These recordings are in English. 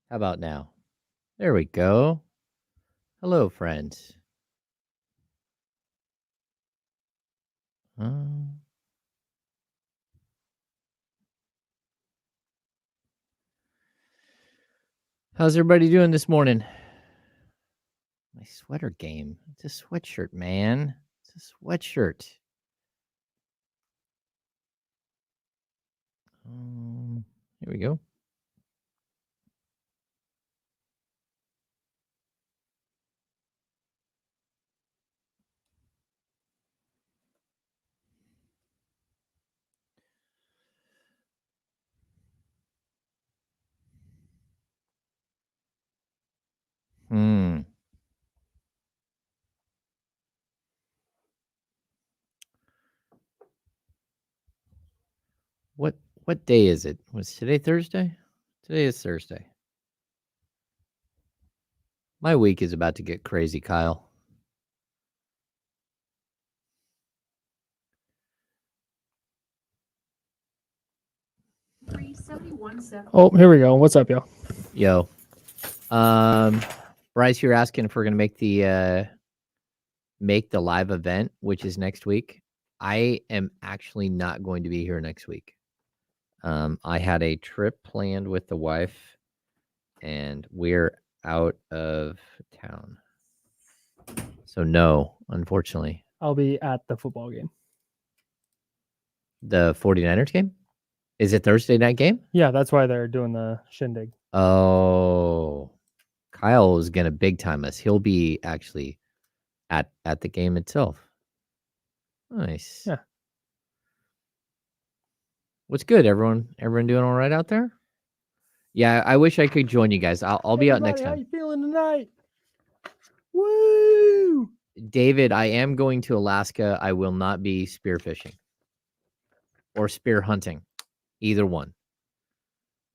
How about now? There we go. Hello, friends. How's everybody doing this morning? My sweater game. It's a sweatshirt, man. It's a sweatshirt. Here we go. What day is it? Was today Thursday? Today is Thursday. My week is about to get crazy, Kyle. Oh, here we go. What's up, y'all? Yo. Bryce, you're asking if we're gonna make the live event, which is next week. I am actually not going to be here next week. I had a trip planned with the wife, and we're out of town. So no, unfortunately. I'll be at the football game. The 49ers game? Is it Thursday night game? Yeah, that's why they're doing the shindig. Oh, Kyle is gonna big time us. He'll be actually at the game itself. Nice. Yeah. What's good, everyone? Everyone doing all right out there? Yeah, I wish I could join you guys. I'll be out next time. How you feeling tonight? Woo! David, I am going to Alaska. I will not be spearfishing or spear hunting. Either one.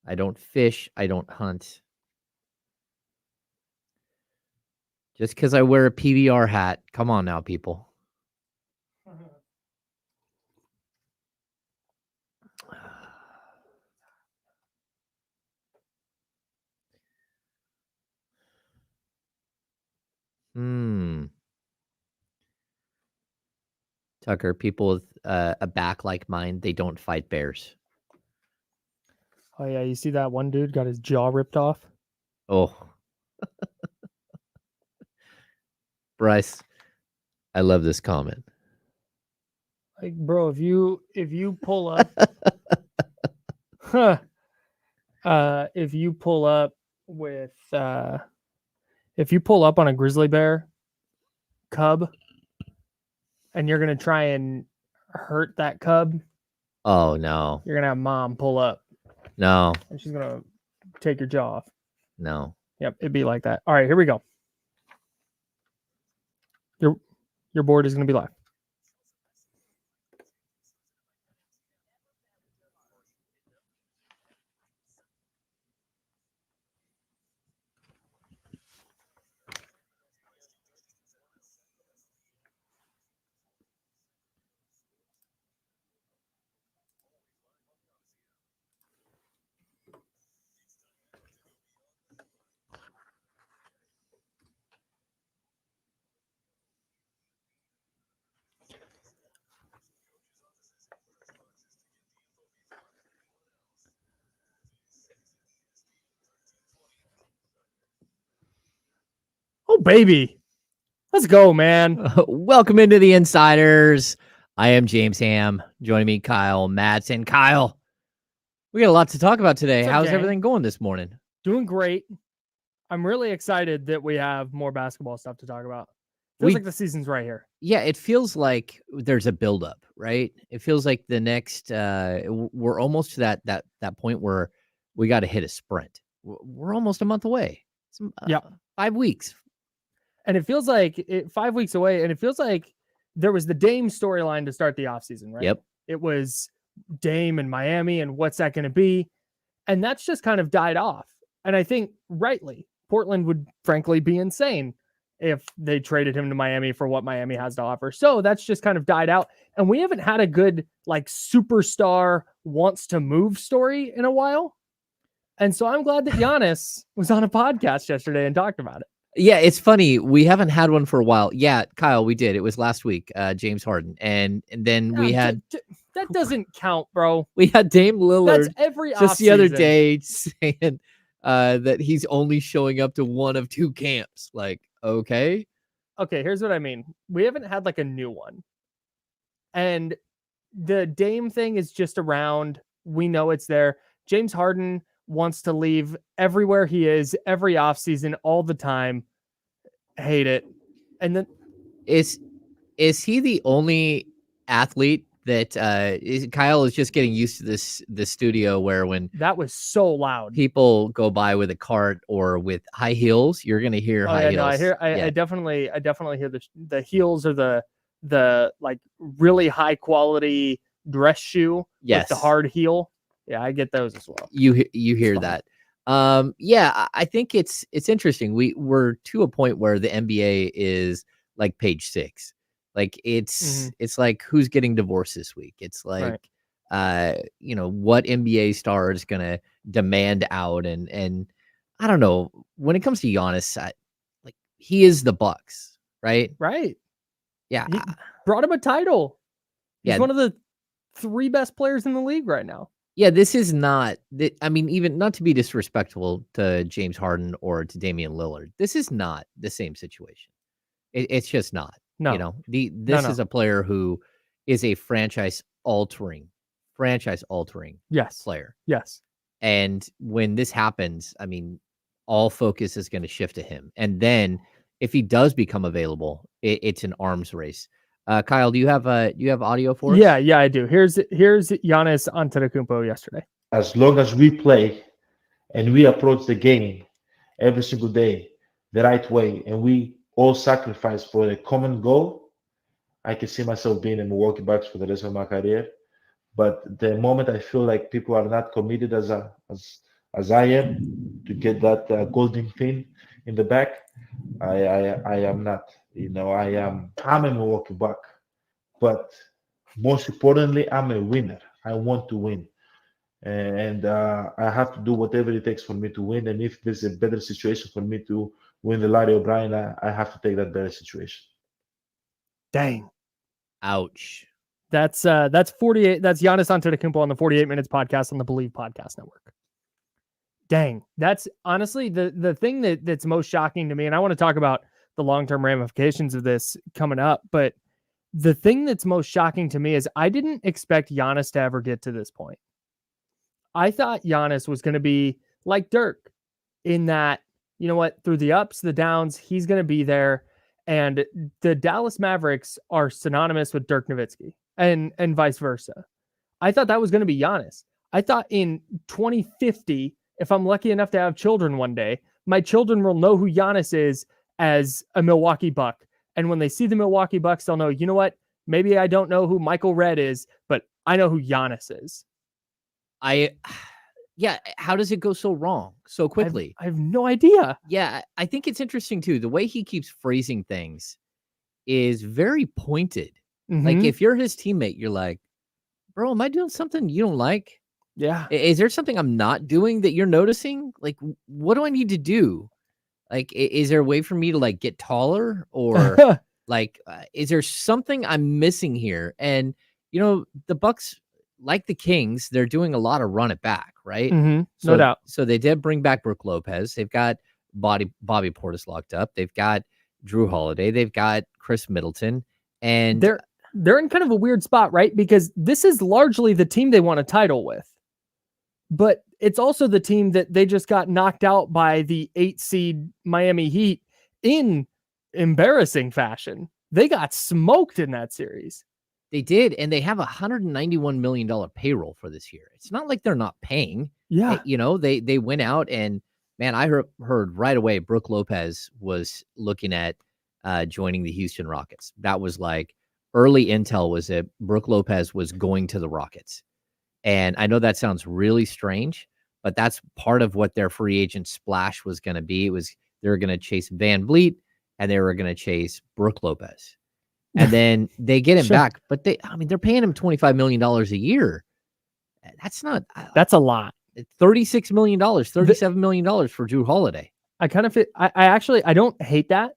I don't fish. I don't hunt. Just because I wear a PBR hat. Come on now, people. Tucker, people with a back like mine, they don't fight bears. Oh, yeah. You see that one dude got his jaw ripped off? Oh. Bryce, I love this comment. Like, bro, if you pull up, if you pull up with, if you pull up on a grizzly bear cub, and you're gonna try and hurt that cub, oh no, you're gonna have mom pull up. No, and she's gonna take your jaw off. No. Yep, it'd be like that. All right, here we go. Your board is gonna be live. Oh, baby. Let's go, man. Welcome into the Insiders. I am James Ham. Joining me, Kyle Madsen. Kyle, we got a lot to talk about today. How's everything going this morning? Doing great. I'm really excited that we have more basketball stuff to talk about. Feels like the season's right here. Yeah, it feels like there's a buildup, right? It feels like the next we're almost to that point where we got to hit a sprint. We're almost a month away. 5 weeks. And it feels like 5 weeks away, and it feels like there was the Dame storyline to start the offseason, right? Yep. It was Dame and Miami, and what's that going to be? And that's just kind of died off. And I think rightly, Portland would frankly be insane if they traded him to Miami for what Miami has to offer. So that's just kind of died out. And we haven't had a good, like, superstar wants to move story in a while. And so I'm glad that Giannis was on a podcast yesterday and talked about it. Yeah, it's funny. We haven't had one for a while. Yeah, Kyle, we did. It was last week, James Harden. And then we had that doesn't count, bro. we had Dame Lillard That's every just the other offseason. day saying that he's only showing up to one of two camps. Like, okay. Okay, here's what I mean. We haven't had like a new one. And the Dame thing is just around. We know it's there. James Harden wants to leave everywhere he is, every offseason, all the time. Hate it. And then is he the only athlete that Kyle is just getting used to the studio where when that was so loud, people go by with a cart or with high heels, you're gonna hear high heels. No, I definitely hear the heels or the like really high quality dress shoe with the hard heel. Yeah, I get those as well. You hear that. Yeah, I think it's interesting. We're to a point where the NBA is like page 6. Like it's like who's getting divorced this week. It's like what NBA star is gonna demand out and I don't know. When it comes to Giannis, like he is the Bucks, right? Right. Yeah. He brought him a title. He's one of the 3 best players in the league right now. Yeah, this is not. I mean, even not to be disrespectful to James Harden or to Damian Lillard, this is not the same situation. It's just not. No, this is a player who is a franchise altering player. Yes. And when this happens, I mean, all focus is going to shift to him. And then if he does become available, it's an arms race. Kyle, do you have audio for us? Yeah, I do. Here's Giannis Antetokounmpo yesterday. As long as we play and we approach the game every single day the right way, and we all sacrifice for a common goal, I can see myself being in Milwaukee Bucks for the rest of my career. But the moment I feel like people are not committed as I am to get that golden pin in the back, I am not. I'm a Milwaukee Buck, but most importantly, I'm a winner. I want to win, and I have to do whatever it takes for me to win. And if there's a better situation for me to win the Larry O'Brien, I have to take that better situation. Dang, ouch. That's 48. That's Giannis Antetokounmpo on the 48 Minutes podcast on the Believe Podcast Network. Dang, that's honestly the thing that's most shocking to me, and I want to talk about the long-term ramifications of this coming up, but the thing that's most shocking to me is I didn't expect Giannis to ever get to this point. I thought Giannis was going to be like Dirk in that, you know what, through the ups, the downs, he's going to be there. And the Dallas Mavericks are synonymous with Dirk Nowitzki and vice versa. I thought that was going to be Giannis. I thought in 2050, if I'm lucky enough to have children one day, my children will know who Giannis is as a Milwaukee Buck. And when they see the Milwaukee Bucks, they'll know, you know what? Maybe I don't know who Michael Redd is, but I know who Giannis is. How does it go so wrong so quickly? I have no idea. Yeah, I think it's interesting too. The way he keeps phrasing things is very pointed. Mm-hmm. Like if you're his teammate, you're like, bro, am I doing something you don't like? Yeah. Is there something I'm not doing that you're noticing? Like, what do I need to do? Like, is there a way for me to like get taller or like, is there something I'm missing here? And, the Bucks, like the Kings, they're doing a lot of run it back, right? Mm-hmm. No doubt. So they did bring back Brook Lopez. They've got Bobby Portis locked up. They've got Drew Holiday. They've got Chris Middleton. And they're in kind of a weird spot, right? Because this is largely the team they won a title with. But it's also the team that they just got knocked out by the 8 seed Miami Heat in embarrassing fashion. They got smoked in that series. They did, and they have a $191 million payroll for this year. It's not like they're not paying. Yeah. They went out and, man, I heard right away Brook Lopez was looking at joining the Houston Rockets. That was like early intel was that Brook Lopez was going to the Rockets. And I know that sounds really strange, but that's part of what their free agent splash was going to be. It was they were going to chase Van Vliet and they were going to chase Brook Lopez. And then they get him back, but they're paying him $25 million a year. That's a lot. $36 million, $37 million for Drew Holiday. I kind of I don't hate that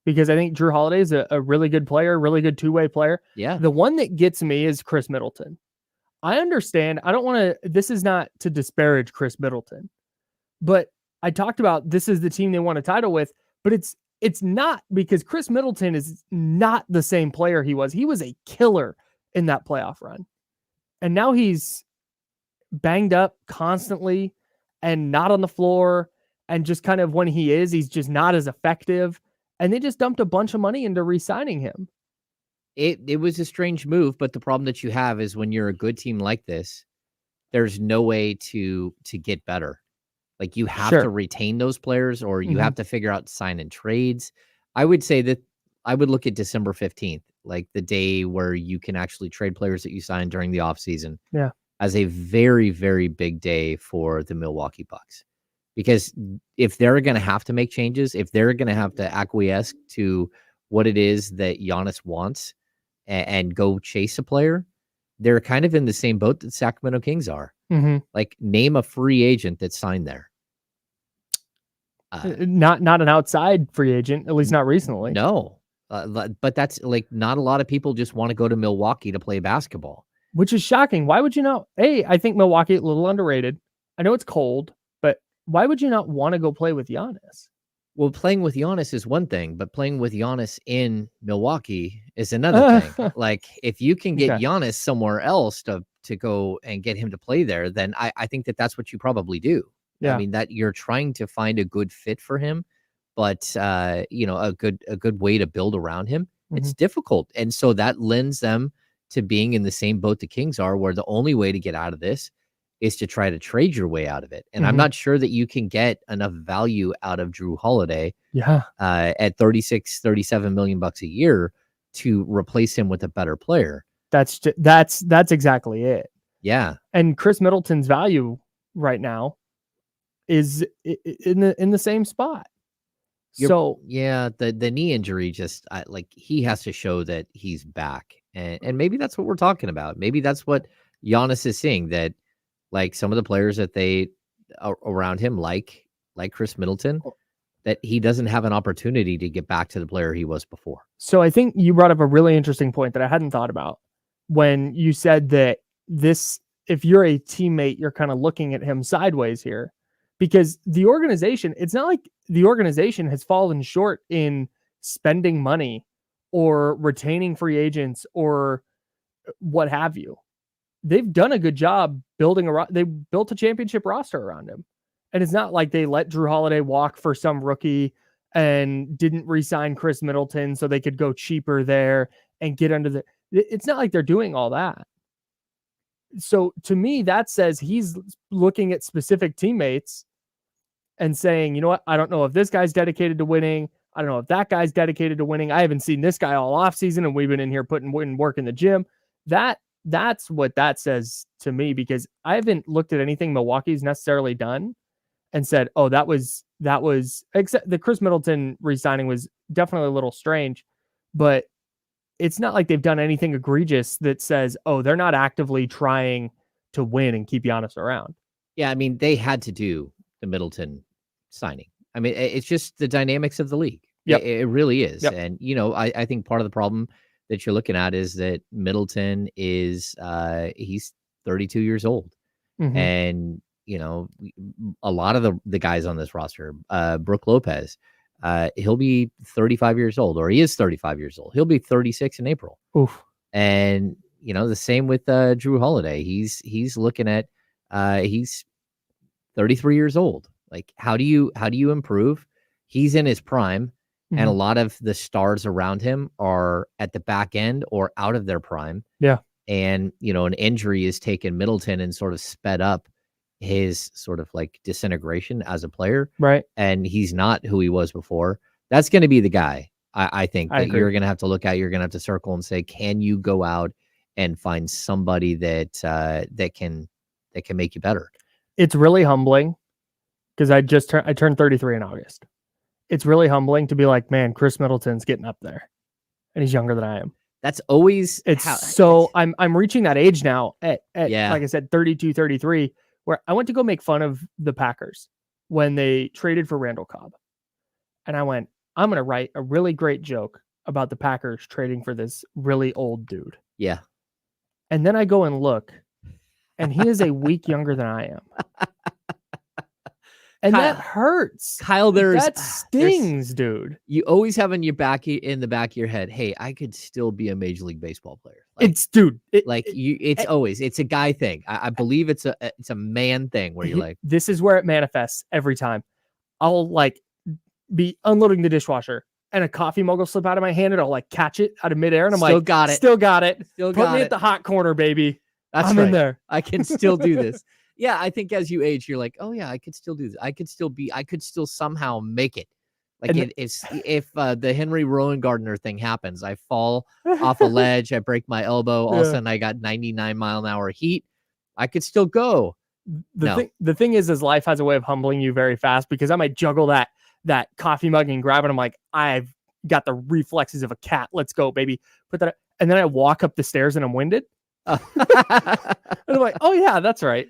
because I think Drew Holiday is a really good player, really good two-way player. Yeah. The one that gets me is Chris Middleton. I understand. I don't want to, this is not to disparage Chris Middleton, but I talked about this is the team they won a title with, but it's not, because Chris Middleton is not the same player he was. He was a killer in that playoff run. And now he's banged up constantly and not on the floor. And just kind of when he is, he's just not as effective. And they just dumped a bunch of money into re-signing him. It was a strange move, but the problem that you have is when you're a good team like this, there's no way to get better. Like you have to retain those players, or you have to figure out sign and trades. I would say that I would look at December 15th, like the day where you can actually trade players that you signed during the offseason, as a very, very big day for the Milwaukee Bucks. Because if they're going to have to make changes, if they're going to have to acquiesce to what it is that Giannis wants and go chase a player, they're kind of in the same boat that Sacramento Kings are. Like, name a free agent that signed there. Not an outside free agent, at least not recently. No, but that's like not a lot of people just want to go to Milwaukee to play basketball, which is shocking. Why would you not? I think Milwaukee a little underrated. I know it's cold, but why would you not want to go play with Giannis? Well, playing with Giannis is one thing, but playing with Giannis in Milwaukee is another thing. Like, if you can get Giannis somewhere else to go and get him to play there, then I think that's what you probably do. Yeah. I mean, that you're trying to find a good fit for him, but a good way to build around him. It's difficult. And so that lends them to being in the same boat the Kings are, where the only way to get out of this is to try to trade your way out of it. And I'm not sure that you can get enough value out of Drew Holiday at $37 million a year to replace him with a better player. That's exactly it. Yeah. And Chris Middleton's value right now is in the same spot. The knee injury, just like, he has to show that he's back. And maybe that's what we're talking about. Maybe that's what Giannis is seeing, that like some of the players that they around him, like Chris Middleton, that he doesn't have an opportunity to get back to the player he was before. So I think you brought up a really interesting point that I hadn't thought about when you said that if you're a teammate, you're kind of looking at him sideways here, because the organization, it's not like the organization has fallen short in spending money or retaining free agents or what have you. They've done a good job they built a championship roster around him. And it's not like they let Drew Holiday walk for some rookie and didn't re-sign Chris Middleton so they could go cheaper there and get under it's not like they're doing all that. So to me, that says he's looking at specific teammates and saying, you know what? I don't know if this guy's dedicated to winning. I don't know if that guy's dedicated to winning. I haven't seen this guy all off season, and we've been in here putting work in the gym. That's what that says to me, because I haven't looked at anything Milwaukee's necessarily done and said, oh, that was except the Chris Middleton re-signing was definitely a little strange, but it's not like they've done anything egregious that says, oh, they're not actively trying to win and keep Giannis around. Yeah. I mean, they had to do the Middleton signing. I mean, it's just the dynamics of the league. Yep. It really is. Yep. And, I think part of the problem that you're looking at is that Middleton is he's 32 years old. And, a lot of the guys on this roster, Brook Lopez, he'll be 35 years old, or he is 35 years old. He'll be 36 in April. Oof. And, the same with Drew Holiday. He's looking at he's 33 years old. Like, how do you improve? He's in his prime. And a lot of the stars around him are at the back end or out of their prime. Yeah. And, an injury has taken Middleton and sort of sped up his sort of like disintegration as a player. Right. And he's not who he was before. That's going to be the guy, I think, that you're going to have to look at. You're going to have to circle and say, can you go out and find somebody that can make you better? It's really humbling, because I turned 33 in August. It's really humbling to be like, man, Chris Middleton's getting up there, and he's younger than I am. That's always I'm reaching that age now at like I said, 32, 33, where I went to go make fun of the Packers when they traded for Randall Cobb. And I went, I'm going to write a really great joke about the Packers trading for this really old dude. Yeah. And then I go and look, and he is a week younger than I am. And Kyle, that hurts. Kyle, that stings, dude. You always have in the back of your head, hey, I could still be a Major League Baseball player. It's a guy thing. I believe it's a man thing where you're like, this is where it manifests every time. I'll like be unloading the dishwasher and a coffee mug will slip out of my hand and I'll like catch it out of midair and I'm still like, got it. Still got it. Still Put got me it. at the hot corner, baby. That's I'm right. in there. I can still do this. Yeah, I think as you age, you're like, oh yeah, I could still do this. I could still somehow make it. Like if the Henry Rowan Gardner thing happens, I fall off a ledge, I break my elbow, all of a sudden I got 99-mile-an-hour heat. I could still go. The thing is life has a way of humbling you very fast because I might juggle that coffee mug and grab it. I'm like, I've got the reflexes of a cat. Let's go, baby. Put that, and then I walk up the stairs and I'm winded. And I'm like, oh yeah, that's right.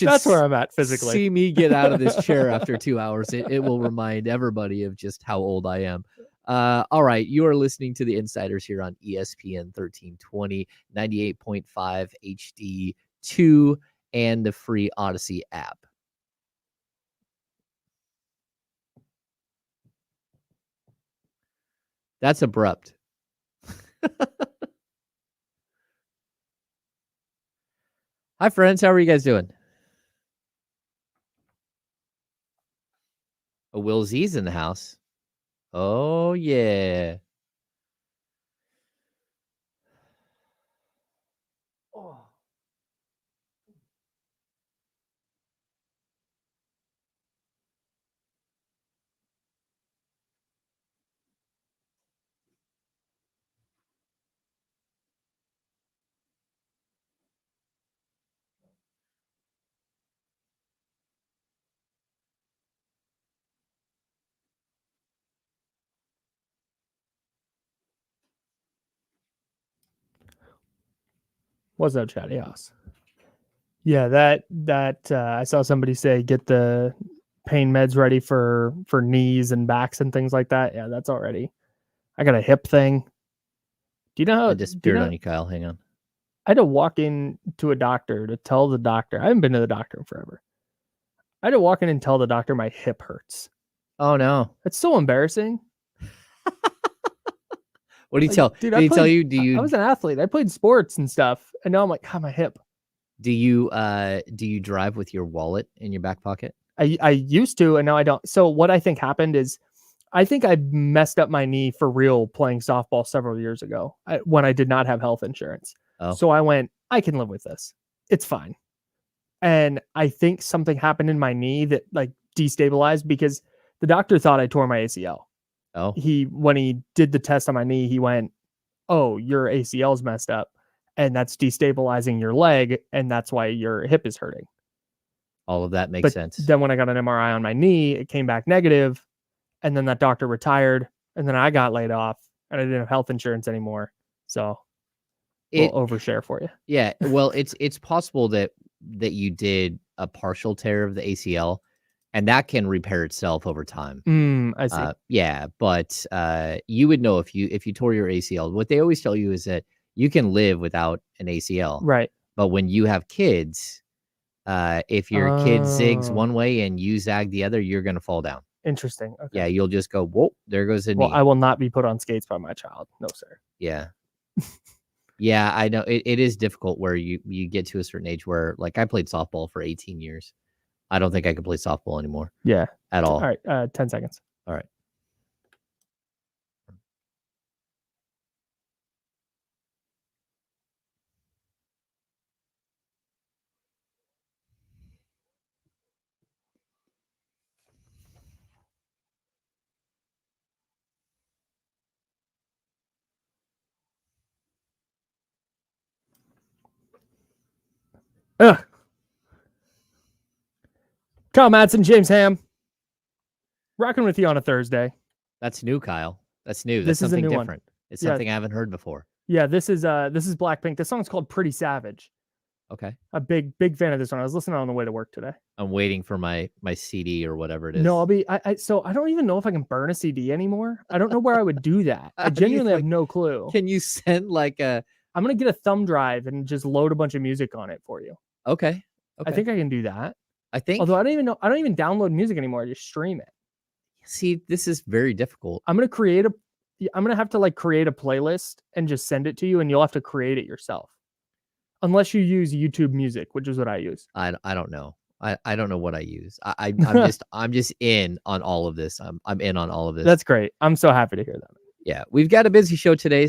That's where I'm at physically. See me get out of this chair after 2 hours. It will remind everybody of just how old I am. All right. You are listening to the Insiders here on ESPN 1320, 98.5 HD2, and the free Odyssey app. That's abrupt. Hi, friends. How are you guys doing? Will Z's in the house. Oh, yeah. Oh. What's up, Chatty House? Yeah, that I saw somebody say get the pain meds ready for knees and backs and things like that. Yeah, that's already. I got a hip thing. Do you know how I disappeared on you, Kyle? Hang on. I had to walk in to a doctor to tell the doctor. I haven't been to the doctor in forever. I had to walk in and tell the doctor my hip hurts. Oh no, it's so embarrassing. What do you tell? Dude, did he tell you? Do you? I was an athlete. I played sports and stuff, and now I'm like, my hip. Do you drive with your wallet in your back pocket? I used to, and now I don't. So what I think happened is, I think I messed up my knee for real playing softball several years ago when I did not have health insurance. Oh. So I went, I can live with this. It's fine. And I think something happened in my knee that like destabilized because the doctor thought I tore my ACL. Oh. When he did the test on my knee, he went, oh, your ACL's messed up and that's destabilizing your leg. And that's why your hip is hurting. All of that makes sense. Then when I got an MRI on my knee, it came back negative. And then that doctor retired. And then I got laid off and I didn't have health insurance anymore. So we'll overshare for you. Yeah. Well, it's possible that you did a partial tear of the ACL and that can repair itself over time. I see. Yeah. But you would know if you tore your ACL. What they always tell you is that you can live without an ACL. Right. But when you have kids, if your kid zigs one way and you zag the other, you're going to fall down. Interesting. Okay. Yeah, you'll just go, whoa, there goes the knee. I will not be put on skates by my child. No, sir. Yeah. Yeah, I know. It is difficult where you get to a certain age where, like, I played softball for 18 years. I don't think I could play softball anymore. Yeah. At all. All right. 10 seconds. All right. Kyle Madsen, James Ham, rocking with you on a Thursday. That's new, Kyle. That's new. This That's is a something new different. one. It's something I haven't heard before. Yeah, this is Blackpink. This song's called Pretty Savage. Okay. A big fan of this one. I was listening on the way to work today. I'm waiting for my CD or whatever it is. No, so I don't even know if I can burn a CD anymore. I don't know where I would do that. I How do you, genuinely have like, no clue. Can you send like a? I'm gonna get a thumb drive and just load a bunch of music on it for you. Okay. I think I can do that. I think. Although I don't even know. I don't even download music anymore. I just stream it. See, this is very difficult. I'm gonna have to like create a playlist and just send it to you, and you'll have to create it yourself. Unless you use YouTube Music, which is what I use. I don't know. I don't know what I use. I'm just in on all of this. I'm in on all of this. That's great. I'm so happy to hear that. Yeah, we've got a busy show today.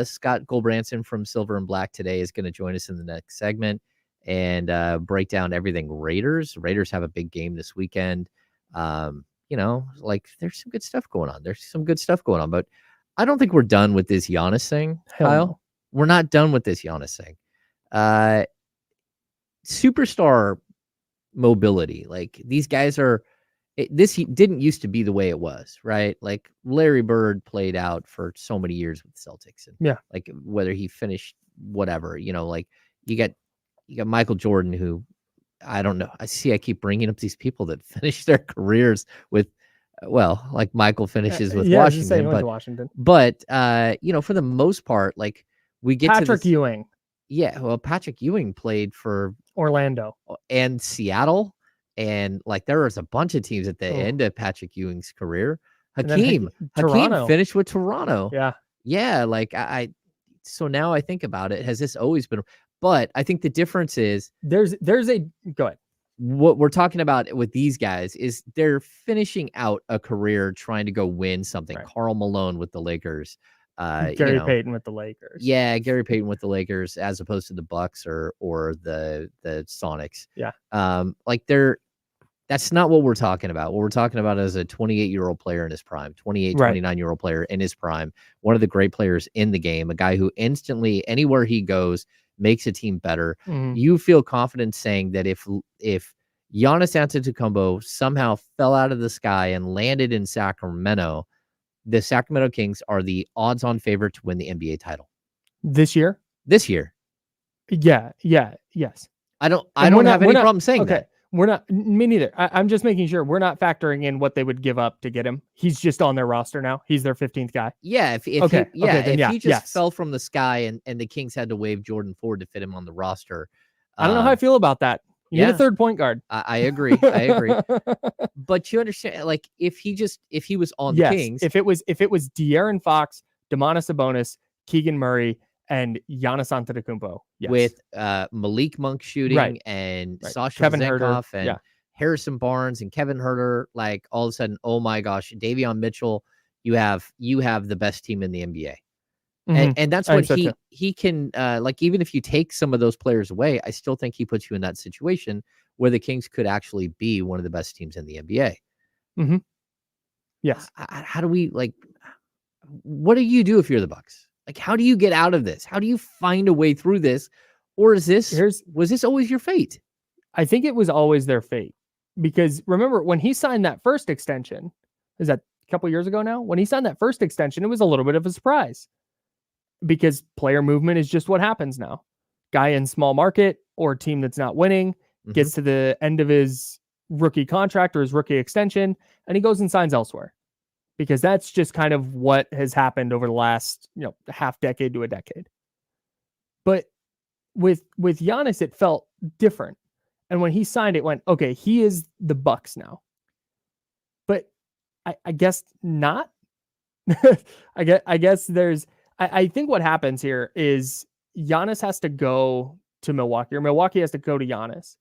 Scott Gulbransen from Silver and Black today is going to join us in the next segment and break down everything Raiders. Raiders have a big game this weekend. Like there's some good stuff going on. But I don't think we're done with this Giannis thing, Kyle. No. We're not done with this Giannis thing. Superstar mobility, like these guys are. This didn't used to be the way it was, right? Like Larry Bird played out for so many years with the Celtics, and like whether he finished whatever, like you got Michael Jordan, who I don't know. I keep bringing up these people that finish their careers with, like Michael finishes with Washington, but for the most part, like we get Patrick Ewing. Yeah, well, Patrick Ewing played for Orlando and Seattle, and like there was a bunch of teams at the end of Patrick Ewing's career. Hakeem finished with Toronto. Yeah. Like so now I think about it, has this always been? But I think the difference is go ahead. What we're talking about with these guys is they're finishing out a career trying to go win something. Right. Karl Malone with the Lakers. Gary Payton with the Lakers. Yeah, Gary Payton with the Lakers as opposed to the Bucks or the Sonics. Yeah. Like that's not what we're talking about. What we're talking about is a 28-year-old player in his prime, 29-year-old player in his prime, one of the great players in the game, a guy who instantly, anywhere he goes, makes a team better. Mm-hmm. You feel confident saying that if Giannis Antetokounmpo somehow fell out of the sky and landed in Sacramento, the Sacramento Kings are the odds-on favorite to win the NBA title this year. Yeah. Yes. I don't have any problem saying that. We're not. Me neither. I'm just making sure we're not factoring in what they would give up to get him. He's just on their roster now. He's their 15th guy. Yeah. If he just fell from the sky and the Kings had to wave Jordan Ford to fit him on the roster. I don't know how I feel about that. You need a third point guard. I agree. But you understand, like if he was on the Kings, if it was De'Aaron Fox, Domantas Sabonis, Keegan Murray, and Giannis Antetokounmpo, with Malik Monk shooting and Sasha Kevin Zenkov Huerter, and Harrison Barnes and Kevin Huerter, like all of a sudden, oh my gosh, Davion Mitchell, you have the best team in the NBA. Mm-hmm. And that's what he can like, even if you take some of those players away, I still think he puts you in that situation where the Kings could actually be one of the best teams in the NBA. Mm-hmm. Yes. How do we, like, what do you do if you're the Bucks? Like, how do you get out of this? How do you find a way through this? Or was this always your fate? I think it was always their fate, because remember when he signed that first extension, is that a couple years ago now? When he signed that first extension, it was a little bit of a surprise, because player movement is just what happens now. Guy in small market or team that's not winning gets to the end of his rookie contract or his rookie extension, and he goes and signs elsewhere, because that's just kind of what has happened over the last, half decade to a decade. But with Giannis, it felt different. And when he signed, it went, okay, he is the Bucks now. But I guess not. I guess there's, I think what happens here is Giannis has to go to Milwaukee, or Milwaukee has to go to Giannis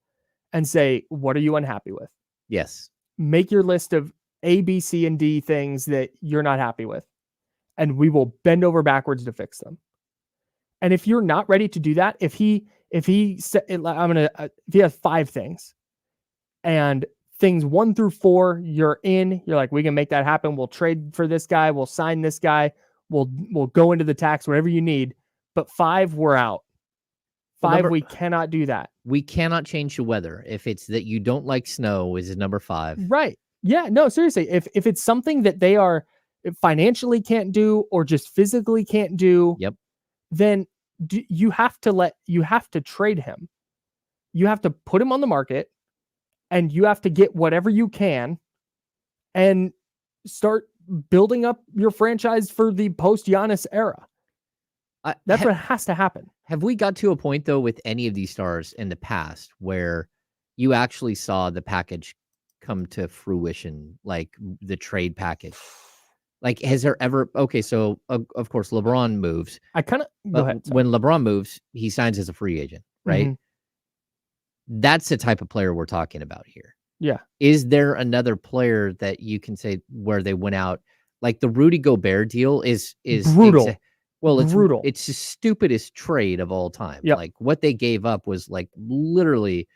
and say, what are you unhappy with? Yes. Make your list of A, B, C, and D things that you're not happy with, and we will bend over backwards to fix them. And if you're not ready to do that, if he has 5 things, and things 1 through 4, you're like, we can make that happen. We'll trade for this guy. We'll sign this guy. We'll go into the tax, whatever you need. But 5, we're out. 5, we cannot do that. We cannot change the weather. If it's that you don't like snow, is number 5. Right. Yeah, no, seriously. If it's something that they are financially can't do or just physically can't do, then you have to trade him. you have to put him on the market and you have to get whatever you can and start building up your franchise for the post Giannis era. That's what has to happen. Have we got to a point, though, with any of these stars in the past where you actually saw the package come to fruition, like the trade package? Like, has there ever... Okay, so, of course, LeBron moves. Go ahead. Sorry. When LeBron moves, he signs as a free agent, right? Mm-hmm. That's the type of player we're talking about here. Yeah. Is there another player that you can say where they went out? Like, the Rudy Gobert deal is brutal. It's brutal. It's the stupidest trade of all time. Yep. Like, what they gave up was like literally,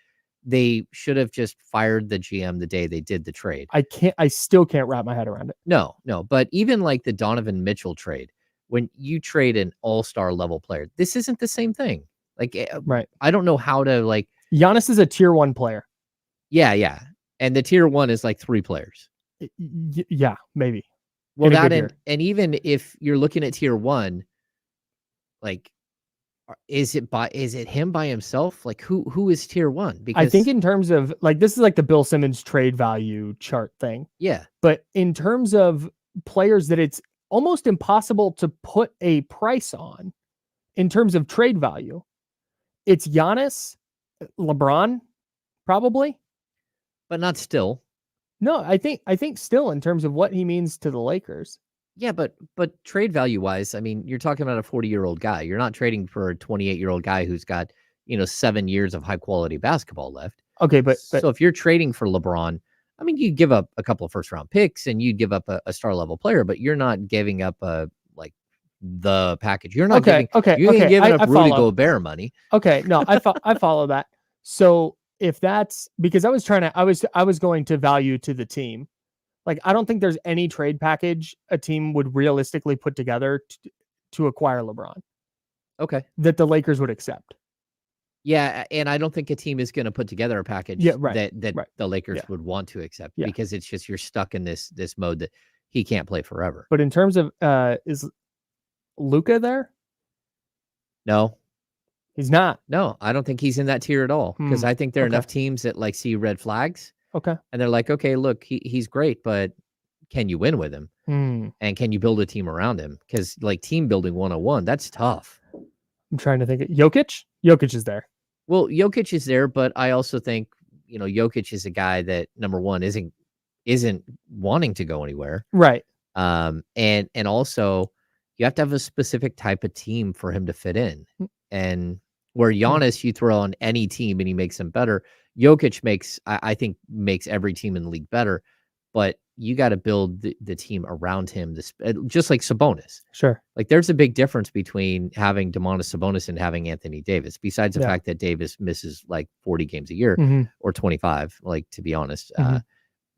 they should have just fired the GM the day they did the trade. I still can't wrap my head around it. No. But even like the Donovan Mitchell trade, when you trade an all-star level player, this isn't the same thing. Like, right. I don't know how to like. Giannis is a tier 1 player. Yeah. And the tier 1 is like 3 players. Yeah, maybe. Well, and even if you're looking at tier 1, like, is it him by himself? Like, who is tier 1? Because I think in terms of like, this is like the Bill Simmons trade value chart thing. Yeah. But in terms of players that it's almost impossible to put a price on in terms of trade value, it's Giannis, LeBron, probably. But not still. No, I think still in terms of what he means to the Lakers. Yeah, but trade value wise, I mean, you're talking about a 40-year-old guy. You're not trading for a 28-year-old guy who's got, 7 years of high quality basketball left. Okay, but so if you're trading for LeBron, I mean, you'd give up a couple of first round picks and you'd give up a star level player, but you're not giving up the package. You're not giving up Rudy Gobert money. Okay, no, I follow that. So if that's because I was going to value to the team. Like, I don't think there's any trade package a team would realistically put together to acquire LeBron. Okay. That the Lakers would accept. Yeah, and I don't think a team is going to put together a package that the Lakers would want to accept because it's just you're stuck in this mode that he can't play forever. But in terms of is Luka there? No. He's not. No, I don't think he's in that tier at all because I think there are enough teams that like see red flags. Okay. And they're like, okay, look, he's great, but can you win with him? And can you build a team around him? Because like team building 101, that's tough. I'm trying to think. Jokic? Jokic is there. Well, Jokic is there, but I also think, Jokic is a guy that, number one, isn't wanting to go anywhere. Right. And also you have to have a specific type of team for him to fit in. And where Giannis, you throw on any team and he makes them better. Jokic I think makes every team in the league better, but you got to build the team around him. Just like Sabonis. Sure. Like there's a big difference between having Domantas Sabonis and having Anthony Davis, besides the fact that Davis misses like 40 games a year or 25, like, to be honest.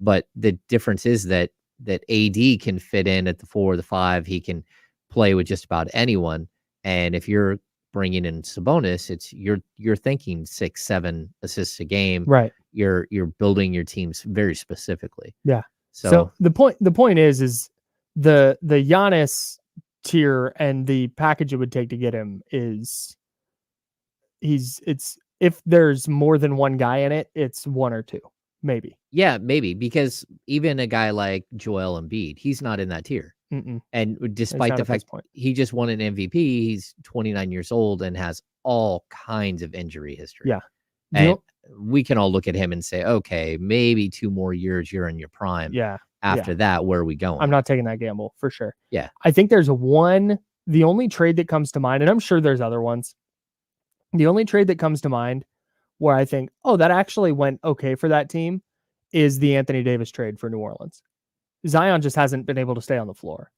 But the difference is that AD can fit in at the 4 or the 5. He can play with just about anyone. And if you're bringing in Sabonis, it's you're thinking 6-7 assists a game. Right. You're building your teams very specifically. Yeah. So the point is the Giannis tier and the package it would take to get him is it's if there's more than one guy in it, it's 1 or 2, maybe. Yeah, maybe, because even a guy like Joel Embiid, he's not in that tier. And despite the fact he just won an MVP, he's 29 years old and has all kinds of injury history. Yeah. And we can all look at him and say, okay, maybe 2 more years, you're in your prime. Yeah. After that, where are we going? I'm not taking that gamble for sure. Yeah. I think there's the only trade that comes to mind, and I'm sure there's other ones. The only trade that comes to mind where I think, oh, that actually went okay for that team is the Anthony Davis trade for New Orleans. Zion just hasn't been able to stay on the floor.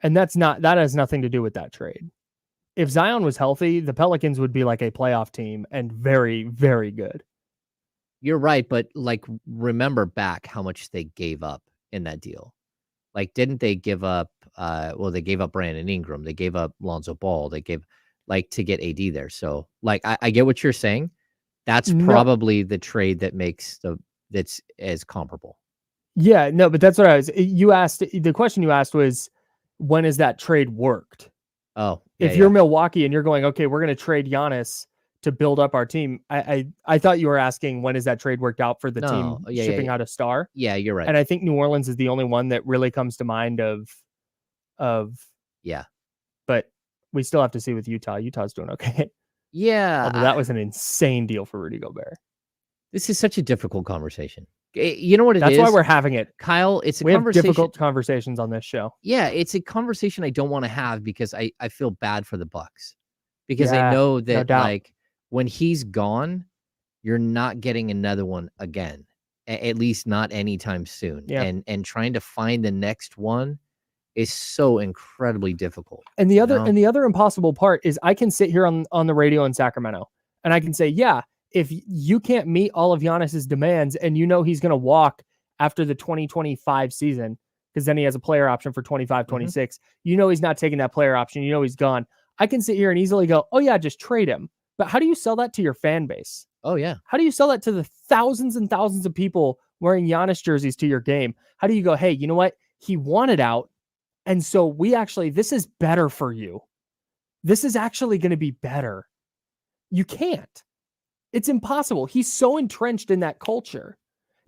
And that has nothing to do with that trade. If Zion was healthy, the Pelicans would be like a playoff team and very, very good. You're right, but like, remember back how much they gave up in that deal. Like, didn't they give up, they gave up Brandon Ingram. They gave up Lonzo Ball. They gave, like, to get AD there. So, like, I get what you're saying. That's probably the trade that that's as comparable. Yeah, no, but that's what the question you asked was, when has that trade worked? Oh, if you're Milwaukee and you're going, okay, we're going to trade Giannis to build up our team. I thought you were asking when is that trade worked out for the team shipping out a star. Yeah, you're right. And I think New Orleans is the only one that really comes to mind of yeah. But we still have to see with Utah. Utah's doing okay. Yeah. Although that was an insane deal for Rudy Gobert. This is such a difficult conversation. You know what it is? That's why we're having it. Kyle, it's a we conversation. have difficult conversations on this show. Yeah, it's a conversation I don't want to have because I feel bad for the Bucks. Because I know that like when he's gone, you're not getting another one again. At least not anytime soon. Yeah. And trying to find the next one is so incredibly difficult. And the other impossible part is I can sit here on the radio in Sacramento and I can say, yeah, if you can't meet all of Giannis's demands and you know he's going to walk after the 2025 season, because then he has a player option for 25, 26, you know he's not taking that player option. You know he's gone. I can sit here and easily go, oh yeah, just trade him. But how do you sell that to your fan base? Oh yeah. How do you sell that to the thousands and thousands of people wearing Giannis jerseys to your game? How do you go, hey, you know what? He wanted out. And so this is better for you. This is actually going to be better. You can't. It's impossible. He's so entrenched in that culture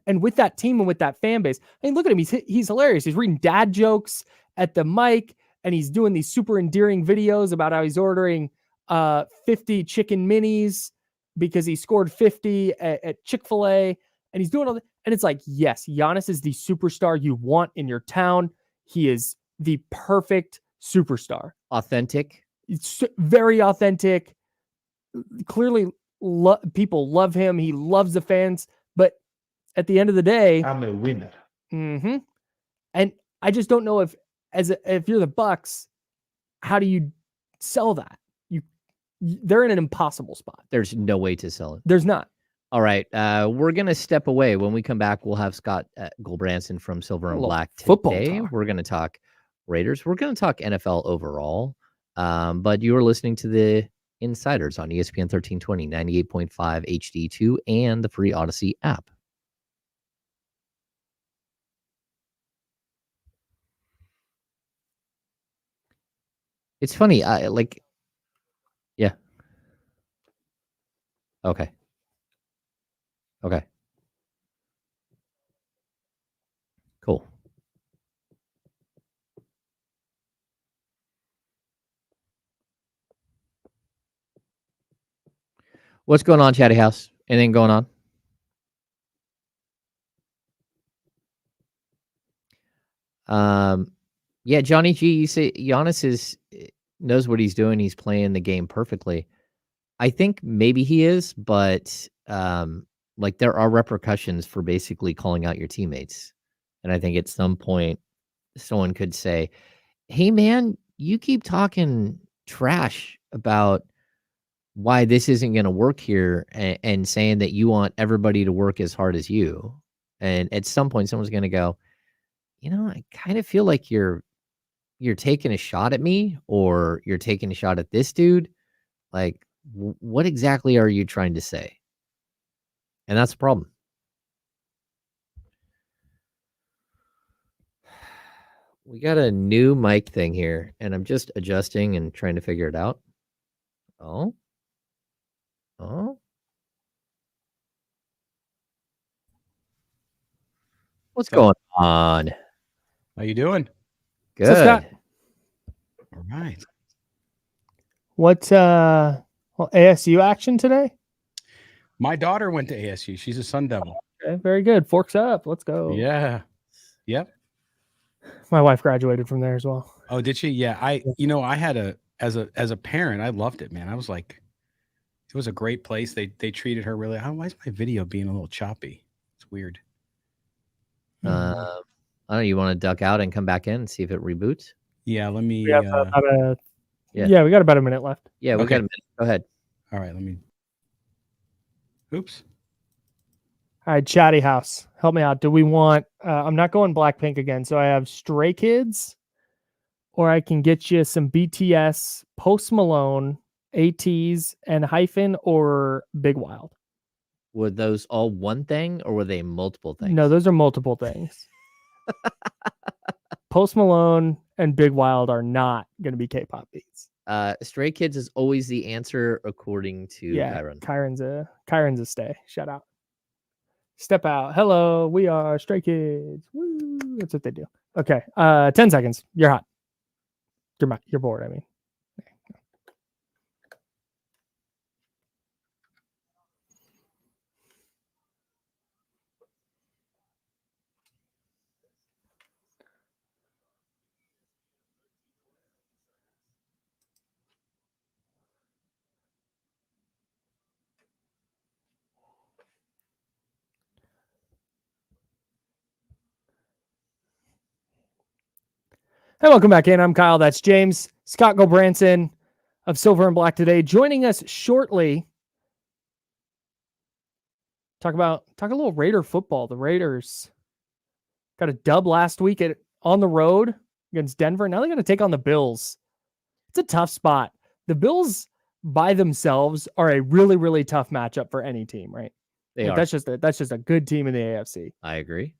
and with that team and with that fan base. I mean, look at him. He's hilarious. He's reading dad jokes at the mic and he's doing these super endearing videos about how he's ordering 50 chicken minis because he scored 50 at Chick-fil-A and he's doing all that. And it's like, yes, Giannis is the superstar you want in your town. He is the perfect superstar. Authentic. It's very authentic. Clearly, people love him. He loves the fans. But at the end of the day, I'm a winner. Mm-hmm. And I just don't know if you're the Bucks, how do you sell that? They're in an impossible spot. There's no way to sell it. There's not. All right. We're going to step away. When we come back, we'll have Scott Gulbransen from Silver and Black today. Football talk. We're going to talk Raiders. We're going to talk NFL overall. But you are listening to the Insiders on ESPN 1320, 98.5 HD2, and the free Odyssey app. It's funny. Yeah. Okay. Cool. What's going on, Chatty House? Anything going on? Yeah, Johnny G, you say Giannis knows what he's doing. He's playing the game perfectly. I think maybe he is, but like there are repercussions for basically calling out your teammates. And I think at some point someone could say, hey man, you keep talking trash about why this isn't going to work here and saying that you want everybody to work as hard as you. And at some point someone's going to go, I kind of feel like you're taking a shot at me or you're taking a shot at this dude. Like, what exactly are you trying to say? And that's the problem. We got a new mic thing here, and I'm just adjusting and trying to figure it out. Oh. What's going on? How you doing? Good. So Scott, All right. What ASU action today? My daughter went to ASU. She's a Sun Devil. Okay, very good. Forks up. Let's go. Yeah. Yep. My wife graduated from there as well. Oh, did she? Yeah. I had as a parent, I loved it, man. I was like, it was a great place. They treated her really. Why is my video being a little choppy? It's weird. I don't know. You want to duck out and come back in and see if it reboots? Yeah. Let me. We have we got about a minute left. Yeah, we got a minute. Go ahead. All right. Let me. Oops. All right, Chatty House, help me out. Do we want? I'm not going Blackpink again, so I have Stray Kids, or I can get you some BTS, Post Malone, ATs, and Hyphen, or Big Wild. Were those all one thing, or were they multiple things? No, those are multiple things. Post Malone and Big Wild are not going to be K-pop beats. Stray Kids is always the answer according to Kyron. Kyron's a stay. Shout out. Step out. Hello, we are Stray Kids. Woo. That's what they do. Okay. 10 seconds. You're hot. You're bored, I mean. Hey, welcome back in. I'm Kyle. That's James. Scott Gulbransen of Silver and Black today. Joining us shortly. Talk a little Raider football. The Raiders got a dub last week on the road against Denver. Now they got to take on the Bills. It's a tough spot. The Bills by themselves are a really, really tough matchup for any team, right? They are. That's just a good team in the AFC. I agree.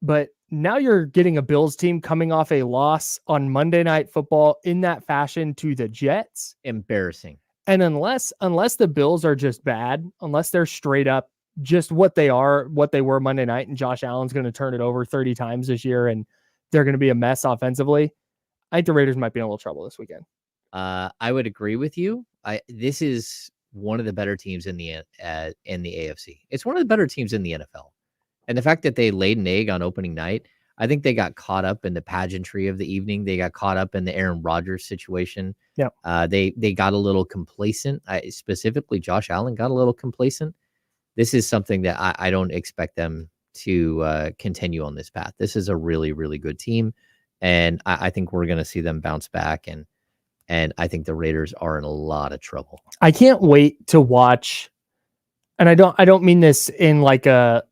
But now you're getting a Bills team coming off a loss on Monday Night Football in that fashion to the Jets. Embarrassing. And unless the Bills are just bad, unless they're straight up just what they were Monday night, and Josh Allen's going to turn it over 30 times this year and they're going to be a mess offensively, I think the Raiders might be in a little trouble this weekend. I would agree with you. This is one of the better teams in the AFC. It's one of the better teams in the NFL. And the fact that they laid an egg on opening night, I think they got caught up in the pageantry of the evening. They got caught up in the Aaron Rodgers situation. Yeah. They got a little complacent. Specifically, Josh Allen got a little complacent. This is something that I don't expect them to continue on this path. This is a really, really good team. And I think we're going to see them bounce back. And I think the Raiders are in a lot of trouble. I can't wait to watch. And I don't mean this in like as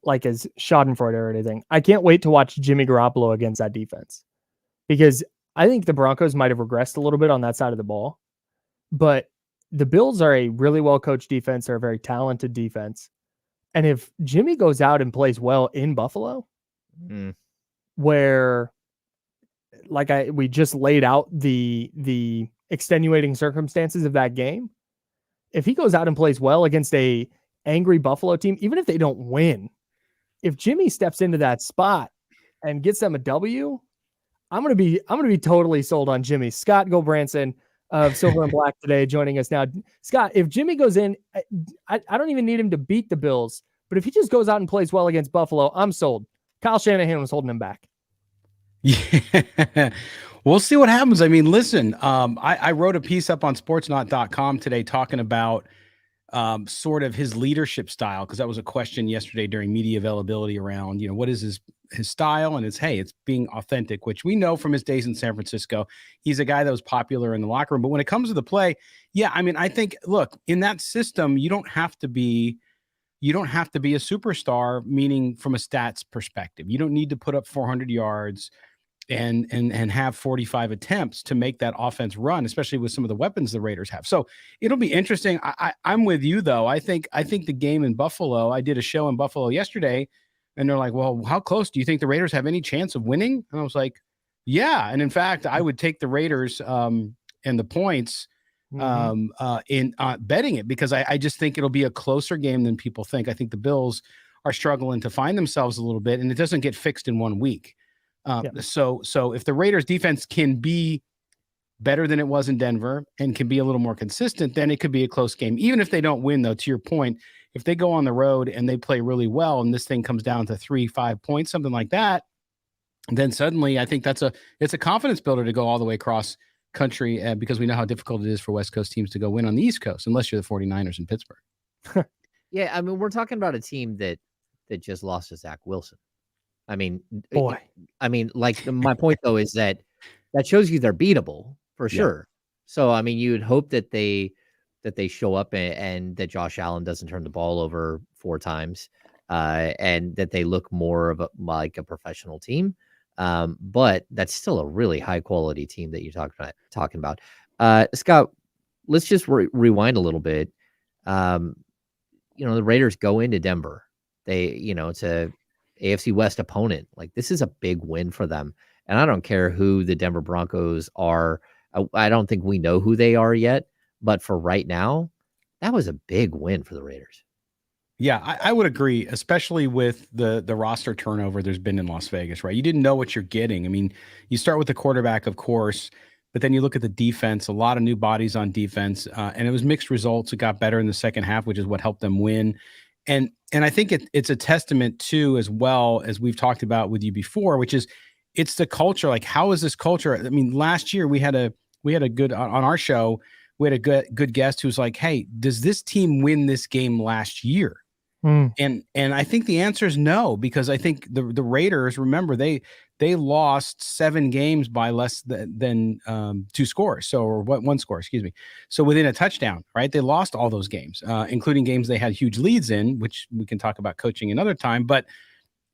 Schadenfreude or anything. I can't wait to watch Jimmy Garoppolo against that defense, because I think the Broncos might have regressed a little bit on that side of the ball, but the Bills are a really well coached defense. They're a very talented defense. And if Jimmy goes out and plays well in Buffalo, where we just laid out the extenuating circumstances of that game, if he goes out and plays well against a angry Buffalo team, even if they don't win, if Jimmy steps into that spot and gets them a W, I'm gonna be totally sold on Jimmy. Scott Gulbransen of Silver and Black today joining us now. Scott, if Jimmy goes in, I don't even need him to beat the Bills, but if he just goes out and plays well against Buffalo, I'm sold. Kyle Shanahan was holding him back. Yeah, we'll see what happens. I mean, listen, I wrote a piece up on sportsnaut.com today talking about sort of his leadership style, because that was a question yesterday during media availability around, what is his style, and it's being authentic, which we know from his days in San Francisco. He's a guy that was popular in the locker room, but when it comes to the play, I think, look, in that system, you don't have to be a superstar, meaning from a stats perspective. You don't need to put up 400 yards and have 45 attempts to make that offense run, especially with some of the weapons the Raiders have. So it'll be interesting. I'm with you though. I think the game in Buffalo, I did a show in Buffalo yesterday, and they're like, well, how close do you think the Raiders have any chance of winning? And I was like, yeah. And in fact, I would take the Raiders and the points in betting it, because I just think it'll be a closer game than people think. I think the Bills are struggling to find themselves a little bit, and it doesn't get fixed in 1 week. So if the Raiders defense can be better than it was in Denver and can be a little more consistent, then it could be a close game. Even if they don't win, though, to your point, if they go on the road and they play really well and this thing comes down to 3-5 points, something like that, then suddenly I think it's a confidence builder to go all the way across country, because we know how difficult it is for West Coast teams to go win on the East Coast, unless you're the 49ers in Pittsburgh. Yeah, I mean, we're talking about a team that just lost to Zach Wilson. I mean, boy. I mean, like, my point though is that shows you they're beatable for sure. So I mean, you would hope that they show up and that Josh Allen doesn't turn the ball over 4 times, and that they look more of like a professional team. But that's still a really high quality team that you're talking about. Scott, let's just rewind a little bit. The Raiders go into Denver. It's a AFC West opponent. Like, this is a big win for them. And I don't care who the Denver Broncos are. I don't think we know who they are yet, but for right now, that was a big win for the Raiders. Yeah, I would agree, especially with the roster turnover there's been in Las Vegas, right? You didn't know what you're getting. I mean, you start with the quarterback, of course, but then you look at the defense, a lot of new bodies on defense, and it was mixed results. It got better in the second half, which is what helped them win. And I think it's a testament too, as well, as we've talked about with you before, which is it's the culture. Like, how is this culture? I mean, last year we had a good on our show. We had a good guest who's like, hey, does this team win this game last year? And I think the answer is no, because I think the Raiders, remember, they lost 7 games by less than 2 scores. Or 1 score, excuse me. So within a touchdown, right? They lost all those games, including games they had huge leads in, which we can talk about coaching another time. But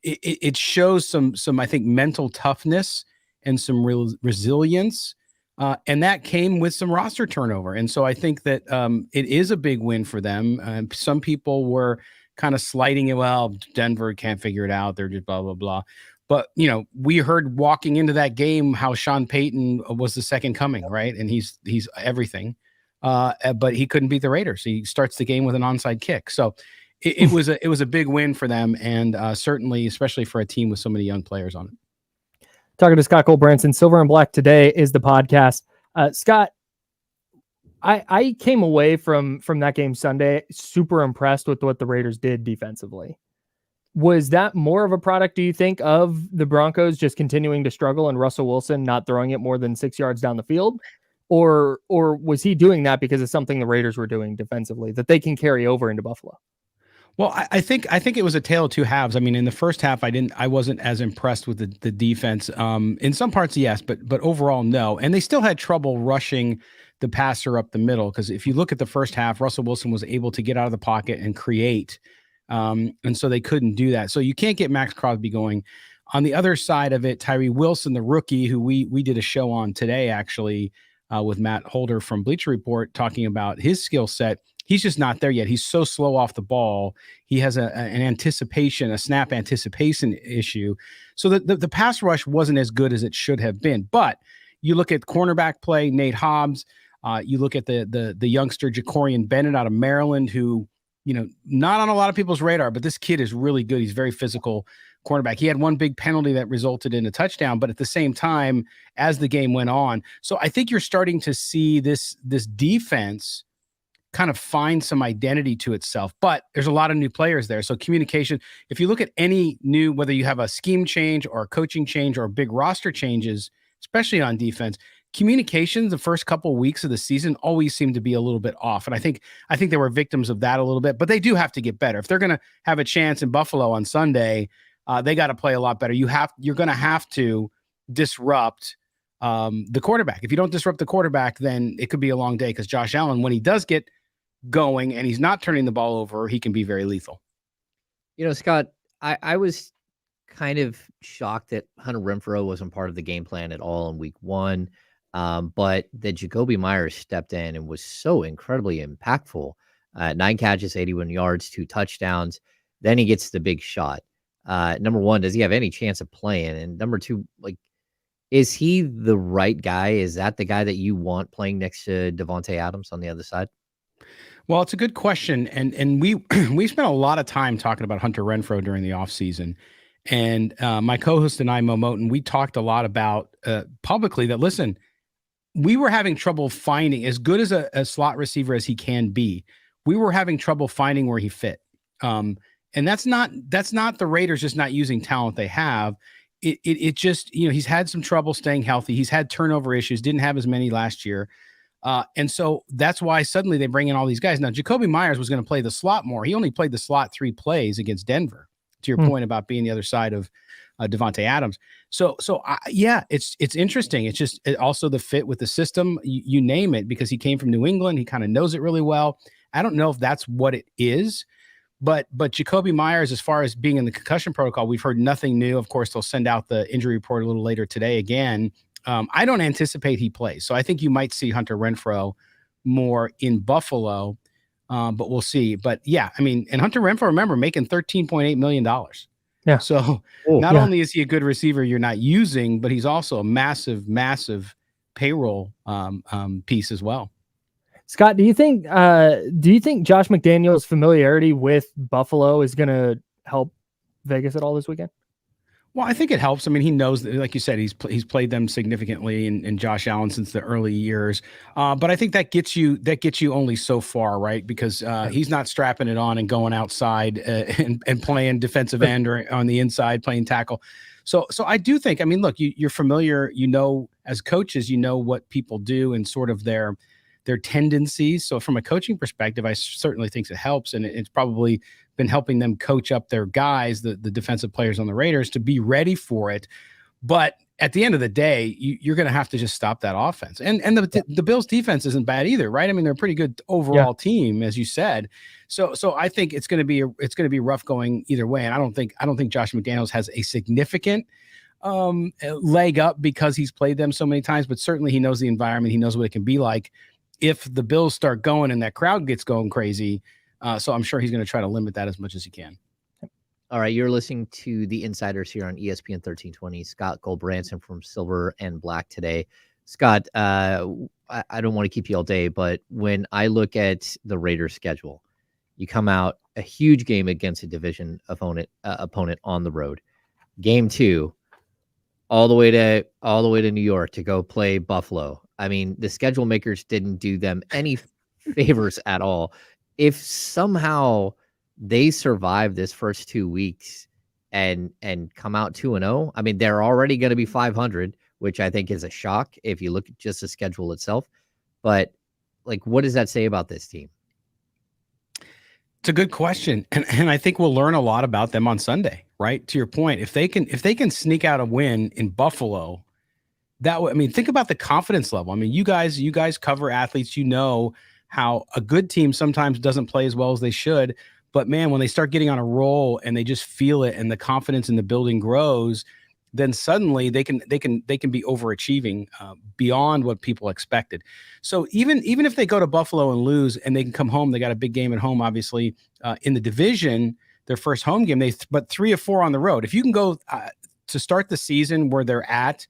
it shows some, I think, mental toughness and some real resilience. And that came with some roster turnover. And so I think that it is a big win for them. Some people were kind of slighting it. Well, Denver can't figure it out. They're just blah, blah, blah. But, we heard walking into that game how Sean Payton was the second coming, right? And he's everything. But he couldn't beat the Raiders. He starts the game with an onside kick. So it was a big win for them. And certainly, especially for a team with so many young players on it. Talking to Scott Gulbransen, Silver and Black Today is the podcast. Scott, I came away from that game Sunday super impressed with what the Raiders did defensively. Was that more of a product, do you think, of the Broncos just continuing to struggle and Russell Wilson not throwing it more than 6 yards down the field? Or was he doing that because of something the Raiders were doing defensively that they can carry over into Buffalo? Well, I think it was a tale of two halves. I mean, in the first half, I wasn't as impressed with the defense. In some parts, yes, but overall, no. And they still had trouble rushing the passer up the middle, because if you look at the first half, Russell Wilson was able to get out of the pocket and create, and so they couldn't do that. So you can't get Max Crosby going. On the other side of it, Tyree Wilson, the rookie, who we did a show on today, actually, with Matt Holder from Bleacher Report, talking about his skill set. He's just not there yet. He's so slow off the ball. He has a snap anticipation issue. So the pass rush wasn't as good as it should have been. But you look at cornerback play, Nate Hobbs. You look at the youngster Jacorian Bennett out of Maryland, who, not on a lot of people's radar, but this kid is really good. He's very physical cornerback. He had one big penalty that resulted in a touchdown, but at the same time, as the game went on. So I think you're starting to see this defense kind of find some identity to itself, but there's a lot of new players there. So communication, if you look at any new, whether you have a scheme change or a coaching change or big roster changes, especially on defense, communications the first couple of weeks of the season always seem to be a little bit off. And I think they were victims of that a little bit, but they do have to get better. If they're going to have a chance in Buffalo on Sunday, they got to play a lot better. You're going to have to disrupt the quarterback. If you don't disrupt the quarterback, then it could be a long day, because Josh Allen, when he does get going and he's not turning the ball over, he can be very lethal. Scott, I was kind of shocked that Hunter Renfrow wasn't part of the game plan at all in week 1. But that Jacoby Myers stepped in and was so incredibly impactful. 9 catches, 81 yards, 2 touchdowns. Then he gets the big shot. Number one, does he have any chance of playing? And number two, is he the right guy? Is that the guy that you want playing next to Davante Adams on the other side? Well, it's a good question. And we spent a lot of time talking about Hunter Renfrow during the offseason. And my co-host and I, Mo Moten, we talked a lot about publicly that, listen, we were having trouble finding, as good as a slot receiver as he can be, we were having trouble finding where he fit. And that's not the Raiders just not using talent they have. It just, he's had some trouble staying healthy. He's had turnover issues, didn't have as many last year. And so that's why suddenly they bring in all these guys. Now, Jacoby Myers was going to play the slot more. He only played the slot 3 plays against Denver, to your point about being the other side of Davante Adams. So yeah, it's interesting. It's just also the fit with the system, you name it, because he came from New England. He kind of knows it really well. I don't know if that's what it is, but Jacoby Myers, as far as being in the concussion protocol, we've heard nothing new. Of course, they'll send out the injury report a little later today again. I don't anticipate he plays. So I think you might see Hunter Renfrow more in Buffalo, but we'll see. But yeah, I mean, and Hunter Renfrow, remember, making $13.8 million. Yeah. So not only is he a good receiver you're not using, but he's also a massive, massive payroll piece as well. Scott, do you think Josh McDaniels' familiarity with Buffalo is going to help Vegas at all this weekend? Well, I think it helps. I mean, he knows, like you said, he's played them significantly in Josh Allen since the early years. But I think that gets you only so far, right? Because he's not strapping it on and going outside and playing defensive end or on the inside playing tackle. So I do think, I mean, look, you're familiar, as coaches, what people do and sort of their tendencies. So from a coaching perspective, I certainly think it helps, and it's probably been helping them coach up their guys, the defensive players on the Raiders, to be ready for it. But at the end of the day, you're going to have to just stop that offense. And the Bills defense isn't bad either, right? I mean, they're a pretty good overall team, as you said. So I think it's going to be rough going either way. And I don't think Josh McDaniels has a significant leg up because he's played them so many times, but certainly he knows the environment. He knows what it can be like if the Bills start going and that crowd gets going crazy. So I'm sure he's going to try to limit that as much as he can. All right, you're listening to the Insiders here on ESPN 1320. Scott Gulbransen from Silver and Black today. Scott, I don't want to keep you all day, but when I look at the Raiders' schedule, you come out a huge game against a division opponent on the road. Game 2, all the way to New York to go play Buffalo. I mean, the schedule makers didn't do them any favors at all. If somehow they survive this first 2 weeks and come out 2-0, I mean, they're already going to be 500, which I think is a shock if you look at just the schedule itself. But like, what does that say about this team? It's a good question. And I think we'll learn a lot about them on Sunday, right? To your point, if they can sneak out a win in Buffalo, think about the confidence level. I mean, you guys cover athletes, how a good team sometimes doesn't play as well as they should. But man, when they start getting on a roll and they just feel it and the confidence in the building grows, then suddenly they can be overachieving beyond what people expected. So even if they go to Buffalo and lose and they can come home, they got a big game at home, obviously, in the division, their first home game, but 3 of 4 on the road. If you can go to start the season where they're at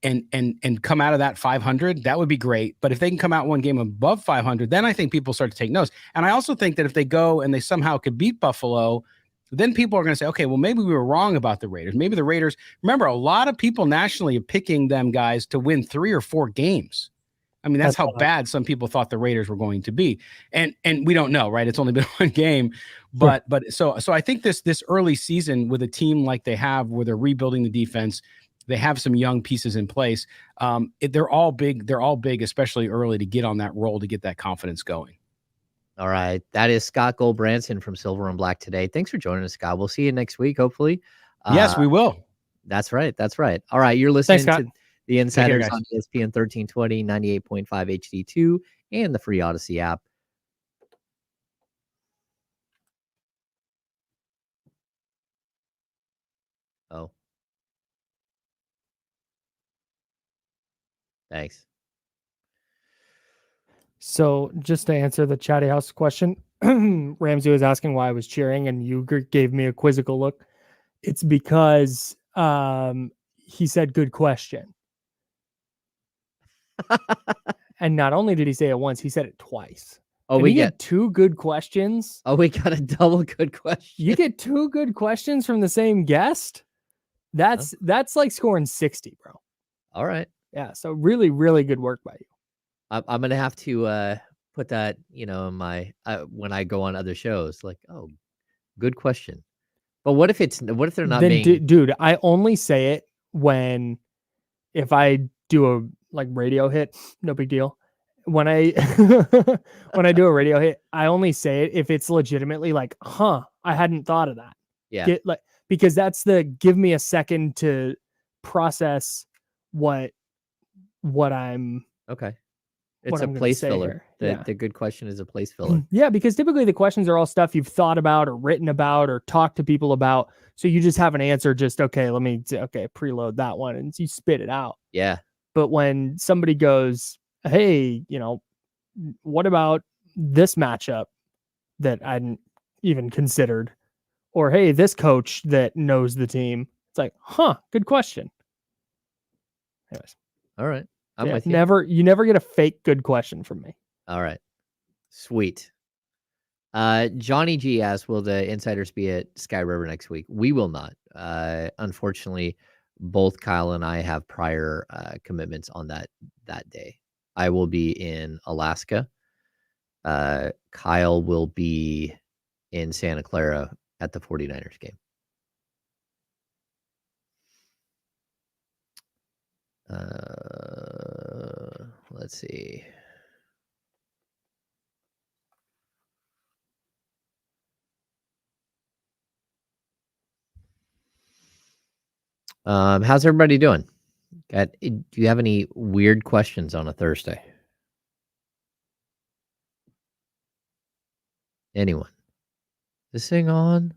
and come out of that 500, that would be great. But if they can come out one game above 500, then I think people start to take notice. And I also think that if they go and they somehow could beat Buffalo, then people are going to say, okay, well, maybe we were wrong about the Raiders. Maybe the Raiders, remember, a lot of people nationally are picking them guys to win 3 or 4 games. I mean, that's how bad some people thought the Raiders were going to be. And we don't know, right? It's only been one game. But so I think this early season with a team like they have, where they're rebuilding the defense, they have some young pieces in place. They're all big. They're all big, especially early, to get on that roll, to get that confidence going. All right. That is Scott Gulbransen from Silver and Black today. Thanks for joining us, Scott. We'll see you next week, hopefully. Yes, we will. That's right. All right. You're listening Thanks, to the Insiders on ESPN 1320, 98.5 HD2, and the free Odyssey app. Oh. Thanks. So just to answer the Chatty House question, Ramsey was asking why I was cheering, and you gave me a quizzical look. It's because he said, good question. And not only did he say it once, he said it twice. Oh, and we get 2 good questions. Oh, we got a double good question. You get 2 good questions from the same guest. That's like scoring 60, bro. All right. Yeah. So really, really good work by you. I'm gonna have to put that, in my when I go on other shows. Like, oh, good question. But what if they're not then, being? Dude, I only say it if I do a radio hit, no big deal. When I when I do a radio hit, I only say it if it's legitimately like, I hadn't thought of that. Yeah. Because that's give me a second to process what I'm. Okay. It's a place filler. The good question is a place filler. Yeah, because typically the questions are all stuff you've thought about or written about or talked to people about. So you just have an answer, preload that one, and you spit it out. Yeah. But when somebody goes, hey, what about this matchup that I hadn't even considered? Or, hey, this coach that knows the team. It's like, good question. Anyways. All right. I'm with you. You never get a fake good question from me. All right. Sweet. Johnny G asks, will the insiders be at Sky River next week? We will not. Unfortunately, both Kyle and I have prior commitments on that day. I will be in Alaska. Kyle will be in Santa Clara at the 49ers game. Let's see. How's everybody doing? Do you have any weird questions on a Thursday? Anyone? This thing on?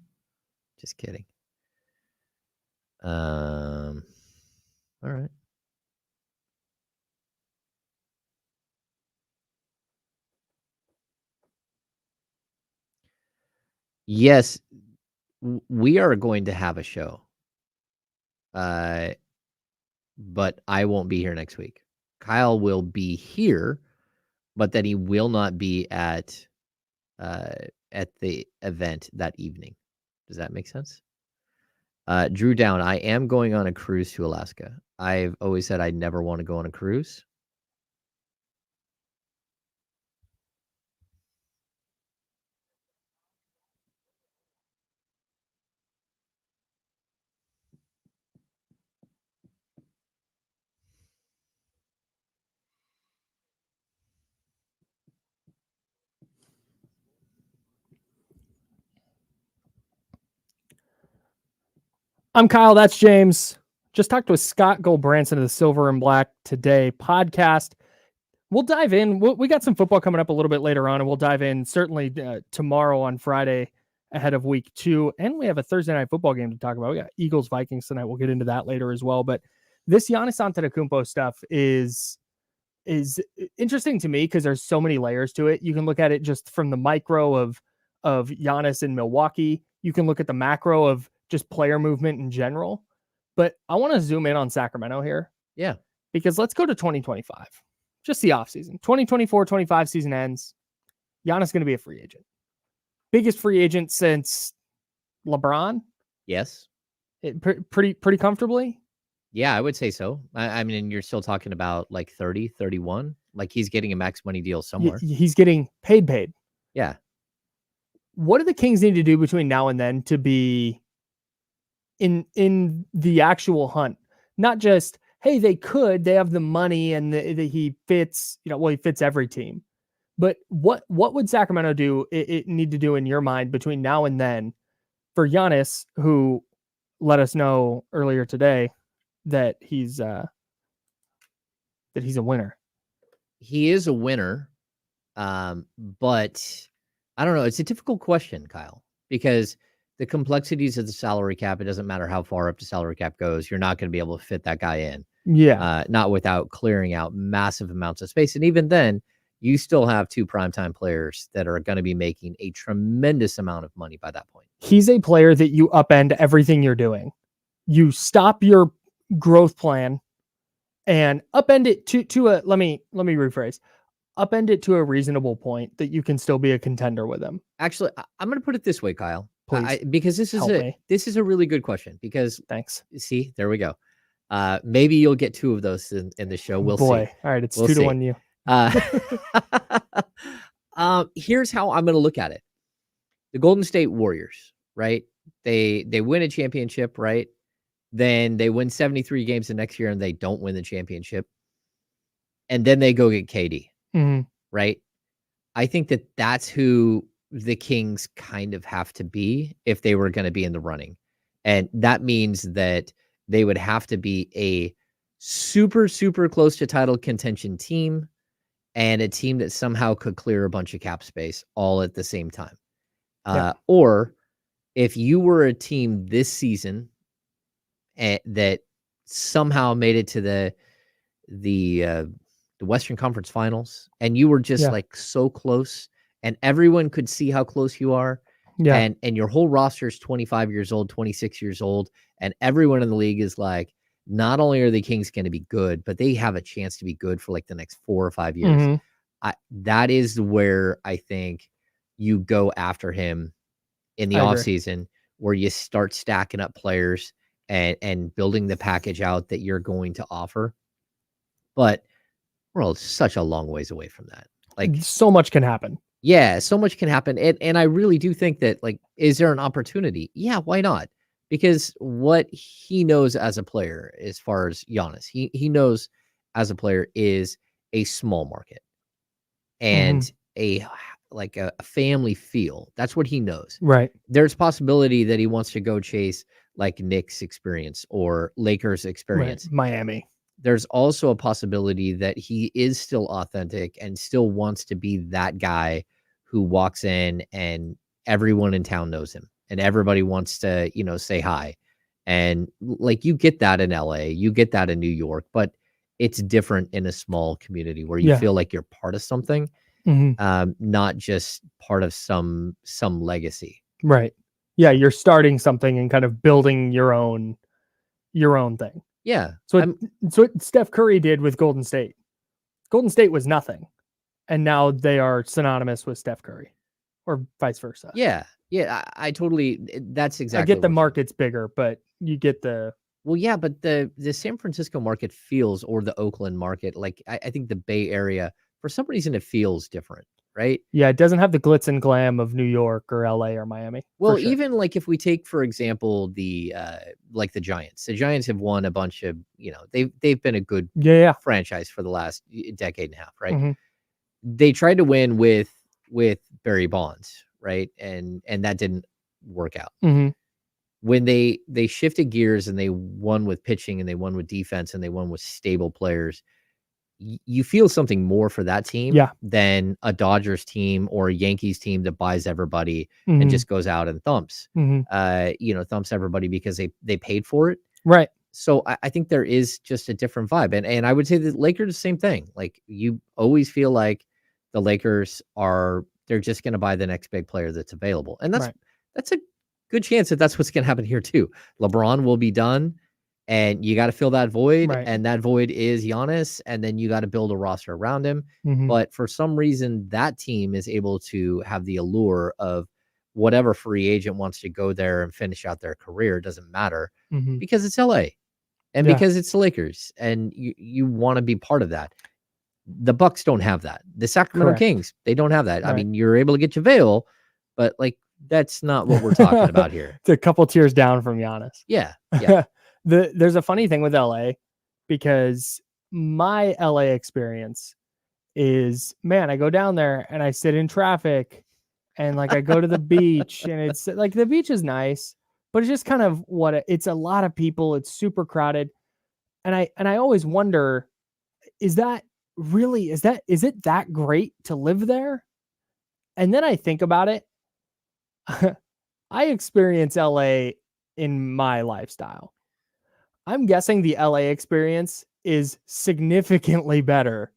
Just kidding. All right. Yes, we are going to have a show. But I won't be here next week. Kyle will be here, but then he will not be at the event that evening. Does that make sense? Drew Down, I am going on a cruise to Alaska. I've always said I never want to go on a cruise. I'm Kyle. That's James. Just talked with Scott Gulbransen of the Silver and Black Today podcast. We'll dive in. We got some football coming up a little bit later on, and we'll dive in certainly tomorrow on Friday ahead of week 2. And we have a Thursday night football game to talk about. We got Eagles-Vikings tonight. We'll get into that later as well. But this Giannis Antetokounmpo stuff is interesting to me because there's so many layers to it. You can look at it just from the micro of Giannis in Milwaukee. You can look at the macro of just player movement in general. But I want to zoom in on Sacramento here. Yeah. Because let's go to 2025. Just the offseason. 2024-25 season ends. Giannis going to be a free agent. Biggest free agent since LeBron? Yes. Pretty comfortably? Yeah, I would say so. I mean, you're still talking about like 30, 31. Like he's getting a max money deal somewhere. He's getting paid. Yeah. What do the Kings need to do between now and then to be in the actual hunt? Not just, hey, they have the money and he fits, he fits every team. But what would Sacramento do? It need to do in your mind between now and then for Giannis, who let us know earlier today that he's a winner. He is a winner. But I don't know. It's a difficult question, Kyle, because the complexities of the salary cap, it doesn't matter how far up the salary cap goes. You're not going to be able to fit that guy in. Yeah. Not without clearing out massive amounts of space. And even then, you still have 2 primetime players that are going to be making a tremendous amount of money by that point. He's a player that you upend everything you're doing. You stop your growth plan and upend it to a, let me rephrase, upend it to a reasonable point that you can still be a contender with him. Actually, I'm going to put it this way, Kyle. Please, because this is a really good question. Because thanks. See, there we go. Maybe you'll get 2 of those in the show. We'll see. All right, it's 2-1 you. Here's how I'm going to look at it. The Golden State Warriors, right? They win a championship, right? Then they win 73 games the next year and they don't win the championship. And then they go get KD, right? I think that's who the Kings kind of have to be if they were going to be in the running. And that means that they would have to be a super, super close to title contention team and a team that somehow could clear a bunch of cap space all at the same time. Or if you were a team this season that somehow made it to the Western Conference Finals and you were just like so close and everyone could see how close you are. Yeah. And your whole roster is 25 years old, 26 years old. And everyone in the league is like, not only are the Kings going to be good, but they have a chance to be good for like the next 4 or 5 years. Mhm. That is where I think you go after him in the I agree. offseason, where you start stacking up players and building the package out that you're going to offer. But we're all such a long ways away from that. Like, So much can happen. yeah, so much can happen. And I really do think that, like, is there an opportunity? Yeah, why not? Because what he knows as a player, as far as Giannis, he knows as a player is a small market and a family feel. That's what he knows. Right. There's possibility that he wants to go chase like Knicks experience or Lakers Right. experience. Miami. There's also a possibility that he is still authentic and still wants to be that guy who walks in and everyone in town knows him and everybody wants to, say hi. And like, you get that in LA, you get that in New York, but it's different in a small community where you Yeah. feel like you're part of something, Mhm. not just part of some legacy. Right. Yeah, you're starting something and kind of building your own thing. Yeah. So what Steph Curry did with Golden State. Golden State was nothing, and now they are synonymous with Steph Curry, or vice versa. Yeah. Yeah. I totally, that's exactly. I get what the we're saying. market's bigger, but you get the Well, yeah, but the San Francisco market feels, or the Oakland market, like I think the Bay Area, for some reason, it feels different, right? yeah, it doesn't have the glitz and glam of New York or LA or Miami. Well, for sure. even like if we take, for example, the Giants. The Giants have won a bunch of, they've been a good yeah, franchise for the last decade and a half, right? Mhm. They tried to win with Barry Bonds, right? And that didn't work out. Mhm. When they shifted gears and they won with pitching and they won with defense and they won with stable players, you feel something more for that team Yeah. than a Dodgers team or a Yankees team that buys everybody Mhm. and just goes out and thumps, Mhm. thumps everybody because they paid for it. Right. So I think there is just a different vibe. And I would say the Lakers, the same thing. Like, you always feel like the Lakers they're just going to buy the next big player that's available. And that's a good chance that that's what's going to happen here too. LeBron will be done and you got to fill that void. Right. And that void is Giannis. And then you got to build a roster around him. Mhm. But for some reason, that team is able to have the allure of whatever free agent wants to go there and finish out their career. It doesn't matter Mhm. because it's LA and Yeah. because it's the Lakers and you want to be part of that. The Bucks don't have that. The Sacramento Correct. Kings, they don't have that. I Right. mean, you're able to get JaVale, but like, that's not what we're talking about here. It's a couple tiers down from Giannis. Yeah. Yeah. There's a funny thing with LA because my LA experience is, man, I go down there and I sit in traffic and like I go to the beach and it's like the beach is nice, but it's just kind of it's a lot of people. It's super crowded. And I always wonder, is it that great to live there? And then I think about it. I experience LA in my lifestyle. I'm guessing the LA experience is significantly better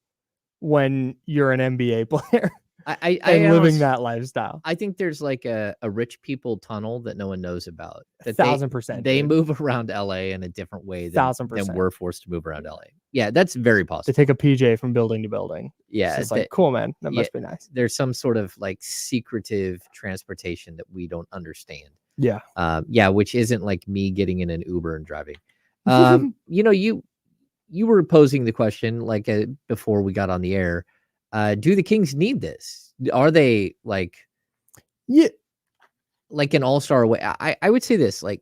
when you're an NBA player I and living honestly, that lifestyle. I think there's like a rich people tunnel that no one knows about. That 1000%. they dude. move around LA in a different way than 1000%. we're forced to move around LA. Yeah, that's very To possible. take a PJ from building to building. Yeah, It's like, cool, man. That must be nice. there's some sort of like secretive transportation that we don't understand. Yeah. Which isn't like me getting in an Uber and driving. You were posing the question like before we got on the air. Do the Kings need this? Are they like an all-star way? I would say this, like,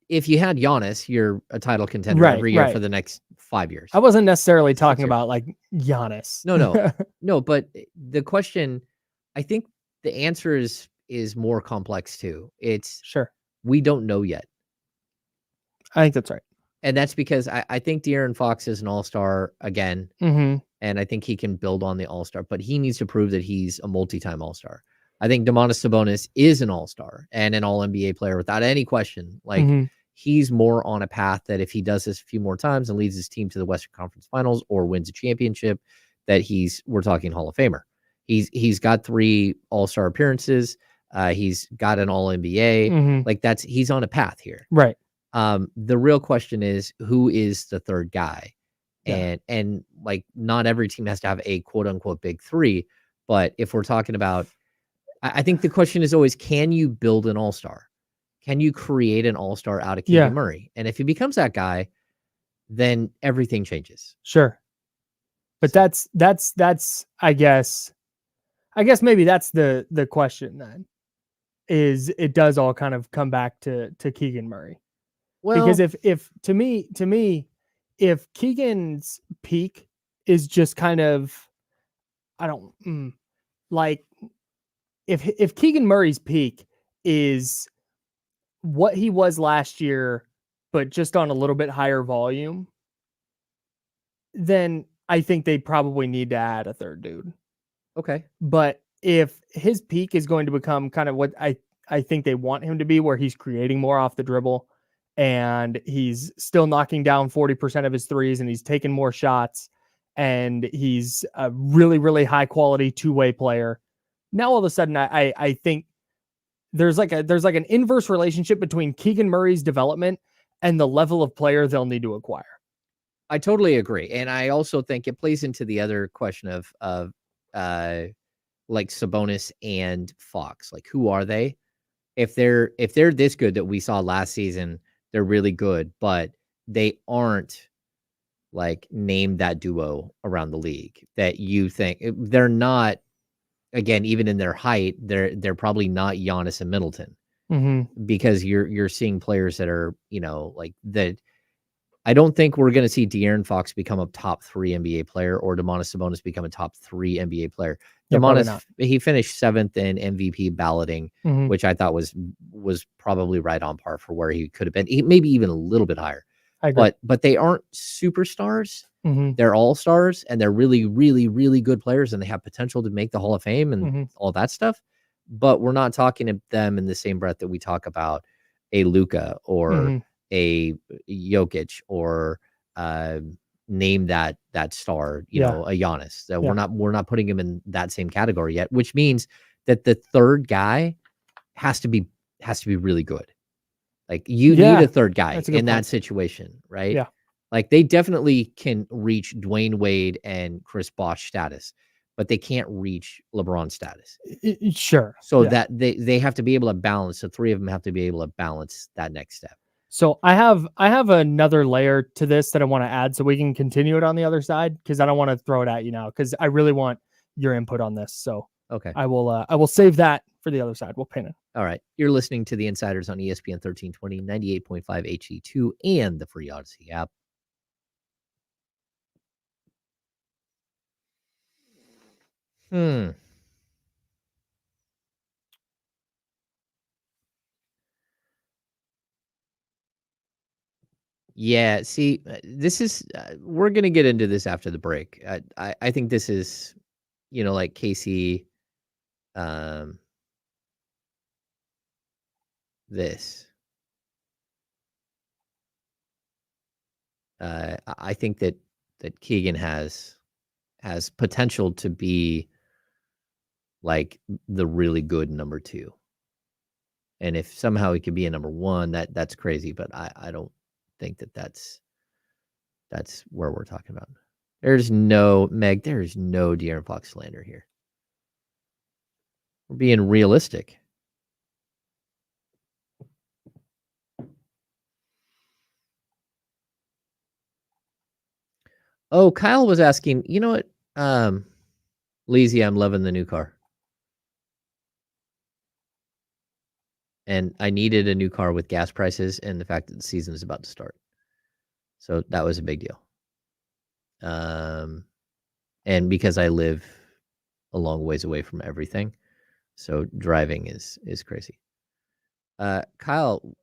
if you had Giannis, you're a title contender every year for the next 5 years. I wasn't necessarily talking about like Giannis. No, but the question, I think the answer is more complex too. It's Sure. We don't know yet. I think that's right. And that's because I think De'Aaron Fox is an all-star again. Mm-hmm. And I think he can build on the all-star, but he needs to prove that he's a multi-time all-star. I think Domantas Sabonis is an all-star and an all-NBA player without any question. Like, he's more on a path that if he does this a few more times and leads his team to the Western Conference Finals or wins a championship, that we're talking Hall of Famer. He's got 3 all-star appearances. He's got an all-NBA. Like, he's on a path here. Right. The real question is, who is the third guy? Yeah. And like, not every team has to have a quote unquote big three, but if we're talking about, I think the question is always, can you build an all-star? Can you create an all-star out of Keegan Yeah. Murray? And if he becomes that guy, then everything changes. Sure. But that's I guess maybe that's the question then, is it does all kind of come back to Keegan Murray. Well, Because if to me, if Keegan's peak is just kind of, I don't like, if Keegan Murray's peak is what he was last year, but just on a little bit higher volume, then I think they probably need to add a third dude. okay. But if his peak is going to become kind of what I think they want him to be, where he's creating more off the dribble and he's still knocking down 40% of his threes and he's taking more shots and he's a really, really high quality two-way player. Now, all of a sudden, I think there's like an inverse relationship between Keegan Murray's development and the level of player they'll need to acquire. I totally agree. And I also think it plays into the other question of like Sabonis and Fox. Like, who are they? If they're this good that we saw last season, they're really good, but they aren't like named that duo around the league that you think. They're not, again, even in their height, they're probably not Giannis and Middleton, because you're seeing players that are, like that. I don't think we're going to see De'Aaron Fox become a top 3 NBA player or Domantas Sabonis become a top 3 NBA player. Yeah, Domantas, he finished 7th in MVP balloting, which I thought was probably right on par for where he could have been. Maybe even a little bit higher. I agree. But they aren't superstars. They're all stars, and they're really, really, really good players, and they have potential to make the Hall of Fame and all that stuff. But we're not talking to them in the same breath that we talk about a Luka or a Jokic or name that star, a Giannis. That we're not putting him in that same category yet, which means that the third guy has to be really good. Like, you need a third guy in that situation, right? Yeah. Like, they definitely can reach Dwayne Wade and Chris Bosh status, but they can't reach LeBron status. Sure. So that they have to be able to balance. The three of them have to be able to balance that next step. So I have another layer to this that I want to add so we can continue it on the other side, because I don't want to throw it at you now, because I really want your input on this. So okay, I will save that for the other side. We'll pin it. All right. You're listening to The Insiders on ESPN 1320, 98.5 HD2, and the free Odyssey app. Yeah, see, this is, we're going to get into this after the break. I think this is, like Casey, this. I think that Keegan has potential to be like the really good number 2. And if somehow he could be a number 1, that's crazy, but I don't think that's where we're talking about. There's no De'Aaron Fox slander here. We're being realistic. Oh, Kyle was asking, you know what? Leezy, I'm loving the new car. And I needed a new car with gas prices and the fact that the season is about to start. So that was a big deal. And because I live a long ways away from everything, so driving is crazy. Kyle.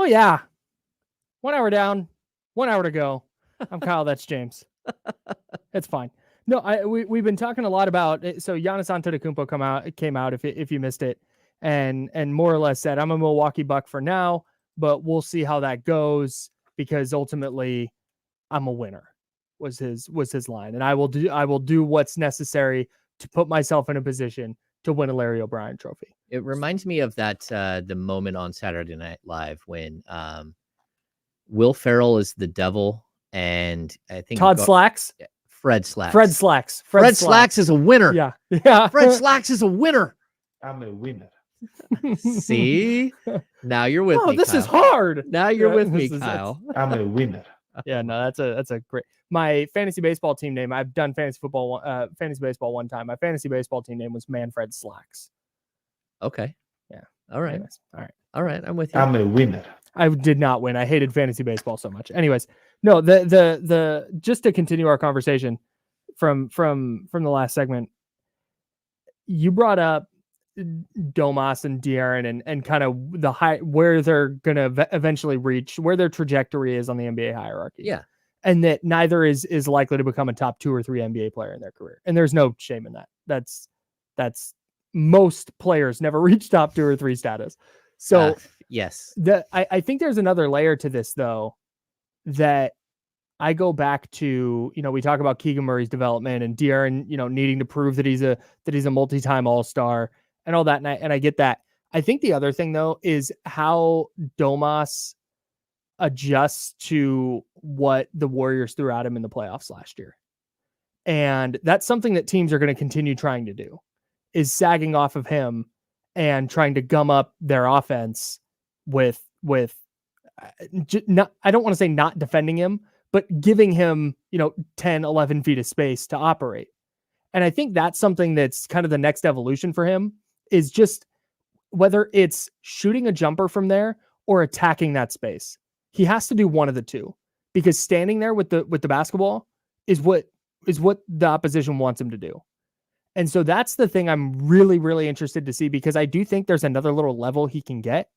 Oh yeah. 1 hour down, 1 hour to go. I'm Kyle. That's James. It's fine. No, we've been talking a lot about it. So Giannis Antetokounmpo came out if you missed it, and more or less said, I'm a Milwaukee Buck for now, but we'll see how that goes, because ultimately I'm a winner was his line. And I will do what's necessary to put myself in a position to win a Larry O'Brien trophy. It reminds me of that the moment on Saturday Night Live when Will Ferrell is the devil, and I think Todd Slacks. Fred Slacks. Fred Slacks. Fred Slacks is a winner. Yeah. Yeah. Fred Slacks is a winner. I'm a winner. See? Now you're with me. This Kyle. is hard. Now you're with me, this is- Kyle. I'm a winner. Yeah, no, that's a great. My fantasy baseball team name. I've done fantasy baseball one time. My fantasy baseball team name was Manfred Slacks. Okay. Yeah. All right. Anyways, all right. All right. I'm with you. I'm a winner. I did not win. I hated fantasy baseball so much. Anyways, no, the just to continue our conversation from the last segment, you brought up Domas and De'Aaron and kind of the high where they're gonna eventually reach, where their trajectory is on the NBA hierarchy. Yeah. And that neither is likely to become a top 2 or 3 NBA player in their career. And there's no shame in that. That's most players never reach top 2 or 3 status. So yes, I think there's another layer to this though, that I go back to, we talk about Keegan Murray's development and De'Aaron, needing to prove that he's a multi-time all-star and all that. And I get that. I think the other thing though is how Domas adjusts to what the Warriors threw at him in the playoffs last year. And that's something that teams are going to continue trying to do, is sagging off of him and trying to gum up their offense with not, I don't want to say not defending him, but giving him, 10, 11 feet of space to operate. And I think that's something that's kind of the next evolution for him, is just whether it's shooting a jumper from there or attacking that space. He has to do one of the two, because standing there with the basketball is what the opposition wants him to do. And so that's the thing I'm really, really interested to see, because I do think there's another little level he can get.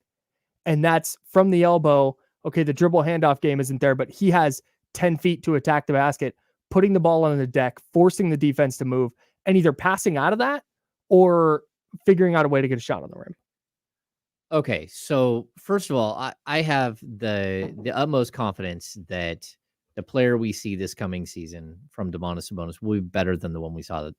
And that's from the elbow. Okay, the dribble handoff game isn't there, but he has 10 feet to attack the basket, putting the ball on the deck, forcing the defense to move, and either passing out of that or figuring out a way to get a shot on the rim. Okay, so first of all, I have the utmost confidence that the player we see this coming season from Domantas Sabonis will be better than the one we saw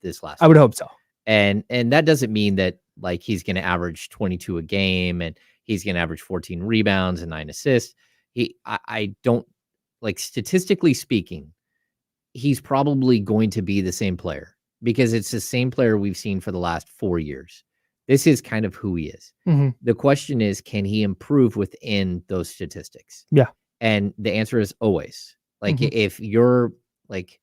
this last. I would hope so. And that doesn't mean that like he's going to average 22 a game and he's going to average 14 rebounds and 9 assists. I don't, like, statistically speaking, he's probably going to be the same player, because it's the same player we've seen for the last 4 years. This is kind of who he is. Mm-hmm. The question is, can he improve within those statistics? Yeah. And the answer is always. Like, if you're like,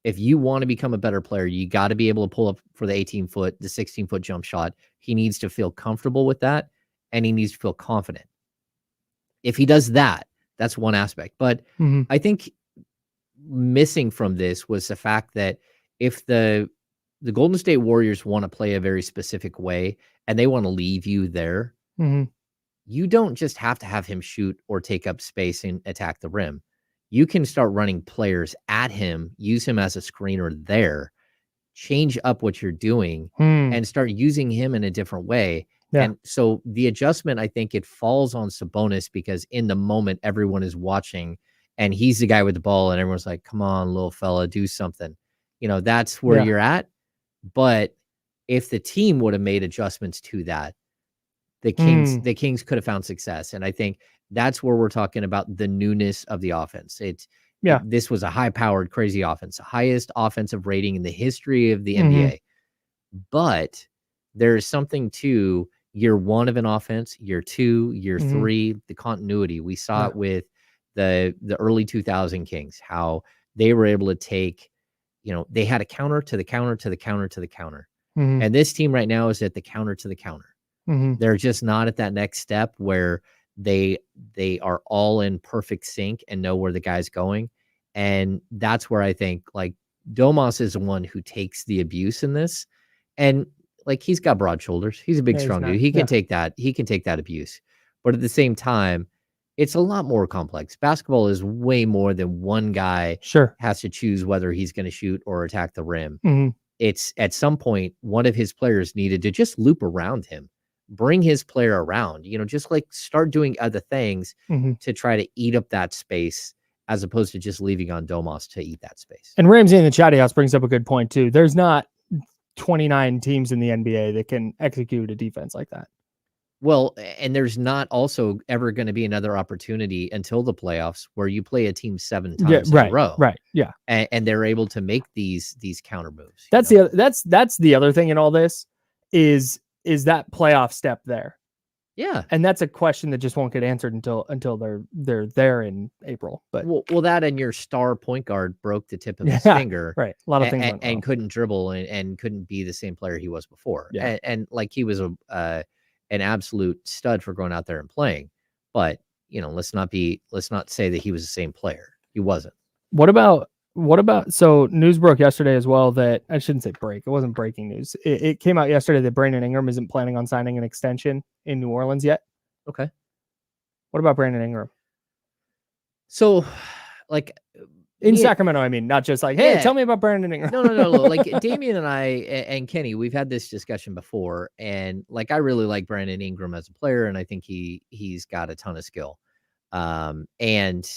if you want to become a better player, you got to be able to pull up for the 18-foot, the 16-foot jump shot. He needs to feel comfortable with that, and he needs to feel confident. If he does that, that's one aspect. But I think missing from this was the fact that if the Golden State Warriors want to play a very specific way and they want to leave you there, you don't just have to have him shoot or take up space and attack the rim. You can start running players at him, use him as a screener there, change up what you're doing, and start using him in a different way. Yeah. And so the adjustment, I think it falls on Sabonis, because in the moment, everyone is watching and he's the guy with the ball and everyone's like, come on, little fella, do something. That's where you're at. But if the team would have made adjustments to that, the Kings could have found success. And I think that's where we're talking about the newness of the offense. This was a high-powered, crazy offense, the highest offensive rating in the history of the NBA. But there's something to year one of an offense, year two, year three, the continuity. We saw it with the early 2000 Kings, how they were able to take, they had a counter to the counter to the counter to the counter. And this team right now is at the counter to the counter. They're just not at that next step where they are all in perfect sync and know where the guy's going. And that's where I think, like, Domas is the one who takes the abuse in this. And like, he's got broad shoulders. He's a big, strong dude. He can take that. He can take that abuse. But at the same time, it's a lot more complex. Basketball is way more than one guy has to choose whether he's going to shoot or attack the rim. It's at some point, one of his players needed to just loop around him. bring his player around, just like start doing other things Mhm. to try to eat up that space as opposed to just leaving on Domas to eat that space. And Ramsey in the chatty house brings up a good point too. There's not 29 teams in the NBA that can execute a defense like that. Well, and there's not also ever going to be another opportunity until the playoffs where you play a team 7 times in a row. Right. Yeah. And they're able to make these counter moves. That's the other thing in all this is that playoff step there. Yeah. And that's a question that just won't get answered until they're there in April. But well, that and your star point guard broke the tip of his finger. Right. A lot of things went and wrong. couldn't dribble and couldn't be the same player he was before. Yeah. And like he was an absolute stud for going out there and playing. But, let's not say that he was the same player. He wasn't. What about so news broke yesterday as well that I shouldn't say break. It wasn't breaking news. It came out yesterday that Brandon Ingram isn't planning on signing an extension in New Orleans yet. Okay. What about Brandon Ingram? So like in Sacramento, I mean, not just like, hey, tell me about Brandon Ingram. No. Like Damian and I and Kenny, we've had this discussion before, and like I really like Brandon Ingram as a player, and I think he's got a ton of skill. And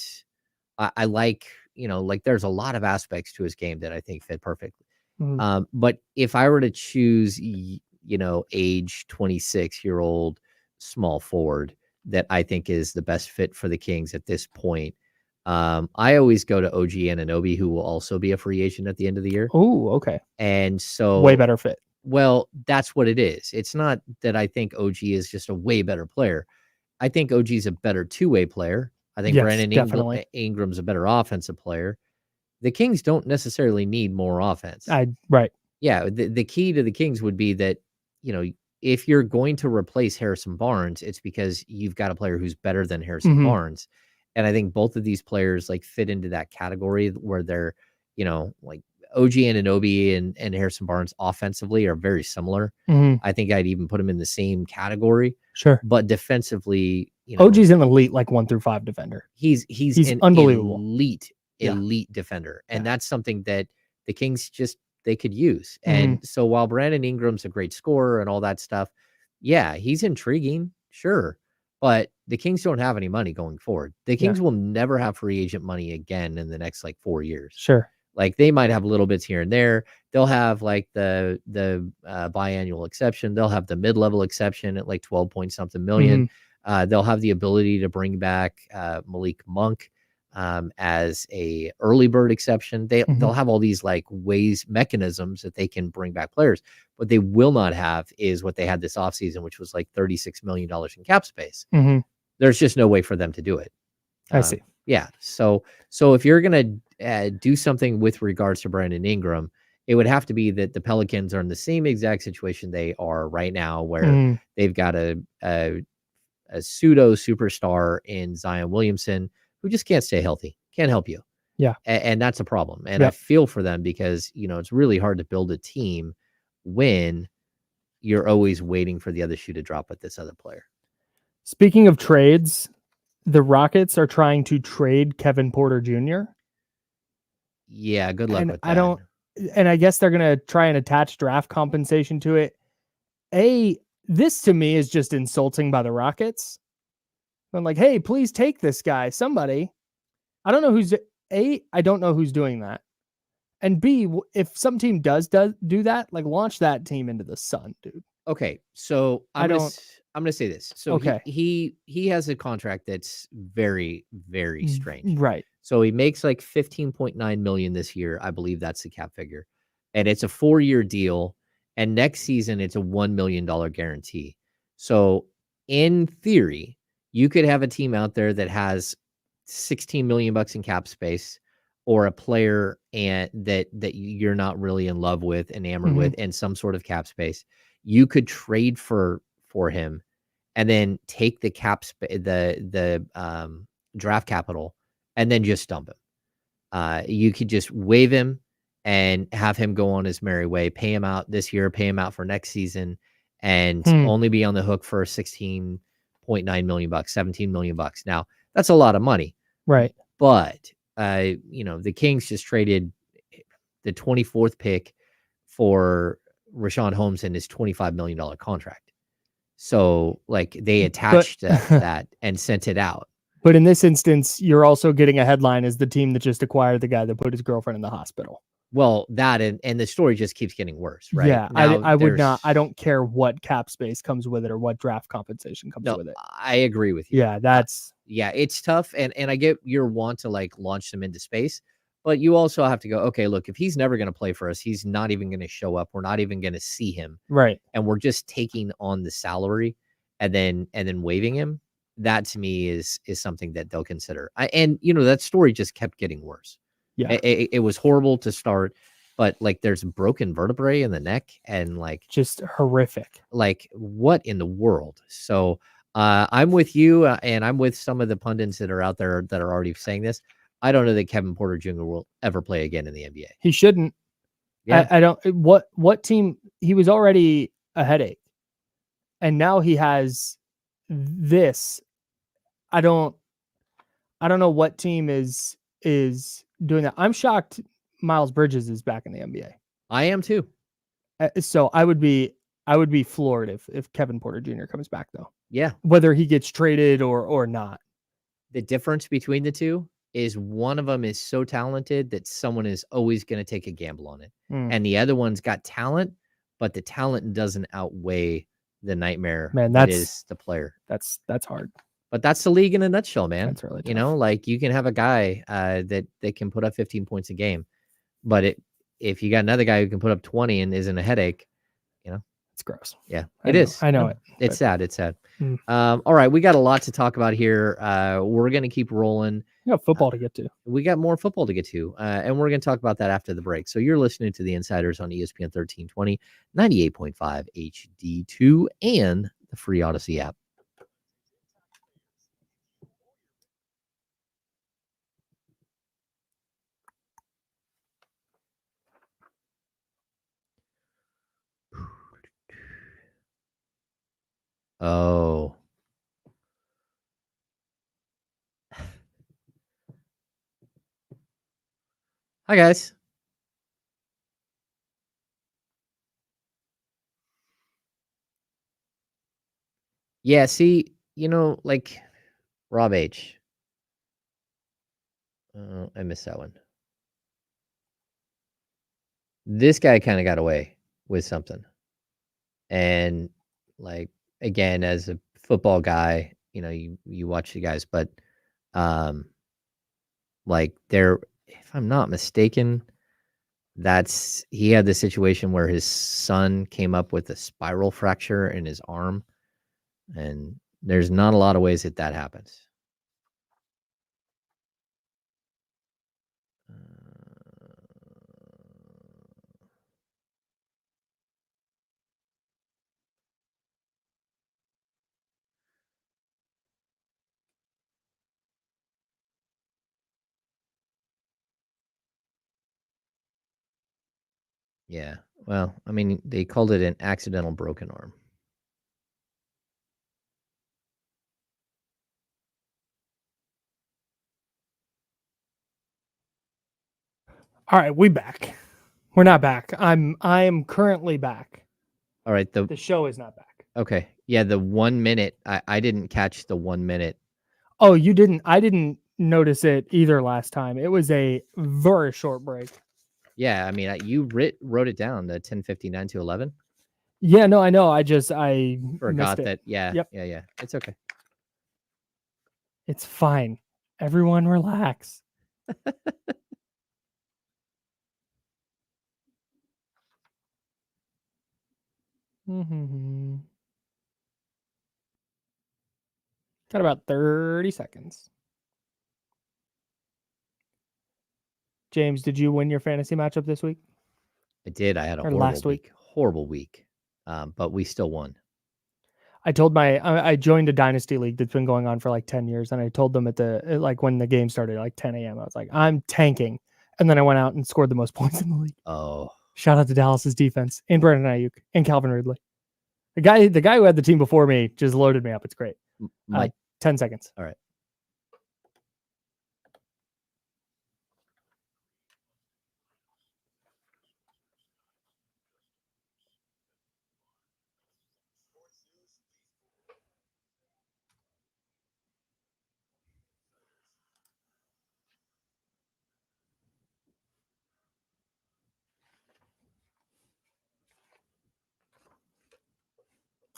I like, like there's a lot of aspects to his game that I think fit perfectly. Mhm. But if I were to choose, age 26-year-old small forward that I think is the best fit for the Kings at this point, I always go to OG Anunoby, who will also be a free agent at the end of the year. Oh, okay. And so way better fit. Well, that's what it is. It's not that I think OG is just a way better player. I think OG is a better two-way player. I think Yes, Brandon definitely. Ingram's a better offensive player. The Kings don't necessarily need more offense. Right. Yeah, the key to the Kings would be that, if you're going to replace Harrison Barnes, it's because you've got a player who's better than Harrison Mhm. Barnes. And I think both of these players like fit into that category where they're, like OG Anunoby and Harrison Barnes offensively are very similar. Mhm. I think I'd even put them in the same category, Sure. but defensively, OG's an elite, like 1 through 5 defender. he's an unbelievable. elite defender. And Yeah. that's something that the Kings they could use. Mhm. And so while Brandon Ingram's a great scorer and all that stuff, yeah, he's intriguing, sure. But the Kings don't have any money going forward. The Kings will never have free agent money again in the next like 4 years. Sure. Like they might have little bits here and there. They'll have like the biannual exception. They'll have the mid-level exception at like 12 point something million. They'll have the ability to bring back Malik Monk as a early bird exception. They'll have all these like mechanisms that they can bring back players. What they will not have is what they had this offseason, which was like $36 million in cap space. Mhm. There's just no way for them to do it. I see. Yeah. So if you're going to do something with regards to Brandon Ingram, it would have to be that the Pelicans are in the same exact situation they are right now, where they've got a pseudo superstar in Zion Williamson who just can't stay healthy, can't help you. Yeah. And that's a problem. And I feel for them because, it's really hard to build a team when you're always waiting for the other shoe to drop with this other player. Speaking of trades, the Rockets are trying to trade Kevin Porter Jr. Yeah, good luck with that. I guess they're going to try and attach draft compensation to it. This to me is just insulting by the Rockets. I'm like, hey, please take this guy. Somebody. I don't know I don't know who's doing that. And B, if some team does do that, like launch that team into the sun, dude. Okay, so I'm gonna say this. So okay. he has a contract that's very, very strange. Right. So he makes like $15.9 million this year. I believe that's the cap figure. And it's a 4-year deal. And next season it's a $1 million guarantee. So in theory, you could have a team out there that has $16 million in cap space, or a player that you're not really in love with, enamored with, and some sort of cap space. You could trade for him and then take the draft capital and then just dump him. You could just waive him and have him go on his merry way, pay him out this year, pay him out for next season, and only be on the hook for $16.9 million, $17 million. Now, that's a lot of money. Right. But the Kings just traded the 24th pick for Rashawn Holmes and his $25 million contract. So like they attached that and sent it out. But in this instance, you're also getting a headline as the team that just acquired the guy that put his girlfriend in the hospital. Well, that and the story just keeps getting worse, right? Yeah, Now, I would not. I don't care what cap space comes with it or what draft compensation comes with it. I agree with you. Yeah, that's yeah, it's tough, and I get your want to like launch them into space, but you also have to go, okay, look, if he's never going to play for us, he's not even going to show up. We're not even going to see him, right. and we're just taking on the salary and then waiving him. That to me is something that they'll consider. And that story just kept getting worse. Yeah, it was horrible to start, but like there's broken vertebrae in the neck and like just horrific. Like what in the world? So I'm with you, and I'm with some of the pundits that are out there that are already saying this. I don't know that Kevin Porter Jr. will ever play again in the NBA. He shouldn't. Yeah. I don't. What team? He was already a headache, and now he has this. I don't know what team is doing that. I'm shocked Miles Bridges is back in the NBA. I am too. So I would be floored if Kevin Porter Jr. comes back though. Yeah. Whether he gets traded or not. The difference between the two is one of them is so talented that someone is always going to take a gamble on it. And the other one's got talent, but the talent doesn't outweigh the nightmare that is the player. That's hard. But that's the league in a nutshell, man. That's really tough. Like you can have a guy that can put up 15 points a game, but if you got another guy who can put up 20 and isn't a headache, it's gross. Yeah, it is. I know it. It's sad. It's sad. All right, we got a lot to talk about here. We're gonna keep rolling. We got football to get to. We got more football to get to, and we're gonna talk about that after the break. So you're listening to the Insiders on ESPN 1320, 98.5 HD2, and the free Odyssey app. Oh. Hi, guys. Yeah, see, like Rob H. I missed that one. This guy kind of got away with something. And like, again, as a football guy, you watch the guys, but like if I'm not mistaken, he had the situation where his son came up with a spiral fracture in his arm, and there's not a lot of ways that happens. Yeah. Well, I mean, they called it an accidental broken arm. All right, we back. We're not back. I am currently back. All right. The show is not back. Okay. Yeah, the 1 minute. I didn't catch the 1 minute. Oh, you didn't? I didn't notice it either last time. It was a very short break. Yeah, I mean, you wrote it down, the 10:59 to 11. Yeah, no, I know. I forgot missed it. that. Yeah. Yep. Yeah. It's okay. It's fine. Everyone relax. Got about 30 seconds. James, did you win your fantasy matchup this week? I did. I had a horrible week, but we still won. I told I joined a dynasty league that's been going on for like 10 years. And I told them when the game started at like 10 a.m. I was like, I'm tanking. And then I went out and scored the most points in the league. Oh, shout out to Dallas's defense and Brandon Ayuk and Calvin Ridley. The guy who had the team before me just loaded me up. It's great. 10 seconds. All right.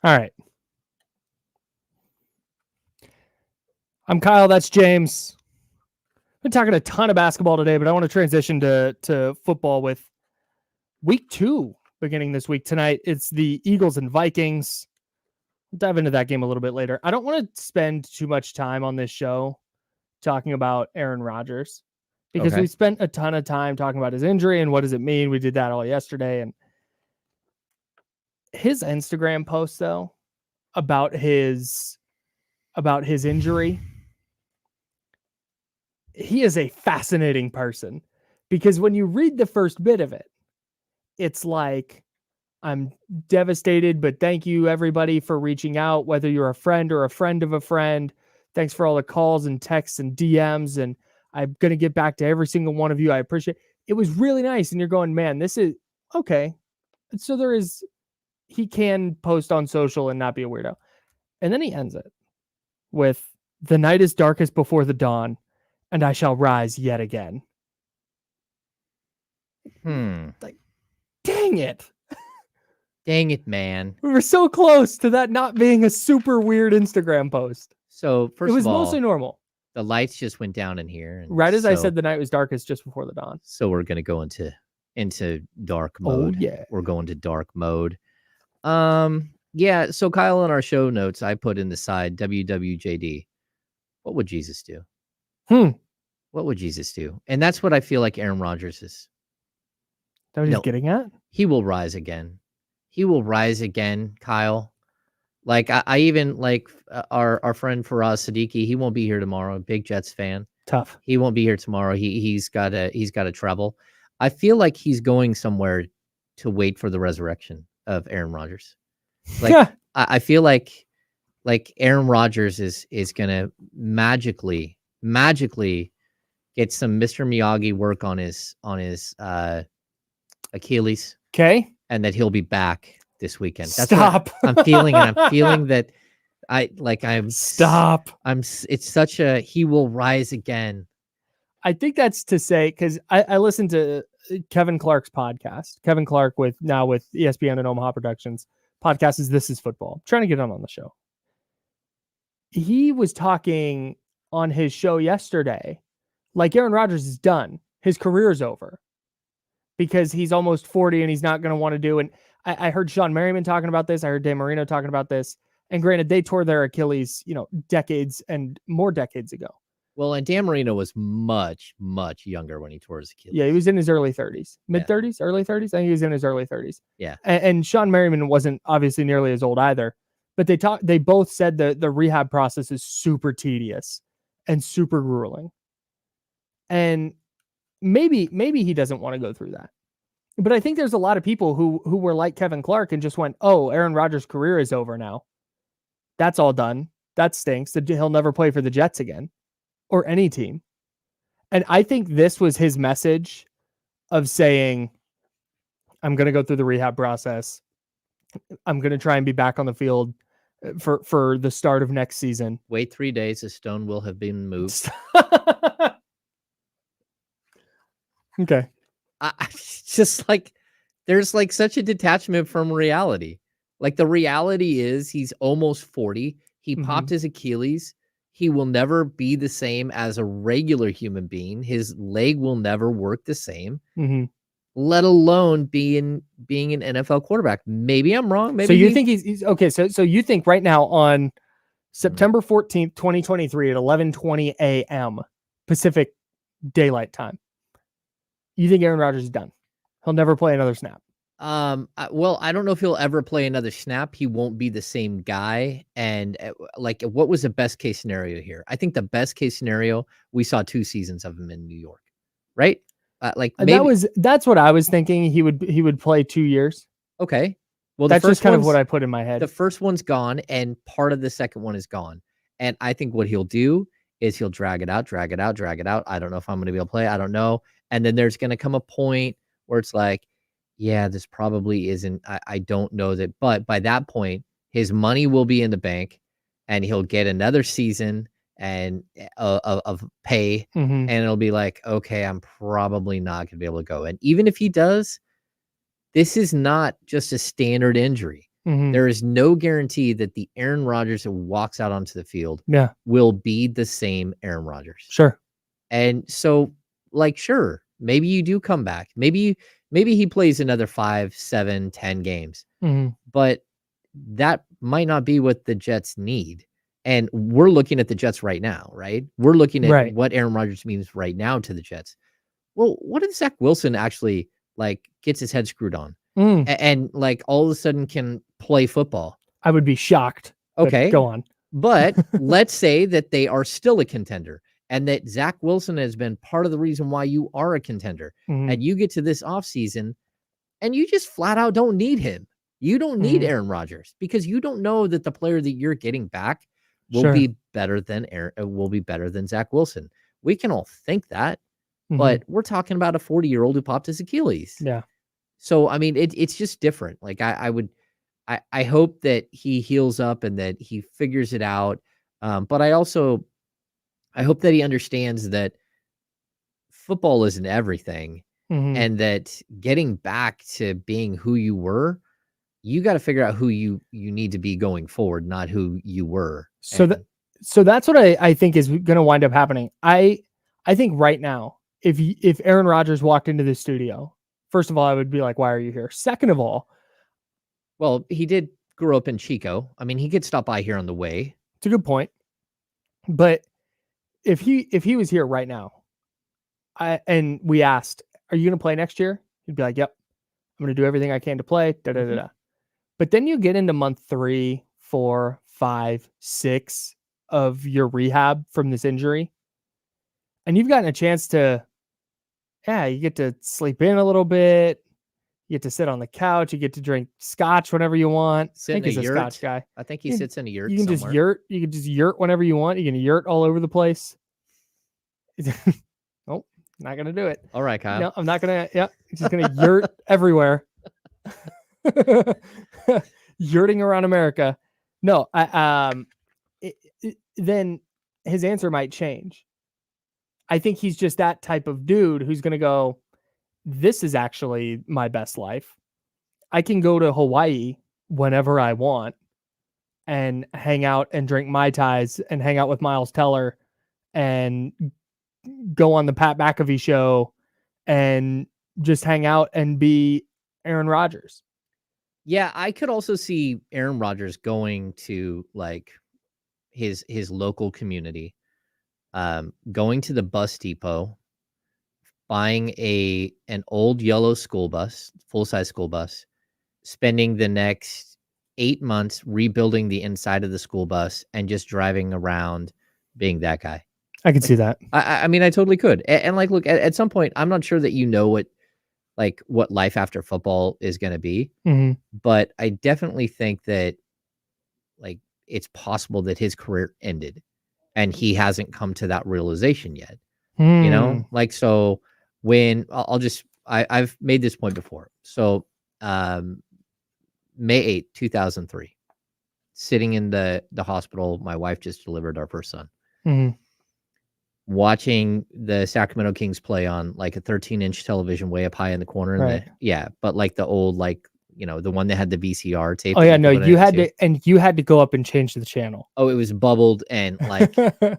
All right. I'm Kyle. That's James. Been talking a ton of basketball today, but I want to transition to football with week 2 beginning this week. Tonight, it's the Eagles and Vikings. We'll dive into that game a little bit later. I don't want to spend too much time on this show talking about Aaron Rodgers because we spent a ton of time talking about his injury and what does it mean. We did that all yesterday. And his Instagram post, though, about his injury, he is a fascinating person because when you read the first bit of it, it's like, I'm devastated, but thank you everybody for reaching out, whether you're a friend or a friend of a friend. Thanks for all the calls and texts and DMs. And I'm going to get back to every single one of you. I appreciate it. It was really nice. And you're going, man, this is okay. So he can post on social and not be a weirdo. And then he ends it with, the night is darkest before the dawn, and I shall rise yet again. Like, dang it. Dang it, man. We were so close to that not being a super weird Instagram post. So first it was of all, mostly normal. The lights just went down in here. And right as I said, the night was darkest just before the dawn. So we're going to go into dark mode. Oh, yeah. We're going to dark mode. Yeah. So Kyle, in our show notes, I put in the side WWJD. What would Jesus do? What would Jesus do? And that's what I feel like Aaron Rodgers is. Is that what he's getting at? He will rise again. He will rise again, Kyle. Like I even like our friend Faraz Siddiqui. He won't be here tomorrow. Big Jets fan. Tough. He won't be here tomorrow. He's got to travel. I feel like he's going somewhere to wait for the resurrection of Aaron Rodgers. Like I feel like Aaron Rodgers is gonna magically get some Mr. Miyagi work on his Achilles. Okay. And that he'll be back this weekend. That's Stop. I'm feeling, and I'm feeling that Stop. It's such a, he will rise again. I think that's to say, because I listened to Kevin Clark's podcast. Kevin Clark with ESPN and Omaha Productions. Podcast is This Is Football. I'm trying to get on the show. He was talking on his show yesterday, like Aaron Rodgers is done. His career is over. Because he's almost 40 and he's not going to want to do. And I heard Sean Merriman talking about this. I heard Dan Marino talking about this. And granted, they tore their Achilles, decades and more decades ago. Well, and Dan Marino was much, much younger when he tore his Achilles. Yeah, he was in his early 30s, mid-30s, early 30s. I think he was in his early 30s. Yeah. And Sean Merriman wasn't obviously nearly as old either. But they both said the rehab process is super tedious and super grueling. And maybe he doesn't want to go through that. But I think there's a lot of people who were like Kevin Clark and just went, oh, Aaron Rodgers' career is over now. That's all done. That stinks. He'll never play for the Jets again or any team. And I think this was his message of saying, I'm going to go through the rehab process. I'm going to try and be back on the field for the start of next season. Wait 3 days. A stone will have been moved. Okay. Just like there's like such a detachment from reality. Like the reality is he's almost 40. He popped his Achilles. He will never be the same as a regular human being. His leg will never work the same, let alone being an NFL quarterback. Maybe I'm wrong. Maybe so you think he's okay. So you think right now on September 14th, 2023 at 11:20 a.m. Pacific Daylight Time, you think Aaron Rodgers is done? He'll never play another snap. Well, I don't know if he'll ever play another snap. He won't be the same guy. And like, what was the best case scenario here? I think the best case scenario, we saw 2 seasons of him in New York, right? Like maybe, that's what I was thinking. He would play 2 years. Okay. Well, that's just kind of what I put in my head. The first one's gone and part of the second one is gone. And I think what he'll do is he'll drag it out. I don't know if I'm going to be able to play. I don't know. And then there's going to come a point where it's like, yeah, this probably isn't, I don't know that. But by that point, his money will be in the bank and he'll get another season and of pay. And it'll be like, okay, I'm probably not going to be able to go. And even if he does, this is not just a standard injury. Mhm. There is no guarantee that the Aaron Rodgers that walks out onto the field Yeah, will be the same Aaron Rodgers. sure. And so, like, sure, maybe you do come back. Maybe he plays another 5, 7, 10 games. Mhm. But that might not be what the Jets need. And we're looking at the Jets right now, right? We're looking at Right. what Aaron Rodgers means right now to the Jets. Well, what if Zach Wilson actually like gets his head screwed on Mm. and like all of a sudden can play football? I would be shocked. But Okay. go on. But let's say that they are still a contender and that Zach Wilson has been part of the reason why you are a contender. Mhm. And you get to this offseason and you just flat out don't need him. You don't need Mhm. Aaron Rodgers because you don't know that the player that you're getting back will Sure. be better than Zach Wilson. We can all think that, Mhm. but we're talking about a 40-year-old who popped his Achilles. Yeah. So I mean, it's just different. Like I hope that he heals up and that he figures it out. But I hope that he understands that football isn't everything, Mhm. and that getting back to being who you were, you got to figure out who you need to be going forward, not who you were. So And- so that's what I think is going to wind up happening. I think right now, if Aaron Rodgers walked into the studio, first of all, I would be like, why are you here? Second of all, well, he did grow up in Chico. I mean, he could stop by here on the way. it's a good point. But if he was here right now, and we asked, are you going to play next year? He'd be like, yep, I'm going to do everything I can to play. Da da da da. But then you get into month 3, 4, 5, 6 of your rehab from this injury, and you've gotten a chance to, you get to sleep in a little bit. You get to sit on the couch. You get to drink scotch whenever you want. Sit I think in he's a a yurt. scotch guy. I think he You- sits in a yurt. You can somewhere. just yurt. You can just yurt whenever you want. You can yurt all over the place. Nope, not gonna do it. All right, Kyle. No, I'm not gonna. Yeah, just gonna yurt everywhere. Yurting around America. No, then his answer might change. I think he's just that type of dude who's gonna go, this is actually my best life. I can go to Hawaii whenever I want and hang out and drink Mai Tais and hang out with Miles Teller and go on the Pat McAfee show and just hang out and be Aaron Rodgers. Yeah, I could also see Aaron Rodgers going to like his local community, going to the bus depot, buying an old yellow school bus, full-size school bus, spending the next 8 months rebuilding the inside of the school bus and just driving around being that guy. I can see that. I mean, I totally could. And like, look, at some point, I'm not sure that you know what life after football is going to be. Mhm. But I definitely think that like it's possible that his career ended and he hasn't come to that realization yet. You know, like, so when I've made this point before. So May 8th, 2003, sitting in the hospital, my wife just delivered our first son. Mhm. Watching the Sacramento Kings play on like a 13-inch television way up high in the corner. Right. But like the old, like, you know, the one that had the VCR tape. Oh that yeah, could no, put it you had into. to, and you had to go up and change the channel. Oh, it was bubbled and like,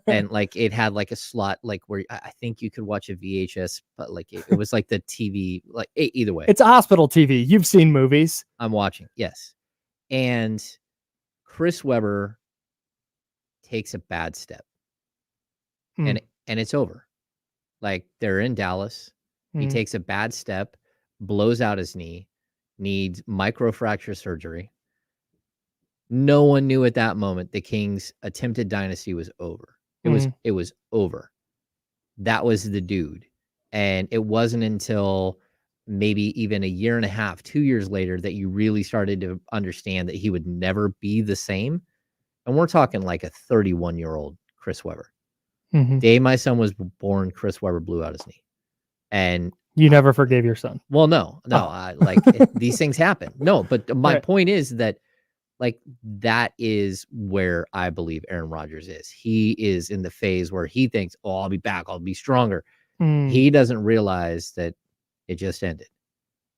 and like it had like a slot, like where I think you could watch a VHS, but like it was like the TV, like either way. It's a hospital TV. You've seen movies. I'm watching, yes. And Chris Webber takes a bad step, and it's over. Like they're in Dallas. He takes a bad step, blows out his knee, needs microfracture surgery. No one knew at that moment the Kings' attempted dynasty was over. It was over. That was the dude. And it wasn't until maybe even a year and a half, 2 years later, that you really started to understand that he would never be the same. And we're talking like a 31-year-old Chris Webber. Day my son was born, Chris Webber blew out his knee. And you never forgave your son. well, no, these things happen. No, but my point is that like that is where I believe Aaron Rodgers is. He is in the phase where he thinks, oh, I'll be back. I'll be stronger. He doesn't realize that it just ended.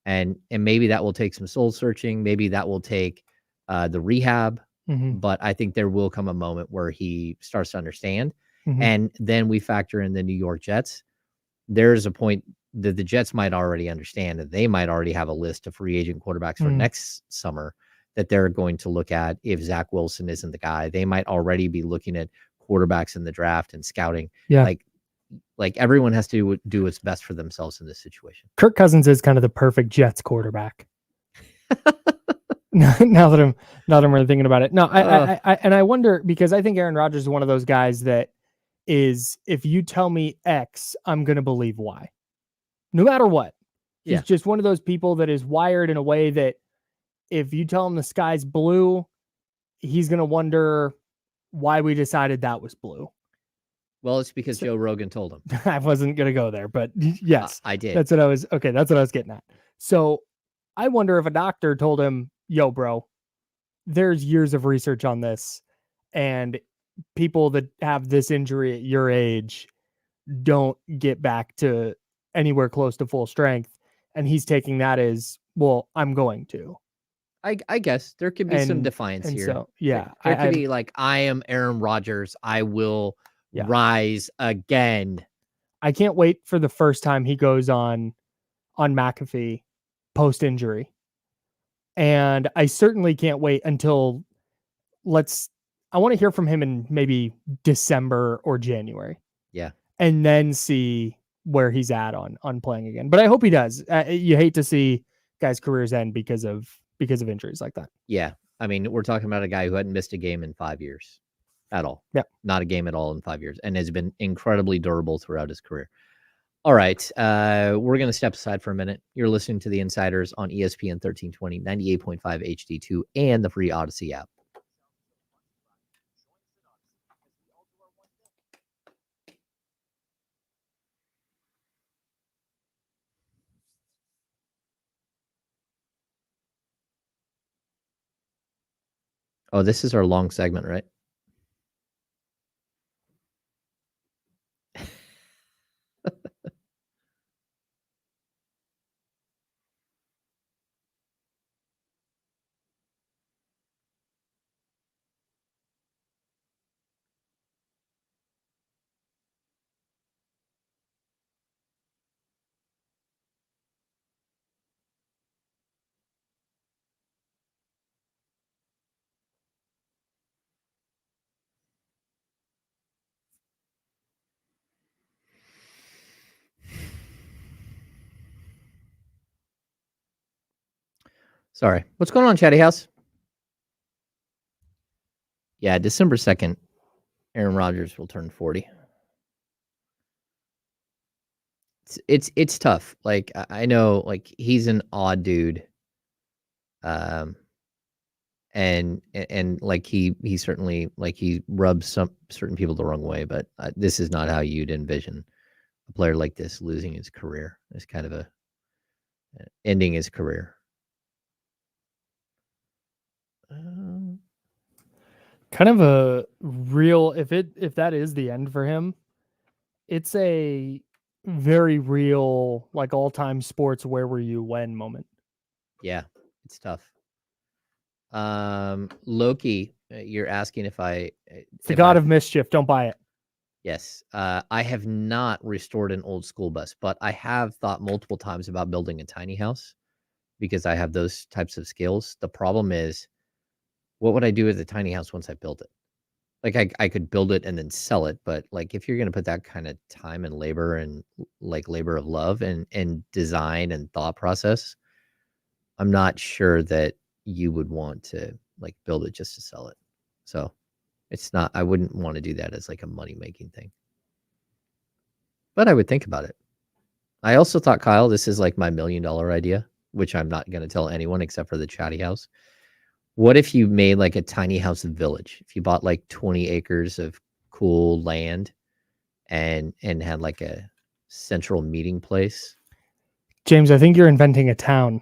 And maybe that will take some soul searching. Maybe that will take the rehab. Mhm. But I think there will come a moment where he starts to understand. Mhm. And then we factor in the New York Jets. There's a point that the Jets might already understand that they might already have a list of free agent quarterbacks for next summer that they're going to look at. If Zach Wilson isn't the guy, they might already be looking at quarterbacks in the draft and scouting. Yeah. Like everyone has to do what's best for themselves in this situation. Kirk Cousins is kind of the perfect Jets quarterback. now that I'm really thinking about it. No, I wonder, because I think Aaron Rodgers is one of those guys that is, if you tell me X, I'm going to believe Y, no matter what. He's just one of those people that is wired in a way that if you tell him the sky's blue, he's going to wonder why we decided that was blue. Well, it's because Joe Rogan told him. I wasn't going to go there, but yes, I did. That's what I was getting at. So I wonder if a doctor told him, yo, bro, there's years of research on this, and people that have this injury at your age don't get back to anywhere close to full strength. And he's taking that as, well, I'm going to. I guess there could be some defiance here. So, yeah. There could be like, I am Aaron Rodgers. I will rise again. I can't wait for the first time he goes on McAfee post-injury. And I certainly can't wait until I want to hear from him in maybe December or January. Yeah. And then see where he's at on playing again. But I hope he does. You hate to see guys' careers end because of injuries like that. Yeah. I mean, we're talking about a guy who hadn't missed a game in 5 years at all. Yeah. Not a game at all in 5 years, and has been incredibly durable throughout his career. All right. We're going to step aside for a minute. You're listening to The Insiders on ESPN 1320, 98.5 HD2, and the free Odyssey app. Oh, this is our long segment, right? Sorry. What's going on, Chatty House? Yeah, December 2nd, Aaron Rodgers will turn 40. It's tough. Like, I know, like, he's an odd dude. And like he certainly, like, he rubs some certain people the wrong way, but this is not how you'd envision a player like this losing his career. It's kind of ending his career. Kind of a real, if that is the end for him, it's a very real, like, all-time sports where were you when moment. Yeah, it's tough. Loki, you're asking if it's the god of mischief, don't buy it. Yes. I have not restored an old school bus, but I have thought multiple times about building a tiny house because I have those types of skills. The problem is, what would I do with the tiny house once I built it? Like, I could build it and then sell it, but like, if you're going to put that kind of time and labor and like labor of love and design and thought process, I'm not sure that you would want to like build it just to sell it. So it's not, I wouldn't want to do that as like a money-making thing, but I would think about it. I also thought, Kyle, this is like my $1 million idea, which I'm not going to tell anyone except for the Chatty House. What if you made like a tiny house village? If you bought like 20 acres of cool land and had like a central meeting place. James, I think you're inventing a town.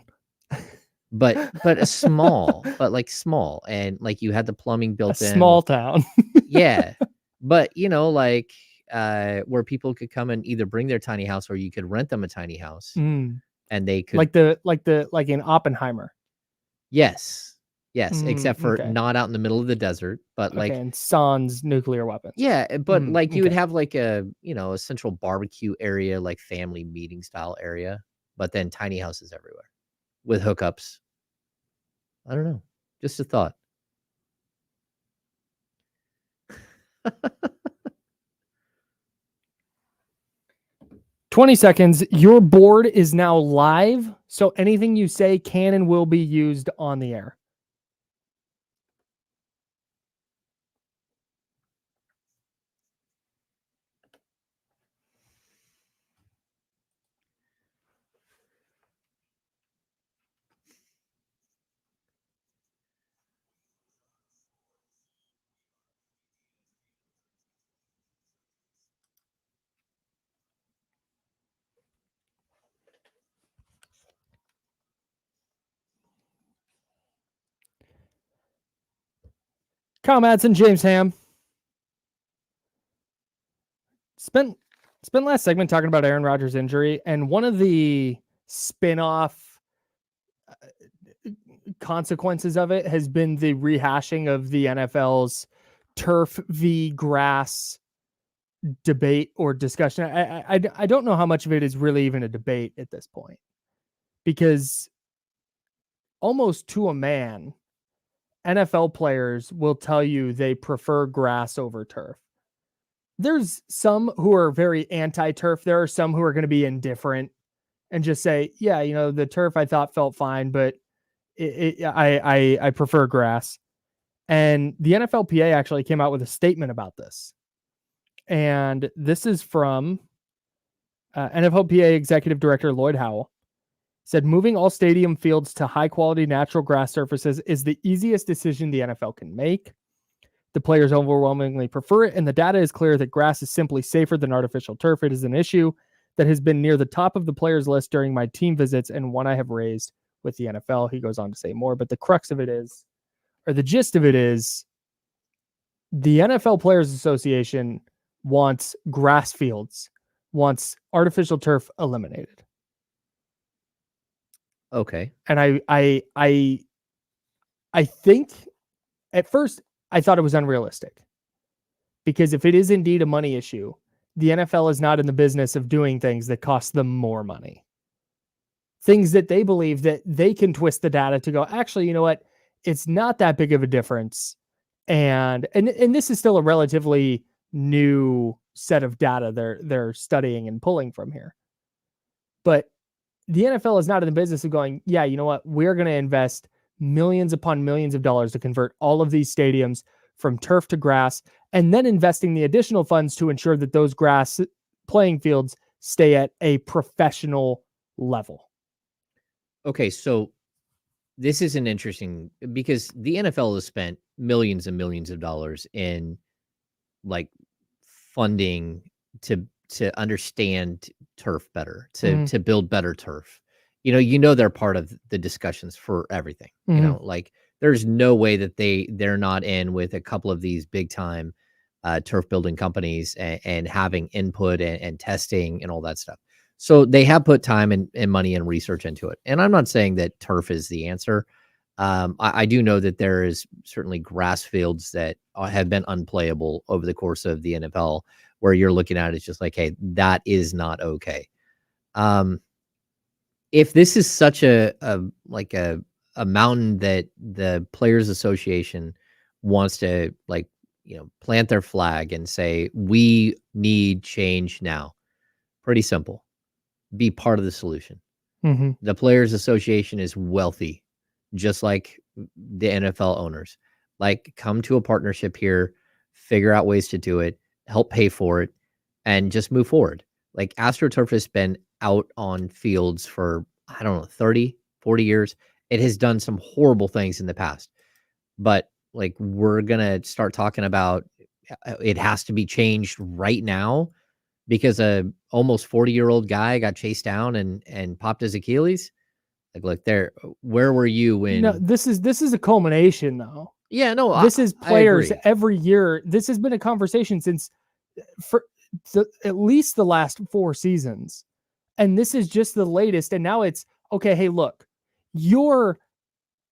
But a small, but like small, and like you had the plumbing built in. Small town. Yeah. But you know, like where people could come and either bring their tiny house or you could rent them a tiny house and they could like in Oppenheimer. Yes. Yes, except for okay. not out in the middle of the desert, but like and sans nuclear weapons. yeah, but like you would okay. have like a a central barbecue area, like family meeting style area, but then tiny houses everywhere with hookups. I don't know, just a thought. 20 seconds. Your board is now live, so anything you say can and will be used on the air. Kyle Madsen, James Ham. Spent last segment talking about Aaron Rodgers' injury, and one of the spin-off consequences of it has been the rehashing of the NFL's turf v grass debate or discussion. I don't know how much of it is really even a debate at this point, because almost to a man, NFL players will tell you they prefer grass over turf. There's some who are very anti-turf. There are some who are going to be indifferent and just say, yeah, the turf I thought felt fine, but I prefer grass. And the NFLPA actually came out with a statement about this. And this is from NFLPA Executive Director Lloyd Howell. Said moving all stadium fields to high-quality natural grass surfaces is the easiest decision the NFL can make. The players overwhelmingly prefer it, and the data is clear that grass is simply safer than artificial turf. It is an issue that has been near the top of the players' list during my team visits and one I have raised with the NFL. He goes on to say more, but the crux of it is, or the gist of it is, the NFL Players Association wants grass fields, wants artificial turf eliminated. Okay. And I think at first I thought it was unrealistic, because if it is indeed a money issue, the NFL is not in the business of doing things that cost them more money. Things that they believe that they can twist the data to go, actually, you know what? It's not that big of a difference. And this is still a relatively new set of data they're studying and pulling from here. But the NFL is not in the business of going, yeah, you know what? We're going to invest millions upon millions of dollars to convert all of these stadiums from turf to grass, and then investing the additional funds to ensure that those grass playing fields stay at a professional level. Okay, so this is an interesting, because the NFL has spent millions and millions of dollars in like funding to understand turf better, to build better turf. They're part of the discussions for everything. Like there's no way that they're not in with a couple of these big time turf building companies and having input and testing and all that stuff. So they have put time and money and research into it. And I'm not saying that turf is the answer. I do know that there is certainly grass fields that have been unplayable over the course of the NFL, where you're looking at it, it's just like, hey, that is not okay. If this is such a mountain that the Players Association wants to plant their flag and say, we need change now. Pretty simple. Be part of the solution. Mm-hmm. The Players Association is wealthy, just like the NFL owners. Like, come to a partnership here, figure out ways to do it, help pay for it, and just move forward. Like, AstroTurf has been out on fields for, 30, 40 years. It has done some horrible things in the past. But, like, we're going to start talking about it has to be changed right now because a almost 40-year-old guy got chased down and popped his Achilles. Like, look, where were you when? No, this is a culmination, though. Yeah, no, this is players I agree. Every year. This has been a conversation since at least the last 4 seasons, and this is just the latest. And now it's okay. Hey, look, you're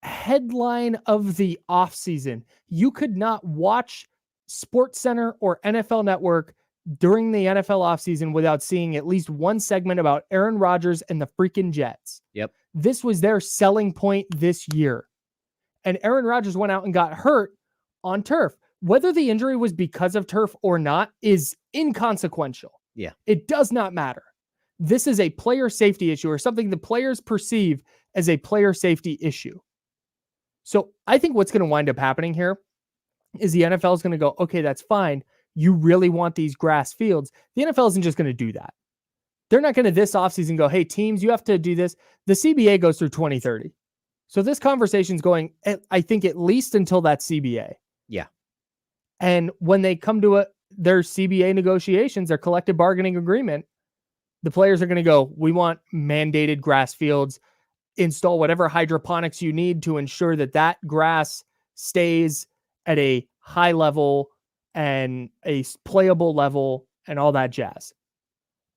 headline of the offseason. You could not watch SportsCenter or NFL Network during the NFL offseason without seeing at least one segment about Aaron Rodgers and the freaking Jets. Yep. This was their selling point this year. And Aaron Rodgers went out and got hurt on turf. Whether the injury was because of turf or not is inconsequential. Yeah. It does not matter. This is a player safety issue or something the players perceive as a player safety issue. So I think what's going to wind up happening here is the NFL is going to go, okay, that's fine. You really want these grass fields. The NFL isn't just going to do that. They're not going to this offseason go, hey, teams, you have to do this. The CBA goes through 2030. So this conversation's going, I think, at least until that CBA. Yeah. And when they come to their CBA negotiations, their collective bargaining agreement, the players are going to go, we want mandated grass fields, install whatever hydroponics you need to ensure that that grass stays at a high level and a playable level and all that jazz.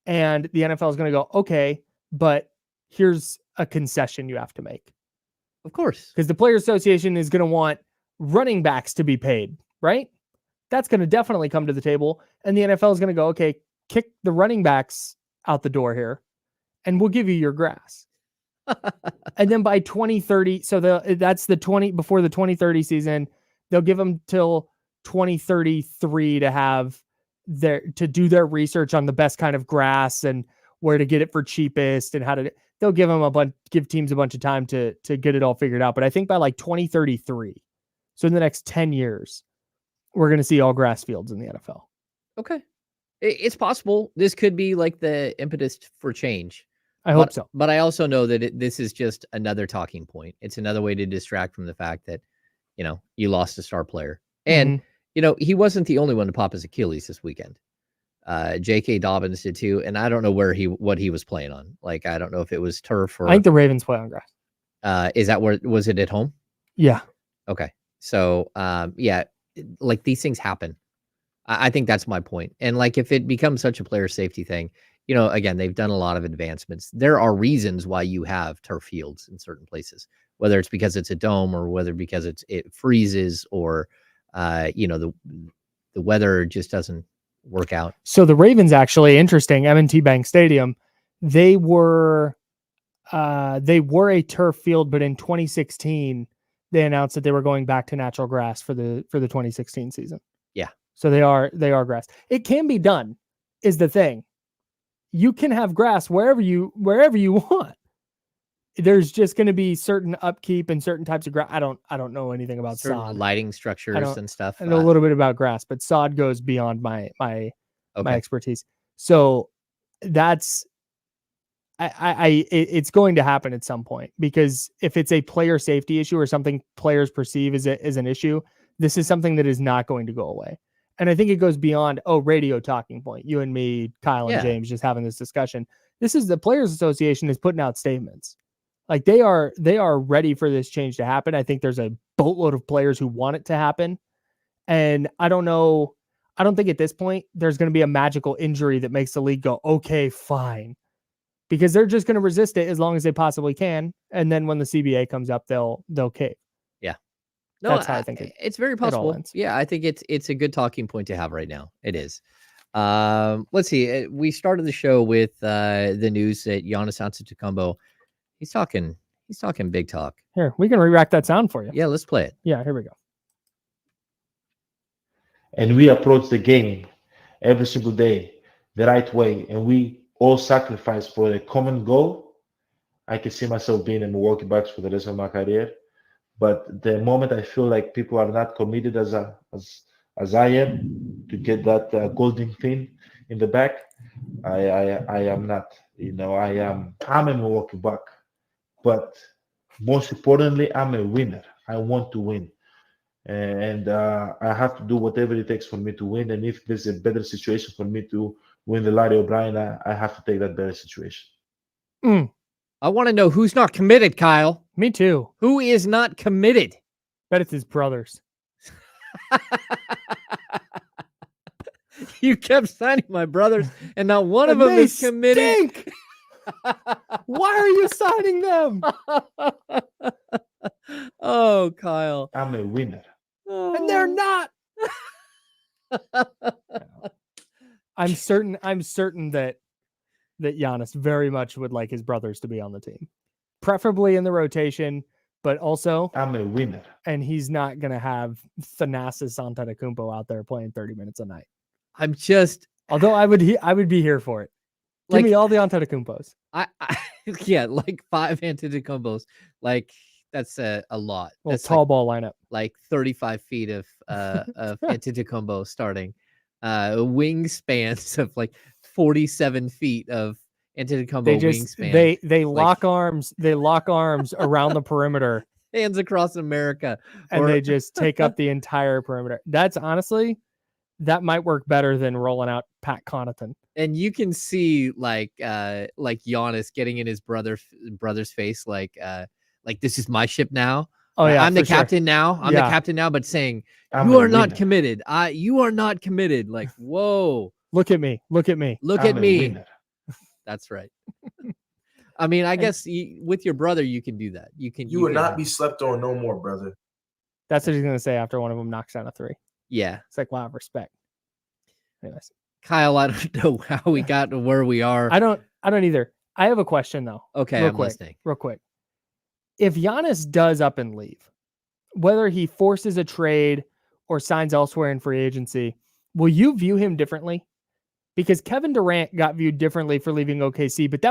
And the NFL is going to go, okay, but here's a concession you have to make. Of course. Because the Players Association is going to want running backs to be paid, right? That's going to definitely come to the table. And the NFL is going to go, okay, kick the running backs out the door here, and we'll give you your grass. And then by 2030, so that's before the 2030 season, they'll give them till 2033 to do their research on the best kind of grass and where to get it for cheapest and they'll give teams a bunch of time to get it all figured out. But I think by like 2033, so in the next 10 years, we're going to see all grass fields in the NFL. Okay. It's possible. This could be like the impetus for change. I hope so. But I also know that this is just another talking point. It's another way to distract from the fact that, you lost a star player. And, he wasn't the only one to pop his Achilles this weekend. J.K. Dobbins did too. And I don't know what he was playing on. Like, I don't know if it was turf or... I think the Ravens play on grass. Is that was it at home? Yeah. Okay. So, yeah, like these things happen. I think that's my point. And like, if it becomes such a player safety thing, again, they've done a lot of advancements. There are reasons why you have turf fields in certain places, whether it's because it's a dome or whether because it freezes or, the weather just doesn't work out. So the Ravens, actually, interesting, M&T Bank Stadium, they were a turf field, but in 2016, they announced that they were going back to natural grass for the 2016 season. Yeah. So they are grass. It can be done, is the thing. You can have grass wherever you want. There's just going to be certain upkeep and certain types of grass. I don't know anything about sod, lighting structures and stuff. I know a little bit about grass, but sod goes beyond my expertise. So that's it's going to happen at some point, because if it's a player safety issue or something players perceive as an issue, this is something that is not going to go away. And I think it goes beyond, radio talking point. You and me, Kyle and James, just having this discussion. This is the Players Association is putting out statements. Like they are ready for this change to happen. I think there's a boatload of players who want it to happen. And I don't think at this point there's going to be a magical injury that makes the league go, okay, fine. Because they're just going to resist it as long as they possibly can. And then when the CBA comes up, they'll cave. Yeah. No, that's how I think it's very possible. Yeah, I think it's a good talking point to have right now. It is. Let's see. We started the show with the news that Giannis Antetokounmpo, he's talking big talk. Here, we can re-rack that sound for you. Yeah, let's play it. Yeah, here we go. And we approach the game every single day the right way, and we all sacrifice for a common goal. I can see myself being in Milwaukee Bucks for the rest of my career. But the moment I feel like people are not committed as I am to get that golden thing in the back, I am not. I'm a Milwaukee Buck, but most importantly, I'm a winner. I want to win, and I have to do whatever it takes for me to win. And if there's a better situation for me to win the Larry O'Brien, I have to take that better situation. I want to know who's not committed, Kyle. Me too. Who is not committed? Bet it's his brothers. You kept signing my brothers, and not one of them is committed. Why are you signing them? Oh, Kyle. I'm a winner. And they're not. I'm certain that Giannis very much would like his brothers to be on the team, preferably in the rotation, but also I'm a winner. and he's not going to have Thanasis Antetokounmpo out there playing 30 minutes a night. I'm just Although I would be here for it. Give like me all the Antetokounmpos. I yeah, like 5 Antetokounmpos. Like that's a lot. Well, That's tall ball lineup. like 35 feet of Antetokounmpo starting. Wingspans of like 47 feet of Antetokounmpo wingspan. They lock arms. They lock arms around the perimeter. Hands across America. And they just take up the entire perimeter. That's honestly, that might work better than rolling out Pat Connaughton. And you can see like Giannis getting in his brother's face, like this is my ship now. Oh yeah, I'm the captain now. I'm the captain now, but saying you are not committed. You are not committed. Like, whoa. Look at me. Look at me. Look at me. That's right. I mean, I guess with your brother, you can do that. You would not be slept on no more, brother. That's what he's gonna say after one of them knocks down a 3. Yeah. It's like, wow, respect. Anyways. Kyle, I don't know how we got to where we are. I don't either. I have a question though. Okay, I'm listening. Real quick. If Giannis does up and leave, whether he forces a trade or signs elsewhere in free agency, will you view him differently? Because Kevin Durant got viewed differently for leaving OKC, but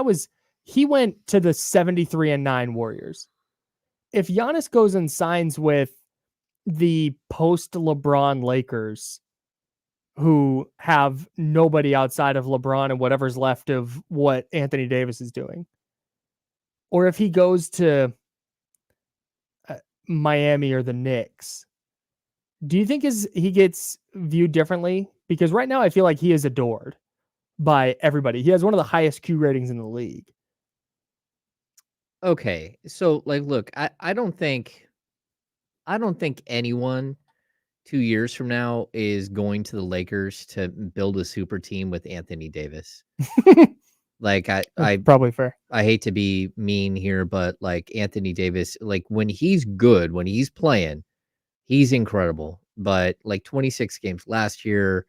he went to the 73-9 Warriors. If Giannis goes and signs with the post-LeBron Lakers, who have nobody outside of LeBron and whatever's left of what Anthony Davis is doing, or if he goes to Miami or the Knicks, do you think he gets viewed differently? Because right now I feel like he is adored by everybody. He has one of the highest Q ratings in the league. Okay, so like, look, I don't think anyone 2 years from now is going to the Lakers to build a super team with Anthony Davis. Like I probably fair. I hate to be mean here, but like Anthony Davis, like when he's good, when he's playing, he's incredible. But like 26 games last year,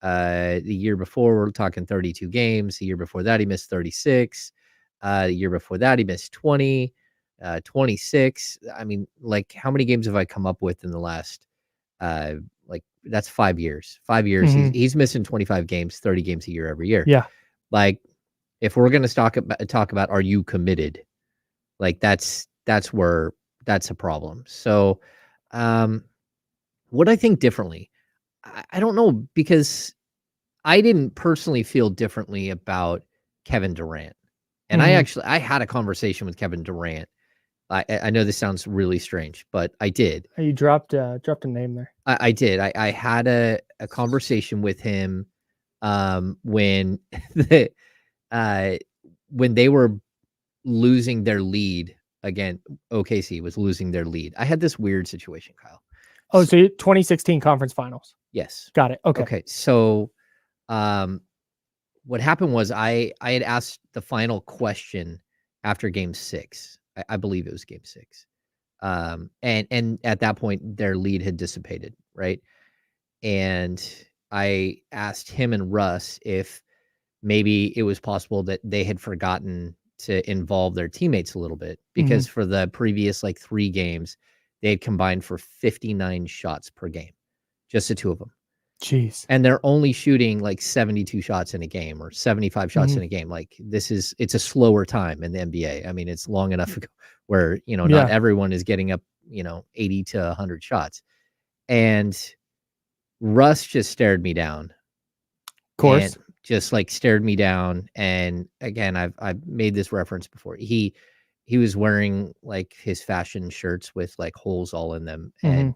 the year before, we're talking 32 games. The year before that, he missed 36. The year before that, he missed 20, 26. I mean, like how many games have I come up with in the last, like that's 5 years. 5 years. Mhm. He's missing 25 games, 30 games a year every year. Yeah. Like if we're going to talk about, are you committed? Like that's a problem. So, what I think differently, I don't know, because I didn't personally feel differently about Kevin Durant. And I had a conversation with Kevin Durant. I know this sounds really strange, but I did. You dropped a name there. I did. I had a conversation with him when when they were losing their lead again. OKC was losing their lead. I had this weird situation, Kyle. Oh, so 2016 conference finals. Yes. Got it. Okay. Okay. So, what happened was I had asked the final question after game 6. I believe it was game 6. And at that point their lead had dissipated. Right. And I asked him and Russ if maybe it was possible that they had forgotten to involve their teammates a little bit, because for the previous like 3 games, they had combined for 59 shots per game, just the 2 of them. Jeez. And they're only shooting like 72 shots in a game or 75 shots in a game. Like it's a slower time in the NBA. I mean, it's long enough ago where, not everyone is getting up, 80 to 100 shots. And Russ just stared me down. Of course. Just like stared me down. And again, I've made this reference before. He was wearing like his fashion shirts with like holes all in them. And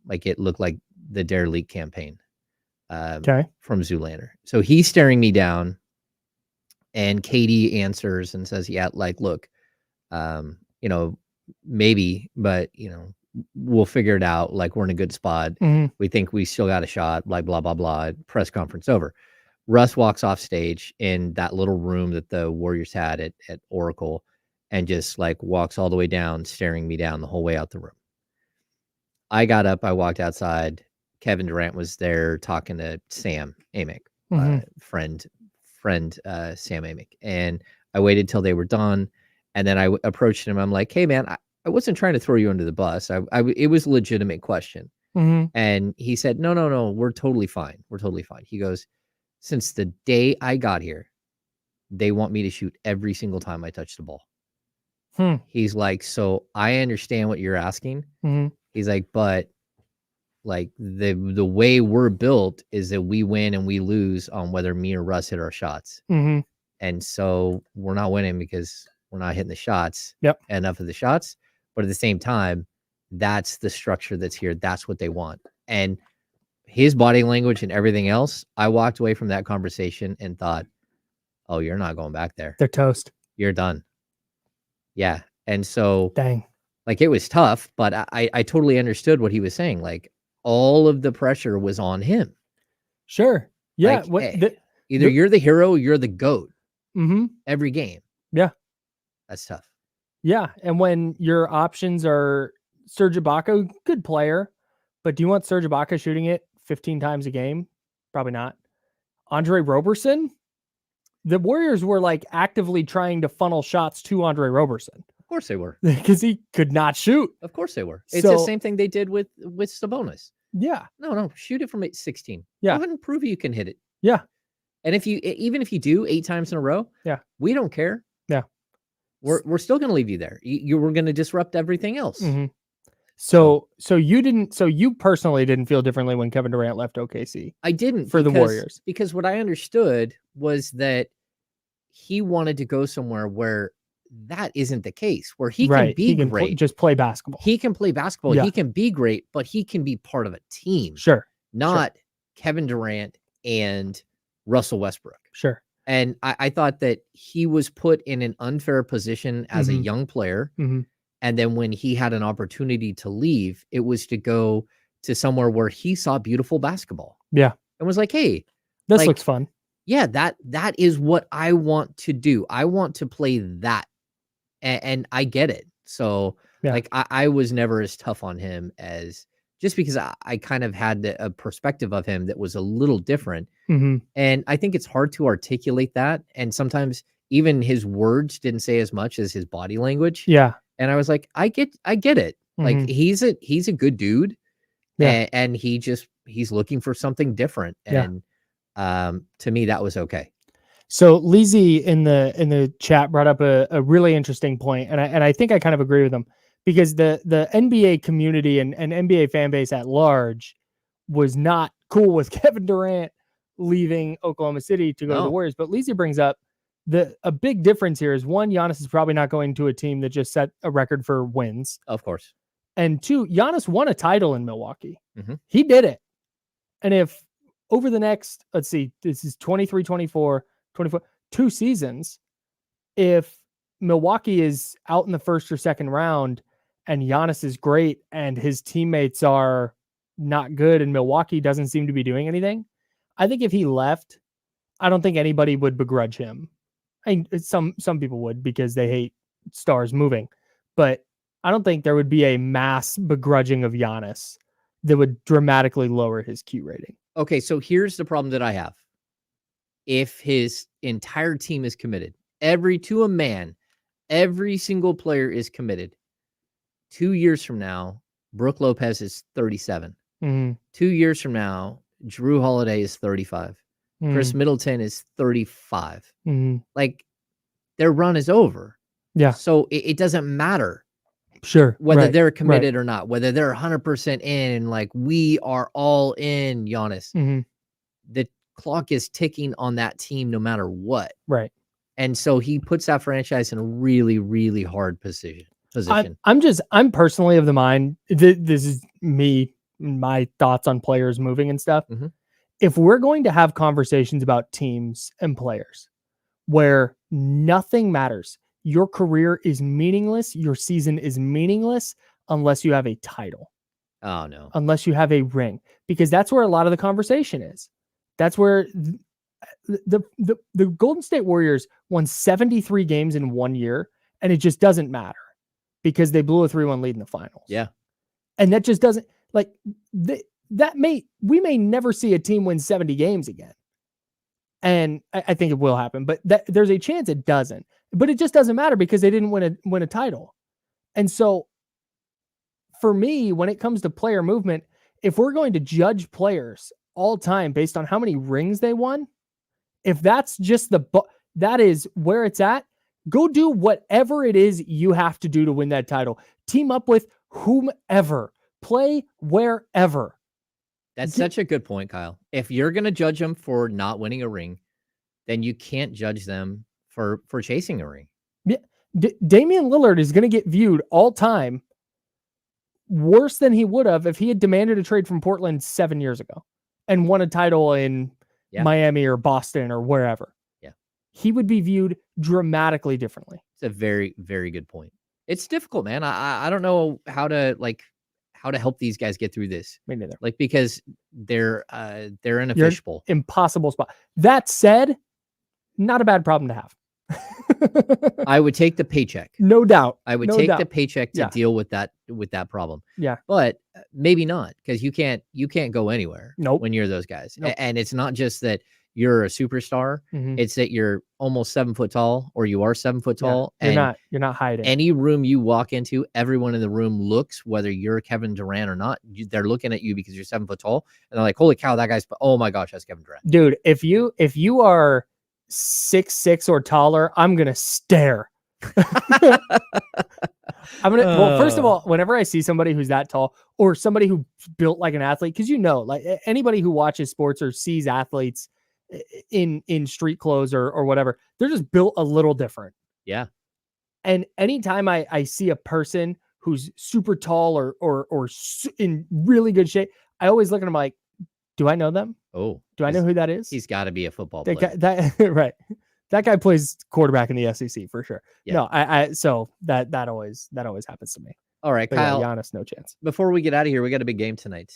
like it looked like the Dare League campaign from Zoolander. So he's staring me down, and Katie answers and says, yeah, like, look, maybe, but we'll figure it out. Like, we're in a good spot. We think we still got a shot, like blah, blah, blah. Press conference over. Russ walks off stage in that little room that the Warriors had at Oracle. and just like walks all the way down, staring me down the whole way out the room. I got up, I walked outside. Kevin Durant was there talking to Sam Amick, friend Sam Amick. And I waited till they were done. And then I approached him. I'm like, hey, man, I wasn't trying to throw you under the bus. It was a legitimate question. And he said, no, we're totally fine. We're totally fine. He goes, since the day I got here, they want me to shoot every single time I touch the ball. He's like, so I understand what you're asking. He's like, but like the way we're built is that we win and we lose on whether me or Russ hit our shots. And so we're not winning because we're not hitting the shots. Enough of the shots. But at the same time, that's the structure that's here. That's what they want. And his body language and everything else, I walked away from that conversation and thought, oh, you're not going back there. They're toast. You're done. Yeah. And so dang, like it was tough, but I totally understood what he was saying. Like all of the pressure was on him. Sure. Yeah. Like, either you're the hero or you're the GOAT every game. Yeah. That's tough. Yeah. And when your options are Serge Ibaka, good player, but do you want Serge Ibaka shooting it 15 times a game? Probably not. Andre Roberson, the Warriors were like actively trying to funnel shots to Andre Roberson. Of course they were. Because he could not shoot. Of course they were. It's the same thing they did with Sabonis. Yeah. No, shoot it from 16. Yeah. Go ahead and prove you can hit it. Yeah. And even if you do 8 times in a row, we don't care. Yeah. We're still going to leave you there. You were going to disrupt everything else. So you personally didn't feel differently when Kevin Durant left OKC? I didn't for the Warriors, because what I understood was that he wanted to go somewhere where that isn't the case, where he can be great. Just play basketball. He can play basketball. Yeah. He can be great, but he can be part of a team. Sure. Not Kevin Durant and Russell Westbrook. Sure. And I thought that he was put in an unfair position as a young player. And then when he had an opportunity to leave, it was to go to somewhere where he saw beautiful basketball. Yeah. And was like, hey, this looks fun. Yeah, that is what I want to do. I want to play that. And I get it. So like I was never as tough on him as just because I kind of had a perspective of him that was a little different. And I think it's hard to articulate that. And sometimes even his words didn't say as much as his body language. Yeah. And I was like, I get it. Like he's a good dude. Yeah. And he's looking for something different. And to me, that was okay. So Lizzie in the chat brought up a really interesting point, and I think I kind of agree with him, because the NBA community and NBA fan base at large was not cool with Kevin Durant leaving Oklahoma City to go to the Warriors. But Lizzie brings up a big difference here is, one, Giannis is probably not going to a team that just set a record for wins. Of course. And two, Giannis won a title in Milwaukee. He did it. And if over the next, let's see, this is 23, 24, 2 seasons, if Milwaukee is out in the first or second round and Giannis is great and his teammates are not good and Milwaukee doesn't seem to be doing anything, I think if he left, I don't think anybody would begrudge him. I mean, some people would because they hate stars moving, but I don't think there would be a mass begrudging of Giannis that would dramatically lower his Q rating. Okay, so here's the problem that I have. If his entire team is committed, to a man, every single player is committed. 2 years from now, Brooke Lopez is 37. 2 years from now, Jrue Holiday is 35. Chris Middleton is 35. Like, their run is over. Yeah. So it doesn't matter. Sure. Whether they're committed or not, whether they're 100% in, like we are all in, Giannis. The clock is ticking on that team no matter what. Right. And so he puts that franchise in a really, really hard position. I'm personally of the mind, this is me, my thoughts on players moving and stuff. If we're going to have conversations about teams and players where nothing matters, your career is meaningless, your season is meaningless unless you have a title. Oh no. Unless you have a ring, because that's where a lot of the conversation is. That's where the Golden State Warriors won 73 games in 1 year And it just doesn't matter because they blew a 3-1 lead in the finals. Yeah. And that just doesn't we may never see a team win 70 games again. And I think it will happen, but there's a chance it doesn't. But it just doesn't matter because they didn't win a title. And so for me, when it comes to player movement, if we're going to judge players all time based on how many rings they won, if that's just that is where it's at, go do whatever it is you have to do to win that title. Team up with whomever, play wherever. That's such a good point, Kyle. If you're going to judge them for not winning a ring, then you can't judge them for chasing a ring. Yeah. Damian Lillard is going to get viewed all time worse than he would have if he had demanded a trade from Portland 7 years ago and won a title in Miami or Boston or wherever. Yeah. He would be viewed dramatically differently. It's a very, very good point. It's difficult, man. I don't know how to help these guys get through this. Me neither. Because they're in a fishbowl. Impossible spot. That said, not a bad problem to have. I would take the paycheck. No doubt. I would take the paycheck to deal with that problem. Yeah. But maybe not, because you can't go anywhere when you're those guys. Nope. And it's not just that you're a superstar. Mm-hmm. It's that you're almost 7 foot tall, or you are 7 foot tall. You're not hiding. Any room you walk into, everyone in the room looks, whether you're Kevin Durant or not, they're looking at you because you're 7 foot tall. And they're like, holy cow, that guy's, oh my gosh, that's Kevin Durant. Dude, if you are 6'6" or taller, I'm going to stare. Well, first of all, whenever I see somebody who's that tall or somebody who's built like an athlete, because like anybody who watches sports or sees athletes in street clothes or whatever, they're just built a little different. Yeah. And anytime I see a person who's super tall or in really good shape, I always look at them like, do I know them? Oh, do I know who that is? He's got to be a football player. Right. That guy plays quarterback in the SEC for sure. Yeah. No, so that always happens to me. All right, but Kyle. Yeah, Giannis, no chance. Before we get out of here, we got a big game tonight.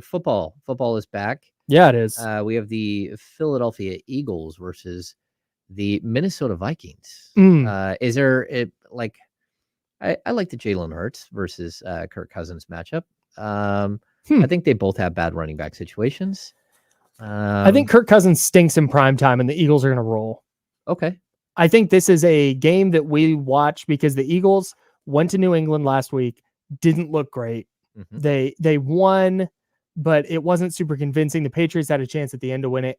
Football is back. Yeah, it is. We have the Philadelphia Eagles versus the Minnesota Vikings. Is there I like the Jalen Hurts versus Kirk Cousins matchup. I think they both have bad running back situations. I think Kirk Cousins stinks in prime time, and the Eagles are going to roll. Okay. I think this is a game that we watch because the Eagles went to New England last week, didn't look great. Mm-hmm. They won, but it wasn't super convincing. The Patriots had a chance at the end to win it.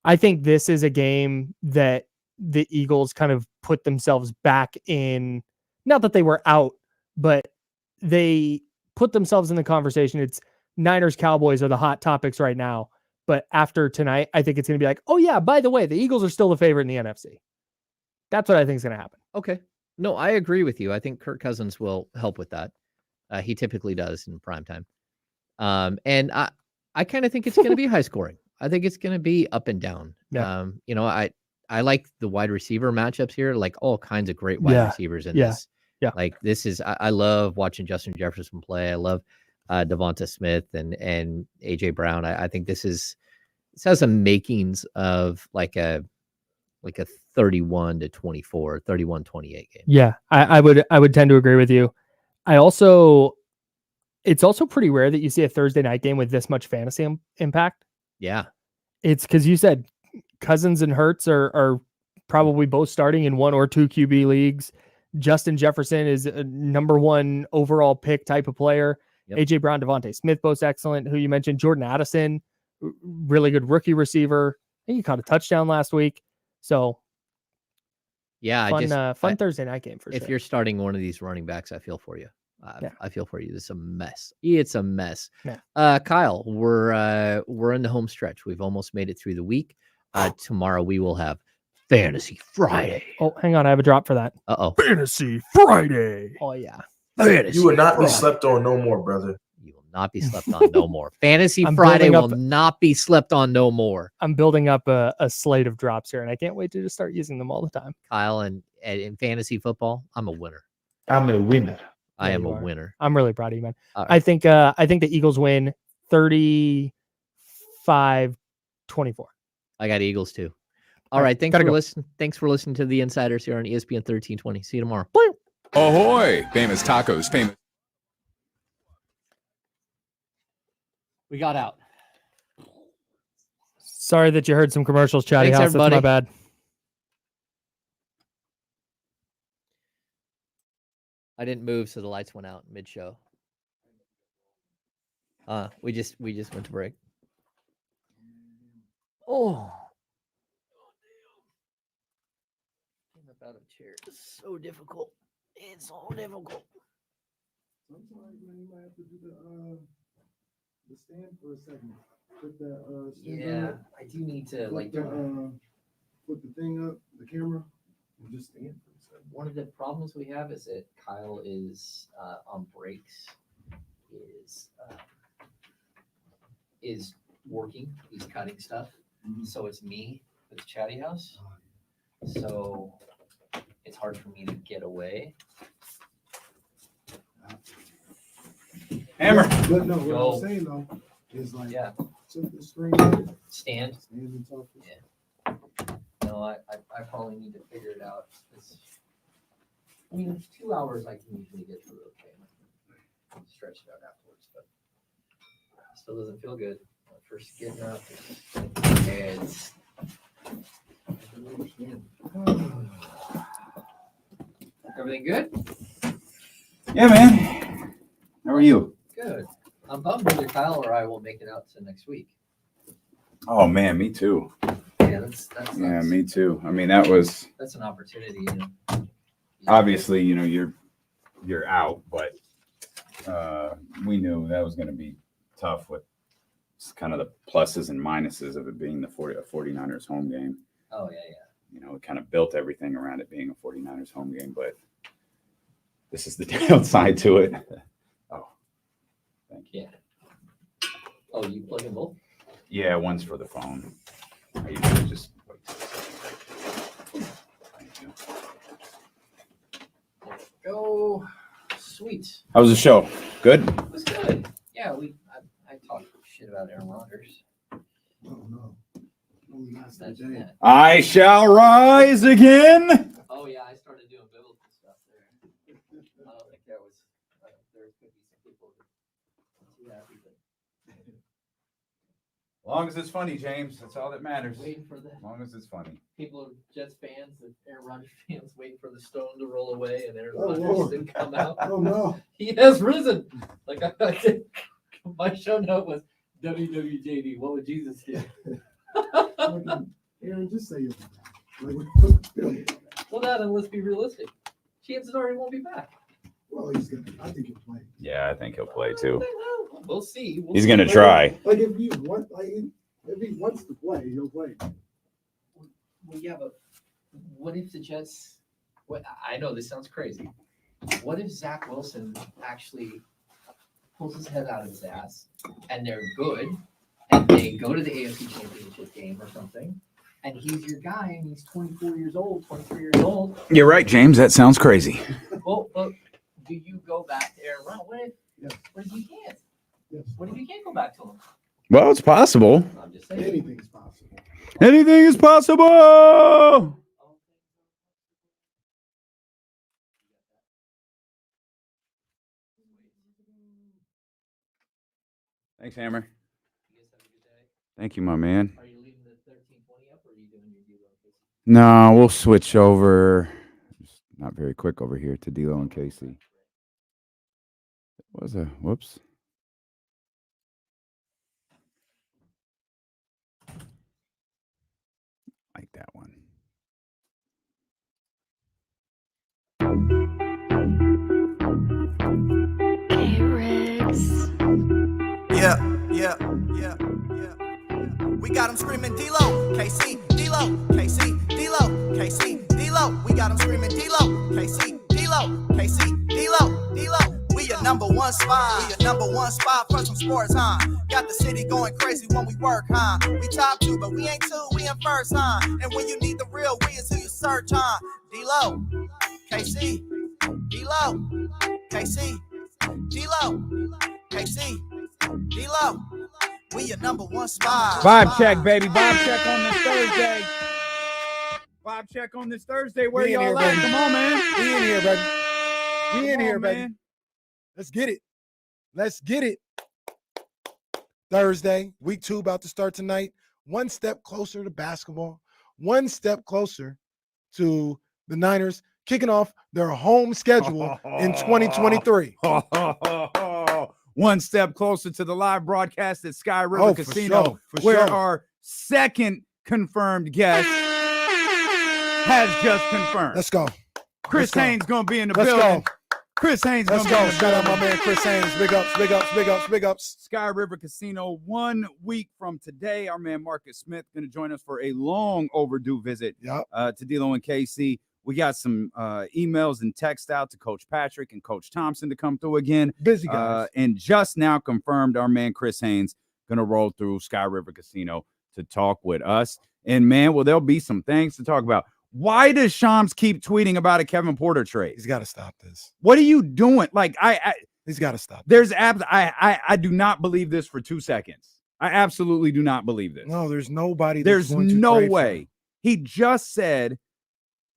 I think this is a game that the Eagles kind of put themselves back in. Not that they were out, but they put themselves in the conversation. It's Niners, Cowboys are the hot topics right now. But after tonight, I think it's going to be like, oh yeah, by the way, the Eagles are still the favorite in the NFC. That's what I think is going to happen. Okay. No, I agree with you. I think Kirk Cousins will help with that. He typically does in primetime. And I kind of think it's going to be high scoring. I think it's going to be up and down. Yeah. I like the wide receiver matchups here, like all kinds of great wide receivers in this. Yeah. Like this is, I love watching Justin Jefferson play. I love Domantas Smith and AJ Brown. I think this has some makings of like a 31-24, 31-28 game. Yeah, I would tend to agree with you. It's also pretty rare that you see a Thursday night game with this much fantasy impact. Yeah. It's because you said Cousins and Hurts are probably both starting in 1 or 2 QB leagues. Justin Jefferson is a number 1 overall pick type of player. Yep. AJ Brown, Devontae Smith, both excellent. Who you mentioned, Jordan Addison, really good rookie receiver. I think he caught a touchdown last week. So yeah, fun Thursday night game for sure. If you're starting one of these running backs, I feel for you. I feel for you. This is a mess. It's a mess. Yeah. Kyle, we're in the home stretch. We've almost made it through the week. Tomorrow we will have Fantasy Friday. Oh, hang on. I have a drop for that. Uh-oh. Fantasy Friday. Oh, yeah. You will not be slept on no more, brother. You will not be slept on no more. Fantasy Friday will not be slept on no more. I'm building up a slate of drops here, and I can't wait to just start using them all the time. Kyle, and in fantasy football, I'm a winner. I'm a winner. I am a winner. I'm really proud of you, man. Right. I think the Eagles win 35-24. I got Eagles too. All right. Thanks gotta for go. listening. Thanks for listening to the Insiders here on ESPN 1320. See you tomorrow. Ahoy! Famous tacos, famous. We got out. Sorry that you heard some commercials, Chatty Thanks, House. everybody. That's my bad. I didn't move, so the lights went out mid-show. We just went to break. Oh. Getting up out of a chair is so difficult. It's so difficult. Sometimes you might have to do the stand for a second. Put that stand Yeah, up, I do need to put the thing up, the camera, and just stand for a second. One of the problems we have is that Kyle is on breaks, is working. He's cutting stuff. So it's me with Chatty House. So it's hard for me to get away. Hammer. But no, what Go. I'm saying though is like, Yeah, took the screen up, stand. stand and talk. Yeah. No, I probably need to figure it out. I mean, 2 hours I can usually get through okay. I can stretch it out afterwards, but still doesn't feel good. First getting up, it's everything good? Yeah, man. How are you? Good. I'm bummed either Kyle or I will make it out to next week. Oh man, me too. Yeah, that's Yeah, me too. I mean, that was that's an opportunity. obviously, you're out, but we knew that was going to be tough with kind of the pluses and minuses of it being the 49ers home game. Oh yeah. We kind of built everything around it being a 49ers home game, but this is the downside to it. Oh, thank you. Yeah. Oh, you plug in both? Yeah, one's for the phone. I usually just wait. Thank you. There we go. Sweet. How was the show? Good? It was good. Yeah, I talked shit about Aaron Rodgers. Oh no. Only last That's day. that. I shall rise again. Oh yeah, I started doing biblical stuff there. I don't think that was. There could be some people too happy, but As long as it's funny, James, that's all that matters. waiting for the As long as it's funny. people, Jets fans, and Aaron Rodgers fans, waiting for the stone to roll away and Aaron Oh, Rodgers Lord. to come out. Oh no. He has risen. Like I did. My show note was WWJD. What would Jesus do? Fucking Aaron, just say it. Like, Well, now then, let's be realistic. Chances are he won't be back. well, he's gonna. I think he'll play. Yeah, I think he'll play too. Well, we'll see. He's going to try. Like if he wants to play, he'll play. Well, yeah, but what if the Jets? What I know this sounds crazy. What if Zach Wilson actually pulls his head out of his ass and they're good and they go to the AFC Championship game or something, and he's your guy and he's 24 years old, 23 years old? You're right, James. That sounds crazy. Well, but do you go back to Aaron Rodgers? Yes. What if you can't? Yes. What if you can't go back to him? Well, it's possible. I'm just saying. Anything's possible. Anything is possible. Thanks, Hammer. You guys have a good day. Thank you, my man. Are you leaving the 1320 up or are you doing your deal on Casey? No, we'll switch over. Just not very quick over here to D'Lo and Casey. What was a whoops? Like that one. We got them screaming D-Lo, KC, D-Lo, KC, D-Lo, KC, D-Lo. We got them screaming D-Lo, KC, D-Lo, KC, D-Lo, D-Lo. We your number one spot. We your number one spot for some sports, huh? Got the city going crazy when we work, huh? We top two, but we ain't two, we in first, huh? And when you need the real, we is who you search, huh? D-Lo, KC, D-Lo, KC, D-Lo, KC, D-Lo. We your number one spot. Vibe check, baby. Vibe check on this Thursday. Vibe check on this Thursday. Where We in y'all here, at? baby. Come on, man. We in here, baby. We in Come here, on, baby. man. Let's get it. Let's get it. Thursday, week 2 about to start tonight. One step closer to basketball. One step closer to the Niners kicking off their home schedule in 2023. One step closer to the live broadcast at Sky River for Casino, sure, for where sure. our second confirmed guest has just confirmed. Let's go. Chris go. Haynes going to be in the Let's building. go. Chris Haynes going Let's to be in go. the Shout out building. my man Chris Haynes. Big ups, big ups, big ups, big ups. Sky River Casino, 1 week from today. Our man Marcus Smith going to join us for a long overdue visit to D-Lo and KC. We got some emails and text out to Coach Patrick and Coach Thompson to come through again. Busy guys. And just now confirmed our man Chris Haynes going to roll through Sky River Casino to talk with us. And, man, well, there'll be some things to talk about. Why does Shams keep tweeting about a Kevin Porter trade? He's got to stop this. What are you doing? Like, He's got to stop. There's I do not believe this for 2 seconds. I absolutely do not believe this. No, there's nobody. There's that's going to no trade for way. him. He just said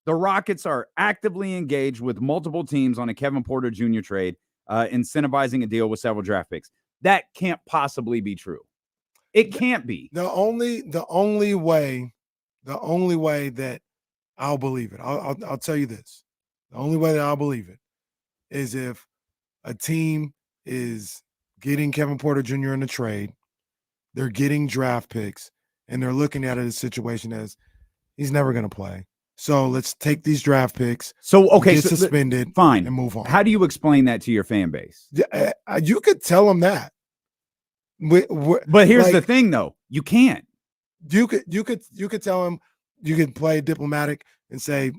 the Rockets are actively engaged with multiple teams on a Kevin Porter Jr. trade, incentivizing a deal with several draft picks. That can't possibly be true. It can't be. The only way that I'll believe it. I'll tell you this. The only way that I'll believe it is if a team is getting Kevin Porter Jr. in a trade, they're getting draft picks, and they're looking at it as a situation as he's never going to play. So let's take these draft picks. So okay, get so suspended, fine, and move on. How do you explain that to your fan base? You could tell them that. But here's the thing, though. You can't. You could tell him. You could play diplomatic and say,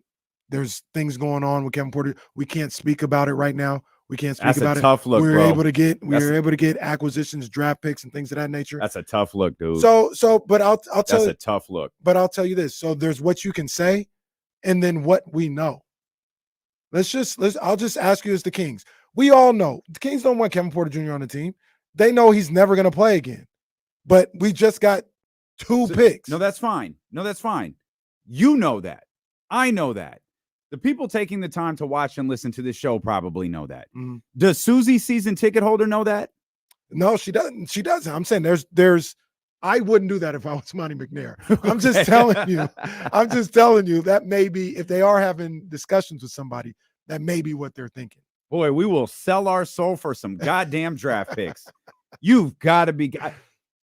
"There's things going on with Kevin Porter. We can't speak about it right now. We can't speak about it. Tough look, we were bro. able to get acquisitions, draft picks, and things of that nature. That's a tough look, dude. But I'll tell that's you, a tough look. But I'll tell you this. So there's what you can say, and then what we know. I'll just ask you as the Kings. We all know the Kings don't want Kevin Porter Jr. on the team. They know he's never going to play again. But we just got 2 picks. No, that's fine. You know that. I know that. The people taking the time to watch and listen to this show probably know that. Mm-hmm. Does Susie, season ticket holder, know that? No, she doesn't. She doesn't. I'm saying there's I wouldn't do that if I was Monty McNair. I'm just telling you. I'm just telling you that maybe if they are having discussions with somebody, that may be what they're thinking. Boy, we will sell our soul for some goddamn draft picks. You've got to be.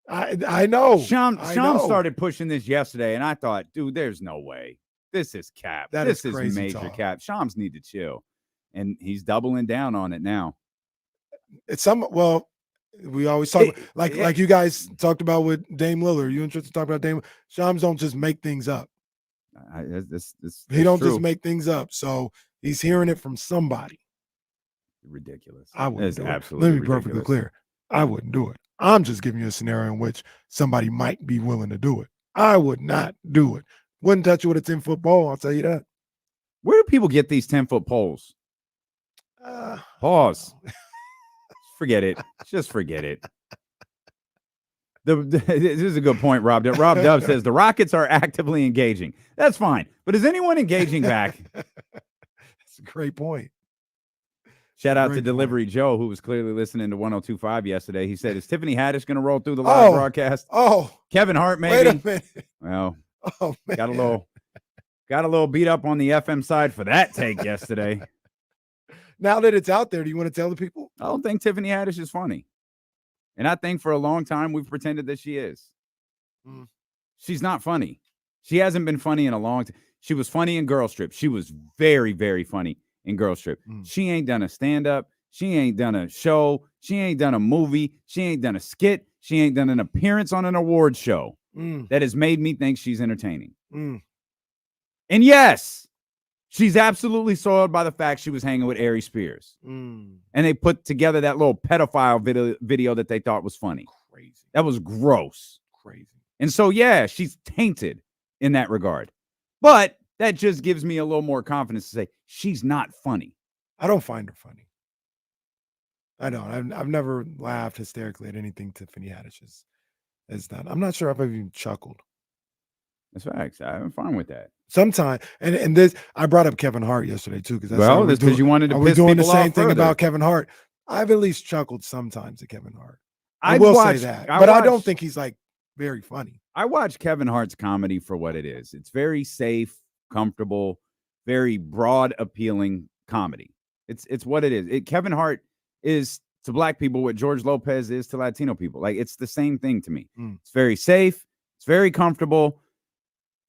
I know. Sham started pushing this yesterday, and I thought, dude, there's no way. This is cap. This is major cap. Shams need to chill. And he's doubling down on it now. We always talk like you guys talked about with Dame Lillard. You interested to talk about Dame? Shams don't just make things up. He don't just make things up. So he's hearing it from somebody. Ridiculous. I wouldn't do it. Absolutely Let me be perfectly clear. I wouldn't do it. I'm just giving you a scenario in which somebody might be willing to do it. I would not do it. Wouldn't touch it with a 10-foot pole. I'll tell you that. Where do people get these 10-foot poles? Pause. Forget it. Just forget it. This is a good point, Rob. Rob Dub says the Rockets are actively engaging. That's fine. But is anyone engaging back? That's a great point. Shout out to Delivery Joe, who was clearly listening to 102.5 yesterday. He said, is Tiffany Haddish going to roll through the live broadcast? Kevin Hart, maybe? Wait a minute. Well, man. got a little beat up on the FM side for that take yesterday. Now that it's out there, do you want to tell the people? I don't think Tiffany Haddish is funny. And I think for a long time we've pretended that she is. She's not funny. She hasn't been funny in a long time. She was funny in Girl Trip. She was very, very funny in Girl Trip. She ain't done a stand-up. She ain't done a show. She ain't done a movie. She ain't done a skit. She ain't done an appearance on an award show that has made me think she's entertaining. And yes, she's absolutely soiled by the fact she was hanging with Ari Spears. And they put together that little pedophile video that they thought was funny. Crazy. That was gross. Crazy. And so, yeah, she's tainted in that regard. But that just gives me a little more confidence to say she's not funny. I don't find her funny. I don't. I've never laughed hysterically at anything Tiffany Haddish has done. I'm not sure if I've even chuckled. That's facts. I'm fine with that. Sometimes, and this, I brought up Kevin Hart yesterday too, because that's because you wanted to. Are piss we doing the people same off thing further. about Kevin Hart? I've at least chuckled sometimes at Kevin Hart. I I'd will watch- say that, I but I don't watch- think he's like very funny. I watch Kevin Hart's comedy for what it is. It's very safe, comfortable, very broad, appealing comedy. It's what it is. Kevin Hart is to black people what George Lopez is to Latino people. Like, it's the same thing to me. It's very safe. It's very comfortable.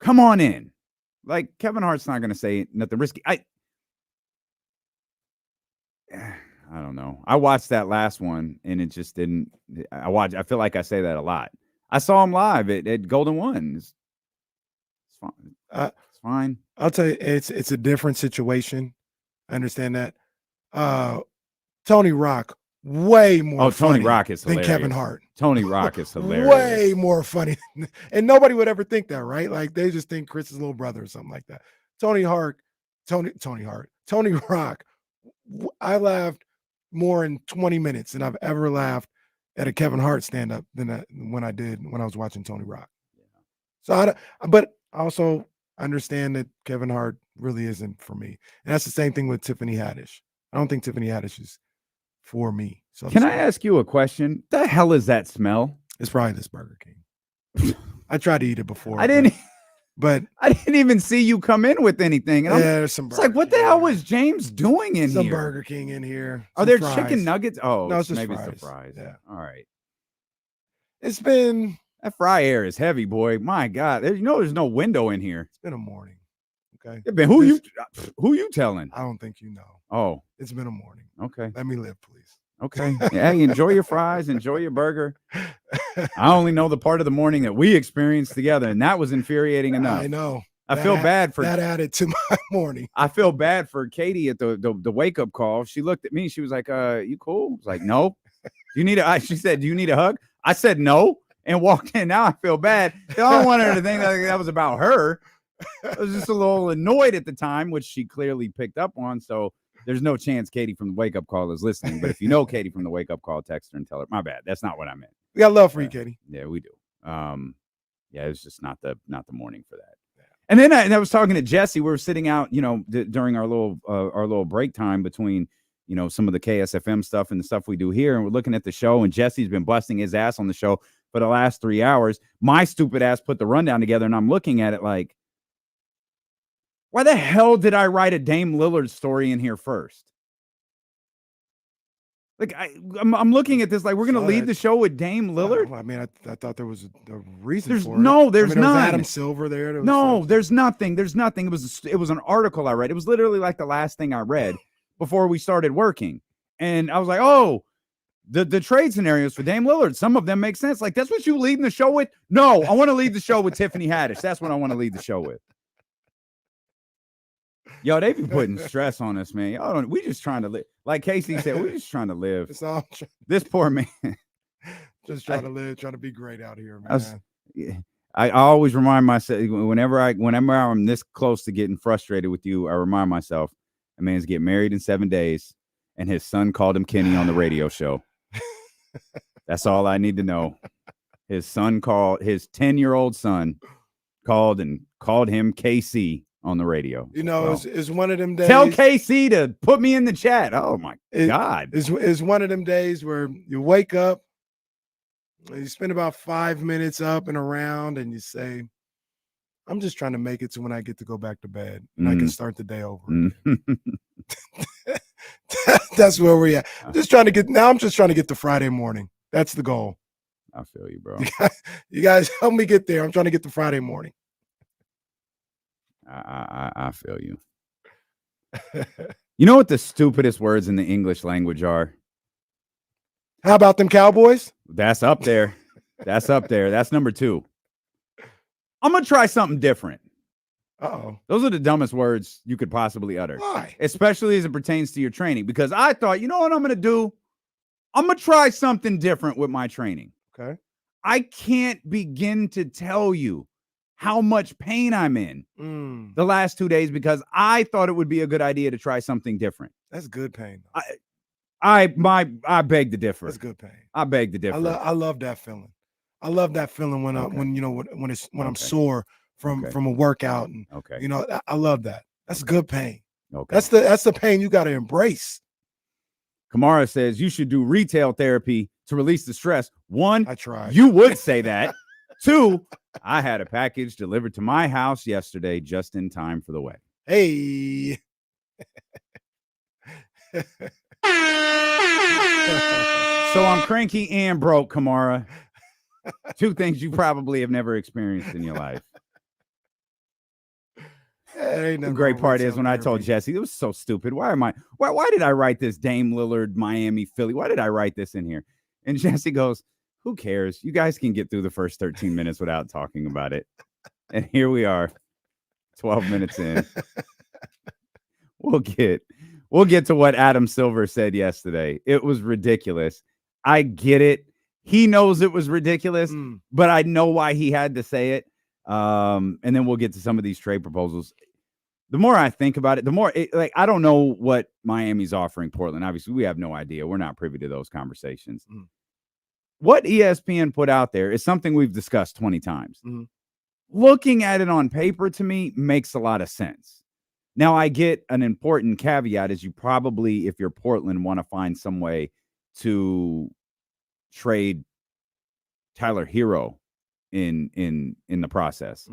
Come on in. Like, Kevin Hart's not going to say nothing risky. I don't know. I watched that last one and it just didn't. I feel like I say that a lot. I saw him live at Golden One. It's fine. It's fine. I'll tell you, it's a different situation. I understand that. Tony Rock, way more Tony funny Rock is than hilarious. Kevin Hart. Tony Rock is hilarious. Way more funny. And nobody would ever think that, right? Like, they just think Chris's little brother or something like that. Tony Rock, I laughed more in 20 minutes than I've ever laughed at a Kevin Hart stand-up than when I was watching Tony Rock. So, but I also understand that Kevin Hart really isn't for me. And that's the same thing with Tiffany Haddish. I don't think Tiffany Haddish is for me. So Can I ask you a question? The hell is that smell? It's probably this Burger King. I tried to eat it before. I didn't even see you come in with anything. And there's some. It's like, what the hell was James doing in some here? Burger King in here. Are some there fries. chicken nuggets? Oh, No, it's just maybe fries. it's the fries. Yeah. All right. It's been That fry air is heavy, boy. My God. There's no window in here. It's been a morning. Okay. Yeah, but who you telling? I don't think you know. Oh. It's been a morning. Okay. Let me live, please. Okay. Yeah, hey, enjoy your fries, enjoy your burger. I only know the part of the morning that we experienced together, and that was infuriating enough. I know. I feel bad for that added to my morning. I feel bad for Katie at the wake up call. She looked at me. She was like, you cool? I was like, no. She said, do you need a hug? I said, no, and walked in. Now I feel bad. I don't want her to think that was about her. I was just a little annoyed at the time, which she clearly picked up on. So there's no chance Katie from the wake up call is listening. But if you know Katie from the wake up call, text her and tell her, my bad. That's not what I meant. We got love for you, Katie. Yeah, we do. Yeah, it's just not the morning for that. And then I was talking to Jesse. We were sitting out, during our little break time between, some of the KSFM stuff and the stuff we do here. And we're looking at the show, and Jesse's been busting his ass on the show for the last 3 hours. My stupid ass put the rundown together, and I'm looking at it like, why the hell did I write a Dame Lillard story in here first? Like, I'm looking at this like we're going to lead the show with Dame Lillard. I mean, I thought there was a reason there's for it. No, there's there was none. Adam Silver there. There's nothing. There's nothing. It was an article I read. It was literally like the last thing I read before we started working. And I was like, oh, the trade scenarios for Dame Lillard, some of them make sense. Like, that's what you leading the show with? No, I want to lead the show with Tiffany Haddish. That's what I want to lead the show with. Yo, they be putting stress on us, man. Y'all we just trying to live. Like Casey said, we're just trying to live. It's all this poor man. Just trying to live, trying to be great out here, man. I always remind myself whenever I'm this close to getting frustrated with you, I remind myself a man's getting married in 7 days, and his son called him Kenny on the radio show. That's all I need to know. His 10-year-old son called him KC on the radio. It's one of them days. Tell KC to put me in the chat. Oh my God. It's one of them days where you wake up, you spend about 5 minutes up and around, and you say, I'm just trying to make it to when I get to go back to bed and I can start the day over. That's where we're at. I'm just trying to get to Friday morning. That's the goal. I feel you, bro. You guys help me get there. I'm trying to get to Friday morning. I feel you. You know what the stupidest words in the English language are? How about them Cowboys? That's up there. That's up there. That's number 2. I'm going to try something different. Uh-oh. Those are the dumbest words you could possibly utter. Why? Especially as it pertains to your training. Because I thought, you know what I'm going to do? I'm going to try something different with my training. Okay. I can't begin to tell you how much pain I'm in the last 2 days because I thought it would be a good idea to try something different. That's good pain. I beg to differ. That's good pain. I beg to differ. I love that feeling. I love that feeling when I'm sore from Okay. from a workout, and Okay. you know, I love that. That's good pain. Okay. That's the pain you got to embrace. Kamara says you should do retail therapy to release the stress. One, I tried. you would say that. Two, I had a package delivered to my house yesterday just in time for the wedding. Hey. So I'm cranky and broke, Kamara. Two things you probably have never experienced in your life. The great part is when I told Jesse, it was so stupid. Why did I write this Dame Lillard, Miami, Philly? Why did I write this in here? And Jesse goes, who cares? You guys can get through the first 13 minutes without talking about it. And here we are, 12 minutes in. We'll get to what Adam Silver said yesterday. It was ridiculous. I get it. He knows it was ridiculous, but I know why he had to say it. And then we'll get to some of these trade proposals. The more I think about it, the more I don't know what Miami's offering Portland. Obviously, we have no idea. We're not privy to those conversations. What ESPN put out there is something we've discussed 20 times. Looking at it on paper, to me, makes a lot of sense. Now, I get an important caveat is you probably, if you're Portland, want to find some way to trade Tyler Hero in the process.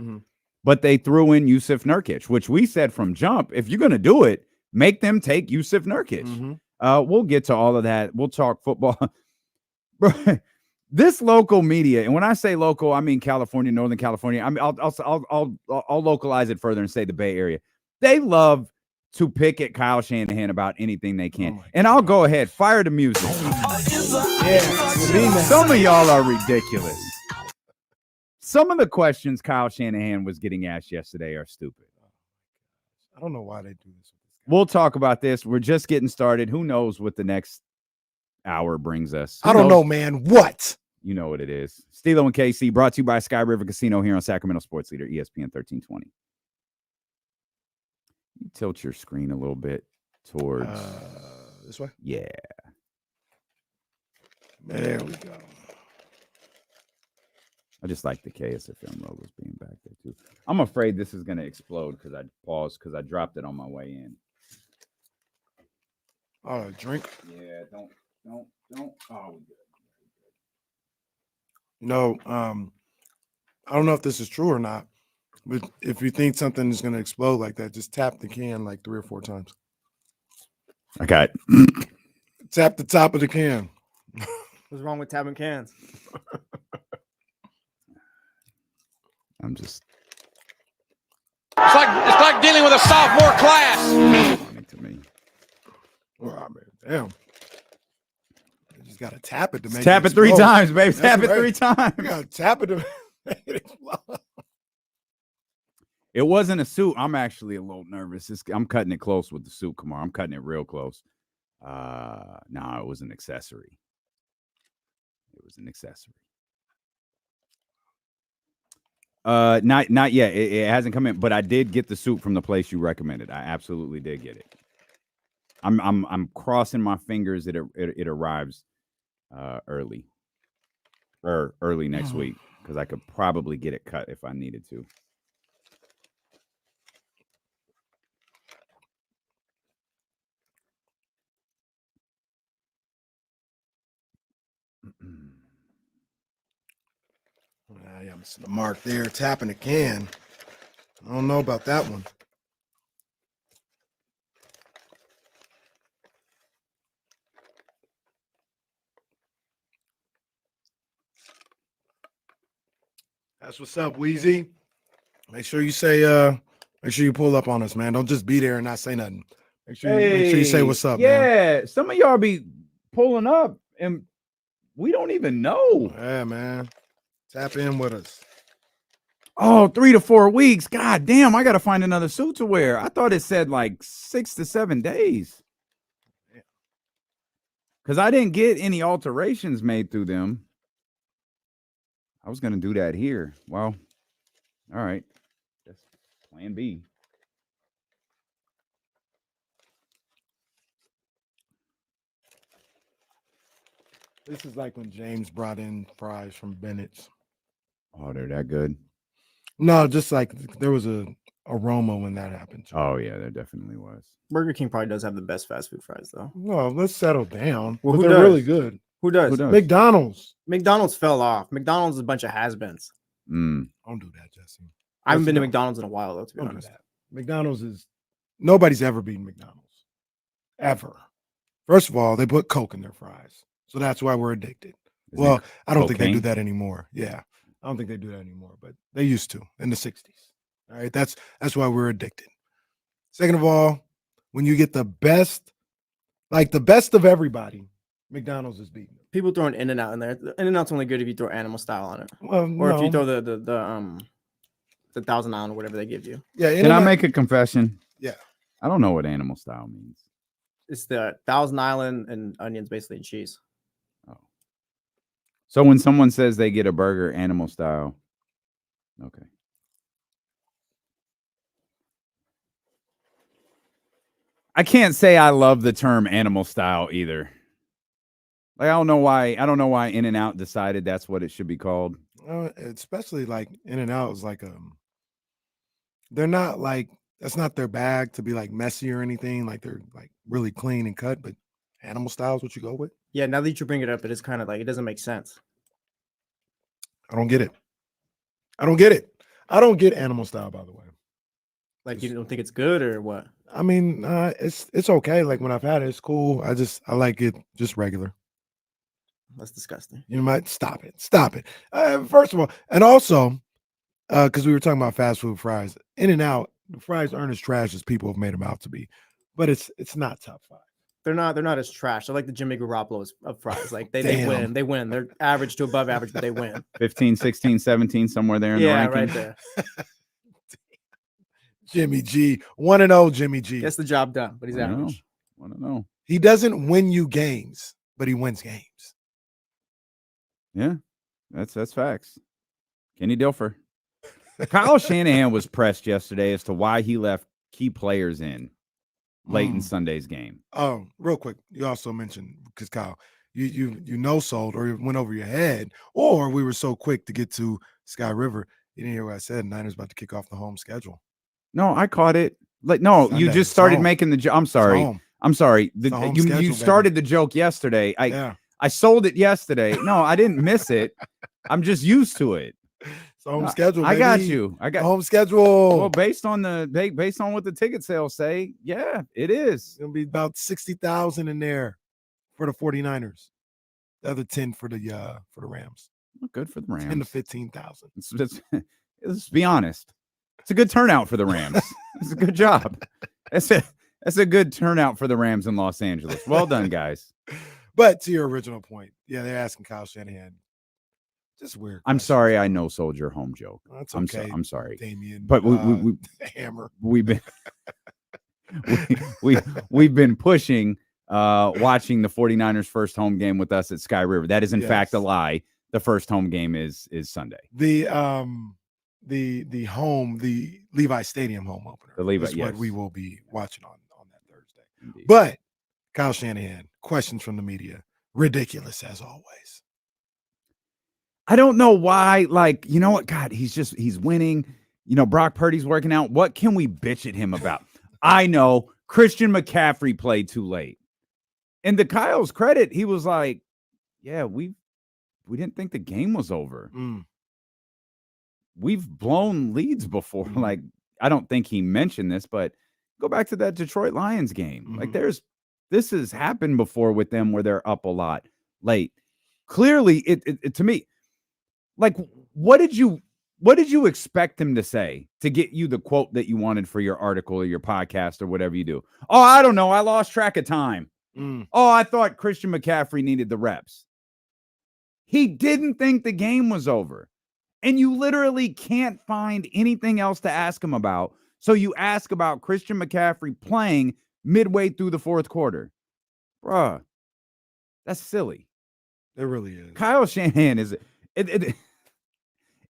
But they threw in Yusuf Nurkic, which we said from jump, if you're going to do it, make them take Yusuf Nurkic. We'll get to all of that. We'll talk football. Bro, this local media, and when I say local, I mean California, Northern California. I mean, I'll localize it further and say the Bay Area. They love to pick at Kyle Shanahan about anything they can. And I'll go ahead, fire the music. Some of y'all are ridiculous. Some of the questions Kyle Shanahan was getting asked yesterday are stupid. I don't know why they do this. We'll talk about this. We're just getting started. Who knows what the next hour brings us? I don't know, man. What? You know what it is. Stilo and KC, brought to you by Sky River Casino here on Sacramento Sports Leader, ESPN 1320. You tilt your screen a little bit towards this way? Yeah. There we go. I just like the KSFM logos being back there too. I'm afraid this is going to explode because I paused because I dropped it on my way in. Oh, drink? Yeah, don't. Oh, we good. You know, I don't know if this is true or not, but if you think something is going to explode like that, just tap the can like 3 or 4 times. Okay. Tap the top of the can. What's wrong with tapping cans? I'm just. It's like dealing with a sophomore class. Funny to me. Oh, man, damn. You just gotta tap it to make Tap it 3 times, baby. Tap it 3 times. You gotta tap it to make it explode. It wasn't a suit. I'm actually a little nervous. I'm cutting it close with the suit, Kamar. I'm cutting it real close. No, it was an accessory. It was an accessory. Not yet. It hasn't come in, but I did get the suit from the place you recommended. I absolutely did get it. I'm crossing my fingers that it arrives early next week because I could probably get it cut if I needed to. Yeah, I'm seeing the mark there, tapping the can. I don't know about that one. That's what's up, Wheezy. Make sure you say, make sure you pull up on us, man. Don't just be there and not say nothing. Make sure you say what's up, man. Yeah, some of y'all be pulling up and we don't even know. Yeah, man. Tap in with us. Oh, 3 to 4 weeks. God damn, I got to find another suit to wear. I thought it said like 6 to 7 days. Because I didn't get any alterations made through them. I was going to do that here. Well, all right. That's plan B. This is like when James brought in fries from Bennett's. Oh, they're that good. No, just like there was a aroma when that happened. Oh yeah, there definitely was. Burger King probably does have the best fast food fries, though. Well, let's settle down. Well, But who they're does? really good. Who does? Who does? McDonald's. McDonald's fell off. McDonald's is a bunch of has-beens. Mm. Don't do that, Jesse. I haven't been to Don't- McDonald's in a while, though, to be Don't do honest. that. McDonald's is nobody's ever beaten McDonald's. Ever. First of all, they put Coke in their fries. So that's why we're addicted. Is Well, it I don't think they do cocaine? that anymore. Yeah. I don't think they do that anymore, but they used to in the 60s. All right. That's why we're addicted. Second of all, when you get the best, like the best of everybody, McDonald's is beating them. People throwing In-N-Out in there. In-N-Out's only good if you throw animal style on it. Well, Or if you no. throw the Thousand Island or whatever they give you. Yeah. Can I In-N-Out- make a confession? Yeah. I don't know what animal style means. It's the Thousand Island and onions basically and cheese. So when someone says they get a burger animal style, okay. I can't say I love the term animal style either. Like I don't know why In-N-Out decided that's what it should be called. Especially like In-N-Out is like they're not like that's not their bag to be like messy or anything. Like they're like really clean and cut, but animal style is what you go with. Yeah, now that you bring it up, it is kind of like it doesn't make sense. I don't get it. I don't get it. I don't get animal style, by the way. Like you don't think it's good or what? I mean, it's okay. Like when I've had it, it's cool. I like it just regular. That's disgusting. You might stop it. Stop it. First of all, and also, because we were talking about fast food fries, In-N-Out, the fries aren't as trash as people have made them out to be, but it's not top 5. They're not as trash. They're like the Jimmy Garoppolo's of fries. Like they Damn. win. They're average to above average, but they win. 15, 16, 17, somewhere there in Yeah, the ranking. right there. Jimmy G, 1-0 Jimmy G. Gets the job done, but he's I don't know. average. I don't know. He doesn't win you games, but he wins games. Yeah, that's facts. Kenny Dilfer. Kyle Shanahan was pressed yesterday as to why he left key players in late in Sunday's game. Oh, real quick, you also mentioned because Kyle, you no sold or it went over your head, or we were so quick to get to Sky River. You didn't hear what I said. Niners about to kick off the home schedule. No, I caught it. Like, no, Sunday. you just It's started home. making the joke. I'm It's sorry. home. I'm sorry. It's a home You schedule, started the joke yesterday. Yeah, I sold it yesterday. No, I didn't miss it. I'm just used to it. it's a home schedule. I got baby. you. I got home schedule. Well, based on what the ticket sales say, yeah, it is. It's gonna be about 60,000 in there for the 49ers. The other 10 for the Rams. Good for the Rams. 10 to 15,000. Let's be honest. It's a good turnout for the Rams. It's a good job. That's a good turnout for the Rams in Los Angeles. Well done, guys. But to your original point, yeah, they're asking Kyle Shanahan. Just weird. I'm questions. sorry I no sold your home joke. That's I'm okay. I'm sorry. Damien. But we Hammer. we've been we've been pushing watching the 49ers first home game with us at Sky River. That is in fact a lie. The first home game is Sunday. The Levi Stadium home opener. The Levi, is yes. what we will be watching on that Thursday. Indeed. But Kyle Shanahan, questions from the media, ridiculous as always. I don't know why. Like, you know what? God, he's winning. You know, Brock Purdy's working out. What can we bitch at him about? I know Christian McCaffrey played too late. And to Kyle's credit, he was like, yeah, we didn't think the game was over. We've blown leads before. Like, I don't think he mentioned this, but go back to that Detroit Lions game. Like, this has happened before with them where they're up a lot late. Clearly, it to me, like, what did you expect him to say to get you the quote that you wanted for your article or your podcast or whatever you do? Oh, I don't know. I lost track of time. Oh, I thought Christian McCaffrey needed the reps. He didn't think the game was over. And you literally can't find anything else to ask him about. So you ask about Christian McCaffrey playing midway through the fourth quarter. Bruh, that's silly. It really is. Kyle Shanahan is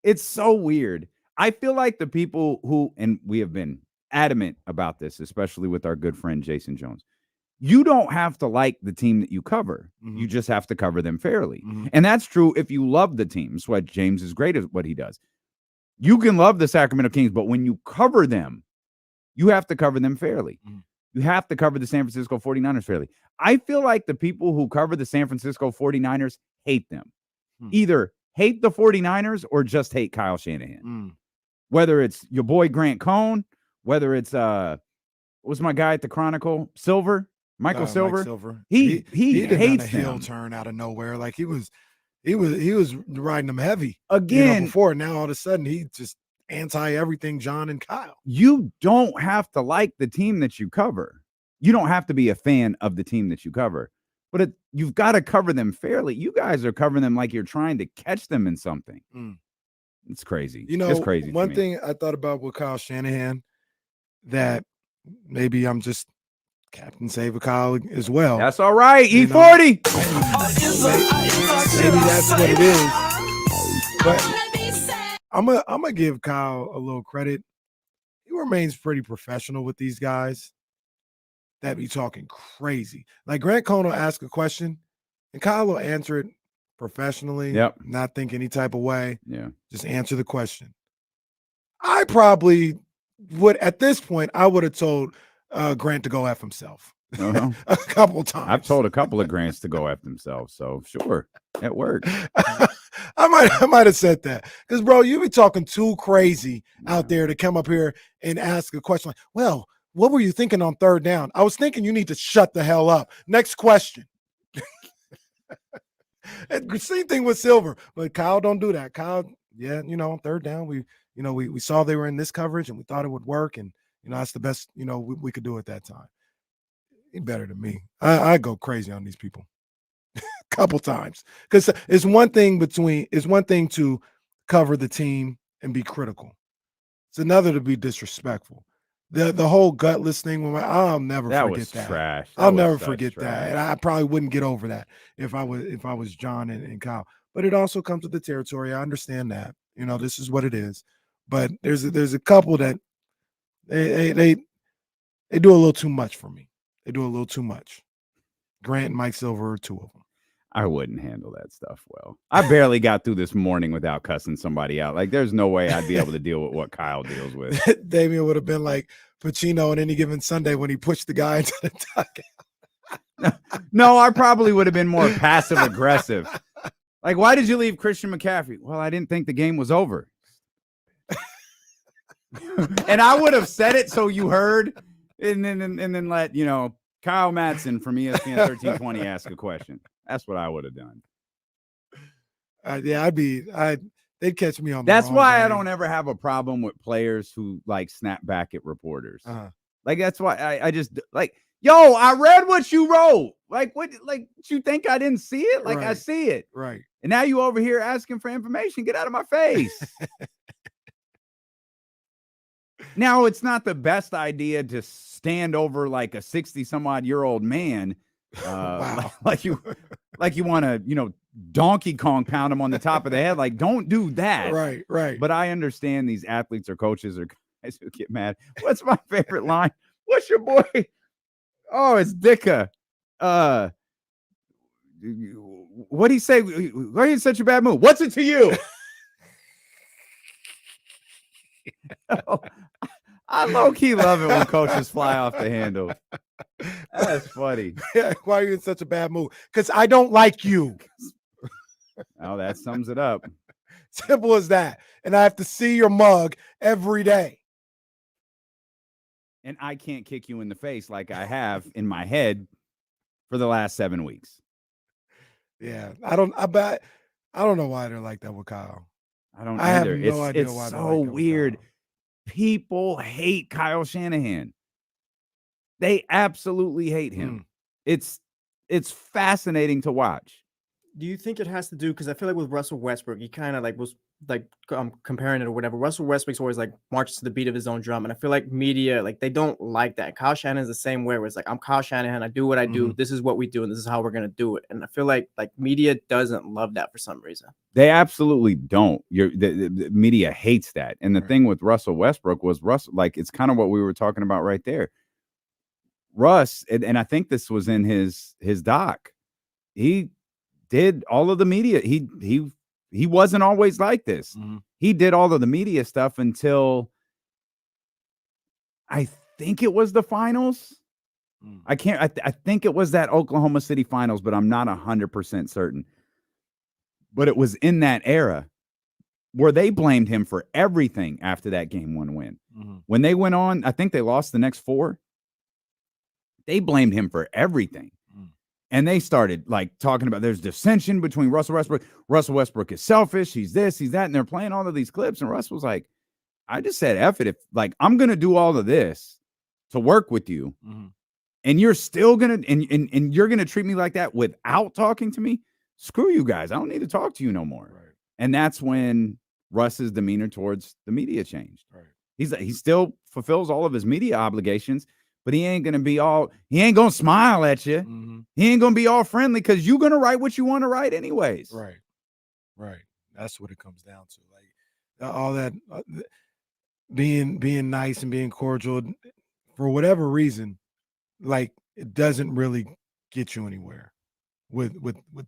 it's so weird. I feel like the people who, and we have been adamant about this, especially with our good friend Jason Jones, you don't have to like the team that you cover. You just have to cover them fairly. And that's true if you love the team. That's why James is great at what he does. You can love the Sacramento Kings, but when you cover them, you have to cover them fairly. You have to cover the San Francisco 49ers fairly. I feel like the people who cover the San Francisco 49ers hate them. Either hate the 49ers or just hate Kyle Shanahan. Whether it's your boy Grant Cohn, whether it's what's my guy at the Chronicle, Michael Silver. Mike Silver. He hates a heel them. turn out of nowhere. Like he was riding them heavy Again, before. Now all of a sudden he just anti everything John and Kyle. You don't have to like the team that you cover. You don't have to be a fan of the team that you cover, but you've got to cover them fairly. You guys are covering them like you're trying to catch them in something. It's crazy. It's crazy. One thing I thought about with Kyle Shanahan that maybe I'm just Captain Save a Kyle as well. That's all right. E40. Maybe that's what it is. But I'm gonna give Kyle a little credit. He remains pretty professional with these guys that be talking crazy. Like Grant Cohn will ask a question and Kyle will answer it professionally, not think any type of way. Just answer the question. I probably would, at this point, I would have told Grant to go F himself a couple of times. I've told a couple of Grants to go F themselves, so sure, it worked. I might have said that because, bro, you be talking too crazy out there to come up here and ask a question like, well, what were you thinking on third down? I was thinking you need to shut the hell up. Next question. Same thing with Silver, but Kyle don't do that. Kyle, on third down, we saw they were in this coverage and we thought it would work, and that's the best we could do at that time. He better than me. I go crazy on these people a couple times because it's one thing to cover the team and be critical. It's another to be disrespectful. The whole gutless thing, I'll never forget that. Trash. I'll never forget that. And I probably wouldn't get over that if I was John and Kyle. But it also comes with the territory. I understand that. This is what it is. But there's a couple that they do a little too much for me. They do a little too much. Grant and Mike Silver are two of them. I wouldn't handle that stuff well. I barely got through this morning without cussing somebody out. Like, there's no way I'd be able to deal with what Kyle deals with. Damian would have been like Pacino on Any Given Sunday when he pushed the guy into the dugout. No, I probably would have been more passive aggressive. Like, why did you leave Christian McCaffrey? Well, I didn't think the game was over. And I would have said it so you heard, and then let Kyle Madsen from ESPN 1320 ask a question. That's what I would have done. They'd catch me on. That's why I don't ever have a problem with players who like snap back at reporters. Like, that's why I just like, yo, I read what you wrote. Like, what you think I didn't see it? Like, right. I see it. Right. And now you over here asking for information. Get out of my face. Now, it's not the best idea to stand over like a 60-some-odd-year-old man, wow. like you want to, Donkey Kong pound him on the top of the head. Like, don't do that. Right, right. But I understand these athletes or coaches or guys who get mad. What's my favorite line? What's your boy? Oh, it's Dicka. What'd he say? Why are you in such a bad mood? What's it to you? I low-key love it when coaches fly off the handle. That's funny. Why are you in such a bad mood? Because I don't like you. Oh, that sums it up. Simple as that. And I have to see your mug every day. And I can't kick you in the face like I have in my head for the last 7 weeks. Yeah, I don't know why they're like that with Kyle. I don't I either. have no idea it's why they're so like that with weird. Kyle. People hate Kyle Shanahan. They absolutely hate him. It's fascinating to watch. Do you think it has to do, because I feel like with Russell Westbrook, he kind of was comparing it or whatever. Russell Westbrook's always marches to the beat of his own drum, and I feel like media they don't like that. Kyle Shanahan's the same way, where it's I'm Kyle Shanahan, I do what I do. This is what we do, and this is how we're gonna do it. And I feel like media doesn't love that for some reason. They absolutely don't. The media hates that. And the thing with Russell Westbrook was it's kind of what we were talking about right there. Russ, and I think this was in his doc. He did all of the media. He wasn't always like this. he did all of the media stuff until I think it was the finals. I think it was that Oklahoma City finals, but I'm not 100% certain. But it was in that era where they blamed him for everything after that game 1 win. When they went on, I think they lost the next 4. They blamed him for everything. And they started like talking about there's dissension between Russell Westbrook. Russell Westbrook is selfish. He's this, he's that. And they're playing all of these clips. And Russ was like, I just said, F it. If like, I'm going to do all of this to work with you. And you're still going to, and you're going to treat me like that without talking to me. Screw you guys. I don't need to talk to you no more. Right. And that's when Russ's demeanor towards the media changed. Right. He still fulfills all of his media obligations, but he ain't going to smile at you. He ain't going to be all friendly because you're going to write what you want to write anyways. Right. Right. That's what it comes down to. Like all that being nice and being cordial for whatever reason, like it doesn't really get you anywhere with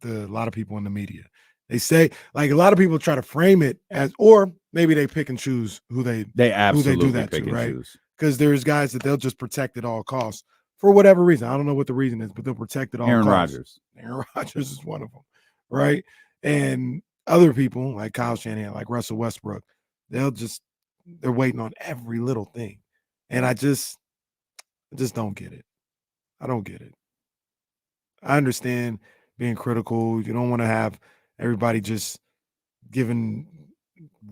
a lot of people in the media. They say like a lot of people try to frame it as, or maybe they pick and choose who they absolutely do that pick to, and right? choose. Because there's guys that they'll just protect at all costs for whatever reason. I don't know what the reason is, but they'll protect at all Aaron costs. Rodgers. Aaron Rodgers is one of them, right? And other people like Kyle Shanahan, like Russell Westbrook, they're waiting on every little thing. And I just don't get it. I don't get it. I understand being critical. You don't want to have everybody just giving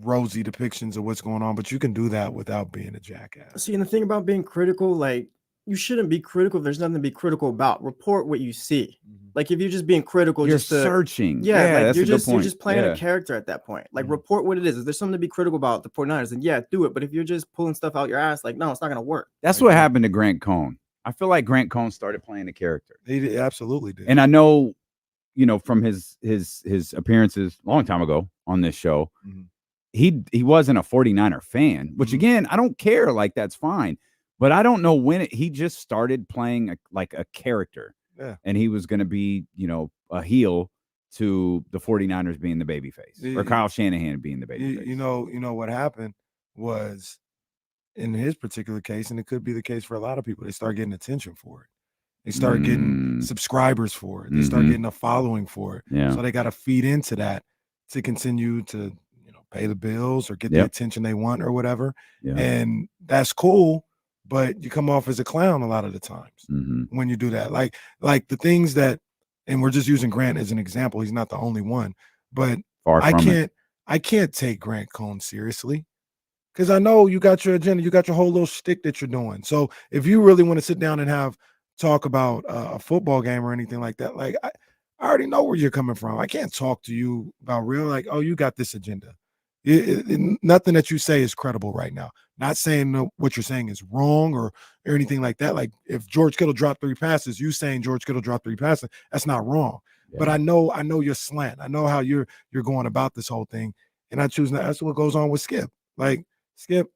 rosy depictions of what's going on, but you can do that without being a jackass. See, and the thing about being critical, like you shouldn't be critical if there's nothing to be critical about. Report what you see. Like if you're just being critical, You're just to, searching. Yeah, like that's you're a good just point. playing a character at that point. Like report what it is. If there's something to be critical about the 49ers, then yeah, do it. But if you're just pulling stuff out your ass, like no, it's not gonna work. That's what happened to Grant Cohn. I feel like Grant Cohn started playing the character. He absolutely did. And I know, from his appearances a long time ago on this show, he wasn't a 49er fan, which again, I don't care. Like that's fine. But I don't know when he just started playing like a character. Yeah. And he was going to be, a heel to the 49ers being the babyface or Kyle Shanahan being the babyface. You know what happened was in his particular case, and it could be the case for a lot of people, they start getting attention for it. They start getting subscribers for it. They start getting a following for it. Yeah. So they got to feed into that to continue to, pay the bills or get the attention they want or whatever. Yeah. And that's cool, but you come off as a clown a lot of the times when you do that. Like the things that, and we're just using Grant as an example. He's not the only one, but I can't take Grant Cohn seriously. Because I know you got your agenda, you got your whole little shtick that you're doing. So if you really want to sit down and talk about a football game or anything like that, like I already know where you're coming from. I can't talk to you about real, like, oh, you got this agenda. Nothing that you say is credible right now. Not saying what you're saying is wrong or anything like that. Like if George Kittle dropped 3 passes, you saying George Kittle dropped 3 passes, that's not wrong. Yeah. But I know your slant. I know how you're going about this whole thing, and I choose not. That's what goes on with Skip. Like Skip,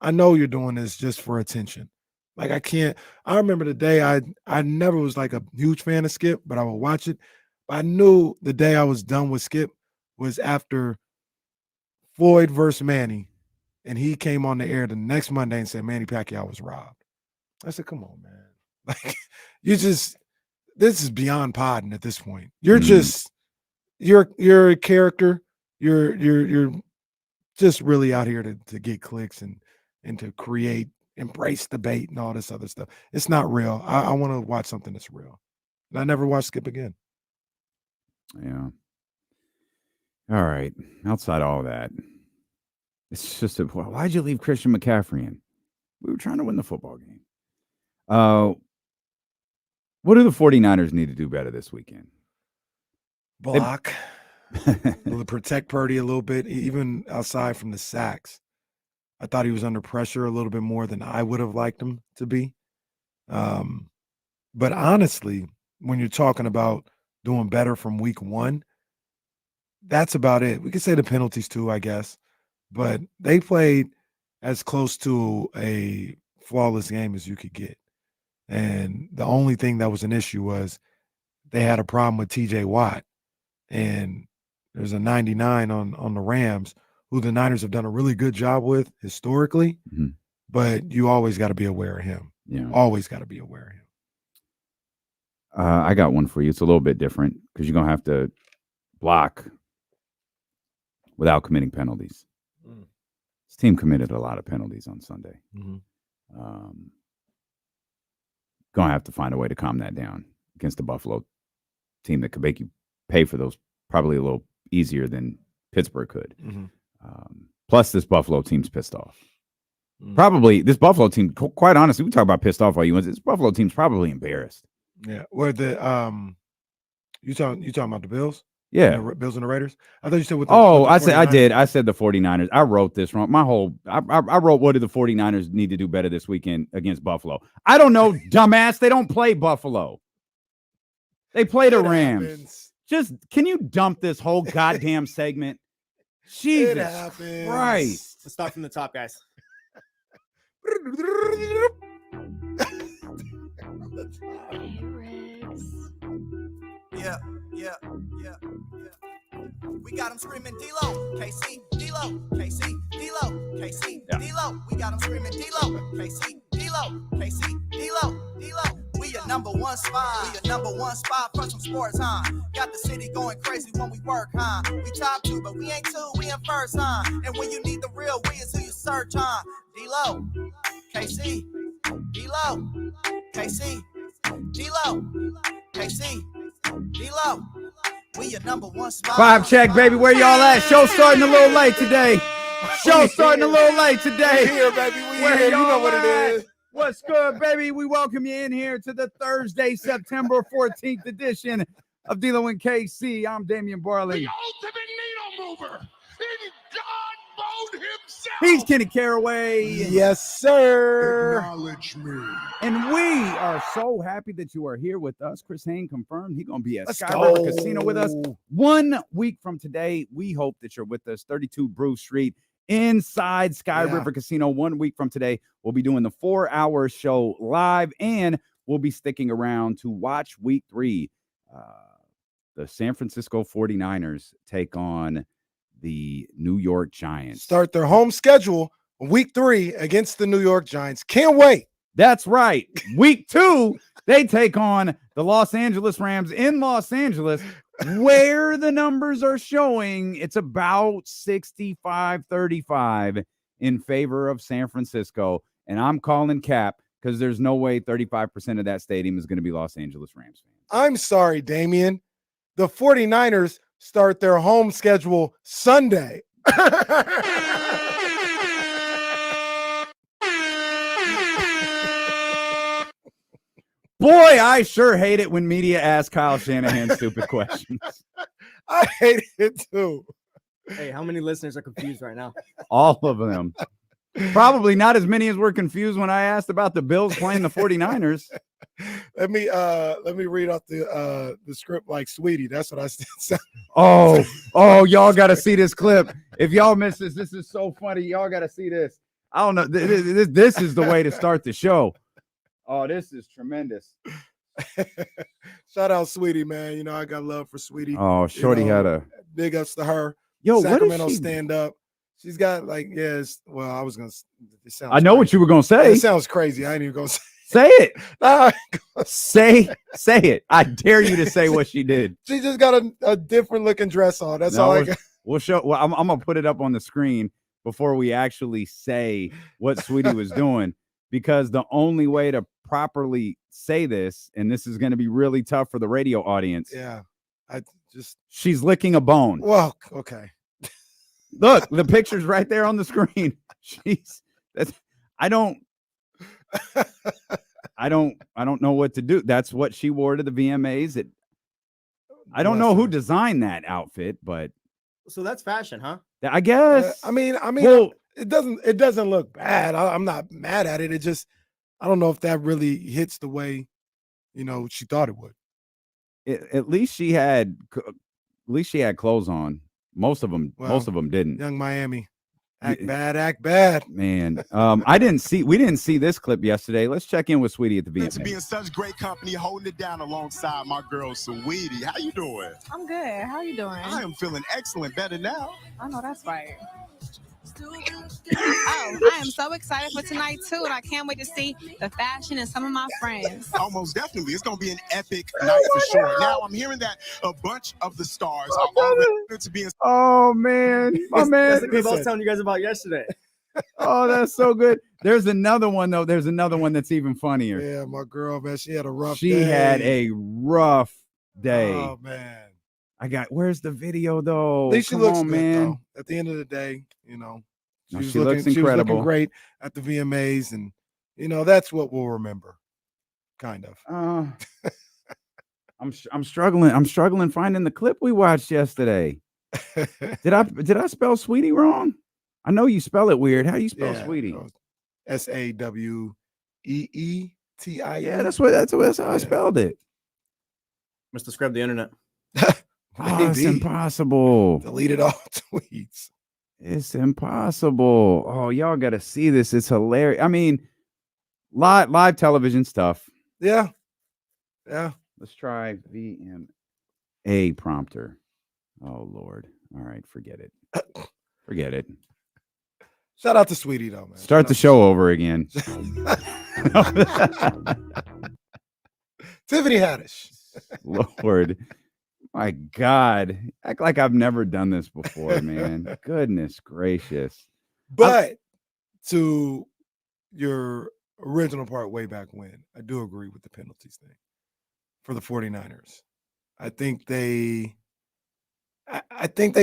I know you're doing this just for attention. Like I remember the day I never was like a huge fan of Skip, but I would watch it. But I knew the day I was done with Skip was after Floyd versus Manny, and he came on the air the next Monday and said Manny Pacquiao was robbed. I said, come on, man. Like this is beyond podding at this point. You're just you're a character. You're just really out here to get clicks and to embrace debate and all this other stuff. It's not real. I want to watch something that's real. And I never watched Skip again. Yeah. All right. Outside all that, it's just why'd you leave Christian McCaffrey in? We were trying to win the football game. What do the 49ers need to do better this weekend? Block. Protect Purdy a little bit, even outside from the sacks. I thought he was under pressure a little bit more than I would have liked him to be. But honestly, when you're talking about doing better from week 1, that's about it. We could say the penalties too, I guess. But they played as close to a flawless game as you could get. And the only thing that was an issue was they had a problem with TJ Watt. And there's a 99 on the Rams who the Niners have done a really good job with historically, but you always got to be aware of him. Yeah. Always got to be aware of him. I got one for you. It's a little bit different because you're going to have to block without committing penalties. This team committed a lot of penalties on Sunday. Going to have to find a way to calm that down against the Buffalo team that could make you pay for those probably a little easier than Pittsburgh could. Plus, this Buffalo team's pissed off. Probably this Buffalo team, quite honestly, we talk about pissed off all you want. This Buffalo team's probably embarrassed. Yeah. Where the you talking about the Bills? Yeah. The Bills and the Raiders? I thought you said with the I said the 49ers. I wrote this wrong. I wrote what do the 49ers need to do better this weekend against Buffalo? I don't know, dumbass. They don't play Buffalo. They play the Rams. Just can you dump this whole goddamn segment? Jesus Christ. Let's start from the top, guys. Yeah. We got them screaming D-Lo, KC, D-Lo, KC, D-Lo, KC, D-Lo. We got them screaming D-Lo, KC, D-Lo, KC, D-Lo, D-Lo. We your number one spot. We your number one spot for some sports, huh? Got the city going crazy when we work, huh? We top 2, but we ain't 2, we in first, huh? And when you need the real, we is who you search, huh? D-Lo, KC, D-Lo, KC, D-Lo, KC, D-Lo. We your number one spot. 5 check, baby. Where y'all at? Show starting a little late today. Show starting a little late today. We here, baby. We here. You know what it is. What's good, baby? We welcome you in here to the Thursday, September 14th edition of D-Lo and KC. I'm Damian Barley. The ultimate needle mover. God mode himself. He's Kenny Caraway. Yes, sir. Acknowledge me. And we are so happy that you are here with us. Chris Hain confirmed he's going to be at Sky River Casino with us 1 week from today. We hope that you're with us. 32 Bruce Street inside Sky River Casino 1 week from today. We'll be doing the 4-hour show live, and we'll be sticking around to watch week 3. The San Francisco 49ers take on the New York Giants. Start their home schedule week 3 against the New York Giants. Can't wait. That's right. Week 2, they take on the Los Angeles Rams in Los Angeles, where the numbers are showing it's about 65-35 in favor of San Francisco. And I'm calling cap because there's no way 35% of that stadium is going to be Los Angeles Rams fans. I'm sorry, Damian. The 49ers start their home schedule Sunday. Boy, I sure hate it when media ask Kyle Shanahan stupid questions. I hate it too. Hey, how many listeners are confused right now? All of them. Probably not as many as were confused when I asked about the Bills playing the 49ers. Let me read off the script like Sweetie. That's what I said. Oh, y'all got to see this clip. If y'all miss this is so funny. Y'all got to see this. I don't know. This is the way to start the show. Oh, this is tremendous. Shout out Sweetie, man. You know, I got love for Sweetie. Oh, Shorty had a big ups to her. Yo, Sacramento what is she? Stand up. She's got like, yes. Well, I was gonna. It sounds I know crazy. what you were gonna say. It sounds crazy. I ain't even gonna say. Say it. Nah, say it. I dare you to say what she did. she just got a different looking dress on. That's all I got. We'll show. Well, I'm gonna put it up on the screen before we actually say what Sweetie was doing, because the only way to properly say this, and this is going to be really tough for the radio audience. Yeah, she's licking a bone. Well, okay. Look, the picture's right there on the screen. I don't know what to do. That's what she wore to the VMAs. I don't know who designed that outfit, but so that's fashion, huh? I guess. I mean, well, it doesn't look bad. I'm not mad at it. It just, I don't know if that really hits the way, she thought it would. At least she had clothes on. Most of them didn't. Young Miami, act bad, man. We didn't see this clip yesterday. Let's check in with Sweetie at the VMA. To be in such great company, holding it down alongside my girl Sweetie. How you doing? I'm good. How you doing? I am feeling excellent. Better now. I know that's right. Oh, I am so excited for tonight too, and I can't wait to see the fashion and some of my friends. Almost definitely. It's going to be an epic night for sure. Now, I'm hearing that a bunch of the stars are already to be in. Oh man, my man. That's the clip I was telling you guys about yesterday. Oh, that's so good. There's another one though. There's another one that's even funnier. Yeah, my girl, man, she had a rough She day. had a rough day. Oh man. Where's the video though? At least she Come looks on, good, man. though. At the end of the day, you know, No, was she looks She was incredible. looking great at the VMAs, and you know that's what we'll remember. Kind of. I'm struggling. I'm struggling finding the clip we watched yesterday. Did I spell Sweetie wrong? I know you spell it weird. How do you spell Sweetie? SAWEETI. Yeah, that's how I spelled it. Must have scrubbed the internet. Oh, it's impossible. Deleted all tweets. It's impossible. Oh, y'all got to see this. It's hilarious. I mean, live television stuff. Yeah. Yeah. Let's try VMA prompter. Oh, Lord. All right. Forget it. Forget it. Shout out to Sweetie, though, man. Start the show over again. Tiffany Haddish. Lord. My God. Act like I've never done this before, man. Goodness gracious. But to your original part way back when, I do agree with the penalties thing for the 49ers. I think they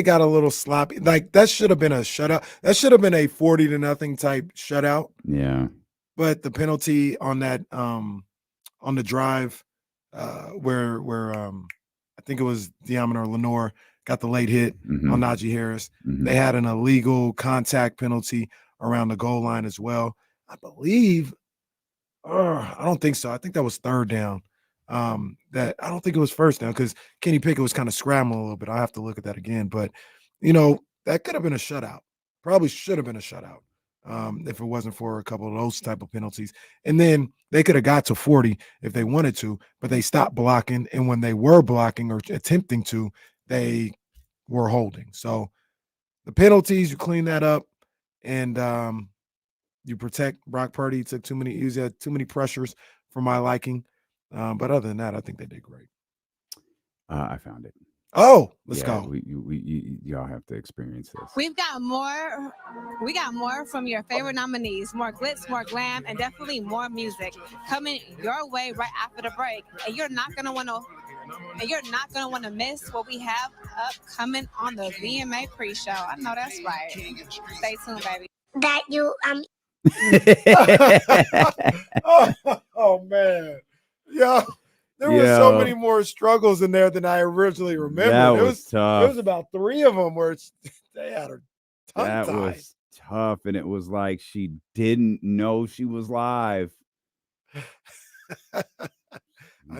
got a little sloppy. Like that should have been a shutout. That should have been a 40-0 type shutout. Yeah. But the penalty on that on the drive where I think it was Diamond or Lenore got the late hit on Najee Harris. They had an illegal contact penalty around the goal line as well. I believe. I don't think so. I think that was third down. That I don't think it was first down because Kenny Pickett was kind of scrambling a little bit. I'll have to look at that again. But you know, that could have been a shutout. Probably should have been a shutout. If it wasn't for a couple of those type of penalties. And then they could have got to 40 if they wanted to, but they stopped blocking. And when they were blocking or attempting to, they were holding. So the penalties, you clean that up and you protect Brock Purdy. He had too many pressures for my liking. But other than that, I think they did great. I found it. Oh, let's go. Y'all have to experience this. We got more from your favorite nominees, more glitz, more glam, and definitely more music coming your way right after the break. And you're not gonna want to miss what we have upcoming on the VMA pre-show. I know that's right. Stay tuned, baby. That you oh man. Yeah. There were so many more struggles in there than I originally remembered. That was tough. There was about 3 of them where they had her tongue-tied. That was tough, and it was like she didn't know she was live. I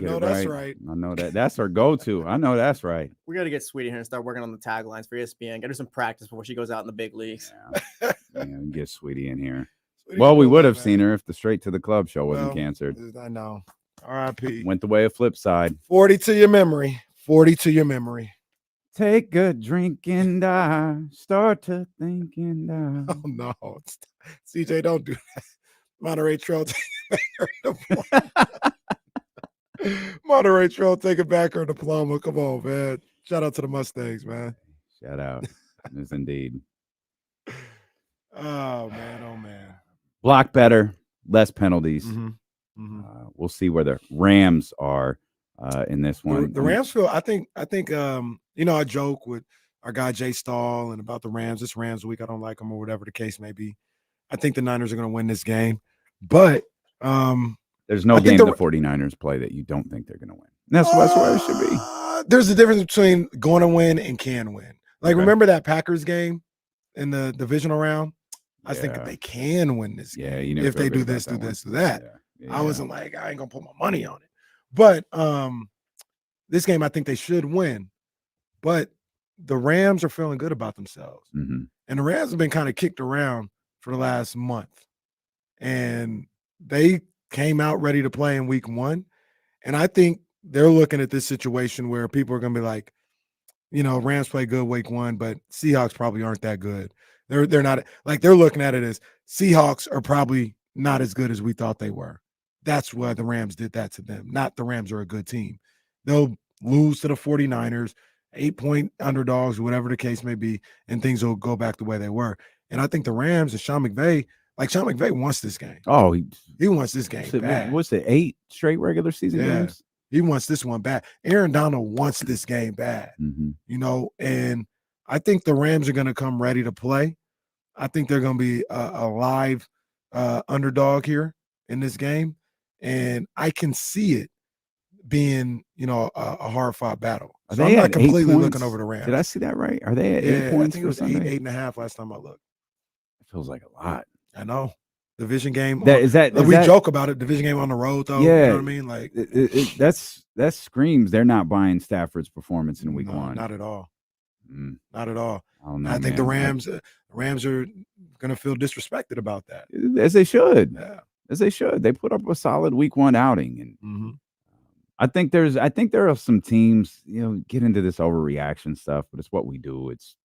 know that's right. I know that. That's her go-to. I know that's right. We got to get Sweetie here and start working on the taglines for ESPN. Get her some practice before she goes out in the big leagues. Yeah, get Sweetie in here. Well, we would have seen her if the Straight to the Club show wasn't canceled. I know. R.I.P. Went the way of Flip Side. 40 to your memory. 40 to your memory. Take a drink and I start to think and I. Oh, no. CJ, don't do that. Monterey Trail, Monterey Trail, take it back her diploma. Come on, man. Shout out to the Mustangs, man. Shout out. Yes, indeed. Oh, man. Oh, man. Block better, less penalties. We'll see where the Rams are in this one. The Rams feel, I think, you know, I joke with our guy Jay Stahl and about the Rams. It's Rams week. I don't like them or whatever the case may be. I think the Niners are going to win this game. But there's no game the 49ers play that you don't think they're going to win. That's where it should be. There's a difference between going to win and can win. Like, remember that Packers game in the divisional round? I think that they can win this game. Yeah, you know, if they do this, do that. Yeah. I wasn't like, I ain't gonna put my money on it. But this game, I think they should win. But the Rams are feeling good about themselves. And the Rams have been kind of kicked around for the last month. And they came out ready to play in week 1. And I think they're looking at this situation where people are gonna be like, you know, Rams play good week 1, but Seahawks probably aren't that good. They're not like they're looking at it as Seahawks are probably not as good as we thought they were. That's why the Rams did that to them. Not the Rams are a good team. They'll lose to the 49ers, 8-point underdogs, whatever the case may be, and things will go back the way they were. And I think the Rams and Sean McVay wants this game. Oh, he wants this game bad. What's it, 8 straight regular season games? He wants this one bad. Aaron Donald wants this game bad, and I think the Rams are going to come ready to play. I think they're going to be a live underdog here in this game, and I can see it being, a hard-fought battle. So I'm not completely looking over the Rams. Did I see that right? Are they at 8 points? I think it was 8.5 last time I looked. It feels like a lot. I know. Division game. We joke about it. Division game on the road, though. Yeah, you know what I mean? Like that screams they're not buying Stafford's performance in week 1. Not at all. Not at all. I think the Rams are going to feel disrespected about that, as they should. Yeah. As they should. They put up a solid week 1 outing, and I think there are some teams, get into this overreaction stuff, but it's what we do. It's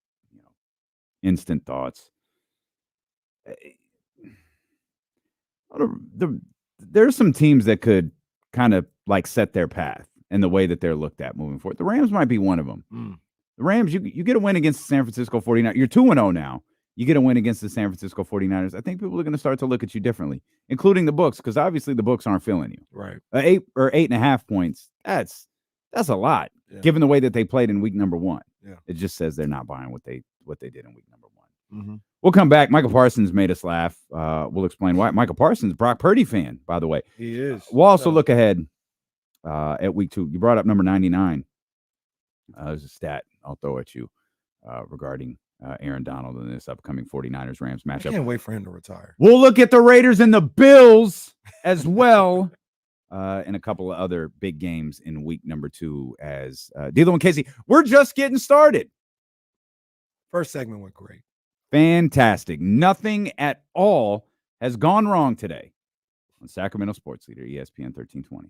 instant thoughts. There's some teams that could kind of like set their path and the way that they're looked at moving forward. The Rams might be one of them. The Rams, you get a win against the San Francisco 49ers. You're 2-0 now. You get a win against the San Francisco 49ers. I think people are going to start to look at you differently, including the books, because obviously the books aren't feeling you. Right. 8 or 8.5 points. That's a lot, given the way that they played in week number 1. Yeah. It just says they're not buying what they did in week number 1. Mm-hmm. We'll come back. Michael Parsons made us laugh. We'll explain why. Michael Parsons, Brock Purdy fan, by the way. He is. We'll also look ahead at week 2. You brought up number 99. There's a stat I'll throw at you regarding Aaron Donald in this upcoming 49ers-Rams matchup. I can't wait for him to retire. We'll look at the Raiders and the Bills as well, and a couple of other big games in week number 2 as D'Lo and Casey. We're just getting started. First segment went great. Fantastic. Nothing at all has gone wrong today on Sacramento Sports Leader, ESPN 1320.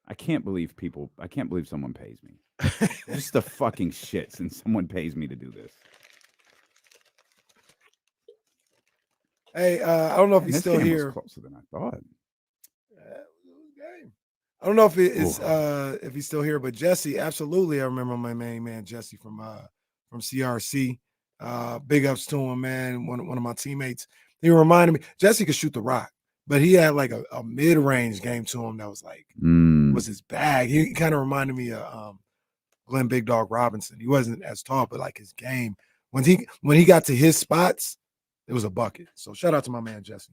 I can't believe someone pays me. Just the fucking shit since someone pays me to do this. Hey, I don't know if he's still here. Closer than I thought. I don't know if if he's still here, but Jesse, absolutely. I remember my main man Jesse from CRC. Big ups to him, man. One of my teammates. He reminded me Jesse could shoot the rock, but he had like a mid-range game to him that was like was his bag. He kind of reminded me of Glenn Big Dog Robinson. He wasn't as tall, but like his game when he got to his spots, it was a bucket. So shout out to my man Jesse.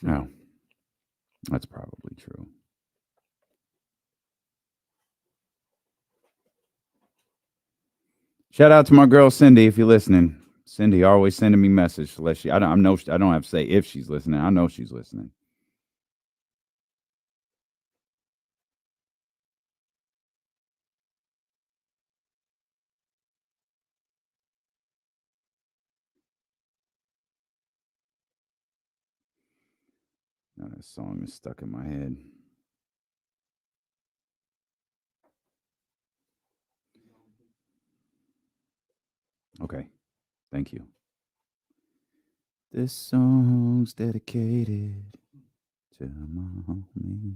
No, that's probably true. Shout out to my girl Cindy if you're listening. Cindy always sending me messages. I don't have to say if she's listening. I know she's listening. Now that song is stuck in my head. Okay. Thank you. This song's dedicated to my homies.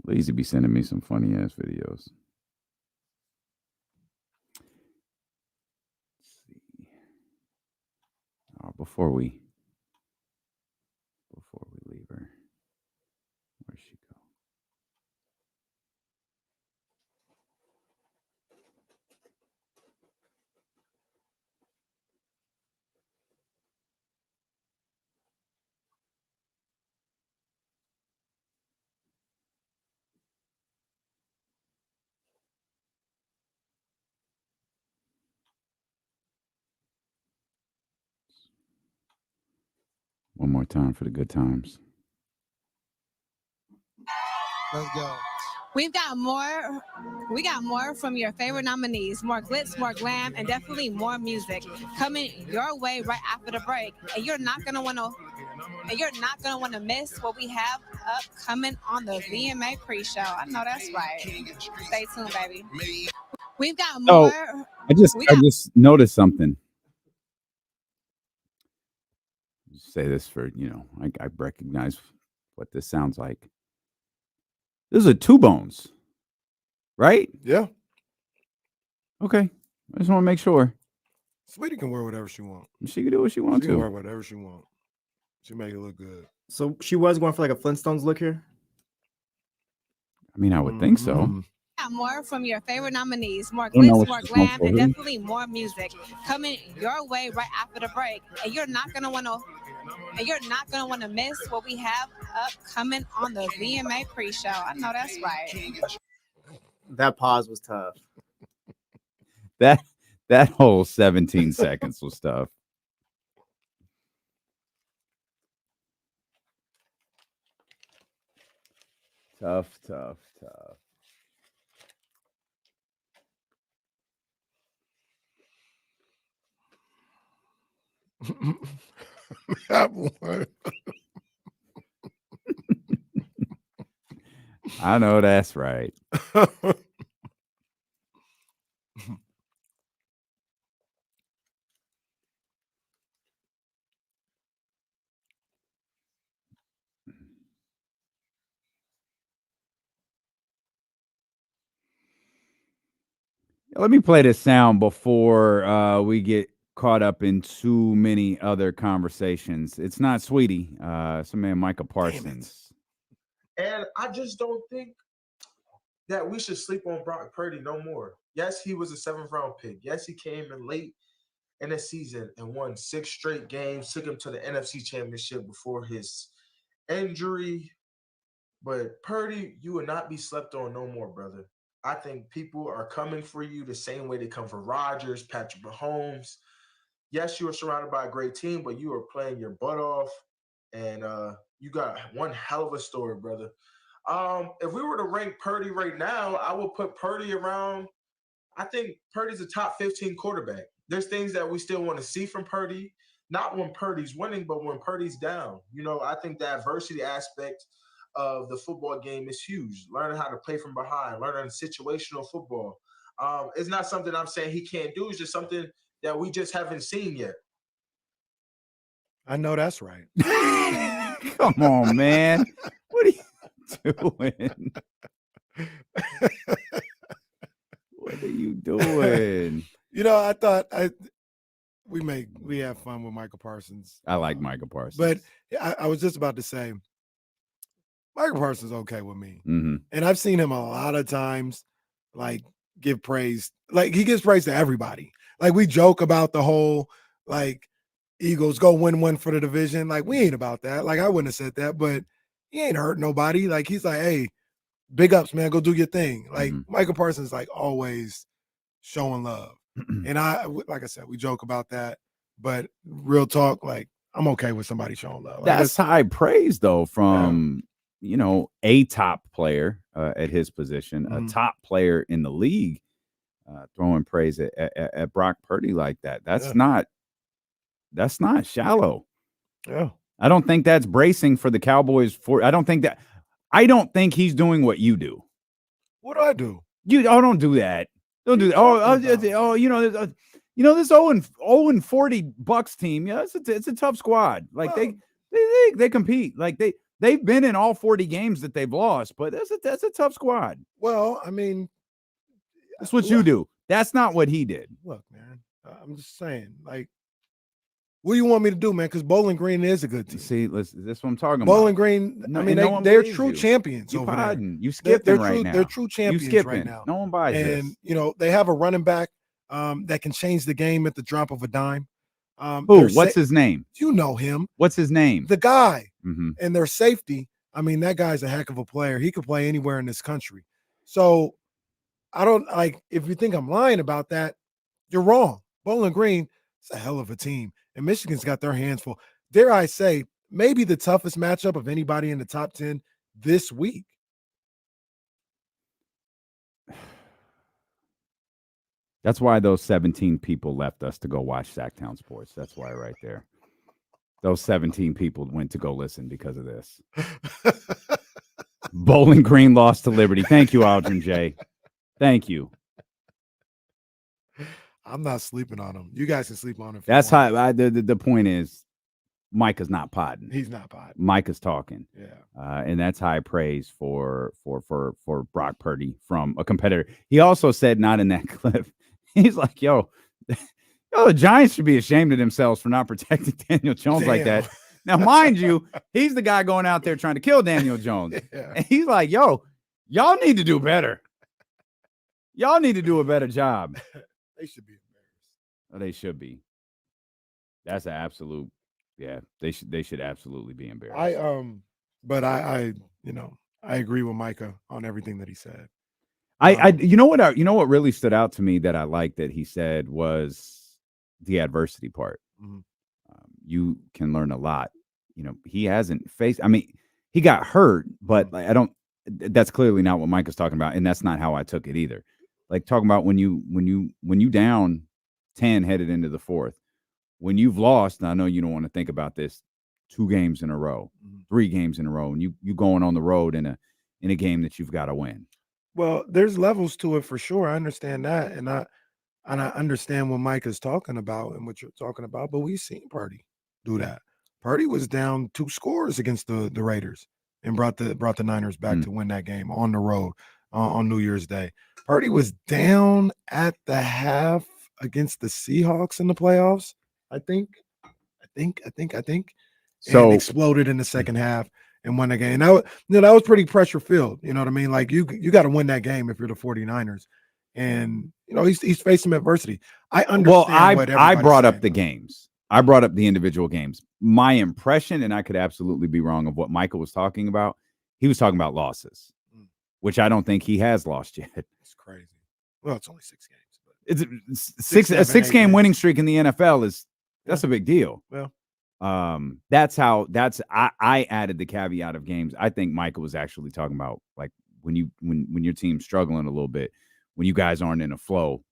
Lazy be sending me some funny ass videos. Before we leave her, where'd she go? One more time for the good times. Let's go. We got more from your favorite nominees. More glitz, more glam, and definitely more music coming your way right after the break. And you're not gonna want to miss what we have upcoming on the VMA pre-show. I know that's right. Stay tuned, baby. We've got more. I just noticed something. Say this for, I recognize what this sounds like. This is a 2 bones, right? Yeah. Okay. I just want to make sure. Sweetie can wear whatever she wants. She can do what she wants She can to. wear whatever she wants. She make it look good. So she was going for like a Flintstones look here? I mean, I would think so. Got more from your favorite nominees. More Don't know glitz, what more she's glam, going for, and really. definitely more music coming your way right after the break. And you're not gonna want to miss what we have upcoming on the VMA pre-show. I know that's right. That pause was tough. That whole 17 seconds was tough. Tough. That one. I know that's right. Let me play this sound before we get caught up in too many other conversations. It's not Sweetie. It's man Micah Parsons. And I just don't think that we should sleep on Brock Purdy no more. Yes, he was a 7th round pick. Yes, he came in late in the season and won 6 straight games, took him to the NFC Championship before his injury. But Purdy, you will not be slept on no more, brother. I think people are coming for you the same way they come for Rodgers, Patrick Mahomes. Yes, you are surrounded by a great team, but you are playing your butt off, and you got one hell of a story, brother. If we were to rank Purdy right now, I would put Purdy around. I think Purdy's a top 15 quarterback. There's things that we still want to see from Purdy, not when Purdy's winning, but when Purdy's down. I think the adversity aspect of the football game is huge. Learning how to play from behind, learning situational football. It's not something I'm saying he can't do. It's just something that we just haven't seen yet. I know that's right. Come on, man. What are you doing? What are you doing? I thought we have fun with Michael Parsons. I like Micah Parsons. But I was just about to say, Michael Parsons is okay with me. Mm-hmm. And I've seen him a lot of times, give praise. He gives praise to everybody. We joke about the whole, Eagles go win one for the division. We ain't about that. I wouldn't have said that, but he ain't hurt nobody. He's like, hey, big ups, man. Go do your thing. Michael Parsons, always showing love. And like I said, we joke about that. But real talk, I'm okay with somebody showing love. That's high praise, though, from a top player at his position, a top player in the league, throwing praise at Brock Purdy like that. That's not shallow. Yeah. I don't think that's bracing for the Cowboys. I don't think he's doing what you do. What do I do? Don't do that. Don't do that. This 0-40 Bucks team. Yeah, it's a tough squad. They compete. They've been in all 40 games that they've lost, but that's a tough squad. Well, I mean, that's what you do. That's not what he did. Look, man, I'm just saying, what do you want me to do, man? Because Bowling Green is a good team. See, listen, that's what I'm talking Bowling about. Green, they're true champions over there. You skipping right now. They're true champions right now. No one buys this. And, they have a running back that can change the game at the drop of a dime. What's his name? You know him. What's his name? The guy. Mm-hmm. And their safety, that guy's a heck of a player. He could play anywhere in this country. So I don't if you think I'm lying about that, you're wrong. Bowling Green is a hell of a team. And Michigan's got their hands full. Dare I say, maybe the toughest matchup of anybody in the top 10 this week. That's why those 17 people left us to go watch Sacktown Sports. That's why right there. Those 17 people went to go listen because of this. Bowling Green lost to Liberty. Thank you, Aldrin J. Thank you. I'm not sleeping on him. You guys can sleep on him. That's how the point is. Micah's not podding. He's not podding. Micah's talking. Yeah. And that's high praise for Brock Purdy from a competitor. He also said, not in that clip, he's like, yo, the Giants should be ashamed of themselves for not protecting Daniel Jones like that. Now, mind you, he's the guy going out there trying to kill Daniel Jones. Yeah. And he's like, yo, y'all need to do better. Y'all need to do a better job. They should be embarrassed. Oh, they should be. That's an absolute. Yeah, they should absolutely be embarrassed. I agree with Micah on everything that he said. You know what really stood out to me that I liked that he said was the adversity part. Mhm. You can learn a lot. He hasn't faced. I mean, he got hurt, but I don't. That's clearly not what Micah's talking about, and that's not how I took it either. Like talking about when you down 10 headed into the fourth. When you've lost, and I know you don't want to think about this, 2 games in a row, 3 games in a row, and you going on the road in a game that you've got to win. Well, there's levels to it for sure. I understand that, and I understand what Mike is talking about and what you're talking about. But we've seen Purdy do that. Purdy was down 2 scores against the Raiders and brought the Niners back to win that game on the road on New Year's Day. Purdy was down at the half against the Seahawks in the playoffs. I think. So and exploded in the second half and won the game. That was pretty pressure filled. You know what I mean? Like you got to win that game if you're the 49ers. And he's facing adversity. I understand. Well, I brought up the games. I brought up the individual games. My impression, and I could absolutely be wrong, of what Michael was talking about. He was talking about losses, which I don't think he has lost yet. It's crazy. Well, it's only 6 games. But a 6-game winning streak in the NFL that's a big deal. Well, I added the caveat of games. I think Michael was actually talking about like when your team's struggling a little bit, when you guys aren't in a flow,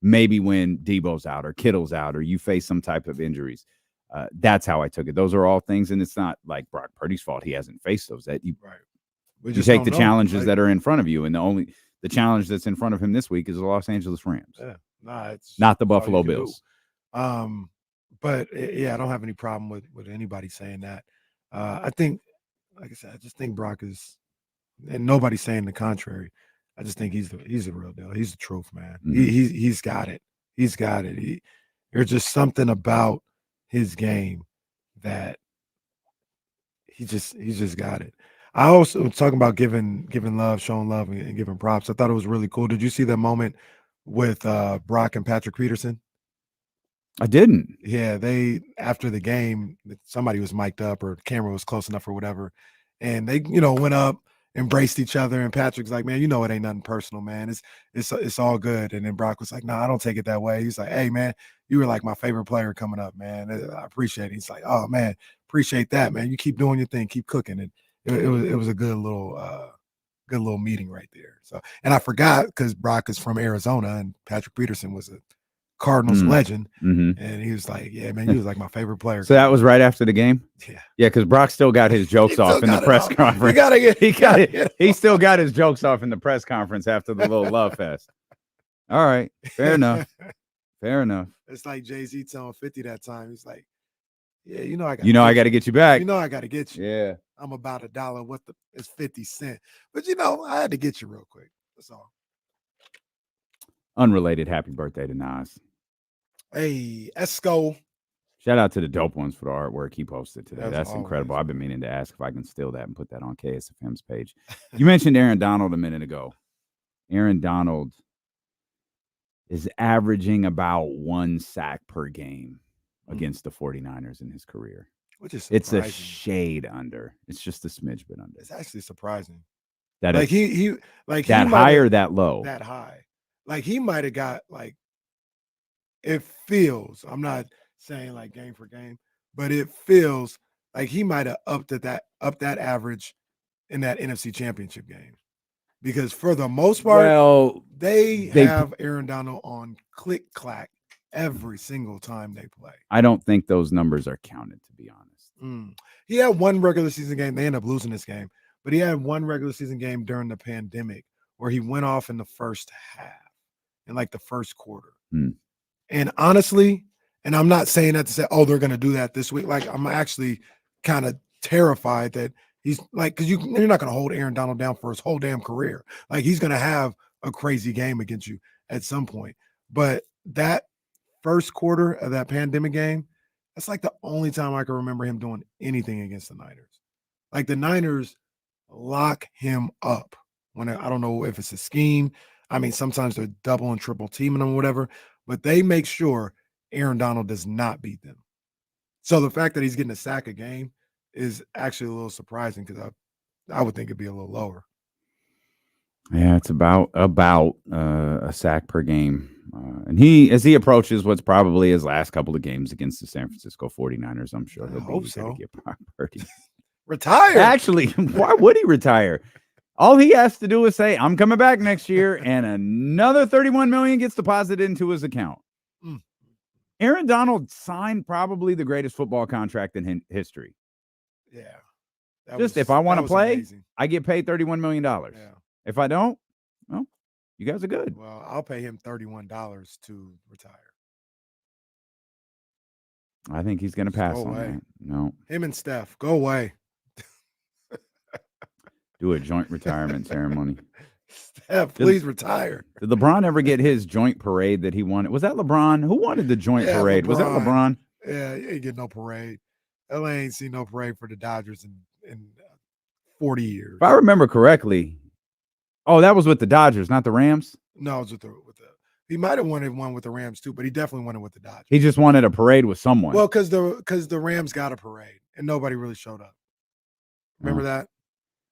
maybe when Debo's out or Kittle's out or you face some type of injuries. That's how I took it. Those are all things, and it's not like Brock Purdy's fault. He hasn't faced those. You take the challenges that are in front of you, and the challenge that's in front of him this week is the Los Angeles Rams. Yeah, it's not the Buffalo Bills. But I don't have any problem with anybody saying that. I think, like I said, I just think Brock is, and nobody's saying the contrary. I just think he's the real deal. He's the truth, man. Mm-hmm. He's got it. He's got it. There's just something about his game that he just got it. I also was talking about giving love, showing love, and giving props. I thought it was really cool. Did you see that moment with Brock and Patrick Peterson? I didn't. Yeah, after the game, somebody was mic'd up or the camera was close enough or whatever, and they went up, embraced each other, and Patrick's like, man, it ain't nothing personal, man. It's all good. And then Brock was like, no, I don't take it that way. He's like, hey, man, you were like my favorite player coming up, man. I appreciate it. He's like, oh man, appreciate that, man. You keep doing your thing, keep cooking. And it was a good little meeting right there. So, and I forgot because Brock is from Arizona and Patrick Peterson was a Cardinals legend, and he was like, yeah, man, you was like my favorite player. So that was right after the game. Yeah, because Brock still got his jokes off in the press conference. He still got his jokes off in the press conference after the little love fest. All right, fair enough. It's like Jay-Z telling 50 that time. He's like, yeah, I got to get you back. I got to get you. Yeah, I'm about $1. It's 50 cents, but I had to get you real quick. That's all. Unrelated happy birthday to Nas. Hey, Esco. Shout out to the dope ones for the artwork he posted today. That's always incredible. I've been meaning to ask if I can steal that and put that on KSFM's page. You mentioned Aaron Donald a minute ago. Aaron Donald is averaging about 1 sack per game against the 49ers in his career. Which is it's a shade under. It's just a smidge bit under. It's actually surprising. That like he like that he high or that low? That high. Like he might have got like, it feels, I'm not saying like game for game, but it feels like he might have upped that average in that NFC Championship game. because for the most part, Well, they they- have Aaron Donald on click clack every single time they play. I don't think those numbers are counted, to be honest. He had one regular season game. They ended up losing this game, but he had one regular season game during the pandemic where he went off in the first half, in like the first quarter. And honestly, and I'm not saying that to say, oh, they're going to do that this week. Like, I'm actually kind of terrified that he's like, because you're not going to hold Aaron Donald down for his whole damn career. Like, he's going to have a crazy game against you at some point. But that first quarter of that pandemic game, that's like the only time I can remember him doing anything against the Niners. Like, the Niners lock him up. When I don't know if it's a scheme. I mean, sometimes they're double and triple teaming them or whatever, but they make sure Aaron Donald does not beat them. So the fact that he's getting a sack a game is actually a little surprising because I would think it'd be a little lower. Yeah, it's about a sack per game. And as he approaches what's probably his last couple of games against the San Francisco 49ers, I'm sure he'll be eager to get Purdy. Retire. Actually, why would he retire? All he has to do is say, I'm coming back next year, and another $31 million gets deposited into his account. Aaron Donald signed probably the greatest football contract in history. Yeah. If I want to play, amazing. I get paid $31 million. Yeah. If I don't, well, you guys are good. Well, I'll pay him $31 to retire. I think he's going to pass on that. No. Him and Steph, go away. Do a joint retirement ceremony. Steph, please retire. Did LeBron ever get his joint parade that he wanted? Was that LeBron? Who wanted the joint parade? Was that LeBron? Yeah, he ain't get no parade. LA ain't seen no parade for the Dodgers in 40 years. If I remember correctly, that was with the Dodgers, not the Rams? No, it was with the he might have wanted one with the Rams too, but he definitely wanted with the Dodgers. He just wanted a parade with someone. Well, because the Rams got a parade and nobody really showed up. Remember that?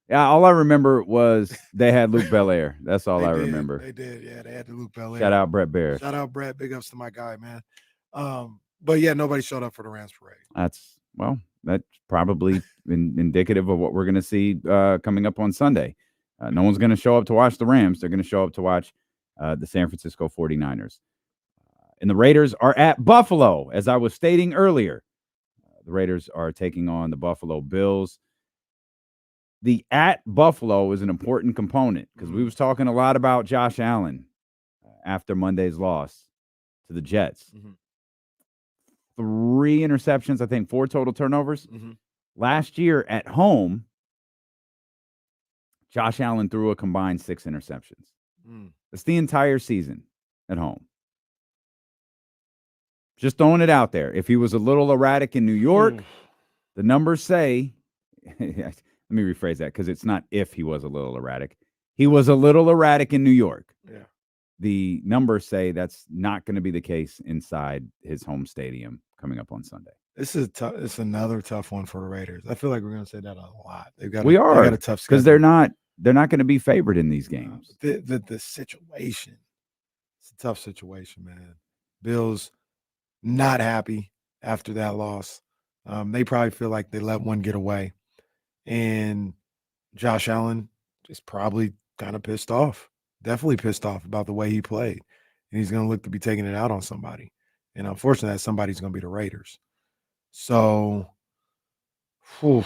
Yeah, all I remember was they had Luke Belair. That's all I remember. They did. Yeah, they had the Luke Belair. Shout out Brett Bear. Shout out Brett. Big ups to my guy, man. But yeah, nobody showed up for the Rams parade. That's probably indicative of what we're going to see coming up on Sunday. No one's going to show up to watch the Rams. They're going to show up to watch the San Francisco 49ers. And the Raiders are at Buffalo, as I was stating earlier. The Raiders are taking on the Buffalo Bills. The at Buffalo is an important component because we was talking a lot about Josh Allen after Monday's loss to the Jets. 3 interceptions, I think 4 total turnovers. Last year at home, Josh Allen threw a combined 6 interceptions. That's the entire season at home. Just throwing it out there. If he was a little erratic in New York, the numbers say, let me rephrase that because it's not if he was a little erratic. He was a little erratic in New York. Yeah. The numbers say that's not going to be the case inside his home stadium coming up on Sunday. It's another tough one for the Raiders. I feel like we're going to say that a lot. They got a tough schedule because they're not going to be favored in these games. The situation, it's a tough situation, man. Bills not happy after that loss. They probably feel like they let one get away. And Josh Allen is probably kind of pissed off, definitely pissed off about the way he played. And he's going to look to be taking it out on somebody. And unfortunately, that somebody's going to be the Raiders. So for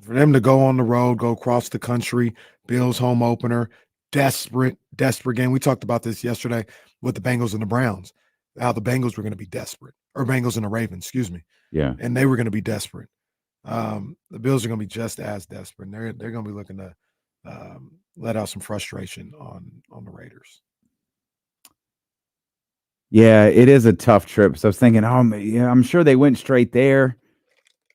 them to go on the road, go across the country, Bills home opener, desperate game. We talked about this yesterday with the Bengals and the Browns, how the Bengals were going to be desperate, or Bengals and the Ravens, excuse me. Yeah. And they were going to be desperate. The Bills are going to be just as desperate. And they're going to be looking to let out some frustration on the Raiders. Yeah, it is a tough trip. So I was thinking, I'm sure they went straight there.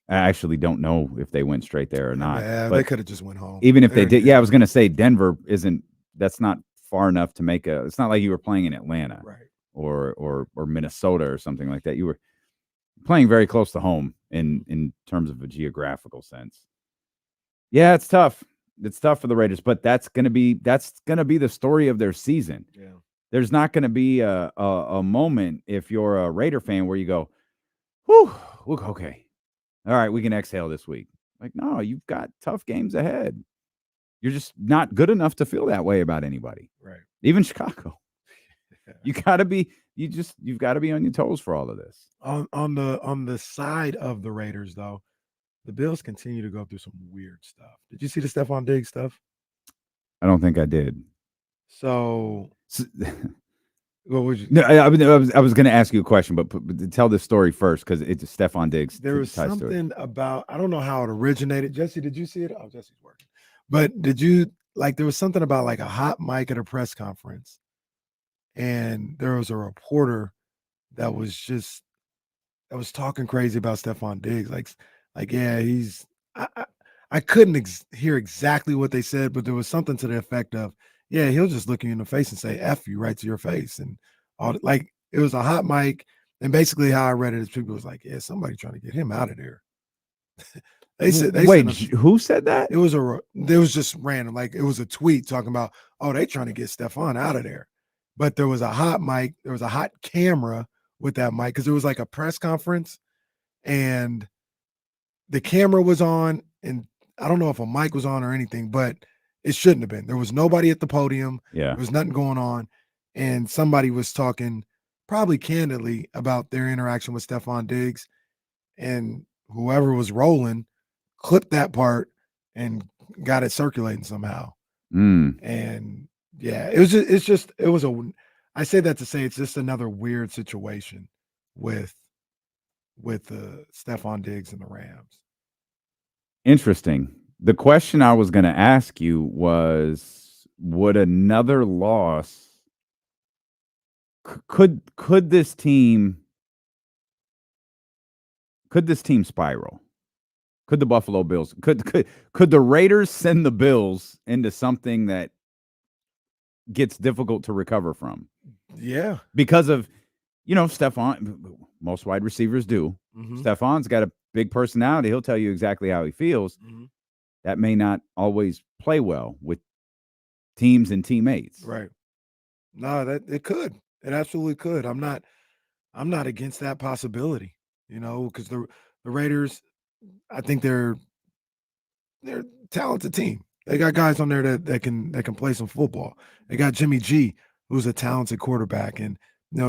I actually don't know if they went straight there or not. Yeah, they could have just went home. Even if they did. Yeah, I was going to say Denver that's not far enough to make it's not like you were playing in Atlanta, right? Or Minnesota or something like that. You were playing very close to home in terms of a geographical sense. Yeah, it's tough. It's tough for the Raiders, but that's gonna be the story of their season. Yeah. There's not gonna be a moment if you're a Raider fan where you go, whew, okay. All right, we can exhale this week. Like, no, you've got tough games ahead. You're just not good enough to feel that way about anybody. Right. Even Chicago. You've got to be on your toes for all of this. On the side of the Raiders, though, the Bills continue to go through some weird stuff. Did you see the Stefon Diggs stuff? I don't think I did. So what would you? No, I was going to ask you a question, but tell this story first because it's Stefon Diggs. There was something about, I don't know how it originated. Jesse, did you see it? Oh, Jesse's working. But did you, there was something about like a hot mic at a press conference, and there was a reporter that was talking crazy about Stefon Diggs. Yeah, I couldn't hear exactly what they said, but there was something to the effect of, yeah, he'll just look you in the face and say F you right to your face. And all it was a hot mic. And basically how I read it is people was like, yeah, somebody trying to get him out of there. Who said that? It was just random. It was a tweet talking about, oh, they trying to get Stefon out of there. But there was a hot mic. There was a hot camera with that mic because it was like a press conference and the camera was on, and I don't know if a mic was on or anything, but it shouldn't have been. There was nobody at the podium. Yeah. There was nothing going on. And somebody was talking probably candidly about their interaction with Stefon Diggs, and whoever was rolling clipped that part and got it circulating somehow. And yeah, I say that to say it's just another weird situation with Stefon Diggs and the Rams. Interesting. The question I was going to ask you was, would another loss could this team spiral? Could the Buffalo Bills could the Raiders send the Bills into something that gets difficult to recover from? Yeah. Because of, Stefon, most wide receivers do. Mm-hmm. Stefon's got a big personality. He'll tell you exactly how he feels. Mm-hmm. That may not always play well with teams and teammates. Right. No, that it could. It absolutely could. I'm not against that possibility, because the Raiders, I think they're a talented team. They got guys on there that can play some football. They got Jimmy G, who's a talented quarterback, and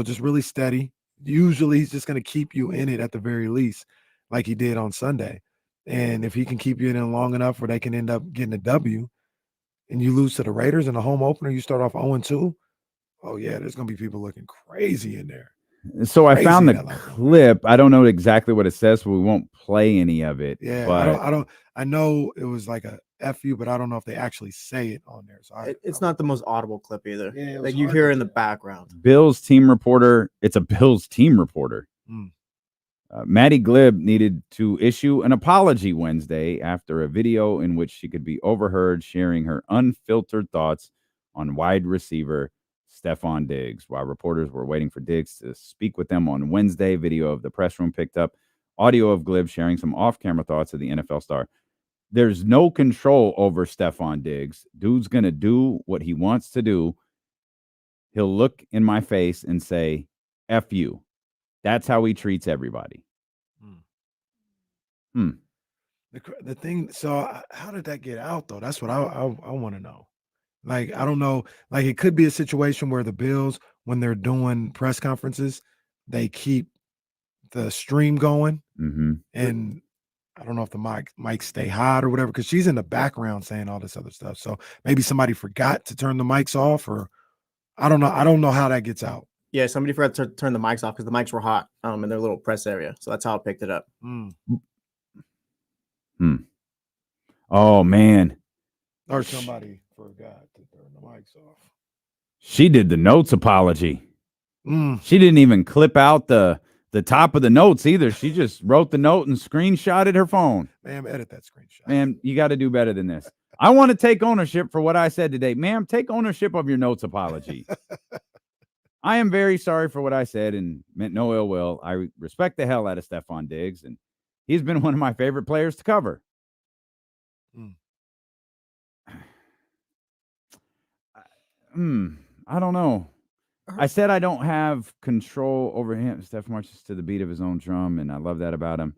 just really steady. Usually he's just going to keep you in it at the very least, like he did on Sunday. And if he can keep you in it long enough where they can end up getting a W, and you lose to the Raiders in the home opener, you start off 0-2. Oh yeah, there's going to be people looking crazy in there. So I found the clip. I don't know exactly what it says, so we won't play any of it. Yeah, but I know it was like a FU, but I don't know if they actually say it on there. So it's not the most audible clip either. Yeah, like you hear in the background. Bills team reporter. It's a Bills team reporter. Maddie Glib needed to issue an apology Wednesday after a video in which she could be overheard sharing her unfiltered thoughts on wide receiver Stefon Diggs. While reporters were waiting for Diggs to speak with them on Wednesday, video of the press room picked up audio of Glib sharing some off-camera thoughts of the NFL star. There's no control over Stefon Diggs. Dude's going to do what he wants to do. He'll look in my face and say, F you. That's how he treats everybody. The thing, so how did that get out, though? That's what I want to know. I don't know. It could be a situation where the Bills, when they're doing press conferences, they keep the stream going. Mm-hmm. And I don't know if the mics stay hot or whatever, because she's in the background saying all this other stuff. So maybe somebody forgot to turn the mics off, or I don't know. I don't know how that gets out. Yeah, somebody forgot to turn the mics off because the mics were hot in their little press area. So that's how it picked it up. Oh, man. Or somebody forgot to turn the mics off. She did the notes apology. She didn't even clip out the top of the notes either. She just wrote the note and screenshotted her phone. Ma'am, edit that screenshot. Ma'am, you got to do better than this. I want to take ownership for what I said today. Ma'am, take ownership of your notes apology. I am very sorry for what I said and meant no ill will. I respect the hell out of Stefon Diggs, and he's been one of my favorite players to cover. I don't know. I said I don't have control over him. Steph marches to the beat of his own drum, and I love that about him.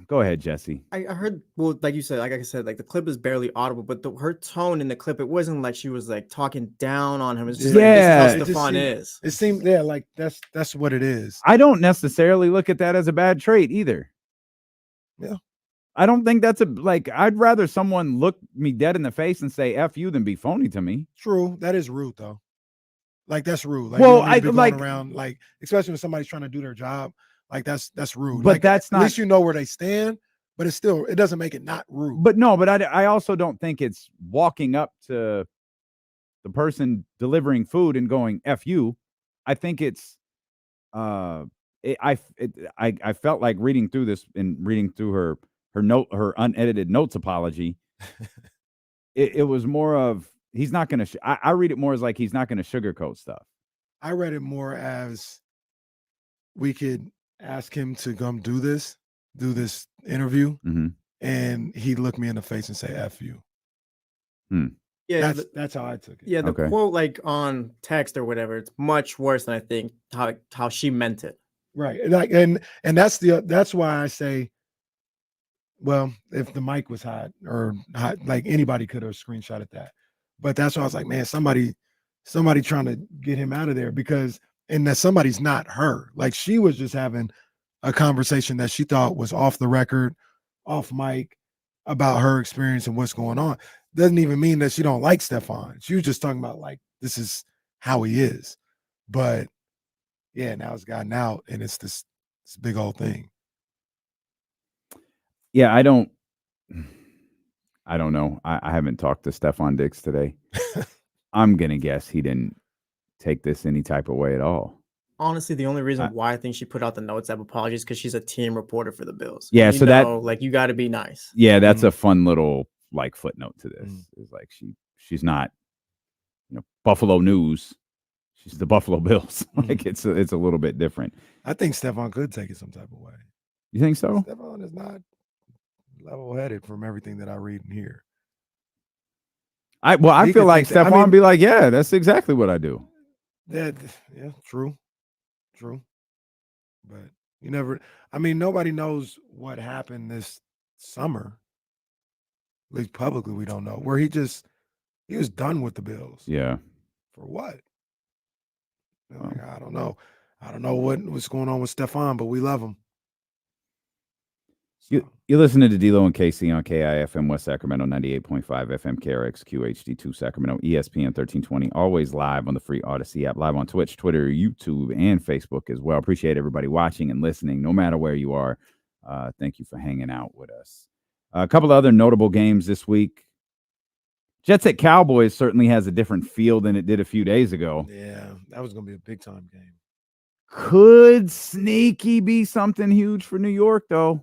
Go ahead, Jesse. I heard, well, like you said, like I said, like the clip is barely audible, but her tone in the clip, it wasn't like she was like talking down on him. It's just like, this is how Stefon is. It seemed, yeah, like that's what it is. I don't necessarily look at that as a bad trait either. Yeah. I don't think that's I'd rather someone look me dead in the face and say F you than be phony to me. True. That is rude though. Like that's rude. Like, well, you don't need to be I going around, like, especially when somebody's trying to do their job. Like that's rude. But like, that's not, at least you know where they stand, but it doesn't make it not rude. But no, but I also don't think it's walking up to the person delivering food and going F you. I think it's I felt like reading through this and reading through her unedited notes apology. it was more of he's not going to. I read it more as like he's not going to sugarcoat stuff. I read it more as we could ask him to come do this interview, and he'd look me in the face and say F you. Yeah, that's how I took it. Yeah, the quote like on text or whatever, it's much worse than I think how she meant it. Right. Like and that's why I say, well, if the mic was hot, like anybody could have screenshotted that. But that's why I was like, man, somebody trying to get him out of there, because and that somebody's not her. Like she was just having a conversation that she thought was off the record, off mic, about her experience and what's going on. Doesn't even mean that she don't like Stefon. She was just talking about like, this is how he is. But yeah, now it's gotten out and it's this big old thing. Yeah, I don't know. I haven't talked to Stefon Diggs today. I'm gonna guess he didn't take this any type of way at all. Honestly, the only reason why I think she put out the notes of apologies because she's a team reporter for the Bills. Yeah, you so know, like you got to be nice. Yeah, that's a fun little like footnote to this. Is like she's not, Buffalo News. She's the Buffalo Bills. Like it's a little bit different. I think Stefon could take it some type of way. You think so? Stefon is not level-headed from everything that I read and hear. I feel like Stefon be like, yeah, that's exactly what I do. Yeah, true. But nobody knows what happened this summer. At least publicly, we don't know. Where he was done with the Bills. Yeah. For what? I don't know. I don't know what's going on with Stefon, but we love him. You're listening to D-Lo and KC on KIFM West Sacramento, 98.5 FM, KRXQ HD2 Sacramento, ESPN 1320, always live on the free Odyssey app, live on Twitch, Twitter, YouTube, and Facebook as well. Appreciate everybody watching and listening, no matter where you are. Thank you for hanging out with us. A couple of other notable games this week. Jets at Cowboys certainly has a different feel than it did a few days ago. Yeah, that was going to be a big-time game. Could sneaky be something huge for New York, though.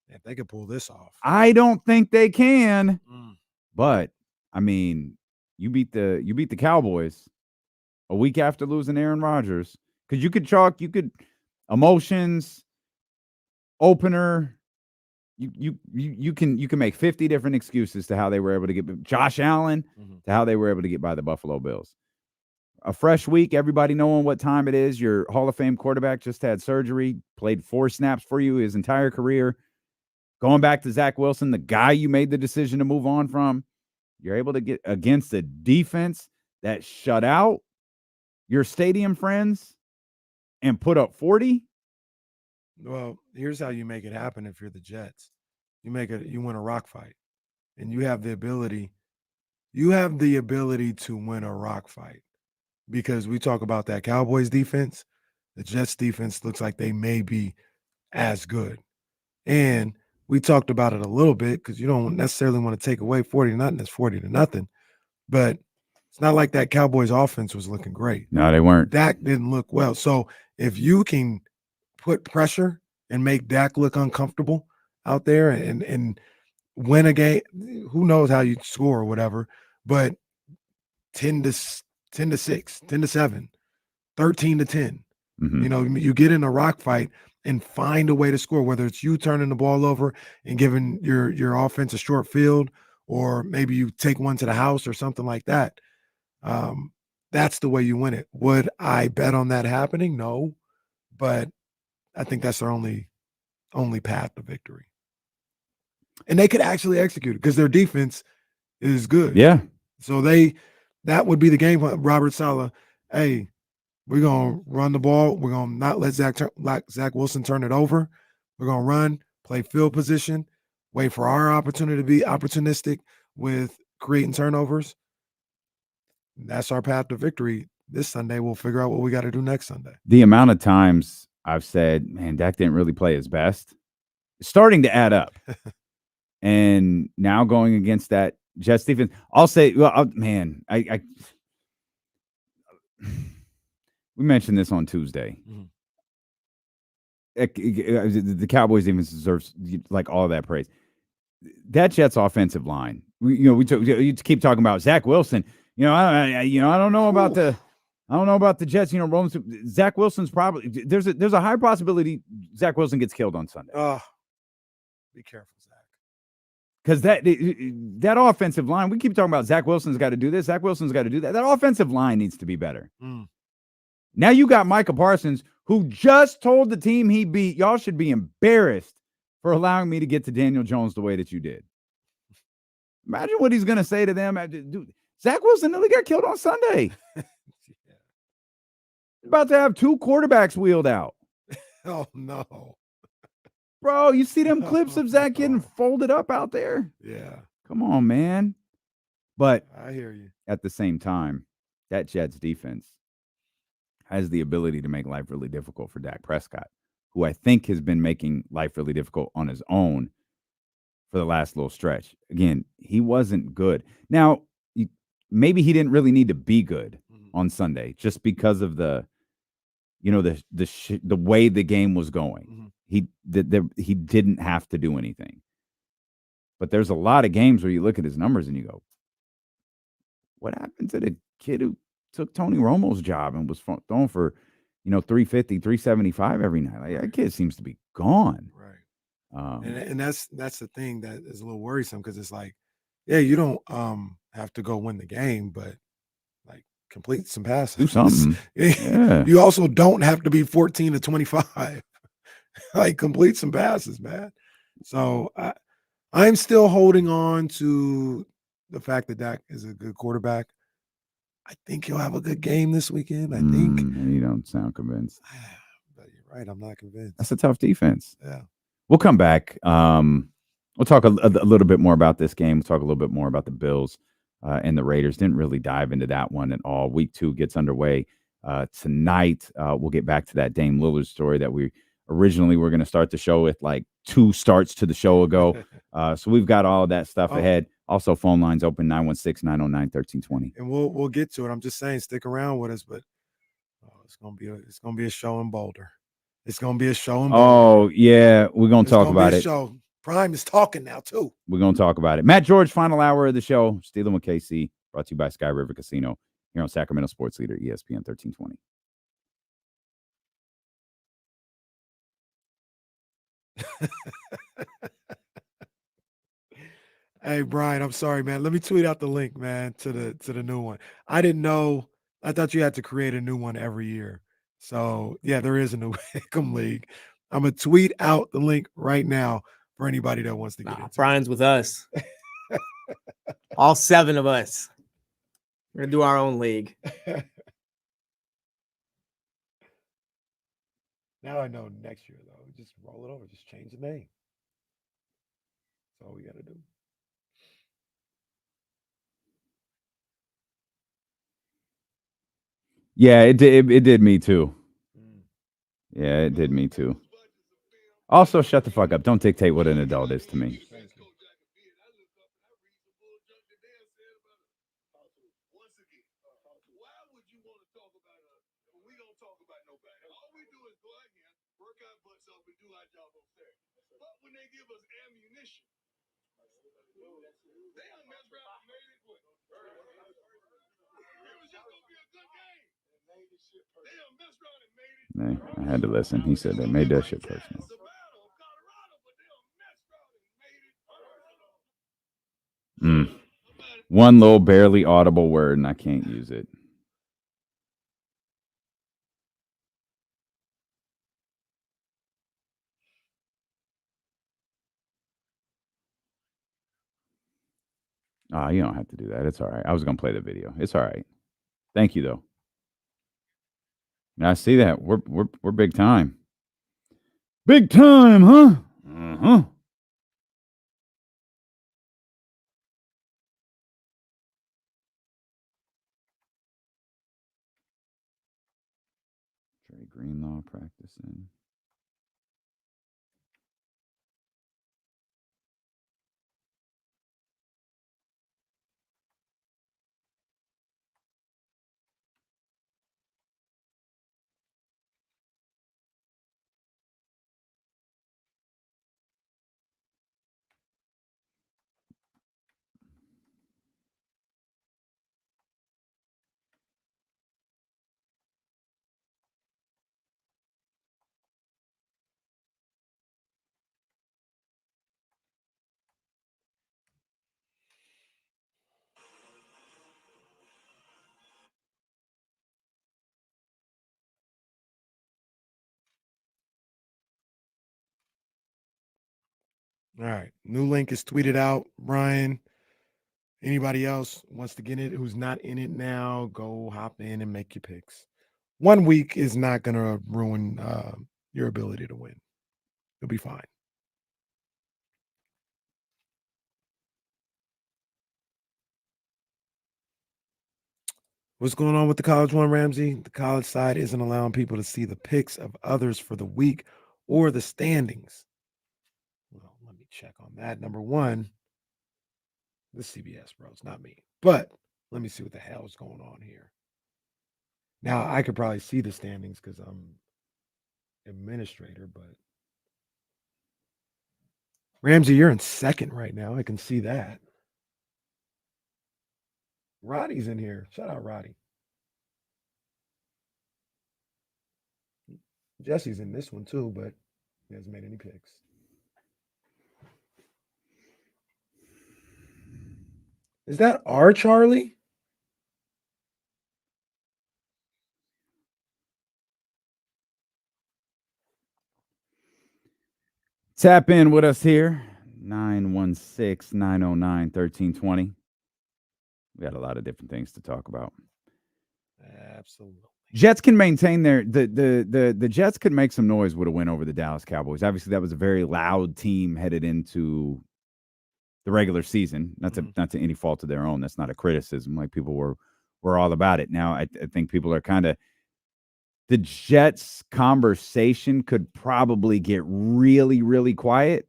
If they could pull this off. I don't think they can. But I mean, you beat the Cowboys a week after losing Aaron Rodgers. Because you could emotions, opener. You can make 50 different excuses to how they were able to get Josh Allen, to how they were able to get by the Buffalo Bills. A fresh week, everybody knowing what time it is. Your Hall of Fame quarterback just had surgery, played 4 snaps for you his entire career. Going back to Zach Wilson, the guy you made the decision to move on from, you're able to get against a defense that shut out your stadium friends and put up 40. Well, here's how you make it happen if you're the Jets. You win a rock fight. And you have the ability to win a rock fight. Because we talk about that Cowboys defense, the Jets defense looks like they may be as good. And we talked about it a little bit because you don't necessarily want to take away 40-0. That's 40-0. But it's not like that Cowboys offense was looking great. No, they weren't. Dak didn't look well. So if you can put pressure and make Dak look uncomfortable out there and win a game, who knows how you score or whatever, but 10-6, 10-7, 13-10. You get in a rock fight and find a way to score, whether it's you turning the ball over and giving your offense a short field, or maybe you take one to the house or something like that. That's the way you win it. Would I bet on that happening? No, but I think that's their only only path to victory. And they could actually execute it because their defense is good. Yeah. So that would be the game plan. Robert Saleh, hey, we're going to run the ball. We're going to not let Zach Wilson turn it over. We're going to run, play field position, wait for our opportunity to be opportunistic with creating turnovers. That's our path to victory. This Sunday, we'll figure out what we got to do next Sunday. The amount of times I've said, man, Dak didn't really play his best, it's starting to add up. And now going against that Jets defense, I'll say, well, man, I we mentioned this on Tuesday. The Cowboys defense deserves like all of that praise. That Jets offensive line, you keep talking about Zach Wilson. I don't know about the Jets. Zach Wilson's probably there's a high possibility Zach Wilson gets killed on Sunday. Be careful, Zach. Because that offensive line, we keep talking about Zach Wilson's got to do this. Zach Wilson's got to do that. That offensive line needs to be better. Now you got Micah Parsons, who just told the team he beat, y'all should be embarrassed for allowing me to get to Daniel Jones the way that you did. Imagine what he's going to say to them. Dude, Zach Wilson nearly got killed on Sunday. About to have 2 quarterbacks wheeled out. Oh, no. Bro, you see them clips of Zach getting folded up out there? Yeah. Come on, man. But I hear you. At the same time, that Jets defense has the ability to make life really difficult for Dak Prescott, who I think has been making life really difficult on his own for the last little stretch. Again, he wasn't good. Now, maybe he didn't really need to be good on Sunday just because of the way the game was going. He didn't have to do anything. But there's a lot of games where you look at his numbers and you go, what happened to the kid who took Tony Romo's job and was throwing for, 350, 375 every night? Like, that kid seems to be gone. Right. And that's the thing that is a little worrisome because it's like, yeah, you don't have to go win the game, but like complete some passes. Do something. Yeah. You also don't have to be 14 to 25. Like complete some passes, man. So I'm still holding on to the fact that Dak is a good quarterback. I think he'll have a good game this weekend. I think. You don't sound convinced. But you're right. I'm not convinced. That's a tough defense. Yeah. We'll come back. We'll talk a little bit more about this game. We'll talk a little bit more about the Bills and the Raiders. Didn't really dive into that one at all. Week 2 gets underway tonight. We'll get back to that Dame Lillard story that we originally were going to start the show with like 2 starts to the show ago. So we've got all of that stuff ahead. Also, phone lines open 916-909-1320. And we'll get to it. I'm just saying, stick around with us, but it's gonna be a show in Boulder. It's gonna be a show in Boulder. Oh yeah, we're gonna talk about it. Show. Prime is talking now too. We're gonna talk about it. Matt George, final hour of the show. Stealing with KC, brought to you by Sky River Casino here on Sacramento Sports Leader ESPN 1320. Hey Brian, I'm sorry, man. Let me tweet out the link, man, to the new one. I didn't know. I thought you had to create a new one every year. So yeah, there is a new Pick'em League. I'm gonna tweet out the link right now for anybody that wants to get into Brian's with us. All 7 of us. We're gonna do our own league. Now I know next year though. Just roll it over. Just change the name. That's all we gotta do. Yeah, it did me too. Yeah, it did me too. Also, shut the fuck up. Don't dictate what an adult is to me. I had to listen. He said they made that shit personal. One little barely audible word, and I can't use it. You don't have to do that. It's all right. I was going to play the video. It's all right. Thank you, though. Now, I see that. We're big time. Big time, huh? Uh-huh. Trey Greenlaw practicing. All right. New link is tweeted out. Brian, anybody else wants to get it who's not in it now, go hop in and make your picks. 1 week is not going to ruin your ability to win. You'll be fine. What's going on with the college one, Ramsey? The college side isn't allowing people to see the picks of others for the week or the standings. Well, let me check on that. Number one, the CBS, bro. It's not me. But let me see what the hell is going on here. Now, I could probably see the standings because I'm administrator, but Ramsey, you're in second right now. I can see that. Roddy's in here. Shout out Roddy. Jesse's in this one too, but he hasn't made any picks. Is that our Charlie? Tap in with us here. 916-909-1320. We got a lot of different things to talk about. Absolutely. Jets can maintain the Jets could make some noise with a win over the Dallas Cowboys. Obviously, that was a very loud team headed into the regular season. Not to any fault of their own. That's not a criticism. Like, people were all about it. Now, I think people are kind of, the Jets conversation could probably get really, really quiet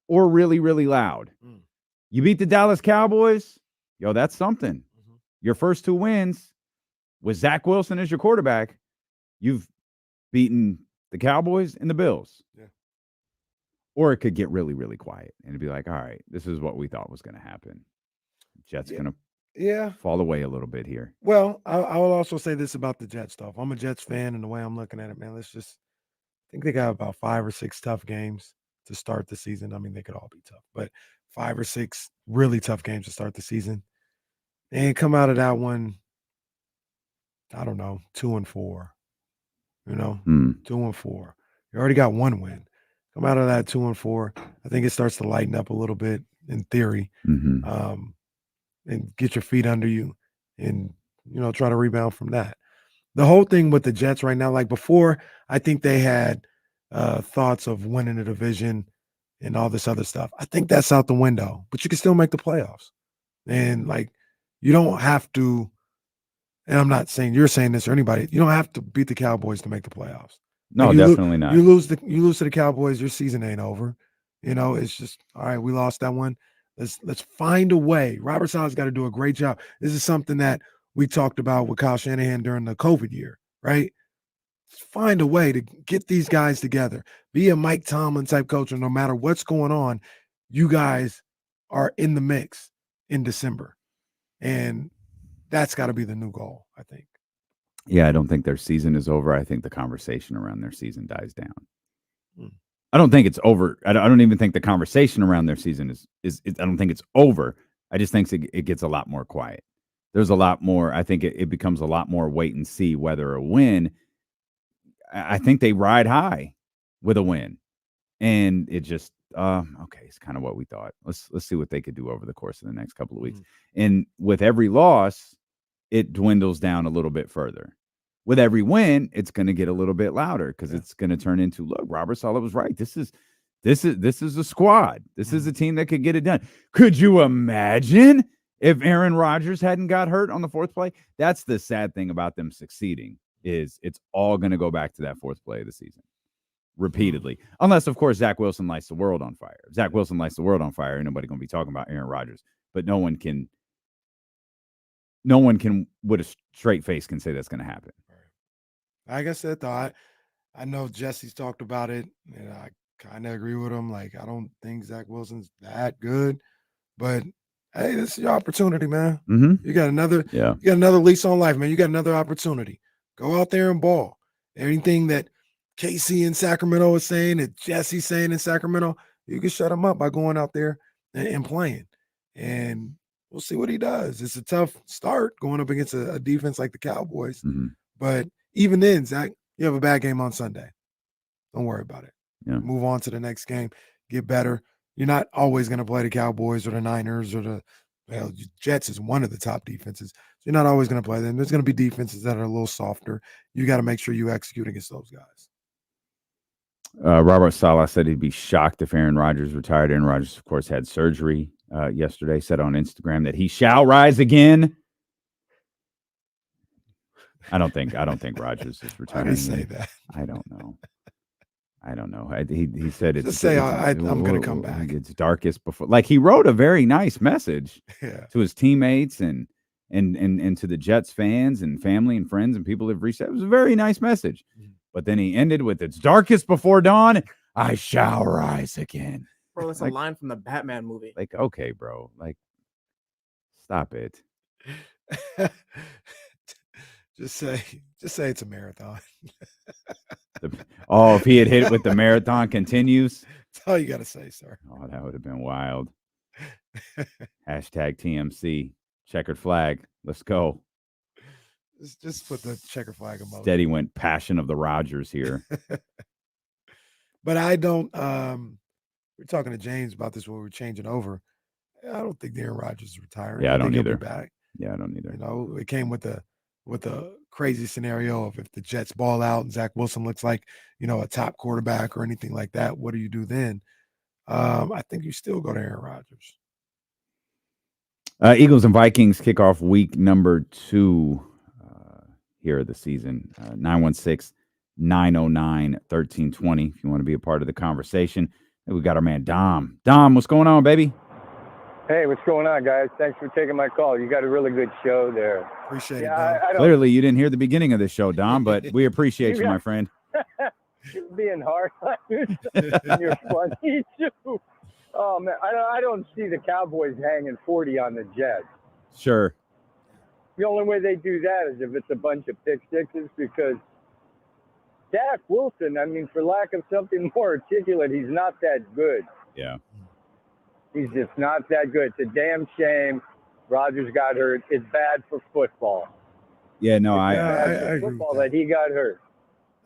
or really, really loud. You beat the Dallas Cowboys, yo, that's something. Your first two wins with Zach Wilson as your quarterback, you've beaten the Cowboys and the Bills. Yeah. Or it could get really, really quiet and it'd be like, all right, this is what we thought was going to happen. Jets going to fall away a little bit here. Well, I will also say this about the Jets stuff. I'm a Jets fan, and the way I'm looking at it, man, I think they got about 5 or 6 tough games to start the season. I mean, they could all be tough, but 5 or 6 really tough games to start the season. And come out of that one, I don't know, 2-4. 2-4. You already got one win. Come out of that 2-4. I think it starts to lighten up a little bit in theory, and get your feet under you, and try to rebound from that. The whole thing with the Jets right now, like before, I think they had thoughts of winning the division and all this other stuff. I think that's out the window, but you can still make the playoffs. And like, you don't have to, and I'm not saying you're saying this or anybody, you don't have to beat the Cowboys to make the playoffs. No, like definitely not. You lose to the Cowboys, your season ain't over. It's just, all right, we lost that one. Let's find a way. Robert Sala's got to do a great job. This is something that we talked about with Kyle Shanahan during the COVID year, right? Find a way to get these guys together. Be a Mike Tomlin type coach, and no matter what's going on, you guys are in the mix in December. And that's got to be the new goal, I think. Yeah, I don't think their season is over. I think the conversation around their season dies down. I don't think it's over. I don't even think the conversation around their season is I don't think it's over. I just think it gets a lot more quiet. There's a lot more. I think it becomes a lot more wait and see whether a win. I think they ride high with a win. And it just okay, it's kind of what we thought. Let's see what they could do over the course of the next couple of weeks. And with every loss, it dwindles down a little bit further. With every win, it's going to get a little bit louder because it's going to turn into, look, Robert Saleh was right. This is a squad. This is a team that could get it done. Could you imagine if Aaron Rodgers hadn't got hurt on the fourth play? That's the sad thing about them succeeding, is it's all going to go back to that fourth play of the season repeatedly. Unless, of course, Zach Wilson lights the world on fire. If Zach Wilson lights the world on fire, ain't nobody going to be talking about Aaron Rodgers. But no one can with a straight face can say that's going to happen. Like I said, though, I know Jesse's talked about it, and I kind of agree with him. Like, I don't think Zach Wilson's that good, but hey, this is your opportunity, man. Mm-hmm. You got another lease on life, man. You got another opportunity. Go out there and ball. Anything that KC in Sacramento is saying, that Jesse's saying in Sacramento, you can shut him up by going out there and playing. And we'll see what he does. It's a tough start going up against a defense like the Cowboys. Mm-hmm. But even then, Zach, you have a bad game on Sunday. Don't worry about it. Yeah. Move on to the next game. Get better. You're not always going to play the Cowboys or the Niners or the Jets is one of the top defenses. So you're not always going to play them. There's going to be defenses that are a little softer. You got to make sure you execute against those guys. Robert Saleh said he'd be shocked if Aaron Rodgers retired. Aaron Rodgers, of course, had surgery yesterday, said on Instagram that he shall rise again. I don't think Rodgers is retiring. Why did he say that? I don't know. He said it's just say I'm going to come back. It's darkest before. Like, he wrote a very nice message to his teammates and to the Jets fans and family and friends and people who've reached out. It was a very nice message. But then he ended with, "It's darkest before dawn. I shall rise again." Bro, that's a line from the Batman movie. Like, okay, bro. Like, stop it. Just say it's a marathon. If he had hit with the marathon continues. That's all you got to say, sir. Oh, that would have been wild. Hashtag TMC. Checkered flag. Let's go. Just put the checker flag emoji. Steady went passion of the Rodgers here. But I don't. We're talking to James about this when we were changing over. I don't think Aaron Rodgers is retiring. Yeah, I don't think either. He'll be back. Yeah, I don't either. You know, it came with the crazy scenario of if the Jets ball out and Zach Wilson looks like, a top quarterback or anything like that, what do you do then? I think you still go to Aaron Rodgers. Eagles and Vikings kick off week number 2 here of the season. 916-909-1320 if you want to be a part of the conversation. And we got our man Dom. Dom, what's going on, baby? Hey, what's going on, guys? Thanks for taking my call. You got a really good show there. Appreciate it, Dom. Clearly, you didn't hear the beginning of this show, Dom, but we appreciate you, my friend. You're being hard. You're funny, too. Oh, man, I don't see the Cowboys hanging 40 on the Jets. Sure. The only way they do that is if it's a bunch of pick sixes, because Zach Wilson, I mean, for lack of something more articulate, he's not that good. Yeah. He's just not that good. It's a damn shame Rodgers got hurt. It's bad for football. Yeah, no, I agree football with that he got hurt.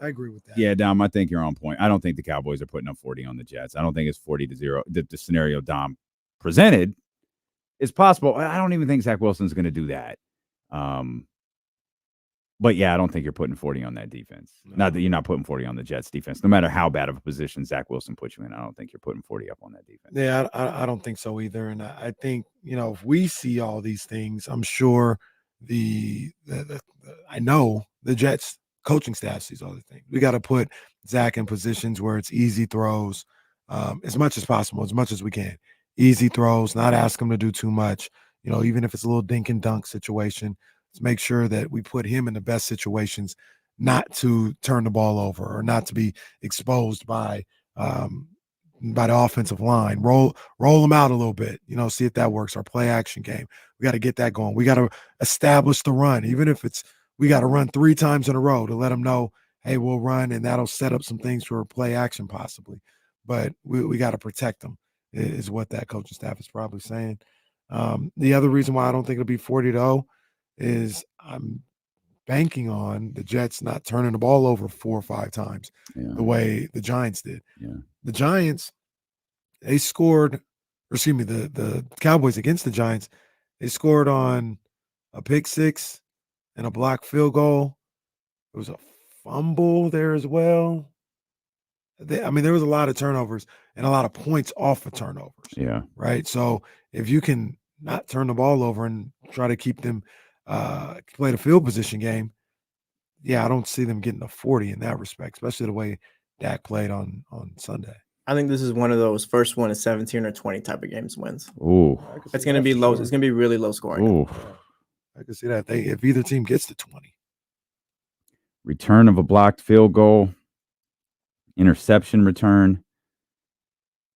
I agree with that. Yeah, Dom, I think you're on point. I don't think the Cowboys are putting up 40 on the Jets. I don't think it's 40-0. The scenario Dom presented is possible. I don't even think Zach Wilson's going to do that. But yeah, I don't think you're putting 40 on that defense. No. Not that you're not putting 40 on the Jets defense. No matter how bad of a position Zach Wilson puts you in, I don't think you're putting 40 up on that defense. Yeah, I don't think so either. And I think, if we see all these things, I'm sure I know the Jets coaching staff sees all the things. We got to put Zach in positions where it's easy throws, as much as possible, as much as we can. Easy throws, not ask him to do too much. Even if it's a little dink and dunk situation, let's make sure that we put him in the best situations not to turn the ball over or not to be exposed by the offensive line. Roll them out a little bit, see if that works. Our play action game. We got to get that going. We got to establish the run, even if we got to run 3 times in a row to let them know, hey, we'll run, and that'll set up some things for play action possibly. But we got to protect them is what that coaching staff is probably saying. The other reason why I don't think it'll be 40-0 is I'm banking on the Jets not turning the ball over 4 or 5 times the way the Giants did. Yeah. The Giants, they scored, or excuse me, the Cowboys against the Giants, they scored on a pick six and a blocked field goal. There was a fumble there as well. There was a lot of turnovers and a lot of points off of turnovers. Yeah. Right. So if you can not turn the ball over and try to keep them play the field position game, I don't see them getting a 40 in that respect, especially the way Dak played on Sunday. I think this is one of those first one to 17 or 20 type of games wins. Ooh. It's going to be low. It's going to be really low scoring. Ooh. I can see that. If either team gets to 20. Return of a blocked field goal. Interception return.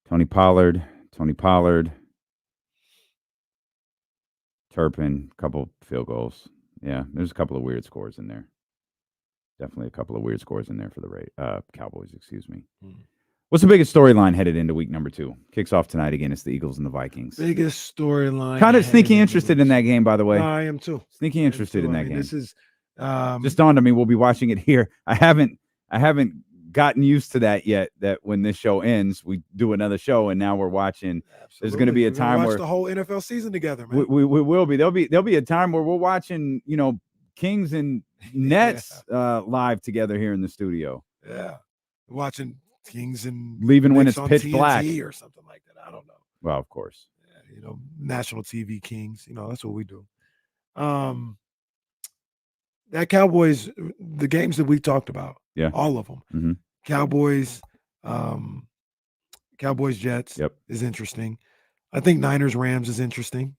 Tony Pollard. Turpin, couple field goals. Yeah, there's a couple of weird scores in there. Definitely a couple of weird scores in there for the Cowboys, excuse me. What's the biggest storyline headed into week number 2? Kicks off tonight again. It's the Eagles and the Vikings. Biggest storyline. Kind of sneaky interested in that game, by the way. I am too. Sneaky interested in that game. This is just dawned on me. We'll be watching it here. I haven't gotten used to that yet. That when this show ends, we do another show, and now we're watching. Absolutely. There's going to be a time watch where the whole NFL season together, man. we will be. There'll be a time where we're watching, Kings and Nets live together here in the studio. Yeah, watching Kings and leaving when it's on pitch TNT black or something like that. I don't know. Well, of course. Yeah, national TV Kings. That's what we do. That Cowboys, the games that we talked about, all of them. Mm-hmm. Cowboys, Cowboys-Jets is interesting. I think Niners-Rams is interesting.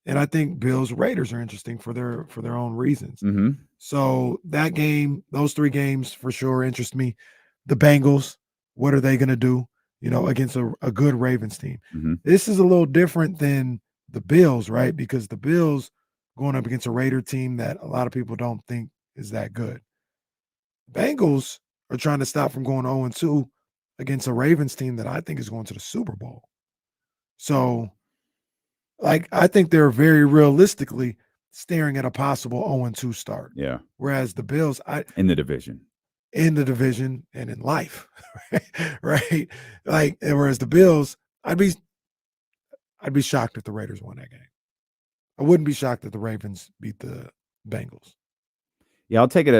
And I think Bills-Raiders are interesting for their own reasons. Mm-hmm. So that game, those 3 games for sure interest me. The Bengals, what are they going to do, against a good Ravens team? Mm-hmm. This is a little different than the Bills, right? Because the Bills going up against a Raider team that a lot of people don't think is that good. Bengals are trying to stop from going 0-2 against a Ravens team that I think is going to the Super Bowl. So, I think they're very realistically staring at a possible 0-2 start. Yeah. Whereas the Bills, in the division and in life, right? Whereas the Bills, I'd be shocked if the Raiders won that game. I wouldn't be shocked if the Ravens beat the Bengals. Yeah, I'll take it.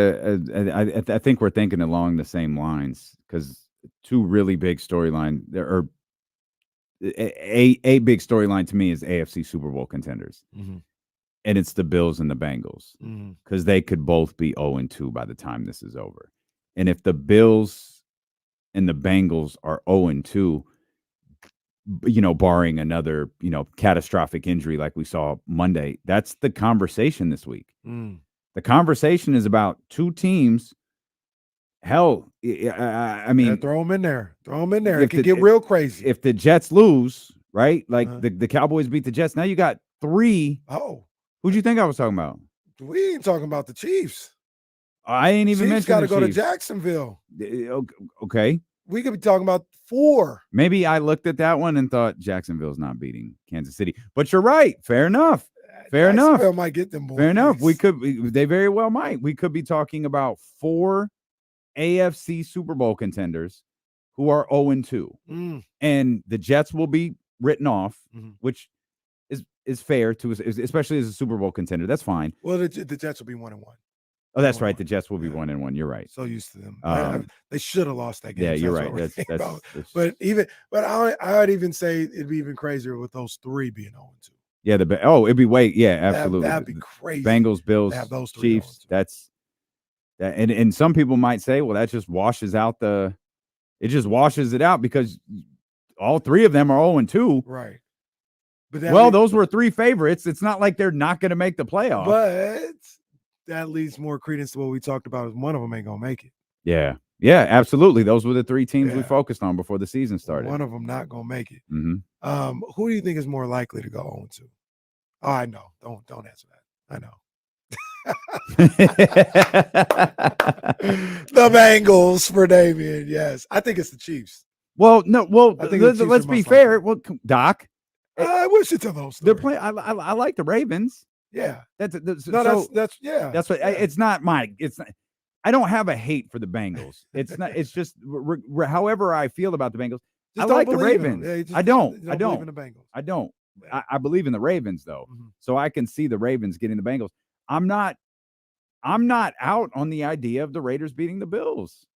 I think we're thinking along the same lines because 2 really big storyline. There are a big storyline to me is AFC Super Bowl contenders, mm-hmm. and it's the Bills and the Bengals because they could both be 0-2 by the time this is over. And if the Bills and the Bengals are 0-2, barring another, catastrophic injury like we saw Monday, that's the conversation this week. The conversation is about 2 teams. Hell, I mean, throw them in there. It could get real crazy. If the Jets lose, right? Like the Cowboys beat the Jets. Now you got 3. Oh, who'd you think I was talking about? We ain't talking about the Chiefs. I ain't even mentioned got to go to Chiefs. Jacksonville. Okay. We could be talking about 4. Maybe I looked at that one and thought Jacksonville's not beating Kansas City. But you're right. Fair enough. Jacksonville might get them boys. Fair enough. They very well might. We could be talking about 4 AFC Super Bowl contenders who are 0-2. And the Jets will be written off, which is fair to, especially as a Super Bowl contender. That's fine. Well, the Jets will be 1-1. Oh, that's right. The Jets will be 1-1. You're right. So used to them. They should have lost that game. Yeah, you're right. That's but I'd even say it'd be even crazier with those 3 being 0-2. Yeah, it'd be absolutely. That'd be crazy. Bengals, Bills, those 3 Chiefs. That's that, and some people might say, well, that just washes out it out because all 3 of them are 0-2. Right. But those were 3 favorites. It's not like they're not going to make the playoffs. But that leads more credence to what we talked about. Is one of them ain't gonna make it. Yeah, absolutely. Those were the 3 teams we focused on before the season started. One of them not gonna make it. Mm-hmm. Who do you think is more likely to go 0-2? Oh, I know. Don't answer that. I know. The Bengals for Damien. Yes, I think it's the Chiefs. Well, no. Well, I think let's be fair. Well, Doc, I wish it to those. They're playing. I like the Ravens. Yeah. That's No, that's yeah. That's what. yeah. It's not my. It's not. I don't have a hate for the Bengals. It's not. It's just however I feel about the Bengals. Just I don't like the believe in 'em. Ravens. Yeah, you just I don't. you I believe in don't. the Bengals. I don't. I believe in the Ravens though, Mhm. so I can see the Ravens getting the Bengals. I'm not out on the idea of the Raiders beating the Bills.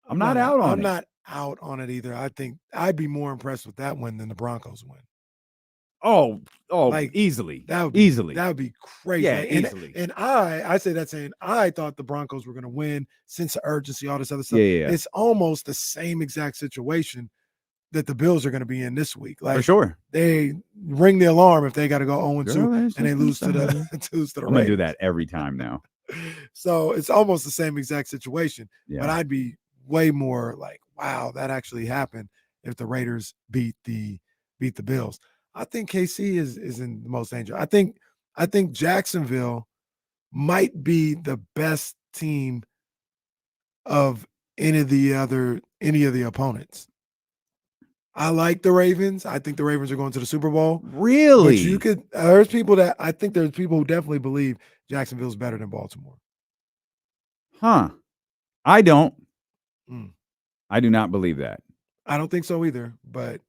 I'm not out on I'm it. not out on it either. I think I'd be more impressed with that win than the Broncos win. Oh, Like, easily. That would be, Easily. That would be crazy. Yeah, and, easily. And I say that saying I thought the Broncos were going to win, sense of urgency, all this other stuff. Yeah. It's almost the same exact situation that the Bills are going to be in this week. Like For sure. they ring the alarm if they got to go 0-2 Girl, and they lose to the lose to the I'm gonna do Raiders. that every time now. So it's almost the same exact situation. Yeah. But I'd be way more like, wow, that actually happened if the Raiders beat the Bills. I think KC is in the most danger. I think Jacksonville might be the best team of any of the opponents. I like the Ravens. I think the Ravens are going to the Super Bowl. Really? But there's people who definitely believe Jacksonville's better than Baltimore. Huh. I don't. Mm. I do not believe that. I don't think so either, but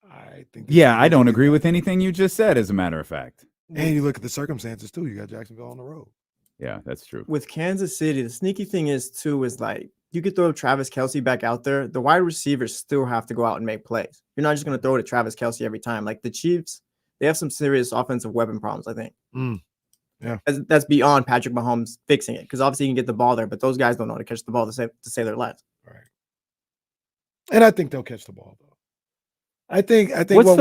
I think Yeah, I don't agree with anything you just said, as a matter of fact. And you look at the circumstances too. You got Jacksonville on the road. Yeah, that's true. With Kansas City, the sneaky thing is like you could throw Travis Kelce back out there. The wide receivers still have to go out and make plays. You're not just going to throw it to Travis Kelce every time. Like the Chiefs, they have some serious offensive weapon problems, I think. Yeah. That's beyond Patrick Mahomes fixing it, because obviously he can get the ball there, but those guys don't know how to catch the ball to save their lives. Right. And I think they'll catch the ball though. I think what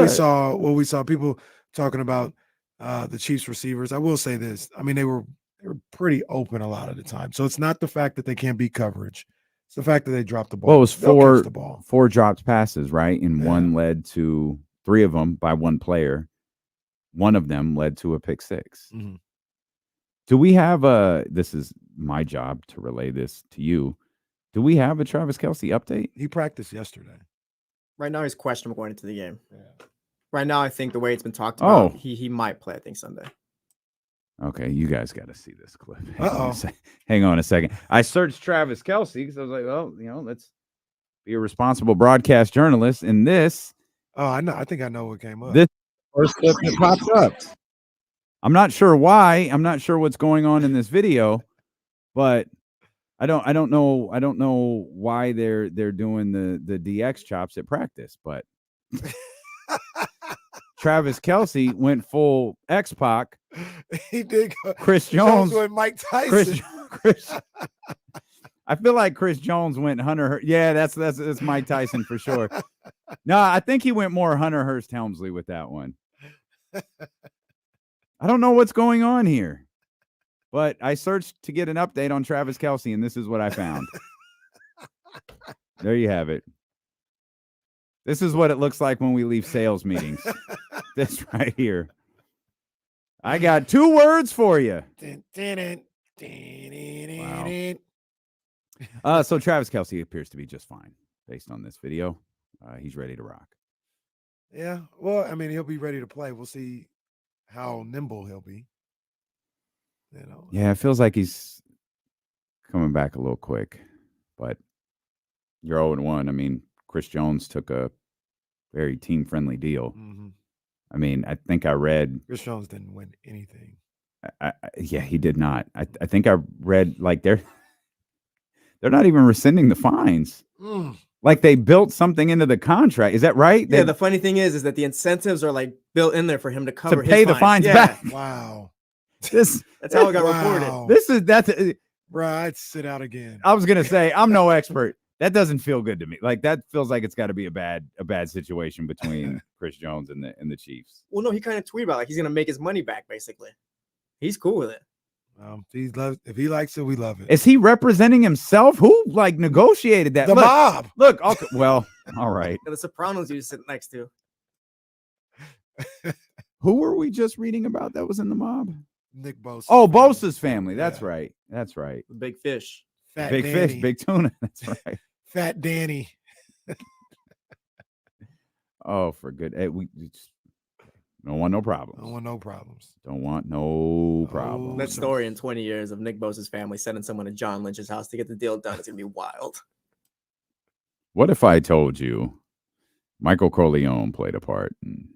we saw people talking about the Chiefs receivers. I will say this. I mean, they were pretty open a lot of the time. So it's not the fact that they can't beat coverage. It's the fact that they dropped the ball. Well, it was They'll catch the ball. four dropped passes, right? And one led to 3 of them by one player. One of them led to a pick 6. Mhm. Do we have this is my job to relay this to you. Do we have a Travis Kelce update? He practiced yesterday. Right now, he's questionable going into the game. Yeah. Right now, I think the way it's been talked about, he might play, I think, Sunday. Okay, you guys got to see this clip. Uh-oh. Hang on a second. I searched Travis Kelce because I was like, well, let's be a responsible broadcast journalist. And this. Oh, I know. I think I know what came up. This first clip that pops up. I'm not sure why. I'm not sure what's going on in this video, but I don't know why they're doing the DX chops at practice, but Travis Kelce went full X-Pac. He did go. Chris Jones went Mike Tyson. Chris I feel like Chris Jones went Hunter Hurst. Yeah, that's Mike Tyson for sure. No, I think he went more Hunter Hurst Helmsley with that one. I don't know what's going on here, but I searched to get an update on Travis Kelce, and this is what I found. There you have it. This is what it looks like when we leave sales meetings. This right here. I got 2 words for you. Wow. So Travis Kelce appears to be just fine based on this video. He's ready to rock. Yeah. Well, I mean, he'll be ready to play. We'll see how nimble he'll be. Yeah, it feels like he's coming back a little quick, but you're 0-1. I mean, Chris Jones took a very team-friendly deal. Mm-hmm. I mean, I think I read Chris Jones didn't win anything. Yeah, he did not. I think I read like they're not even rescinding the fines. Like they built something into the contract. Is that right? Yeah, the funny thing is that the incentives are like built in there for him to cover to pay the fines back. Wow. That's how it got reported. That's bro, I'd sit out again. I was gonna say I'm no expert. That doesn't feel good to me. Like that feels like it's got to be a bad situation between Chris Jones and the Chiefs. Well, no, he kind of tweeted about like he's gonna make his money back. Basically, he's cool with it. If he likes it, we love it. Is he representing himself? Who like negotiated that? The mob. Look. Okay, well, all right. The Sopranos you sit next to. Who were we just reading about that was in the mob? Nick Bosa. Oh, Bosa's family. That's right. That's right. Big fish. Big fish. Big tuna. That's right. Fat Danny. Oh, for good. Don't want no problems. Don't want no problems. Don't want no problems. That story in 20 years of Nick Bosa's family sending someone to John Lynch's house to get the deal done is going to be wild. What if I told you Michael Corleone played a part in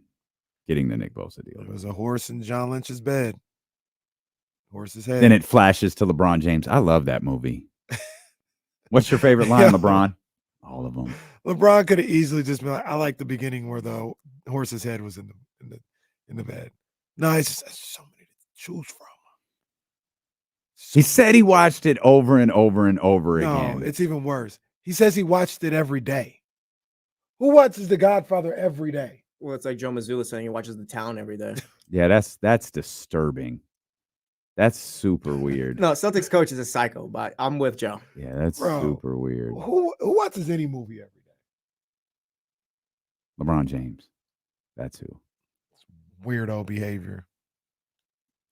getting the Nick Bosa deal? It was a horse in John Lynch's bed. Horse's head. Then it flashes to LeBron James. I love that movie. What's your favorite line, LeBron? All of them. LeBron could have easily just been like, I like the beginning where the horse's head was in the bed. No, it's just that's so many to choose from. He said he watched it over and over and over again. No, it's even worse. He says he watched it every day. Who watches The Godfather every day? Well, it's like Joe Mazzulla saying he watches The Town every day. Yeah, that's disturbing. That's super weird. No, Celtics coach is a psycho, but I'm with Joe. Yeah, that's super weird. Who watches any movie every day? LeBron James. That's who. Weirdo behavior.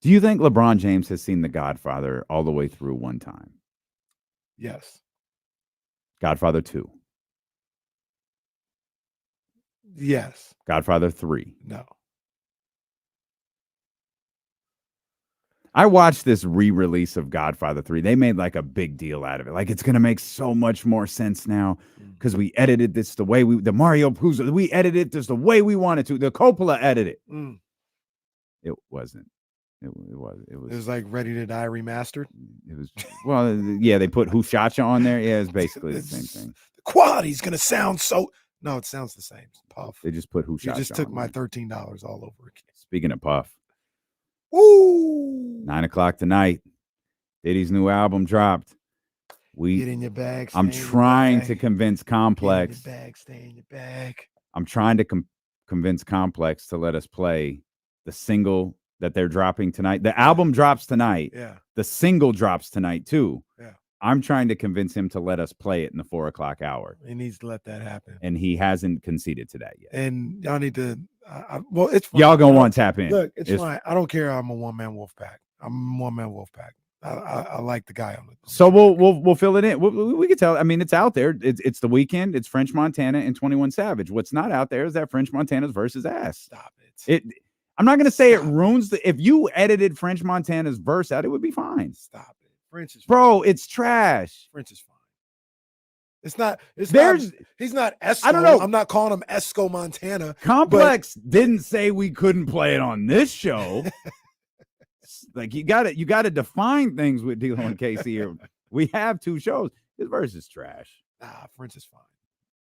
Do you think LeBron James has seen The Godfather all the way through one time? Yes. Godfather 2. Yes. Godfather 3. No. I watched this re-release of Godfather 3. They made like a big deal out of it. Like it's going to make so much more sense now because we edited this the way the Mario Puzo, we edited this the way we wanted to. The Coppola edited. It wasn't. It was like Ready to Die remastered. It was, well, yeah, they put Who Shot Ya on there. Yeah, it's basically the same thing. The quality's going to sound so. No, it sounds the same. Puff. They just put Who Shot Ya. You just took on my there. $13 all over again. Speaking of Puff. Woo! 9:00 tonight. Diddy's new album dropped. Get in your bag. I'm trying to convince Complex. Get in your bag. Stay in your bag. I'm trying to convince Complex to let us play the single that they're dropping tonight. The album drops tonight. Yeah. The single drops tonight too. Yeah. I'm trying to convince him to let us play it in the 4:00 hour. He needs to let that happen. And he hasn't conceded to that yet. And y'all need to. Well, it's fine. Y'all gonna want to tap in. Look, it's fine. I don't care. I'm a one-man wolf pack. I'm a one-man wolf pack. I like the guy on it. So we'll fill it in. We can tell. I mean, it's out there. It's the weekend. It's French Montana and 21 Savage. What's not out there is that French Montana's versus ass. Stop it. I'm not gonna say it ruins the. If you edited French Montana's verse out, it would be fine. Stop it. French is bro. It's trash. French is fine. It's not. He's not Esco. I don't know. I'm not calling him Esco Montana. Complex didn't say we couldn't play it on this show. Like you got to define things with D'Lo and Casey here. We have two shows. His verse is trash. Nah, French is fine.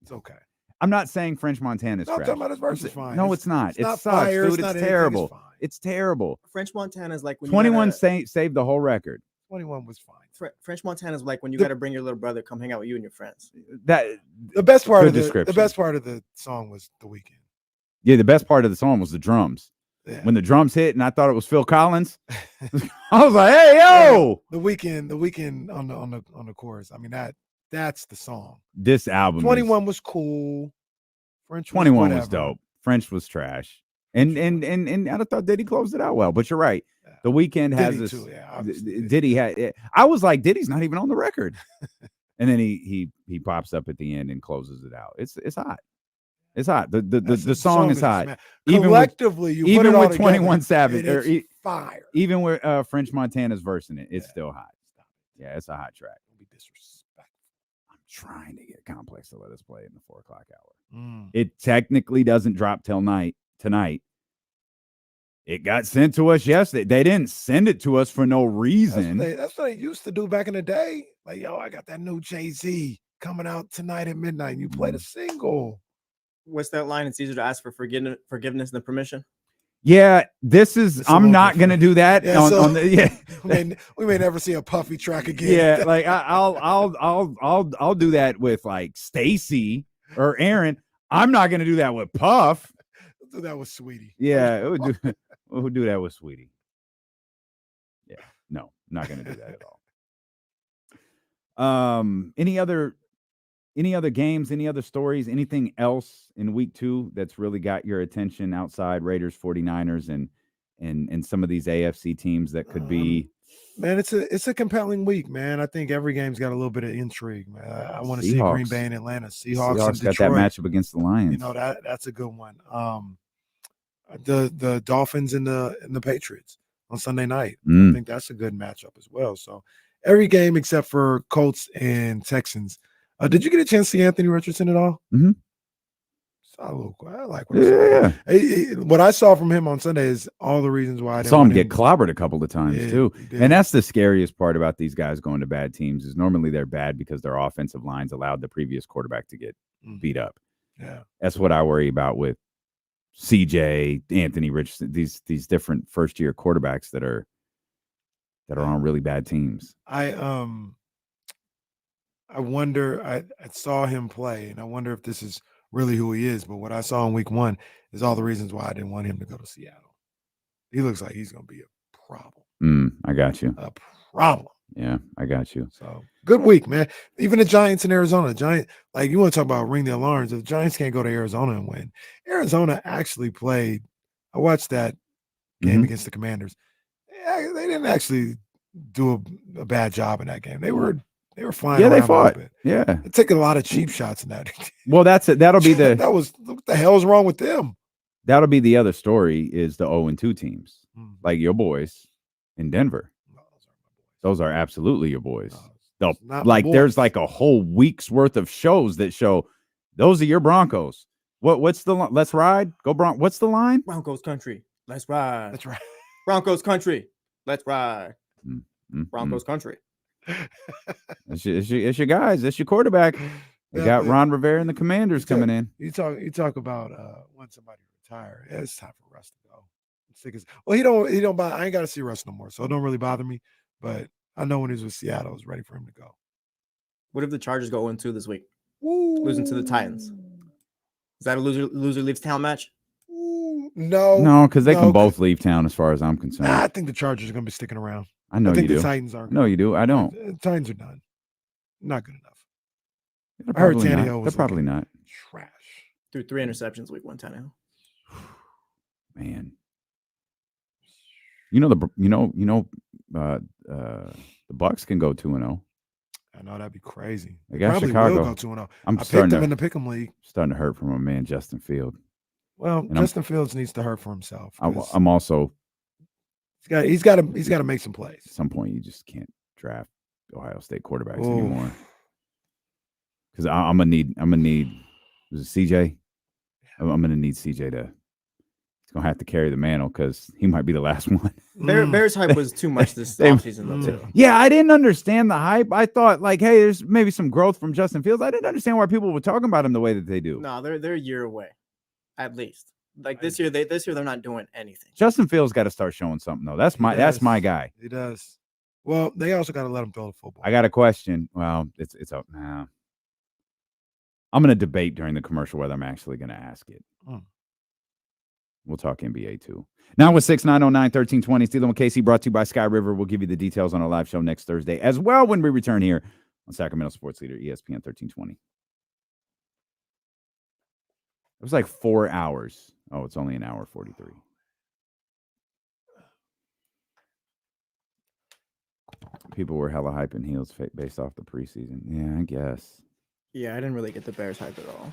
It's okay. I'm not saying French Montana is No, I'm trash. talking about his verse is fine. No, it's not. It's It not sucks, fire, dude. it's not It's anything, terrible. it's fine. It's terrible. French Montana is like when 21 you saved the whole record. 21 was fine. French Montana is like when you got to bring your little brother come hang out with you and your friends. The best part good of the description. best part of the song was The Weeknd. Yeah, the best part of the song was the drums. Yeah. When the drums hit and I thought it was Phil Collins, I was like, "Hey, yo!" The Weeknd on the chorus. I mean that's the song. This album, 21 was cool. French 21 was was dope. French was trash, and I thought Diddy closed it out well. But you're right. The Weeknd has Diddy this. too, yeah, Diddy had. I was like, Diddy's not even on the record, and then he pops up at the end and closes it out. It's hot. It's hot. The song is hot. Man. Even Collectively, with, you put even it all with 21 Savage, together, it's fire. Even with French Montana's verse in it, it's still hot. Yeah, it's a hot track. Don't be disrespectful. I'm trying to get Complex to let us play it in the 4:00 hour. Mm. It technically doesn't drop till tonight. It got sent to us yesterday. They didn't send it to us for no reason. That's what they used to do back in the day. Like, yo, I got that new Jay-Z coming out tonight at midnight. And you play the single. What's that line? It's easier to ask for forgiveness than permission. Yeah, this is. I'm not gonna do that. Yeah, on the, yeah. we may never see a Puffy track again. Yeah, like I'll do that with like Stacy or Aaron. I'm not gonna do that with Puff. Do that with Sweetie. Yeah, we'll do that with Sweetie. Yeah, no, not gonna do that at all. Any other games, any other stories, anything else in week 2 that's really got your attention outside Raiders, 49ers, and some of these AFC teams that could be? Man, it's a compelling week, man. I think every game's got a little bit of intrigue, man. I want to see Green Bay and Atlanta. Seahawks and Detroit. Got that matchup against the Lions. You know, that's a good one. the Dolphins and the Patriots on Sunday night. I Mm. think that's a good matchup as well. So every game except for Colts and Texans. Did you get a chance to see Anthony Richardson at all? Mm-hmm. I like what I saw. Yeah. What I saw from him on Sunday is all the reasons why I didn't saw him want get clobbered a couple of times Yeah, too. he did. And that's the scariest part about these guys going to bad teams is normally they're bad because their offensive lines allowed the previous quarterback to get beat up. Yeah. That's what I worry about with CJ, Anthony Richardson, these different first year quarterbacks that are on really bad teams. I wonder. I saw him play, and I wonder if this is really who he is. But what I saw in week 1 is all the reasons why I didn't want him to go to Seattle. He looks like he's going to be a problem. I got you. A problem. Yeah, I got you. So good week, man. Even the Giants in Arizona. Like you want to talk about ring the alarms. If the Giants can't go to Arizona and win, Arizona actually played. I watched that game against the Commanders. They didn't actually do a bad job in that game. They were flying. Yeah, they around a fought. little bit. Yeah, they took a lot of cheap shots in that. Well, that's it. That'll be the what the hell is wrong with them? That'll be the other story is the 0-2 teams, like your boys in Denver. Those are absolutely your boys. They'll not like my there's boys. like a whole week's worth of shows that show those are your Broncos. What's the let's ride? Go Bron. What's the line? Broncos country. Let's ride. That's right. Broncos country. Let's ride. Broncos country. It's your guys. It's your quarterback. They Yeah, got but- Ron Rivera and the Commanders coming in. You talk about when somebody retire. Yeah, it's time for Russ to go. I'm sick as well. He don't bother. I ain't got to see Russ no more, so it don't really bother me. But I know when he was with Seattle, I was ready for him to go. What if the Chargers go 0-2 this week? Losing to the Titans. Is that a loser leaves town match? No, because they can both leave town as far as I'm concerned. I think the Chargers are going to be sticking around. I know I think you the do. Titans are. No, you do. I don't. The Titans are done. Not good enough. They're I heard probably not. Tannehill They're was probably not. trash. Threw 3 interceptions week 1, Tannehill. Man, the Bucks can go 2-0. I know that'd be crazy. They got probably Chicago. will go 2-0. I'm I picked starting them to- in the pick'em league. Starting to hurt from my man Justin Field. Well, And Justin Fields needs to hurt for himself. 'cause I'm also he's got to make some plays. at some point you just can't draft Ohio State quarterbacks Oh. anymore. Because I'm gonna need was it CJ? I'm gonna need CJ to. He's gonna have to carry the mantle because he might be the last one. Bears hype was too much this offseason, though, too. Yeah, I didn't understand the hype. I thought like, hey, there's maybe some growth from Justin Fields. I didn't understand why people were talking about him the way that they do. No, they're a year away, at least. Like this year, they're not doing anything. Justin Fields got to start showing something though. That's my guy. He does. Well, they also got to let him throw the football. I got a question. Well, it's up now. I'm going to debate during the commercial whether I'm actually going to ask it. We'll talk NBA too. Now with 6-909-1320, Steeler and KC brought to you by Sky River. We'll give you the details on our live show next Thursday as well when we return here on Sacramento Sports Leader, ESPN 1320. It was like 4 hours. Oh, it's only an hour 43. People were hella hyping heels based off the preseason. Yeah, I guess. Yeah, I didn't really get the Bears hype at all.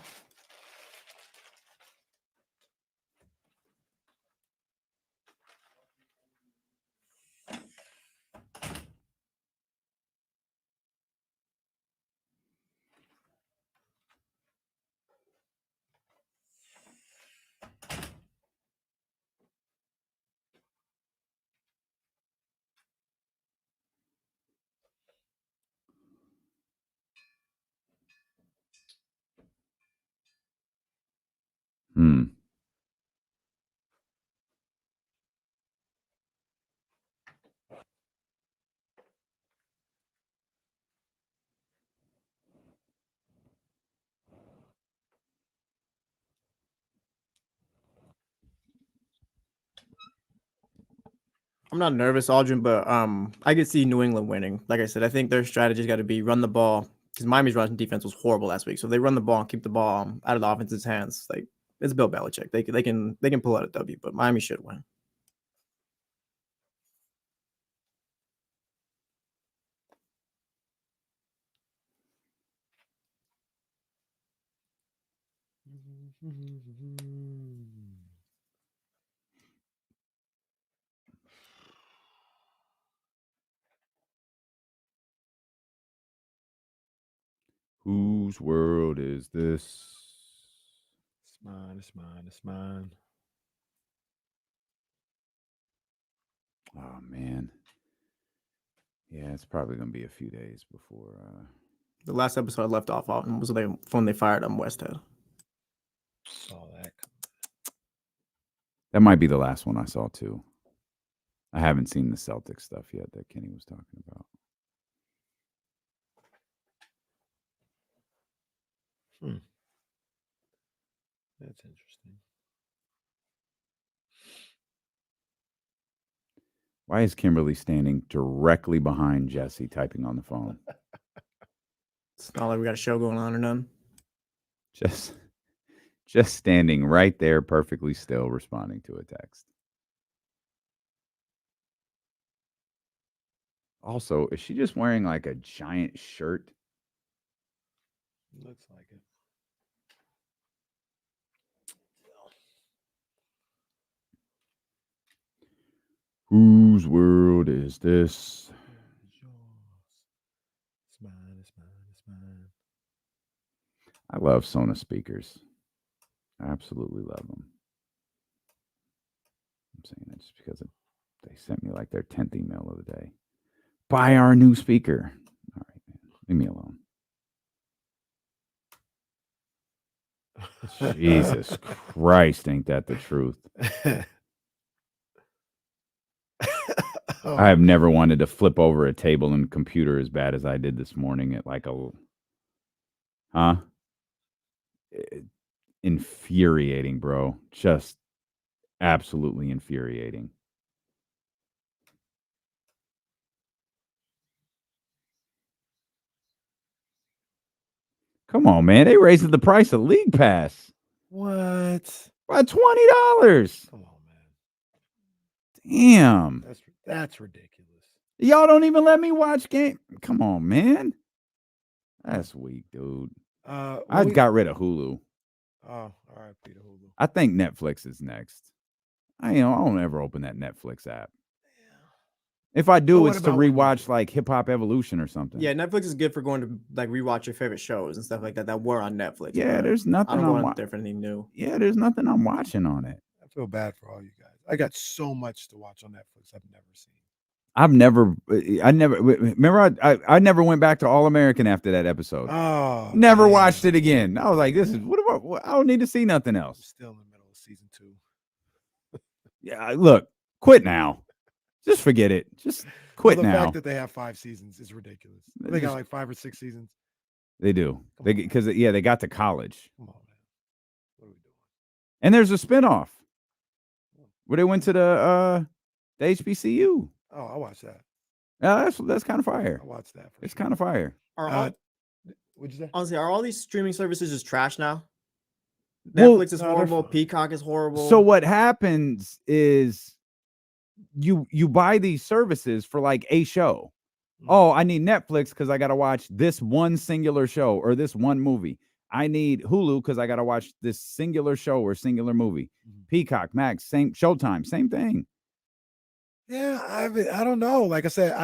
I'm not nervous, Aldrin, but I could see New England winning. Like I said, I think their strategy's got to be run the ball because Miami's rushing defense was horrible last week. So if they run the ball and keep the ball out of the offense's hands, like it's Bill Belichick. They can pull out a W, but Miami should win. Whose world is this? It's mine. It's mine. It's mine. Oh man. Yeah, it's probably gonna be a few days before. The last episode I left off on was when they fired Westhead. Saw that. That might be the last one I saw too. I haven't seen the Celtics stuff yet that Kenny was talking about. That's interesting. Why is Kimberly standing directly behind Jesse typing on the phone? It's not like we got a show going on or none. Just standing right there, perfectly still, responding to a text. Also, is she just wearing like a giant shirt? Looks like it. Whose world is this? It's mine. It's mine. It's mine. I love Sonos speakers. I absolutely love them. I'm saying that just because they sent me like their 10th email of the day. Buy our new speaker. All right, man. Leave me alone. Jesus Christ, ain't that the truth? I have never wanted to flip over a table and computer as bad as I did this morning at like infuriating, bro. Just absolutely infuriating. Come on, man. They raised the price of League Pass. What? By $20. Come on, man. Damn. That's ridiculous. Y'all don't even let me watch game. Come on, man. That's weak, dude. I got rid of Hulu. Oh, all right, Peter Hulu. I think Netflix is next. I don't ever open that Netflix app. If I do, it's to rewatch like Hip Hop Evolution or something. Yeah, Netflix is good for going to like rewatch your favorite shows and stuff like that were on Netflix. Yeah, there's nothing. I don't go there for anything new. Yeah, there's nothing I'm watching on it. I feel bad for all you guys. I got so much to watch on Netflix I've never seen. I never went back to All American after that episode. Oh, never watched it again. I was like, this is I don't need to see nothing else. Still in the middle of season 2. Yeah, look, quit now. Just forget it. Just quit the now. The fact that they have 5 seasons is ridiculous. They got like 5 or 6 seasons. They do. Because they got to college. Come on, man. What are we doing? And there's a spinoff where they went to the HBCU. Oh, I watched that. That's kind of fire. I watched that. It's kind of fire. What'd you say? Honestly, are all these streaming services just trash now? Well, Netflix is horrible. Peacock is horrible. So what happens is you buy these services for like a show. Oh, I need Netflix because I got to watch this one singular show or this one movie. I need Hulu because I got to watch this singular show or singular movie. Peacock, Max, same Showtime, same thing. Yeah, I don't know. Like I said,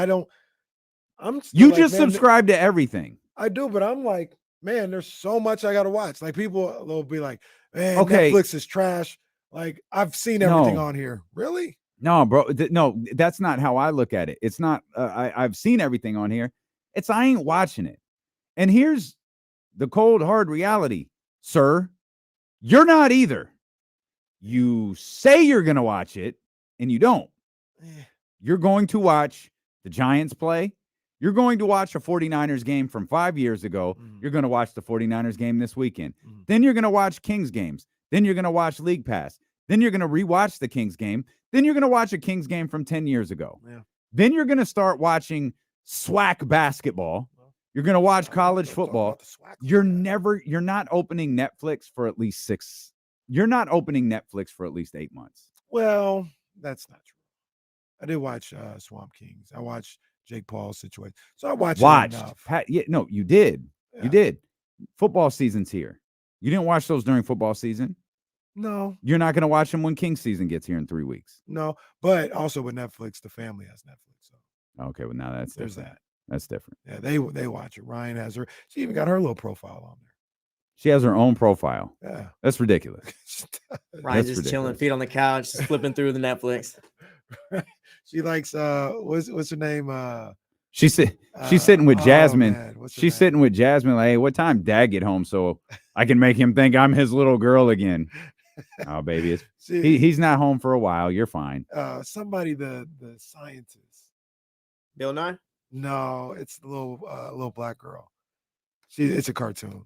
You just subscribe to everything. I do, but I'm like, man, there's so much I got to watch. Like people will be like, man, Okay. Netflix is trash. Like I've seen everything on here. Really? No, bro. No, that's not how I look at it. It's not. I've seen everything on here. I ain't watching it. And here's the cold, hard reality, sir. You're not either. You say you're going to watch it, and you don't. You're going to watch the Giants play. You're going to watch a 49ers game from 5 years ago. You're going to watch the 49ers game this weekend. Then you're going to watch Kings games. Then you're going to watch League Pass. Then you're going to rewatch the Kings game. Then you're going to watch a Kings game from 10 years ago. Yeah. Then you're going to start watching SWAC basketball. You're going to watch college football. You're not opening Netflix for at least 6. You're not opening Netflix for at least 8 months. Well, that's not true. I did watch Swamp Kings. I watched Jake Paul's situation. So I watched enough. No, you did. Yeah. You did. Football season's here. You didn't watch those during football season? No. You're not going to watch them when King season gets here in 3 weeks. No, but also with Netflix, the family has Netflix. So okay, well now there's that. That's different. Yeah, they watch it. Ryan has her. She even got her little profile on there. She has her own profile. Yeah. That's ridiculous. Ryan That's just chilling, ridiculous. feet on the couch, just flipping through the Netflix. She likes what's her name? She's sitting with Jasmine. Man, what's her She's name? sitting with Jasmine. Like, hey, what time Dad get home so I can make him think I'm his little girl again? Oh, baby, he's not home for a while. You're fine. Somebody the scientist. Bill Nye? No, it's the little black girl. It's a cartoon.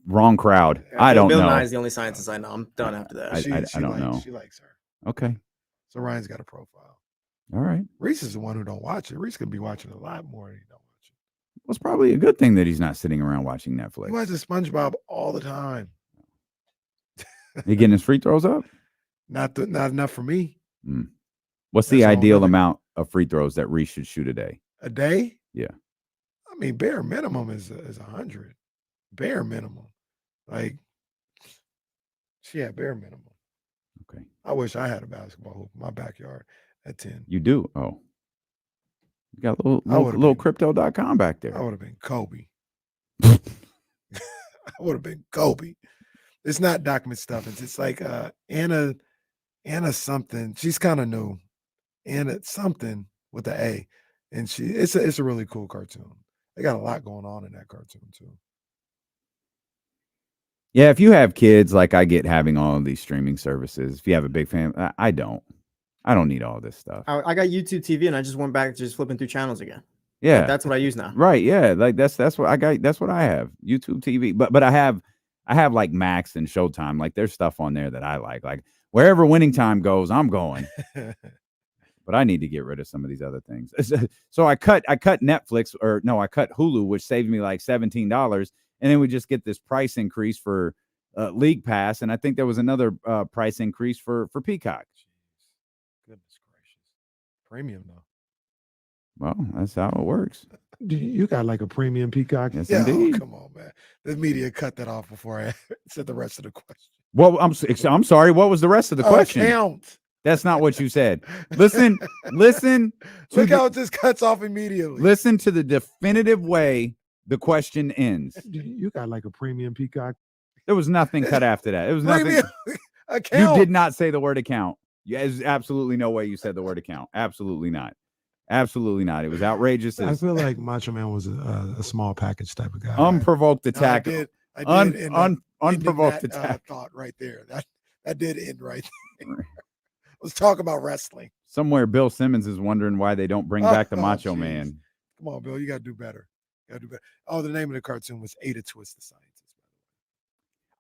Wrong crowd. Yeah, I don't Bill know. Nye is the only scientist I know. I'm done after that. I don't know. She likes her. Okay. So Ryan's got a profile. All right. Reese is the one who don't watch it. Reese could be watching a lot more than he don't watch it. Well, it's probably a good thing that he's not sitting around watching Netflix. He watches SpongeBob all the time. He getting his free throws up? Not enough for me. What's the ideal amount of free throws that Reese should shoot a day? A day? Yeah. I mean, bare minimum is 100. Bare minimum. Like, yeah, bare minimum. Okay. I wish I had a basketball hoop in my backyard at 10. You do? Oh. You got a little crypto.com back there. I would have been Kobe. I would have been Kobe. It's not document stuff. It's like Anna something. She's kind of new. Anna something with the A. And it's a really cool cartoon. They got a lot going on in that cartoon too. Yeah, if you have kids, like I get having all of these streaming services. If you have a big family, I don't need all this stuff. I got YouTube TV and I just went back to just flipping through channels again. Yeah, Like, that's what I use now. Right? Yeah, like that's what I got. That's what I have. YouTube TV, but I have like Max and Showtime. Like there's stuff on there that I like. Like wherever Winning Time goes, I'm going. But I need to get rid of some of these other things. So I cut Netflix, or no, I cut Hulu, which saved me like $17. And then we just get this price increase for League Pass. And I think there was another price increase for Peacock. Goodness gracious. Premium though. Well, that's how it works. You got like a premium Peacock? Yes, yeah, indeed. Oh, come on, man. The media cut that off before I said the rest of the question. Well, I'm sorry. What was the rest of the question? Account. That's not what you said. Listen. Look how it just cuts off immediately. Listen to the definitive way the question ends. You got like a premium Peacock? There was nothing cut after that. It was nothing. Premium account. You did not say the word account. There's absolutely no way you said the word account. Absolutely not. Absolutely not. It was outrageous. I feel like Macho Man was a small package type of guy. Unprovoked attack. I did. Unprovoked attack. Thought right there. That did end right there. Let's talk about wrestling. Somewhere Bill Simmons is wondering why they don't bring back the Macho geez. Man. Come on, Bill. You got to do better. Oh, the name of the cartoon was Ada Twist the Scientist.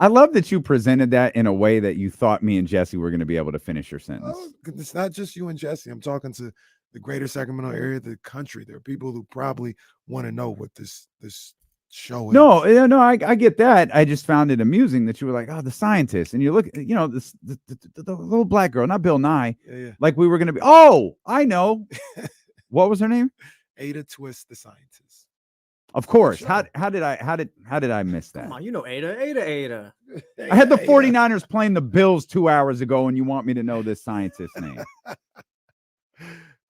I love that you presented that in a way that you thought me and Jesse were going to be able to finish your sentence. Oh, it's not just you and Jesse. I'm talking to the greater Sacramento area, the country. There are people who probably want to know what this show is. No, I get that. I just found it amusing that you were like, oh, the scientist. And you look, the little black girl, not Bill Nye. Yeah. Like we were going to be, oh, I know. What was her name? Ada Twist the Scientist. Of course. How did I miss that? Come on, you know Ada. I had the 49ers playing the Bills 2 hours ago, and you want me to know this scientist's name.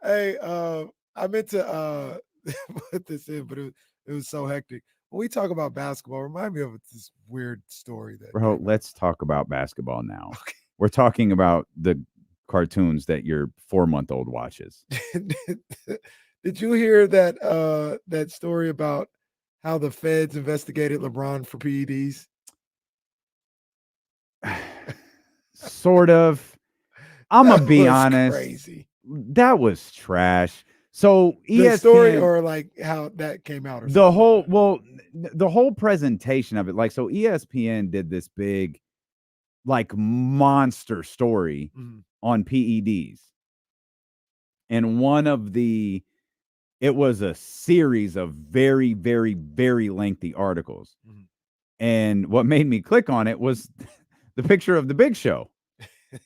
Hey, I meant to put this in, but it was so hectic. When we talk about basketball, remind me of this weird story that. Bro, let's talk about basketball now. Okay. We're talking about the cartoons that your 4-month-old watches. Did you hear that story about how the feds investigated LeBron for PEDs? Sort of. I'm gonna be honest. Crazy. That was trash. So ESPN, the story, or like how that came out, or the whole presentation of it. Like, so ESPN did this big, like, monster story on PEDs, and it was a series of very, very, very lengthy articles. And what made me click on it was the picture of the Big Show.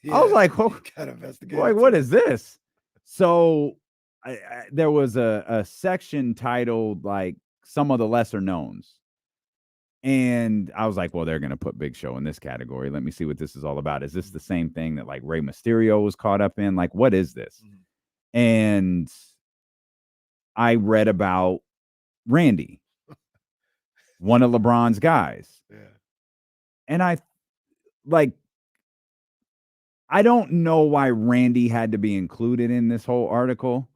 Yeah, I was like, "Oh, boy, what is this?" So there was a section titled like some of the lesser knowns, and I was like, "Well, they're going to put Big Show in this category. Let me see what this is all about. Is this the same thing that like Rey Mysterio was caught up in? Like, what is this?" And I read about Randy, one of LeBron's guys. Yeah. And I don't know why Randy had to be included in this whole article,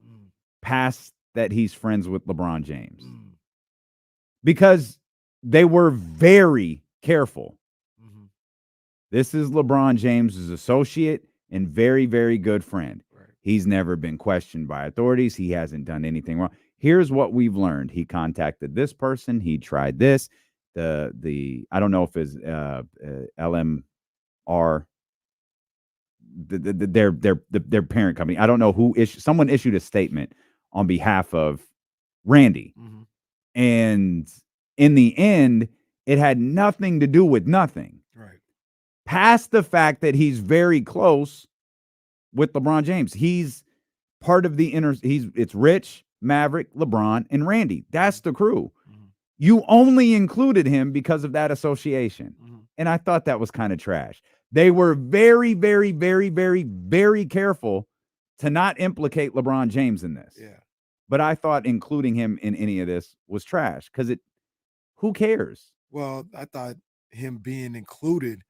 past that he's friends with LeBron James. Because they were very careful. This is LeBron James's associate and very, very good friend. Right. He's never been questioned by authorities. He hasn't done anything wrong. Here's what we've learned. He contacted this person. He tried this. The I don't know if it's LMR, their parent company. I don't know who issued. Someone issued a statement on behalf of Randy, and in the end, it had nothing to do with nothing. Right. Past the fact that he's very close with LeBron James. He's part of the it's Rich, Maverick, LeBron, and Randy. That's the crew. You only included him because of that association. And I thought that was kind of trash. They were very, very, very, very, very careful to not implicate LeBron James in this. Yeah. But I thought including him in any of this was trash because who cares? Well, I thought him being included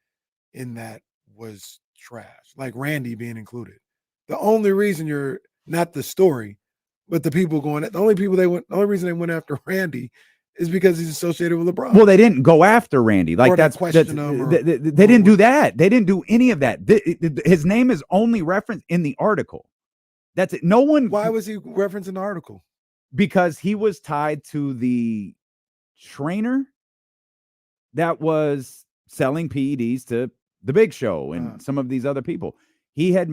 in that was trash. Like Randy being included. The only reason you're not the story, but the only reason they went after Randy is because he's associated with LeBron. Well, they didn't go after Randy. Like they didn't do that. They didn't do any of that. His name is only referenced in the article. That's it. No one. Why was he referencing the article? Because he was tied to the trainer that was selling PEDs to the Big Show and some of these other people. He had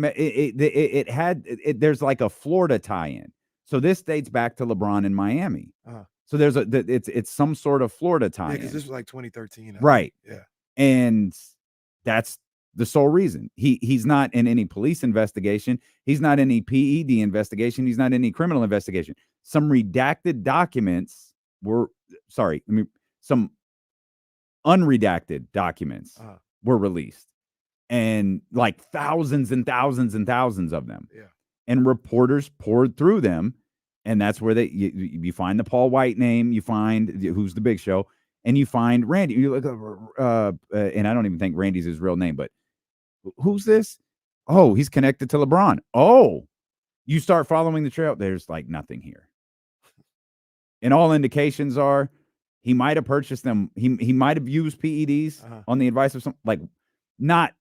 there's like a Florida tie-in. So this dates back to LeBron in Miami. So it's some sort of Florida tie-in. Yeah, because this was like 2013. Right. Yeah. And that's the sole reason. He's not in any police investigation. He's not in any PED investigation. He's not in any criminal investigation. Some redacted documents some unredacted documents were released. And like thousands and thousands and thousands of them. Yeah. And reporters poured through them. And that's where you find the Paul White name, you find who's the Big Show, and you find Randy. You look and I don't even think Randy's his real name, but who's this? Oh, he's connected to LeBron. Oh, you start following the trail. There's like nothing here. And all indications are he might have purchased them. He might have used PEDs on the advice of some, like not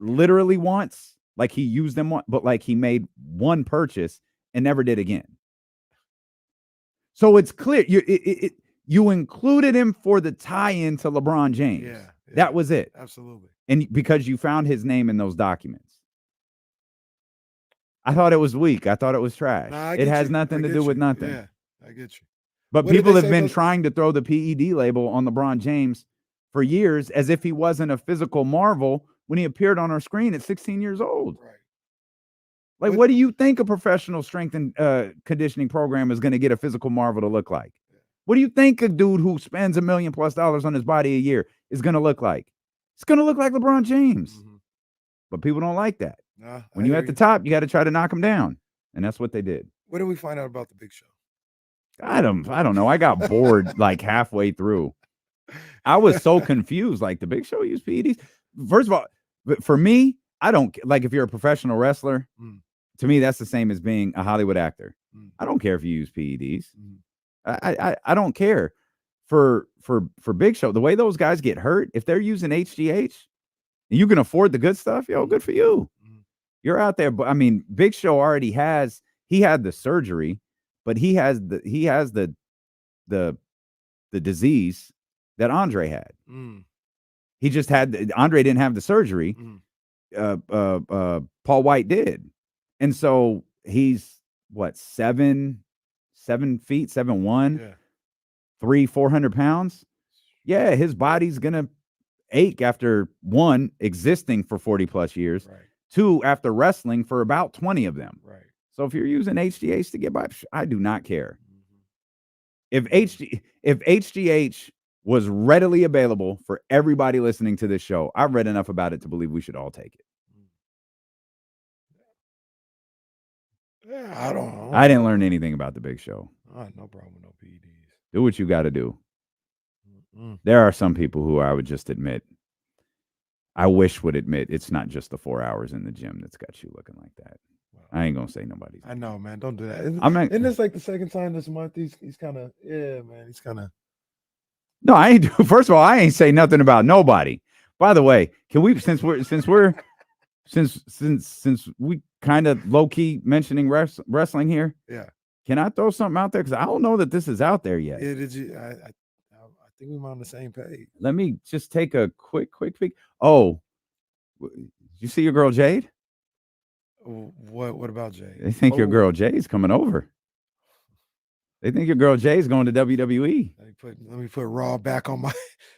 literally once, like he used them once, but like he made one purchase and never did again. So it's clear you included him for the tie-in to LeBron James. Yeah, that was it. Absolutely. And because you found his name in those documents. I thought it was weak. I thought it was trash. It has nothing to do with nothing. Yeah, I get you. But people have been trying to throw the PED label on LeBron James for years as if he wasn't a physical marvel when he appeared on our screen at 16 years old. Right. Like, what do you think a professional strength and conditioning program is going to get a physical marvel to look like? What do you think a dude who spends $1 million+ on his body a year is going to look like? It's going to look like LeBron James. But people don't like that. When you're at the top, you got to try to knock him down. And that's what they did. What did we find out about the Big Show? I don't know. I got bored like halfway through. I was so confused. Like, the Big Show used PEDs. First of all, for me, I don't like if you're a professional wrestler. To me, that's the same as being a Hollywood actor. I don't care if you use PEDs. I don't care for Big Show. The way those guys get hurt, if they're using HGH and you can afford the good stuff, good for you. You're out there. But I mean, Big Show already he had the surgery, but he has the disease that Andre had. He just Andre didn't have the surgery. Paul White did. And so he's what, 7'1", 400 pounds. Yeah, his body's gonna ache after one, existing for 40+ years, two, after wrestling for about 20 of them. Right. So if you're using HGH to get by, I do not care. If HGH was readily available for everybody listening to this show, I've read enough about it to believe we should all take it. Yeah, I don't know. I didn't learn anything about the Big Show. I had no problem with no PEDs. Do what you got to do. Mm. There are some people who I would just admit, I wish would admit it's not just the 4 hours in the gym that's got you looking like that. I ain't gonna say nobody's. I know, man. Don't do that. Isn't, I'm not. Isn't this like the second time this month? He's kind of man. He's kind of. No, I ain't. First of all, I ain't say nothing about nobody. By the way, can we since we kind of low key mentioning wrestling here? Yeah. Can I throw something out there? Because I don't know that this is out there yet. Yeah, did you? I think we're on the same page. Let me just take a quick peek. Oh, did you see your girl Jade? What about Jade? They think your girl Jay's coming over. They think your girl Jay's going to WWE. Let me put Raw back on my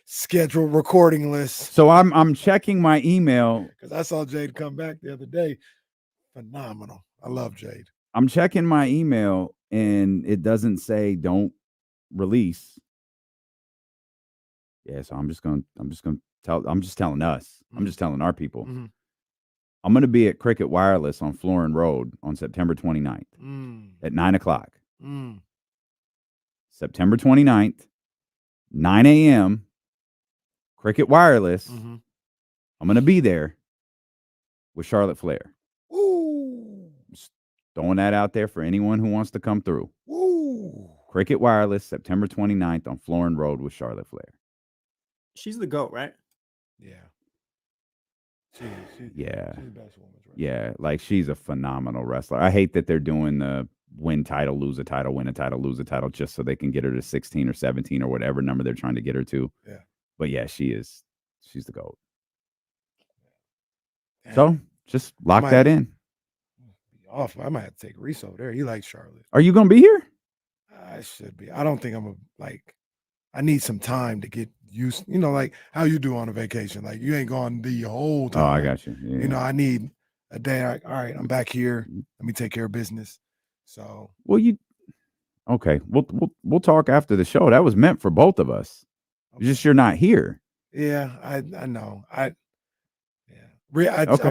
scheduled recording list. So I'm checking my email because I saw Jade come back the other day. Phenomenal. I love Jade. I'm checking my email and it doesn't say don't release. Yeah, so I'm just telling us. I'm just telling our people. Mm-hmm. I'm going to be at Cricket Wireless on Florin Road on September 29th at 9:00. September 29th, 9 a.m., Cricket Wireless. I'm going to be there with Charlotte Flair. Ooh. Just throwing that out there for anyone who wants to come through. Ooh. Cricket Wireless, September 29th on Florin Road with Charlotte Flair. She's the GOAT, right? Yeah. Yeah. She's the best woman. Yeah, like she's a phenomenal wrestler. I hate that they're doing the win title, lose a title, win a title, lose a title, just so they can get her to 16 or 17 or whatever number they're trying to get her to. Yeah. But yeah, she's the GOAT. Damn. So just lock that in. Off. I might have to take Reese over there. He likes Charlotte. Are you going to be here? I should be. I don't think I'm I need some time to get used, like how you do on a vacation. Like you ain't going the whole time. Oh, I got you. Yeah. I need a day. All right, I'm back here. Let me take care of business. So okay. We'll talk after the show. That was meant for both of us. Okay. Just you're not here. Yeah, I know. I'm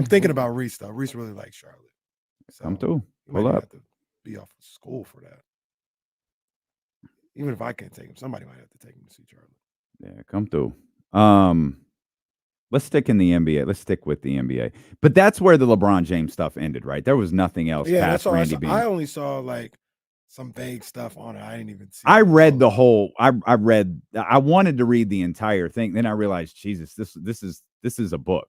thinking about Reese though. Reese really likes Charlotte. So come through. Pull up. Have to be off of school for that. Even if I can't take him, somebody might have to take him to see Charlotte. Yeah, come through. Let's stick in the NBA. Let's stick with the NBA. But that's where the LeBron James stuff ended, right? There was nothing else past Randy Bean. I only saw some vague stuff on it. I didn't even see. I read the whole. I wanted to read the entire thing. Then I realized, Jesus, this is a book.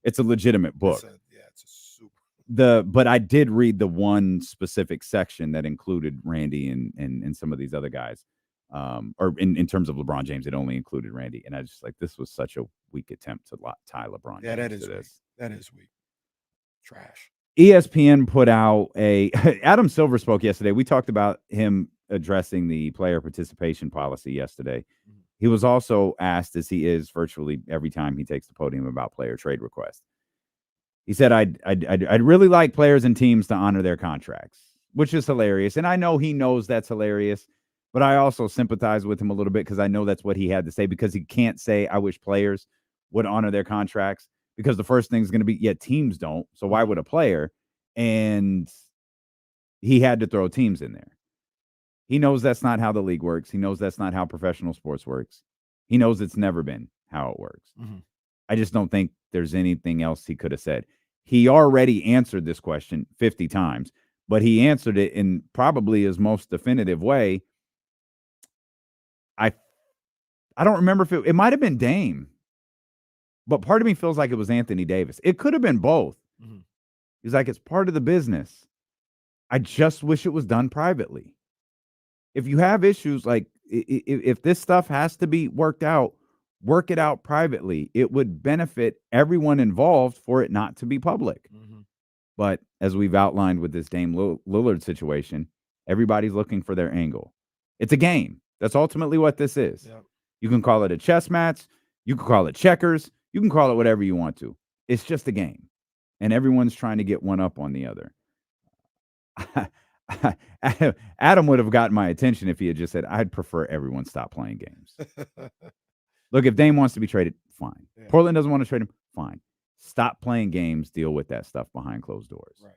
It's a legitimate book. It's a super. But I did read the one specific section that included Randy and some of these other guys. Or in terms of LeBron James, it only included Randy. And I just this was such a weak attempt to tie LeBron James that is to weak. this. That is weak. Trash. ESPN put out Adam Silver spoke yesterday. We talked about him addressing the player participation policy yesterday. He was also asked, as he is virtually every time he takes the podium, about player trade requests. He said, I'd really like players and teams to honor their contracts, which is hilarious. And I know he knows that's hilarious. But I also sympathize with him a little bit because I know that's what he had to say, because he can't say, I wish players would honor their contracts, because the first thing is going to be, teams don't. So why would a player? And he had to throw teams in there. He knows that's not how the league works. He knows that's not how professional sports works. He knows it's never been how it works. I just don't think there's anything else he could have said. He already answered this question 50 times, but he answered it in probably his most definitive way. I don't remember if it might have been Dame, but part of me feels like it was Anthony Davis. It could have been both. He's like, it's part of the business. I just wish it was done privately. If you have issues, like if this stuff has to be worked out, work it out privately. It would benefit everyone involved for it not to be public. But as we've outlined with this Dame Lillard situation, everybody's looking for their angle. It's a game. That's ultimately what this is. Yep. You can call it a chess match. You can call it checkers. You can call it whatever you want to. It's just a game. And everyone's trying to get one up on the other. Adam would have gotten my attention if he had just said, I'd prefer everyone stop playing games. Look, if Dame wants to be traded, fine. Yeah. Portland doesn't want to trade him, fine. Stop playing games. Deal with that stuff behind closed doors. Right.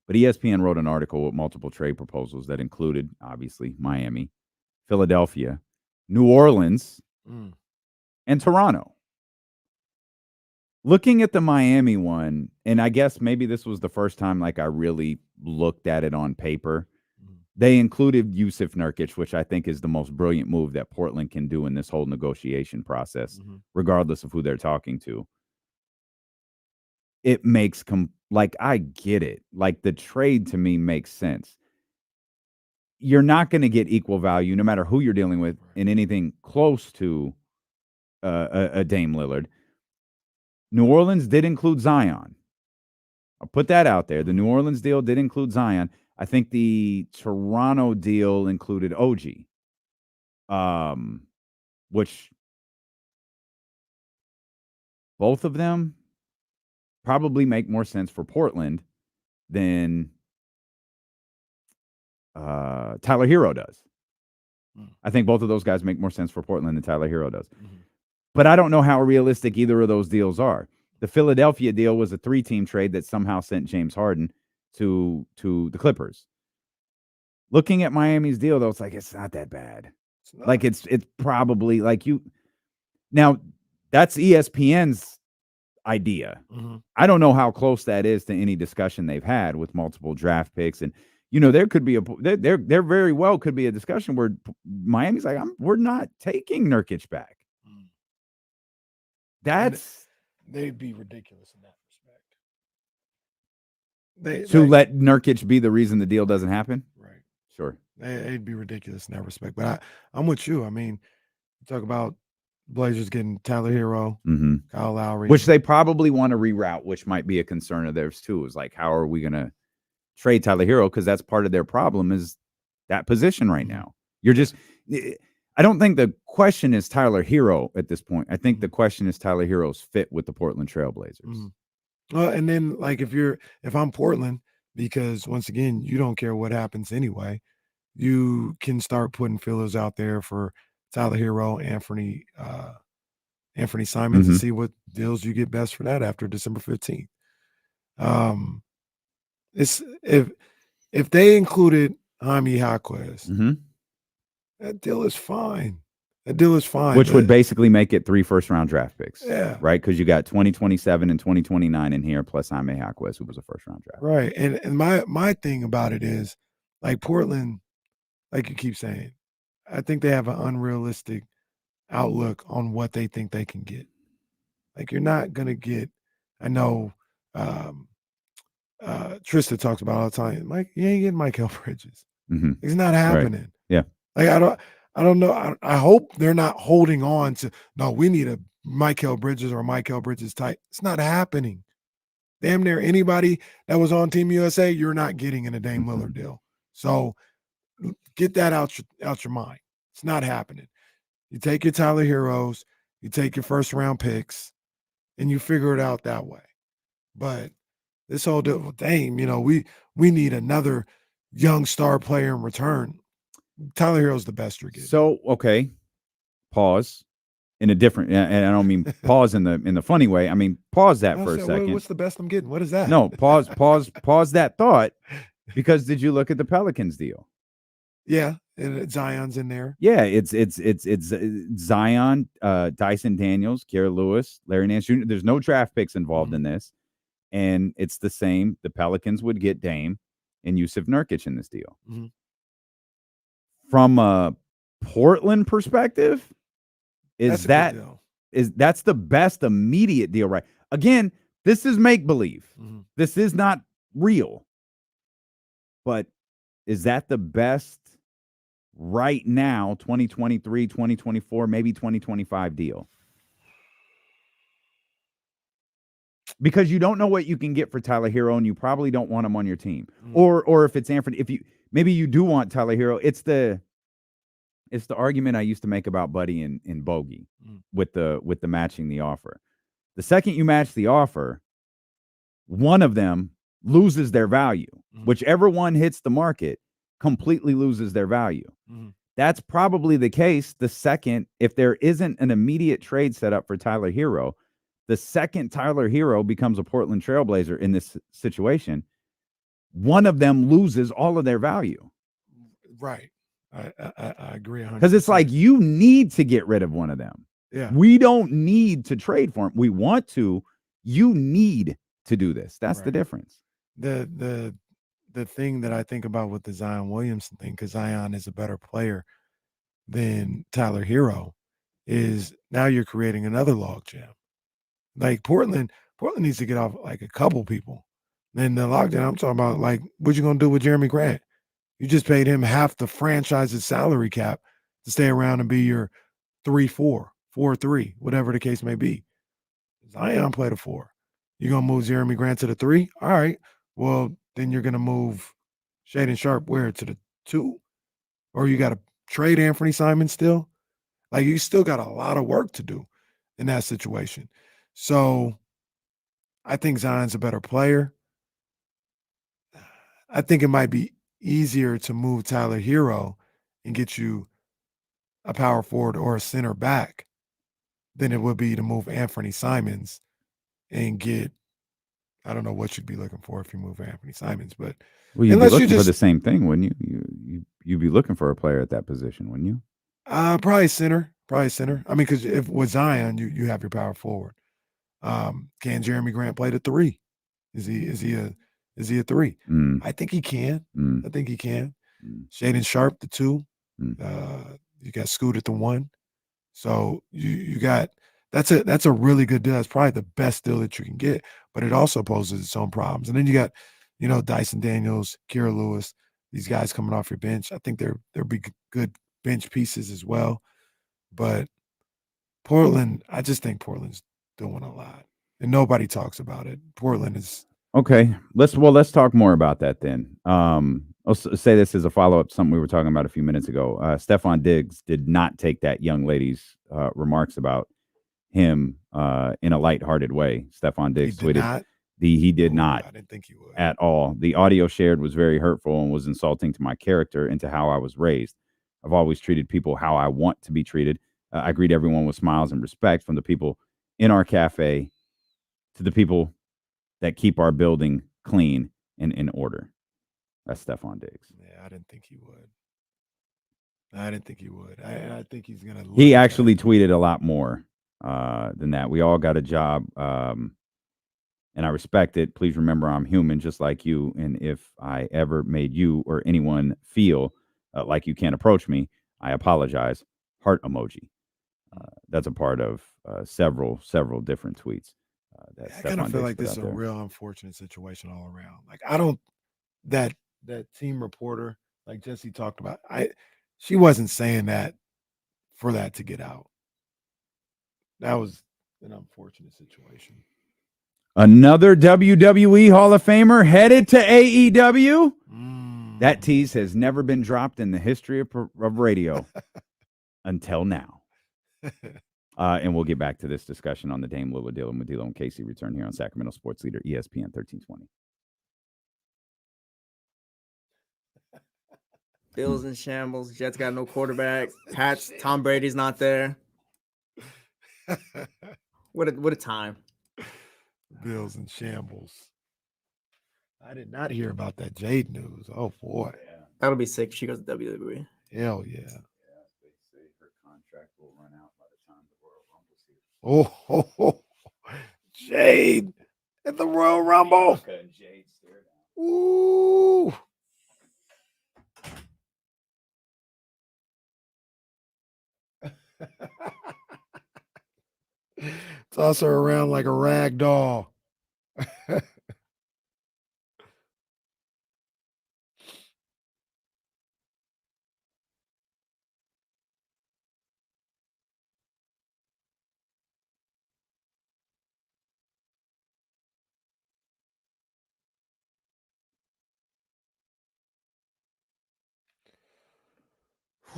But ESPN wrote an article with multiple trade proposals that included, obviously, Miami, Philadelphia, New Orleans, and Toronto. Looking at the Miami one, and I guess maybe this was the first time like I really looked at it on paper. They included Yusuf Nurkic, which I think is the most brilliant move that Portland can do in this whole negotiation process, regardless of who they're talking to. It makes I get it. Like the trade to me makes sense. You're not going to get equal value no matter who you're dealing with in anything close to a Dame Lillard. New Orleans did include Zion. I'll put that out there. The New Orleans deal did include Zion. I think the Toronto deal included OG, which both of them probably make more sense for Portland than Tyler Hero does. I think both of those guys make more sense for Portland than Tyler Hero does. But I don't know how realistic either of those deals are. The Philadelphia deal was a 3-team trade that somehow sent James Harden to the Clippers. Looking at Miami's deal, though, it's not that bad. It's probably now that's ESPN's idea. I don't know how close that is to any discussion they've had with multiple draft picks, and there could be there very well could be a discussion where Miami's like, we're not taking Nurkic back. They'd be ridiculous in that respect. Let Nurkic be the reason the deal doesn't happen? Right. Sure. They'd be ridiculous in that respect. But I'm with you. I mean, you talk about Blazers getting Tyler Hero, Kyle Lowry. Which they probably want to reroute, which might be a concern of theirs too. Is like, how are we going to trade Tyler Hero? Because that's part of their problem is that position right now. I don't think the question is Tyler Hero at this point. I think the question is Tyler Hero's fit with the Portland Trailblazers. Well, and then if I'm Portland, because once again, you don't care what happens anyway, you can start putting fillers out there for Tyler Hero, Anthony Simons, and see what deals you get best for that after December 15th. It's if they included Jaime Jaquez, that deal is fine. Which would basically make it 3 first-round draft picks. Yeah. Right? Because you got 2027 and 2029 in here, plus Jaime Jaquez, who was a first-round draft. Right. And my thing about it is, like Portland, like you keep saying, I think they have an unrealistic outlook on what they think they can get. Like you're not going to get, I know Trista talks about all the time, Mike, you ain't getting Michael Bridges. It's not happening. Right. Yeah. Like I don't know. I hope they're not holding on to, no, we need a Michael Bridges or Michael Bridges type. It's not happening. Damn near anybody that was on Team USA, you're not getting in a Dame Lillard deal. So get that out your mind. It's not happening. You take your Tyler Heroes, you take your first round picks, and you figure it out that way. But this whole deal with Dame, we need another young star player in return. Tyler Hero's the best you're getting. So, okay, pause in a different, and I don't mean pause in the funny way. I mean, pause that for a second. What's the best I'm getting? What is that? No, pause that thought, because did you look at the Pelicans deal? Yeah, and Zion's in there. Yeah, it's Zion, Dyson Daniels, Kira Lewis, Larry Nance Jr. There's no draft picks involved in this, and it's the same. The Pelicans would get Dame and Yusuf Nurkic in this deal. From a Portland perspective, that's the best immediate deal, right? Again, this is make-believe. This is not real. But is that the best right now, 2023, 2024, maybe 2025 deal? Because you don't know what you can get for Tyler Hero, and you probably don't want him on your team. Or if it's Anthony, maybe you do want Tyler Hero. It's the argument I used to make about Buddy and Bogey with the matching the offer. The second you match the offer, one of them loses their value. Whichever one hits the market completely loses their value. That's probably the case the second, if there isn't an immediate trade set up for Tyler Hero, the second Tyler Hero becomes a Portland Trailblazer in this situation, one of them loses all of their value. Right. I agree 100%. Because it's like you need to get rid of one of them. Yeah. We don't need to trade for him. We want to. You need to do this. That's the Right. difference. The thing that I think about with the Zion Williamson thing, because Zion is a better player than Tyler Hero, is now you're creating another logjam. Like Portland needs to get off like a couple people. Then the logjam, I'm talking about like what you gonna do with Jeremy Grant? You just paid him half the franchise's salary cap to stay around and be your 3-4, 4-3, whatever the case may be. Zion played a 4. You're gonna move Jeremy Grant to the 3? All right. Well, then you're gonna move Shaden Sharp where to the 2? Or you gotta trade Anthony Simons still? Like you still got a lot of work to do in that situation. So I think Zion's a better player. I think it might be easier to move Tyler Hero and get you a power forward or a center back than it would be to move Anthony Simons and get, I don't know what you'd be looking for if you move Anthony Simons, but Well, you'd be unless you looking for just the same thing, wouldn't you? You'd be looking for a player at that position, wouldn't you? probably center. I mean, because if with Zion, you have your power forward. Can Jeremy Grant play the 3? Is he a 3? I think he can. I think he can. Shaden Sharp the 2. You got Scoot at the 1. So you got that's a really good deal. That's probably the best deal that you can get, but it also poses its own problems. And then you got, Dyson Daniels, Kira Lewis, these guys coming off your bench. I think they'll be good bench pieces as well. But Portland, I just think Portland's doing a lot, and nobody talks about it. Portland is Okay. Let's talk more about that then. I'll say this as a follow-up to something we were talking about a few minutes ago. Stefon Diggs did not take that young lady's remarks about him in a lighthearted way. Stefon Diggs tweeted he did not. I didn't think he would at all. The audio shared was very hurtful and was insulting to my character and to how I was raised. I've always treated people how I want to be treated. I greet everyone with smiles and respect, from the people in our cafe to the people that keep our building clean and in order. That's Stefon Diggs. Yeah, I didn't think he would. I think he's gonna. He actually tweeted a lot more than that. We all got a job, and I respect it. Please remember, I'm human, just like you. And if I ever made you or anyone feel like you can't approach me, I apologize. Heart emoji. That's a part of several different tweets. I kind of feel like this is a real unfortunate situation all around. Like I don't that team reporter, like Jesse talked about, she wasn't saying that for that to get out. That was an unfortunate situation. Another WWE Hall of Famer headed to AEW. That tease has never been dropped in the history of radio until now. And we'll get back to this discussion on the Dame Lillard deal and Medilo and Casey return here on Sacramento Sports Leader ESPN 1320. Bills in shambles. Jets got no quarterback. Pats, Tom Brady's not there. What a time. Bills in shambles. I did not hear about that Jade news. Oh boy. That'll be sick. She goes to WWE. Hell yeah. They say her contract will run out by the time the Royal Rumble's here. Jade at the Royal Rumble. Ooh. Toss her around like a rag doll.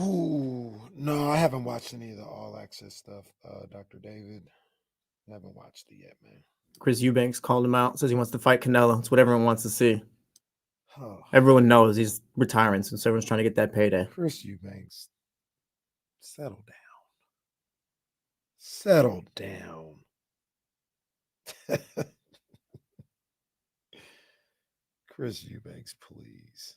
Ooh, no, I haven't watched any of the All Access stuff, Dr. David. I haven't watched it yet, man. Chris Eubanks called him out, says he wants to fight Canelo. It's what everyone wants to see. Oh. Everyone knows he's retiring, so everyone's trying to get that payday. Chris Eubanks, settle down. Settle down. Chris Eubanks, please.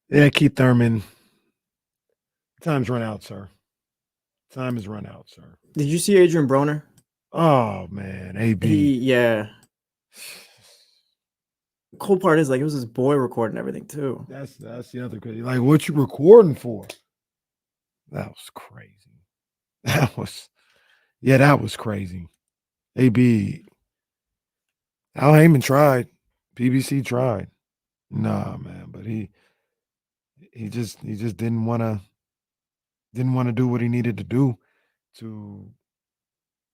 Yeah, Keith Thurman. Time's run out, sir. Time has run out, sir. Did you see Adrian Broner? Oh man, AB. Yeah. The cool part is like it was his boy recording everything too. That's the other crazy. Like, what you recording for? That was crazy. That was crazy. AB. Al Heyman tried. PBC tried. Nah, man, but he just didn't want to do what he needed to do to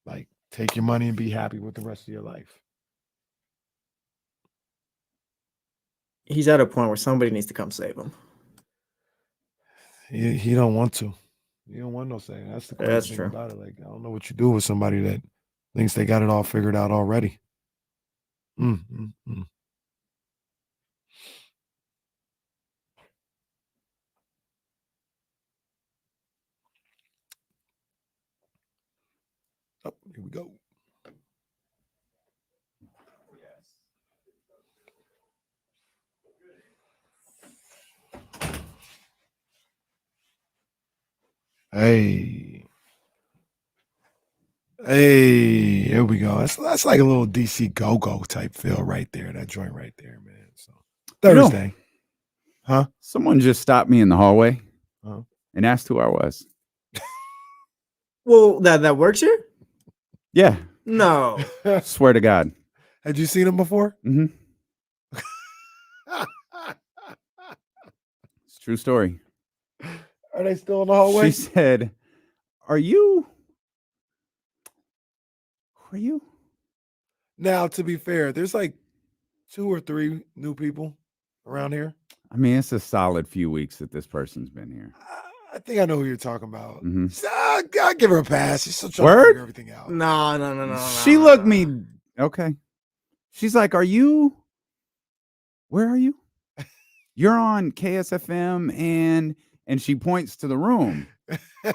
like take your money and be happy with the rest of your life. He's at a point where somebody needs to come save him. He don't want to. You don't want no say. That's the crazy thing true. about it. Like, I don't know what you do with somebody that thinks they got it all figured out already. Oh, here we go. Hey, here we go. That's like a little DC go-go type feel right there. That joint right there, man. So Thursday, huh? Someone just stopped me in the hallway Uh-huh. and asked who I was. Well, that works here? Yeah, No. swear to God. Had you seen him before? Mm-hmm. It's a true story. Are they still in the hallway? She said, Who are you? Now, to be fair, there's like 2 or 3 new people around here. I mean, it's a solid few weeks that this person's been here. I think I know who you're talking about. Mm-hmm. I'll give her a pass. She's still trying to figure everything out. No. She looked me. Okay. She's like, where are you? You're on KSFM and she points to the room. It's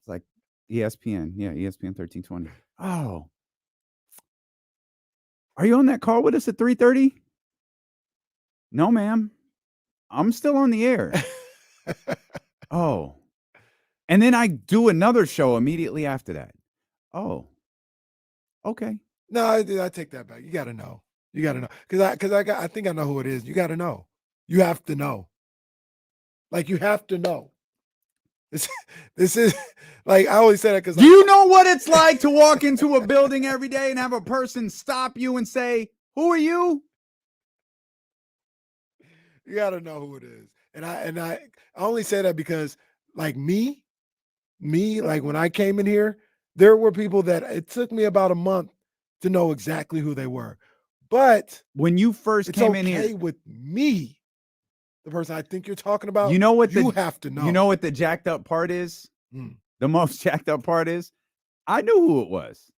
like ESPN. Yeah, ESPN 1320. Oh. Are you on that call with us at 3:30? No, ma'am. I'm still on the air. Oh. And then I do another show immediately after that. Oh. Okay. No, I take that back. You got to know. You got to know. I think I know who it is. You got to know. You have to know. Like, you have to know. This is like, I always say that because do you know what it's like to walk into a building every day and have a person stop you and say, who are you? You got to know who it is. And I only say that because like me, like when I came in here, there were people that it took me about a month to know exactly who they were. But when you first came in here with me, the person I think you're talking about, you know what you have to know. You know what the jacked up part is? The most jacked up part is I knew who it was.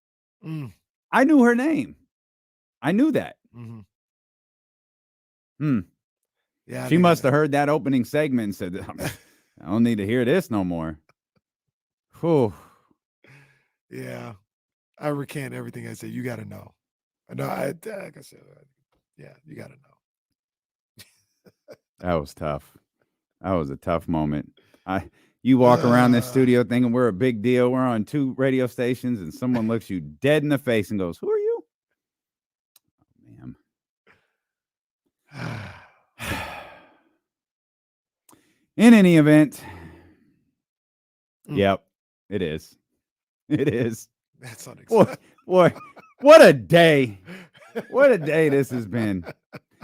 I knew her name. I knew that. Yeah, she must have heard that opening segment and said, I don't need to hear this no more. Whew. Yeah. I recant everything I said. You got to know. I know. Like I said, yeah, you got to know. That was tough. That was a tough moment. You walk around this studio thinking we're a big deal. We're on 2 radio stations, and someone looks you dead in the face and goes, "Who are you?" Oh, In any event, Mm. yep, it is. It is. That's Boy, unacceptable. boy, what a day. What a day this has been.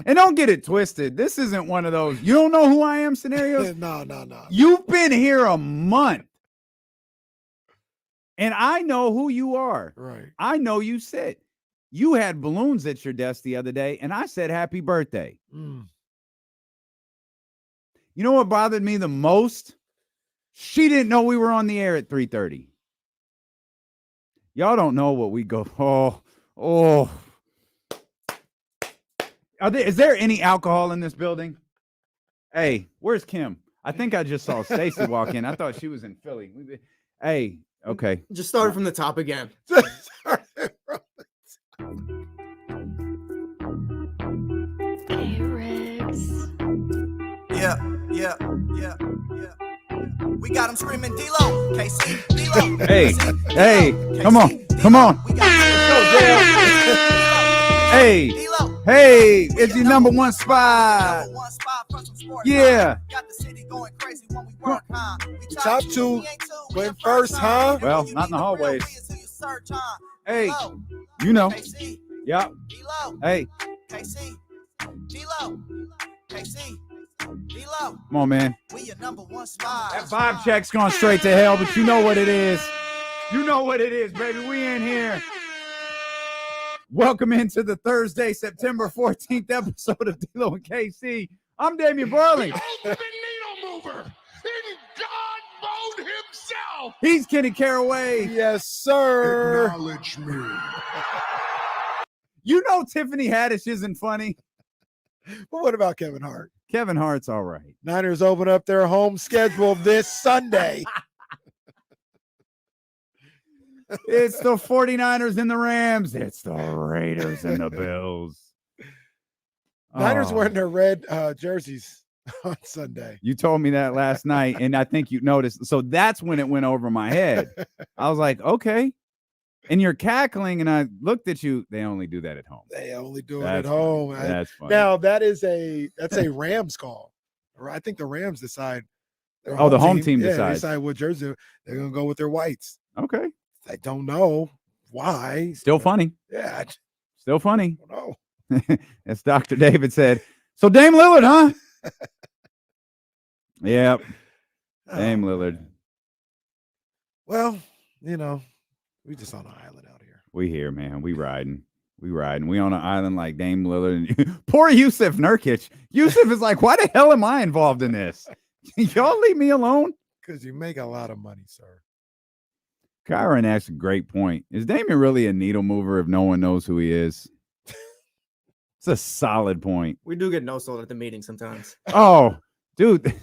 And don't get it twisted. This isn't one of those, you don't know who I am scenarios. No. You've been here a month. And I know who you are. Right. I know you sit. You had balloons at your desk the other day, and I said, happy birthday. Mm. You know what bothered me the most? She didn't know we were on the air at 3:30. Y'all don't know what we go. Oh. Is there any alcohol in this building? Hey, where's Kim? I think I just saw Stacy walk in. I thought she was in Philly. Hey, okay. Just started from the top again. Yeah. We got him screaming D-Lo, KC, D-Lo. Hey, come on. Hey, it's your number one spot. Yeah. Top two went first, huh? Well, not in the hallways. Hey, you know. Yeah. Hey. Come on, man. That vibe check's gone straight to hell, but you know what it is. You know what it is, baby. We in here. Welcome into the Thursday, September 14th episode of D-Lo and KC. I'm Damian Burley. The ultimate needle mover in God mode himself. He's Kenny Caraway. Yes, sir. Acknowledge me. You know Tiffany Haddish isn't funny. But what about Kevin Hart? Kevin Hart's all right. Niners open up their home schedule this Sunday. It's the 49ers and the Rams. It's the Raiders and the Bills. Niners wearing their red jerseys on Sunday. You told me that last night, and I think you noticed. So that's when it went over my head. I was like, okay. And you're cackling, and I looked at you. They only do that at home. They only do it at home. That's funny. Now that's a Rams call. I think the Rams decide. The home team decides. They decide what jersey they're gonna go with their whites. Okay. I don't know why. Still funny. Yeah. Still funny. No. As Dr. David said. So Dame Lillard, huh? Yep. Dame Lillard. Well, we just on an island out here. We here, man. We riding. We on an island like Dame Lillard. And poor Yusuf Nurkic. Yusuf is like, why the hell am I involved in this? Y'all leave me alone. Because you make a lot of money, sir. Kyron asked a great point. Is Damon really a needle mover if no one knows who he is? It's a solid point. We do get no sold at the meeting sometimes. Oh, dude.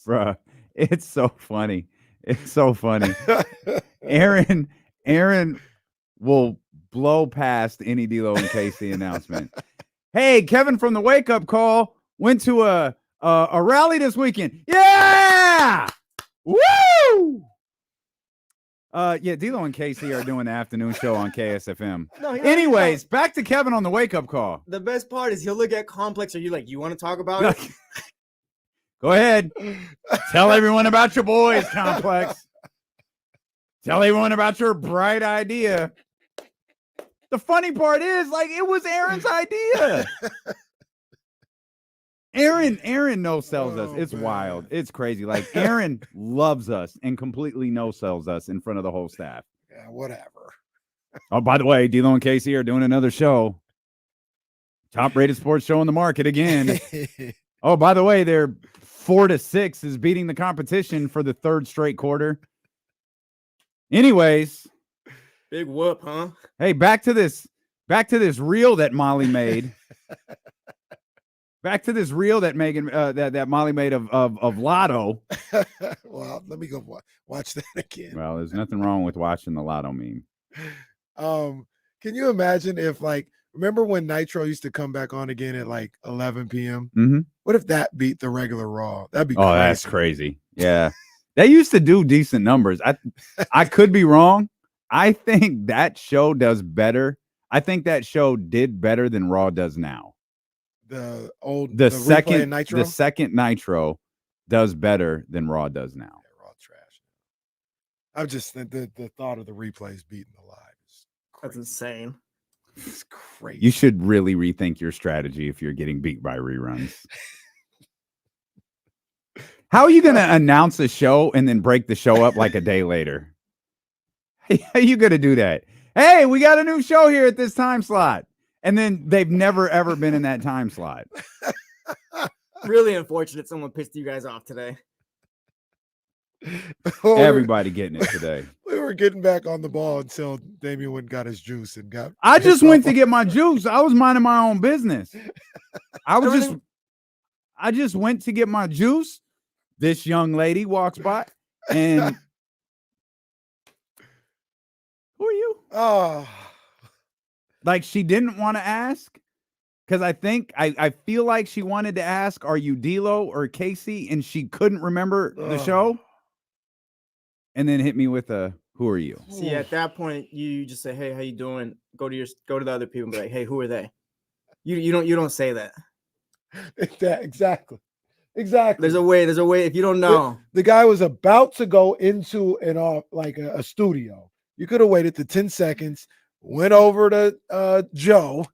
Bruh, it's so funny. It's so funny. Aaron will blow past any D-Lo and KC announcement. Hey, Kevin from the Wake Up Call went to a rally this weekend. Yeah! Woo! D-Lo and KC are doing the afternoon show on KSFM. Anyways, back to Kevin on the Wake Up Call. The best part is he'll look at Complex. Are you like, you want to talk about it? Go ahead. Tell everyone about your boys, Complex. Tell everyone about your bright idea. The funny part is, it was Aaron's idea. Aaron no-sells us. It's wild. It's crazy. Aaron loves us and completely no-sells us in front of the whole staff. Yeah, whatever. Oh, by the way, D-Lo and Casey are doing another show. Top-rated sports show in the market again. Oh, by the way, they're 4-6 is beating the competition for the third straight quarter. Anyways. Big whoop, huh? Hey, back to this reel that Molly made. Back to this reel that Megan that Molly made of Lotto. Well, let me go watch that again. Well, there's nothing wrong with watching the Lotto meme. Can you imagine if remember when Nitro used to come back on again at 11 p.m.? Mm-hmm. What if that beat the regular Raw? That'd be crazy. That's crazy. Yeah. They used to do decent numbers. I could be wrong. I think that show does better. I think that show did better than Raw does now. the old The replay in Nitro. the second Nitro does better than Raw does now. Yeah, Raw trash. I'm just the thought of the replays beating the live is crazy. That's insane. It's crazy. You should really rethink your strategy if you're getting beat by reruns. How are you going to announce a show and then break the show up like a day later? How are you going to do that? Hey, we got a new show here at this time slot. And then they've never, ever been in that time slot. Really unfortunate someone pissed you guys off today. Everybody getting it today. We were getting back on the ball until Damian went and got his juice and got. I just went to get my juice. I was minding my own business. I just went to get my juice. This young lady walks by and who are you? Oh, like she didn't want to ask because I feel like she wanted to ask, are you D'Lo or Casey? And she couldn't remember the show. And then hit me with a, who are you? See, at that point, you just say, "Hey, how you doing?" Go to the other people and be like, "Hey, who are they?" You don't say that. Exactly. There's a way. If you don't know, the guy was about to go into a studio. You could have waited the 10 seconds, went over to Joe,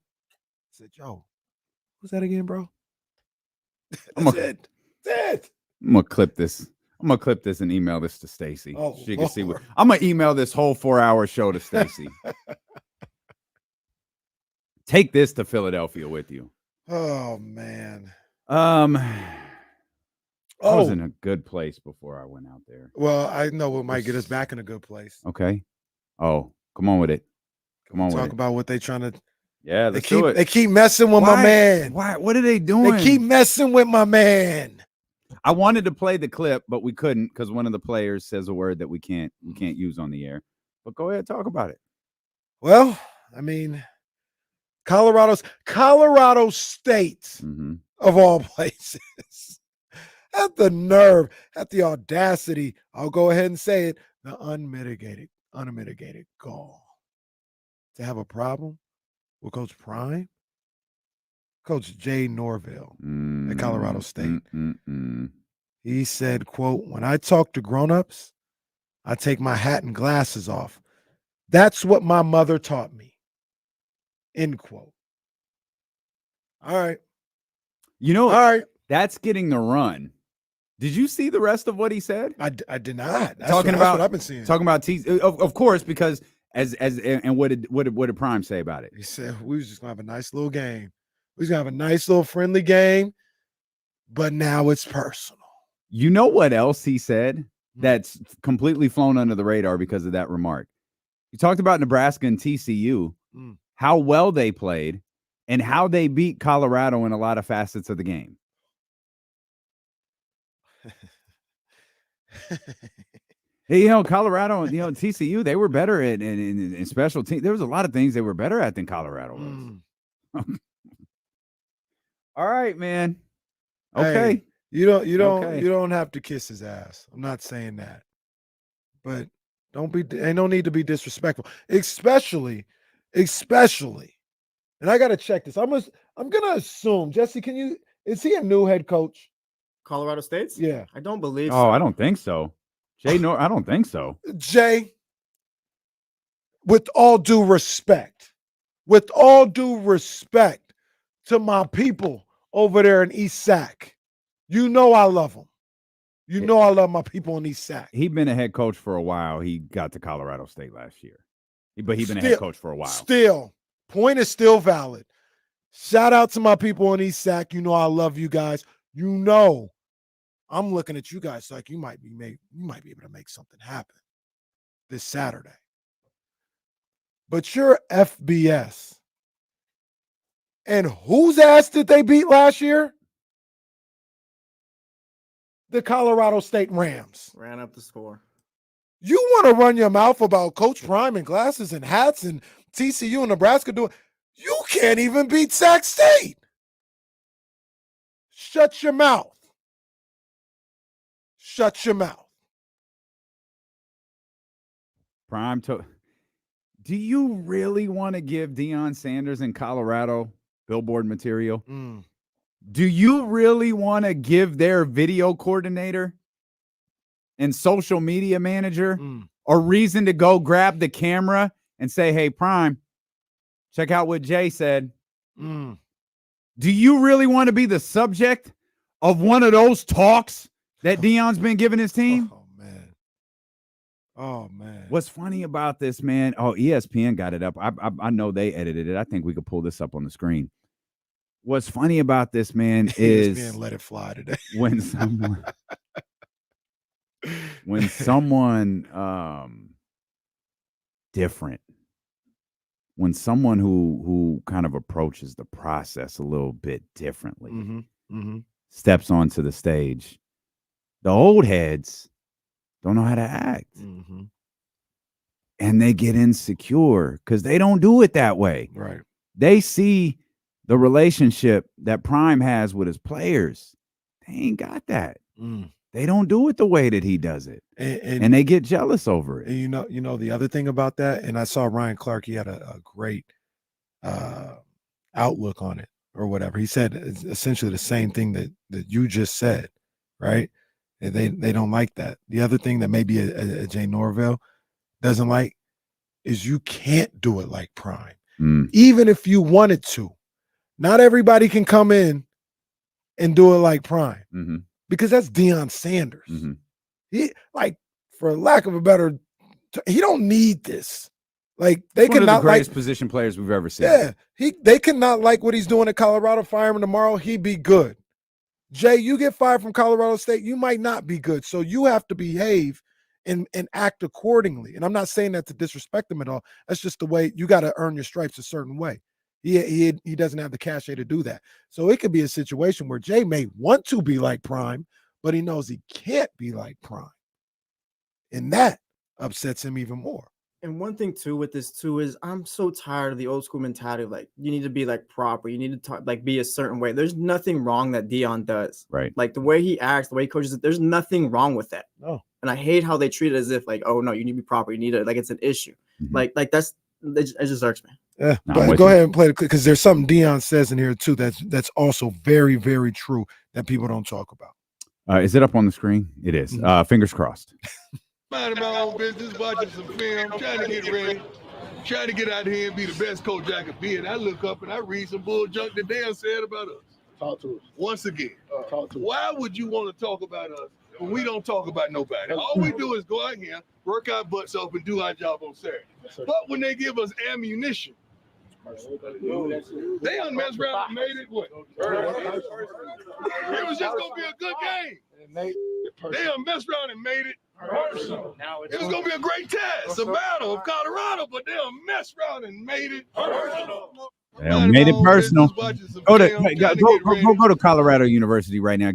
said, "Joe, who's that again, bro?" That's it. I'm gonna clip this. I'm gonna clip this and email this to Stacy. Oh, she can see what I'm gonna email this whole 4-hour show to Stacy. Take this to Philadelphia with you. Oh man. I was in a good place before I went out there. Well, I know what might get us back in a good place. Okay. Oh, come on with it. Come on with it. Talk about what they trying to. Yeah, let's do it. They keep messing with my man. Why? What are they doing? They keep messing with my man. I wanted to play the clip, but we couldn't because one of the players says a word that we can't use on the air. But go ahead, talk about it. Well, I mean, Colorado State of all places. At the nerve, at the audacity, I'll go ahead and say it, the unmitigated gall to have a problem with Coach Prime, Coach Jay Norville at Colorado State. He said, quote, "When I talk to grown-ups, I take my hat and glasses off. That's what my mother taught me." End quote. All right. All right. That's getting the run. Did you see the rest of what he said? I did not. That's Talking what about I've been seeing. Talking about of course, because and what did Prime say about it? He said we was just gonna have a nice little game. We was gonna have a nice little friendly game, but now it's personal. You know what else he said that's completely flown under the radar because of that remark? He talked about Nebraska and TCU, how well they played, and how they beat Colorado in a lot of facets of the game. Hey, Colorado, TCU, they were better in special teams. There was a lot of things they were better at than Colorado was. All right, man. Okay. Hey, you don't have to kiss his ass. I'm not saying that. But ain't no need to be disrespectful. Especially, and I gotta check this. I'm gonna assume, Jesse, is he a new head coach? Colorado State's? Yeah. I don't believe so. Oh, I don't think so. I don't think so. Jay, with all due respect to my people over there in East Sac, I love them. I love my people in East Sac. He'd been a head coach for a while. He got to Colorado State last year. But he'd been a head coach for a while. Still, point is still valid. Shout out to my people in East Sac. I love you guys. I'm looking at you guys like you might be able to make something happen this Saturday. But you're FBS. And whose ass did they beat last year? The Colorado State Rams. Ran up the score. You want to run your mouth about Coach Prime and glasses and hats and TCU and Nebraska doing. You can't even beat Sac State. Shut your mouth. Shut your mouth. Prime. Do you really want to give Deion Sanders in Colorado billboard material? Do you really want to give their video coordinator and social media manager a reason to go grab the camera and say, hey, Prime, check out what Jay said? Do you really want to be the subject of one of those talks that Deion's been giving his team? Oh, man. What's funny about this, man? Oh, ESPN got it up. I know they edited it. I think we could pull this up on the screen. What's funny about this, man, is ESPN let it fly today. when someone different, when someone who kind of approaches the process a little bit differently steps onto the stage, the old heads don't know how to act. And they get insecure because they don't do it that way. Right. They see the relationship that Prime has with his players. They ain't got that. They don't do it the way that he does it. And they get jealous over it. And you know the other thing about that, and I saw Ryan Clark, he had a great outlook on it or whatever. He said essentially the same thing that you just said, right? And they don't like that. The other thing that maybe a Jay Norvell doesn't like is you can't do it like Prime. Even if you wanted to. Not everybody can come in and do it like Prime because that's Deion Sanders. He, like, for lack of a better, he don't need this. Like, they One of the cannot greatest like position players we've ever seen. Yeah, they cannot like what he's doing at Colorado. Fire him tomorrow, he'd be good. Jay, you get fired from Colorado State, you might not be good. So you have to behave and act accordingly. And I'm not saying that to disrespect him at all. That's just the way you got to earn your stripes a certain way. He doesn't have the cachet to do that. So it could be a situation where Jay may want to be like Prime, but he knows he can't be like Prime. And that upsets him even more. And one thing too with this too is I'm so tired of the old school mentality of like you need to be like proper, you need to talk, like be a certain way. There's nothing wrong that Deion does. Right. Like the way he acts, the way he coaches it, there's nothing wrong with that. No. And I hate how they treat it as if like, oh no, you need to be proper, you need to like it's an issue. Like that's it just irks me. Yeah, but go ahead and play the clip because there's something Deion says in here too that's also very, very true that people don't talk about. Is it up on the screen? It is. Fingers crossed. Minding my own business, watching some film, trying to get ready, trying to get out here and be the best coach I could be. And I look up and I read some bull junk that Deion said about us. Talk to us. Once again, why would you want to talk about us when we don't talk about nobody? All we do is go out here, work our butts off, and do our job on Saturday. But when they give us ammunition, they messed around and made it what? It was just going to be a good game. They messed around and made it personal. It was going to be a great test, a battle of Colorado, but they messed around and made it personal. They made it personal. Go to Colorado University right now.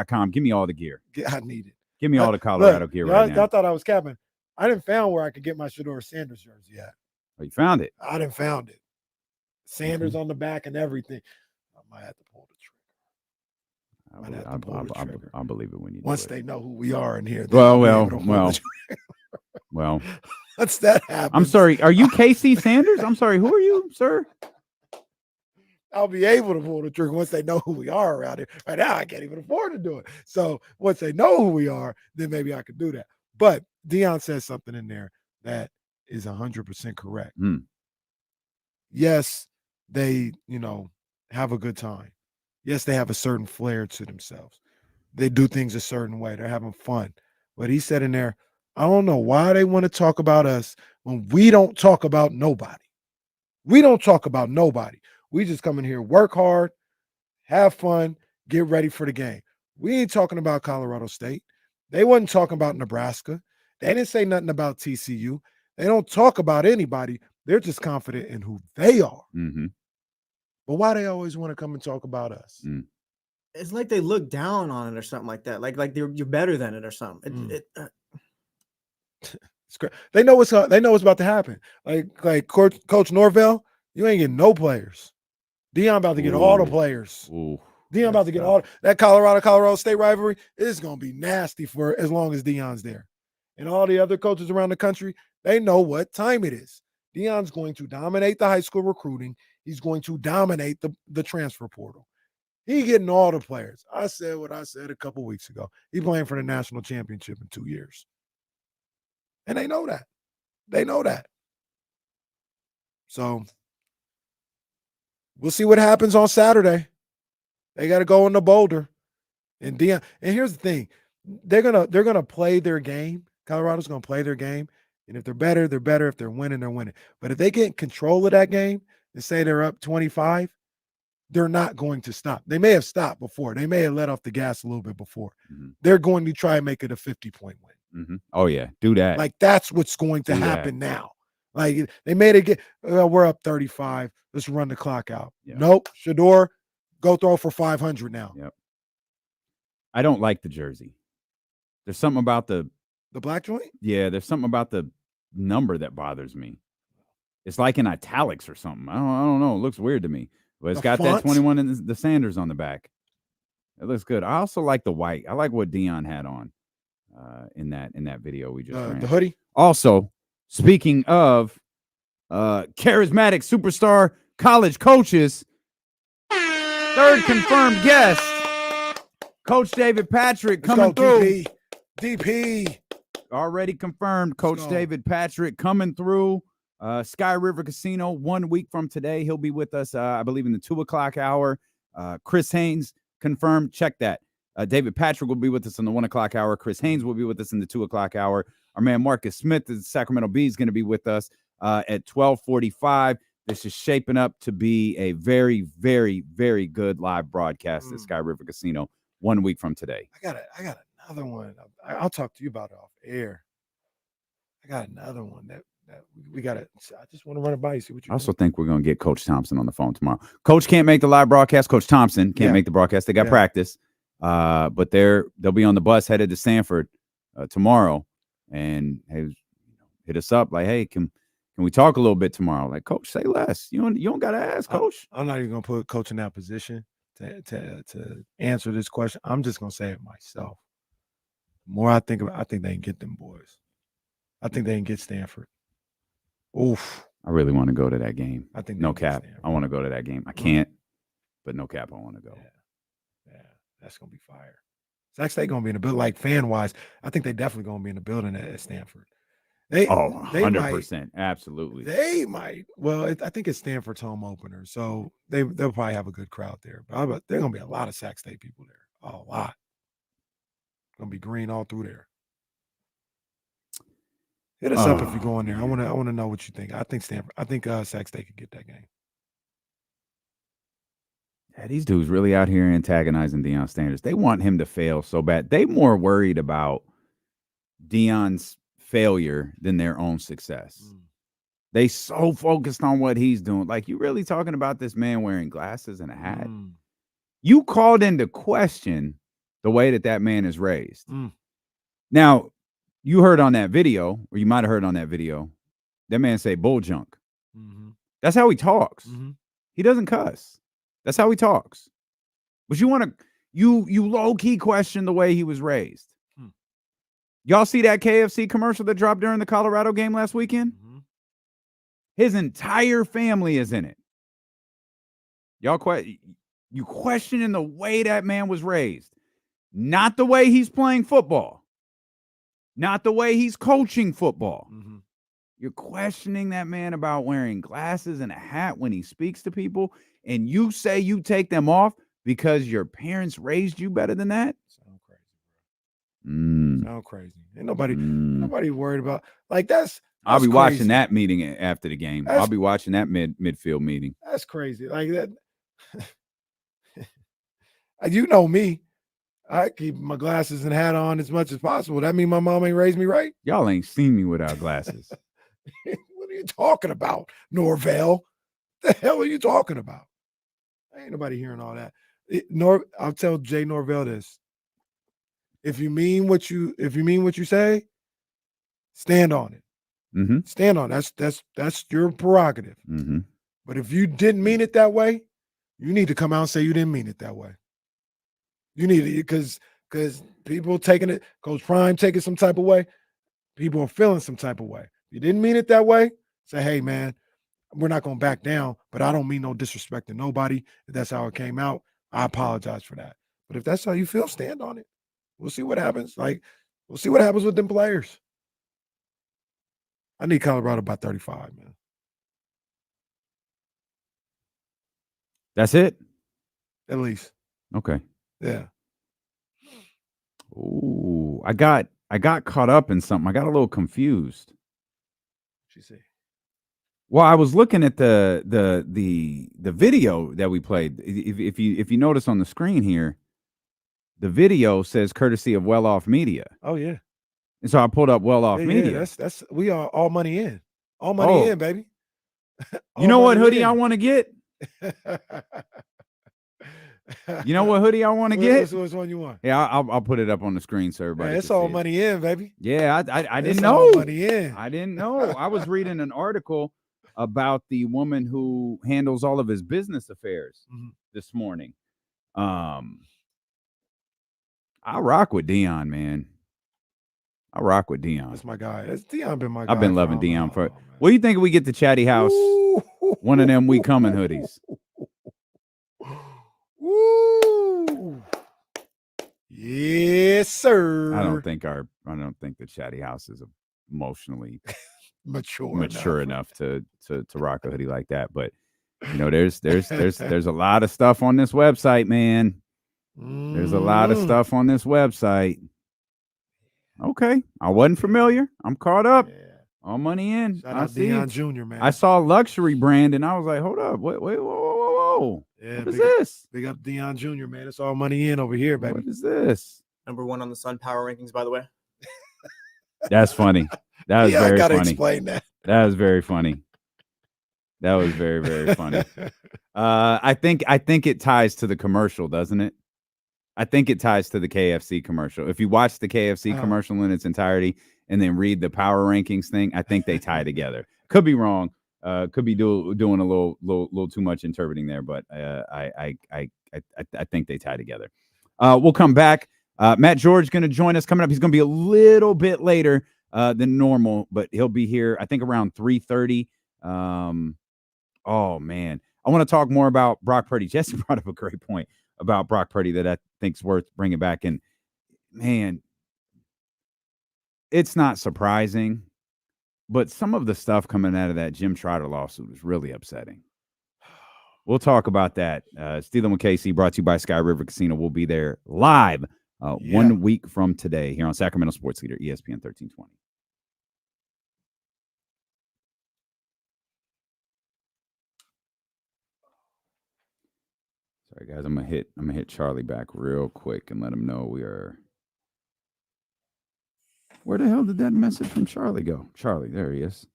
.com. Give me all the gear. I need it. Give me all the Colorado gear right now. I thought I was capping. I didn't found where I could get my Shedeur Sanders jersey at. Oh, you found it? I didn't found it. Sanders on the back and everything. I might have to pull the trigger. I'll believe it when you do Once it. they know who we are in here. Well. Once that happens. I'm sorry. Are you KC Sanders? I'm sorry. Who are you, sir? I'll be able to pull the trigger once they know who we are around here. Right now, I can't even afford to do it. So once they know who we are, then maybe I could do that. But Deion says something in there that is 100% correct. Yes, they, have a good time. Yes, they have a certain flair to themselves. They do things a certain way. They're having fun. But he said in there, I don't know why they want to talk about us when we don't talk about nobody. We don't talk about nobody. We just come in here, work hard, have fun, get ready for the game. We ain't talking about Colorado State. They wasn't talking about Nebraska. They didn't say nothing about TCU. They don't talk about anybody. They're just confident in who they are. But why they always want to come and talk about us? It's like they look down on it or something like that. Like you're better than it or something. It's great. They know what's about to happen. Like Coach Norvell, you ain't getting no players. Deion about to get all the players. Deion about to get all that Colorado State rivalry is going to be nasty for as long as Deion's there. And all the other coaches around the country, they know what time it is. Deion's going to dominate the high school recruiting. He's going to dominate the transfer portal. He getting all the players. I said what I said a couple weeks ago. He playing for the national championship in 2 years. And they know that. They know that. So we'll see what happens on Saturday. They got to go into Boulder. And Deion, and here's the thing. They're gonna play their game. Colorado's gonna play their game. And if they're better, they're better. If they're winning, they're winning. But if they get control of that game and say they're up 25, they're not going to stop. They may have stopped before. They may have let off the gas a little bit before. Mm-hmm. They're going to try and make it a 50-point win. Mm-hmm. Oh, yeah. Do that. Like, that's what's going to happen now. Like, they made it get, we're up 35. Let's run the clock out. Yep. Nope. Shador, go throw for 500 now. Yep. I don't like the jersey. There's something about the black joint? Yeah, there's something about the number that bothers me. It's like in italics or something. I don't know. It looks weird to me. But it's got that 21 and the Sanders on the back. It looks good. I also like the white. I like what Deion had on in that video we just ran. The hoodie. Also, speaking of charismatic superstar college coaches, third confirmed guest, Coach David Patrick coming through. DP. Already confirmed, Coach David Patrick coming through. Sky River Casino 1 week from today. He'll be with us, I believe, in the 2 o'clock hour. Chris Haynes confirmed. Check that. David Patrick will be with us in the 1 o'clock hour. Chris Haynes will be with us in the 2 o'clock hour. Our man Marcus Smith of the Sacramento Bee is going to be with us at 12:45. This is shaping up to be a very, very, very good live broadcast at Sky River Casino 1 week from today. I got another one. I'll talk to you about it off air. I got another one that we got to. I just want to run it by you. See what you. I also think we're going to get Coach Thompson on the phone tomorrow. Coach can't make the live broadcast. Coach Thompson can't make the broadcast. They got practice, but they'll be on the bus headed to Stanford tomorrow, and hit us up like, hey, can we talk a little bit tomorrow? Like, Coach, say less. You don't got to ask, Coach. I'm not even going to put Coach in that position to answer this question. I'm just going to say it myself. The more I think about it, I think they can get them boys. I think they can get Stanford. Oof. I really want to go to that game. I think no cap. I want to go to that game. I can't, but no cap. I want to go. Yeah, that's gonna be fire. Sac State gonna be in the building. Like fan wise, I think they definitely gonna be in the building at Stanford. They 100%, absolutely. They might. Well, I think it's Stanford's home opener, so they'll probably have a good crowd there. But there's gonna be a lot of Sac State people there. A lot. Gonna be green all through there. Hit us up if you go in there. I want to know what you think. I think Sac State could get that game. Yeah, these dudes really out here antagonizing Deion Sanders. They want him to fail so bad. They more worried about Deion's failure than their own success. They so focused on what he's doing. Like, you really talking about this man wearing glasses and a hat? You called into question the way that man is raised. Now, you heard on that video, or you might have heard on that video, that man say bull junk. That's how he talks. He doesn't cuss. That's how he talks. But you want to, you low-key question the way he was raised. Y'all see that KFC commercial that dropped during the Colorado game last weekend? His entire family is in it. Y'all you questioning the way that man was raised. Not the way he's playing football. Not the way he's coaching football. You're questioning that man about wearing glasses and a hat when he speaks to people, and you say you take them off because your parents raised you better than that? Sound crazy. Sound crazy. Ain't nobody worried about that's I'll be crazy. watching that meeting after the game. I'll be watching that midfield meeting. That's crazy. Like that. You know me. I keep my glasses and hat on as much as possible. That mean my mom ain't raised me right? Y'all ain't seen me without glasses. What are you talking about, Norvell? The hell are you talking about? Ain't nobody hearing all that. I'll tell Jay Norvell this. If you mean what you say, stand on it. Stand on it. That's your prerogative. But if you didn't mean it that way, you need to come out and say you didn't mean it that way. You need it because people taking it, Coach Prime taking some type of way. People are feeling some type of way. If you didn't mean it that way, say, hey, man, we're not going to back down, but I don't mean no disrespect to nobody. If that's how it came out, I apologize for that. But if that's how you feel, stand on it. We'll see what happens. Like, we'll see what happens with them players. I need Colorado by 35, man. That's it? At least. Okay. Yeah. Ooh, I got caught up in something. I got a little confused. She said. Well, I was looking at the video that we played. If you notice on the screen here, the video says courtesy of Well Off Media. Oh yeah. And so I pulled up Well Off Media. Yeah, that's we are all money in. All money in, baby. You know what hoodie I want to get? You know what hoodie I want to get? Which one you want? Yeah, I'll put it up on the screen so everybody. Man, it's can all see money in, baby. Yeah, I didn't It's know. all money in. I didn't know. I was reading an article about the woman who handles all of his business affairs this morning. I rock with Deion, man. I rock with Deion. That's my guy. That's Deion been my guy. I've been loving Deion for. What do you think if we get the Chatty House? One of them We Coming hoodies. Woo! Yes, sir. I don't think the Chatty House is emotionally mature enough to rock a hoodie like that. But you know, there's a lot of stuff on this website, man. There's a lot of stuff on this website. Okay, I wasn't familiar. I'm caught up. Yeah. All money in. Shout out Deion Jr., man. I saw luxury brand and I was like, hold up, wait, whoa. Yeah, what is this? Big up Deion Jr., man. It's all money in over here, baby. What is this? #1 on the Sun Power rankings, by the way. That's funny. That was very gotta funny. Explain that. That was very funny. That was very, very funny. I think it ties to the commercial, doesn't it? I think it ties to the KFC commercial. If you watch the KFC commercial in its entirety and then read the power rankings thing, I think they tie together. Could be wrong. Could be doing a little too much interpreting there, but I think they tie together. We'll come back. Matt George is going to join us coming up. He's going to be a little bit later than normal, but he'll be here, I think, around 3:30. Oh, man. I want to talk more about Brock Purdy. Jesse brought up a great point about Brock Purdy that I think's worth bringing back. And, man, it's not surprising, but some of the stuff coming out of that Jim Trotter lawsuit was really upsetting. We'll talk about that. Stealing with KC, brought to you by Sky River Casino. We'll be there live 1 week from today here on Sacramento Sports Leader, ESPN 1320. Sorry, guys. I'm gonna hit Charlie back real quick and let him know we are. Where the hell did that message from Charlie go? Charlie, there he is.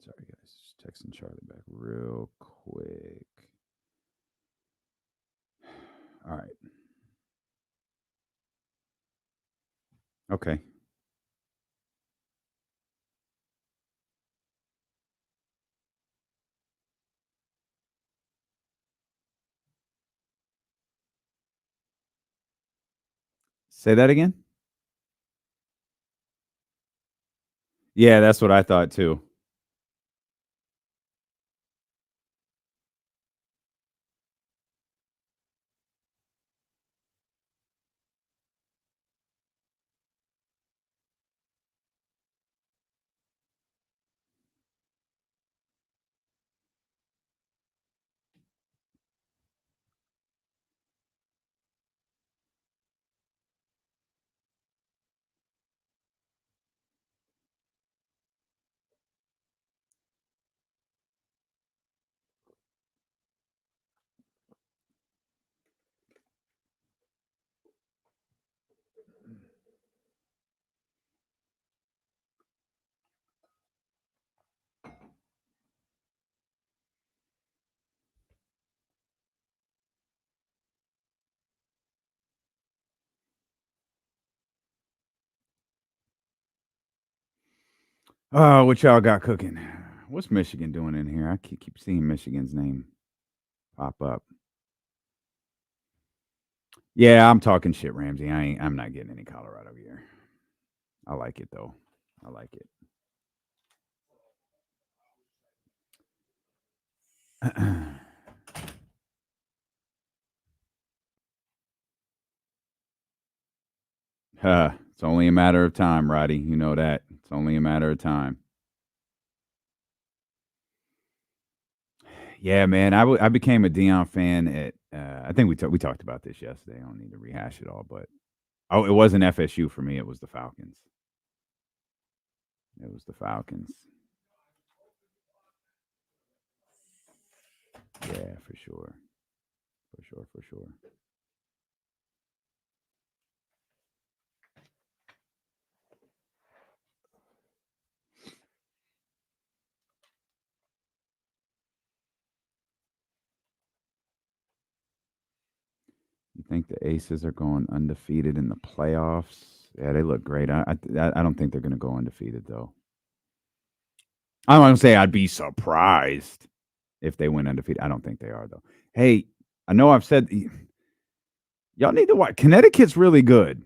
Sorry, guys. Just texting Charlie back real quick. All right. Okay. Say that again? Yeah, that's what I thought too. Oh, what y'all got cooking? What's Michigan doing in here? I keep seeing Michigan's name pop up. Yeah, I'm talking shit, Ramsey. I'm not getting any Colorado gear. I like it though. I like it. It's only a matter of time, Roddy. You know that. It's only a matter of time. Yeah, man. I became a Deion fan at. I think we talked about this yesterday. I don't need to rehash it all, but it wasn't FSU for me. It was the Falcons. It was the Falcons. Yeah, for sure. For sure. You think the Aces are going undefeated in the playoffs? Yeah, they look great. I don't think they're going to go undefeated, though. I'm going to say I'd be surprised if they went undefeated. I don't think they are, though. Hey, I know I've said y'all need to watch. Connecticut's really good.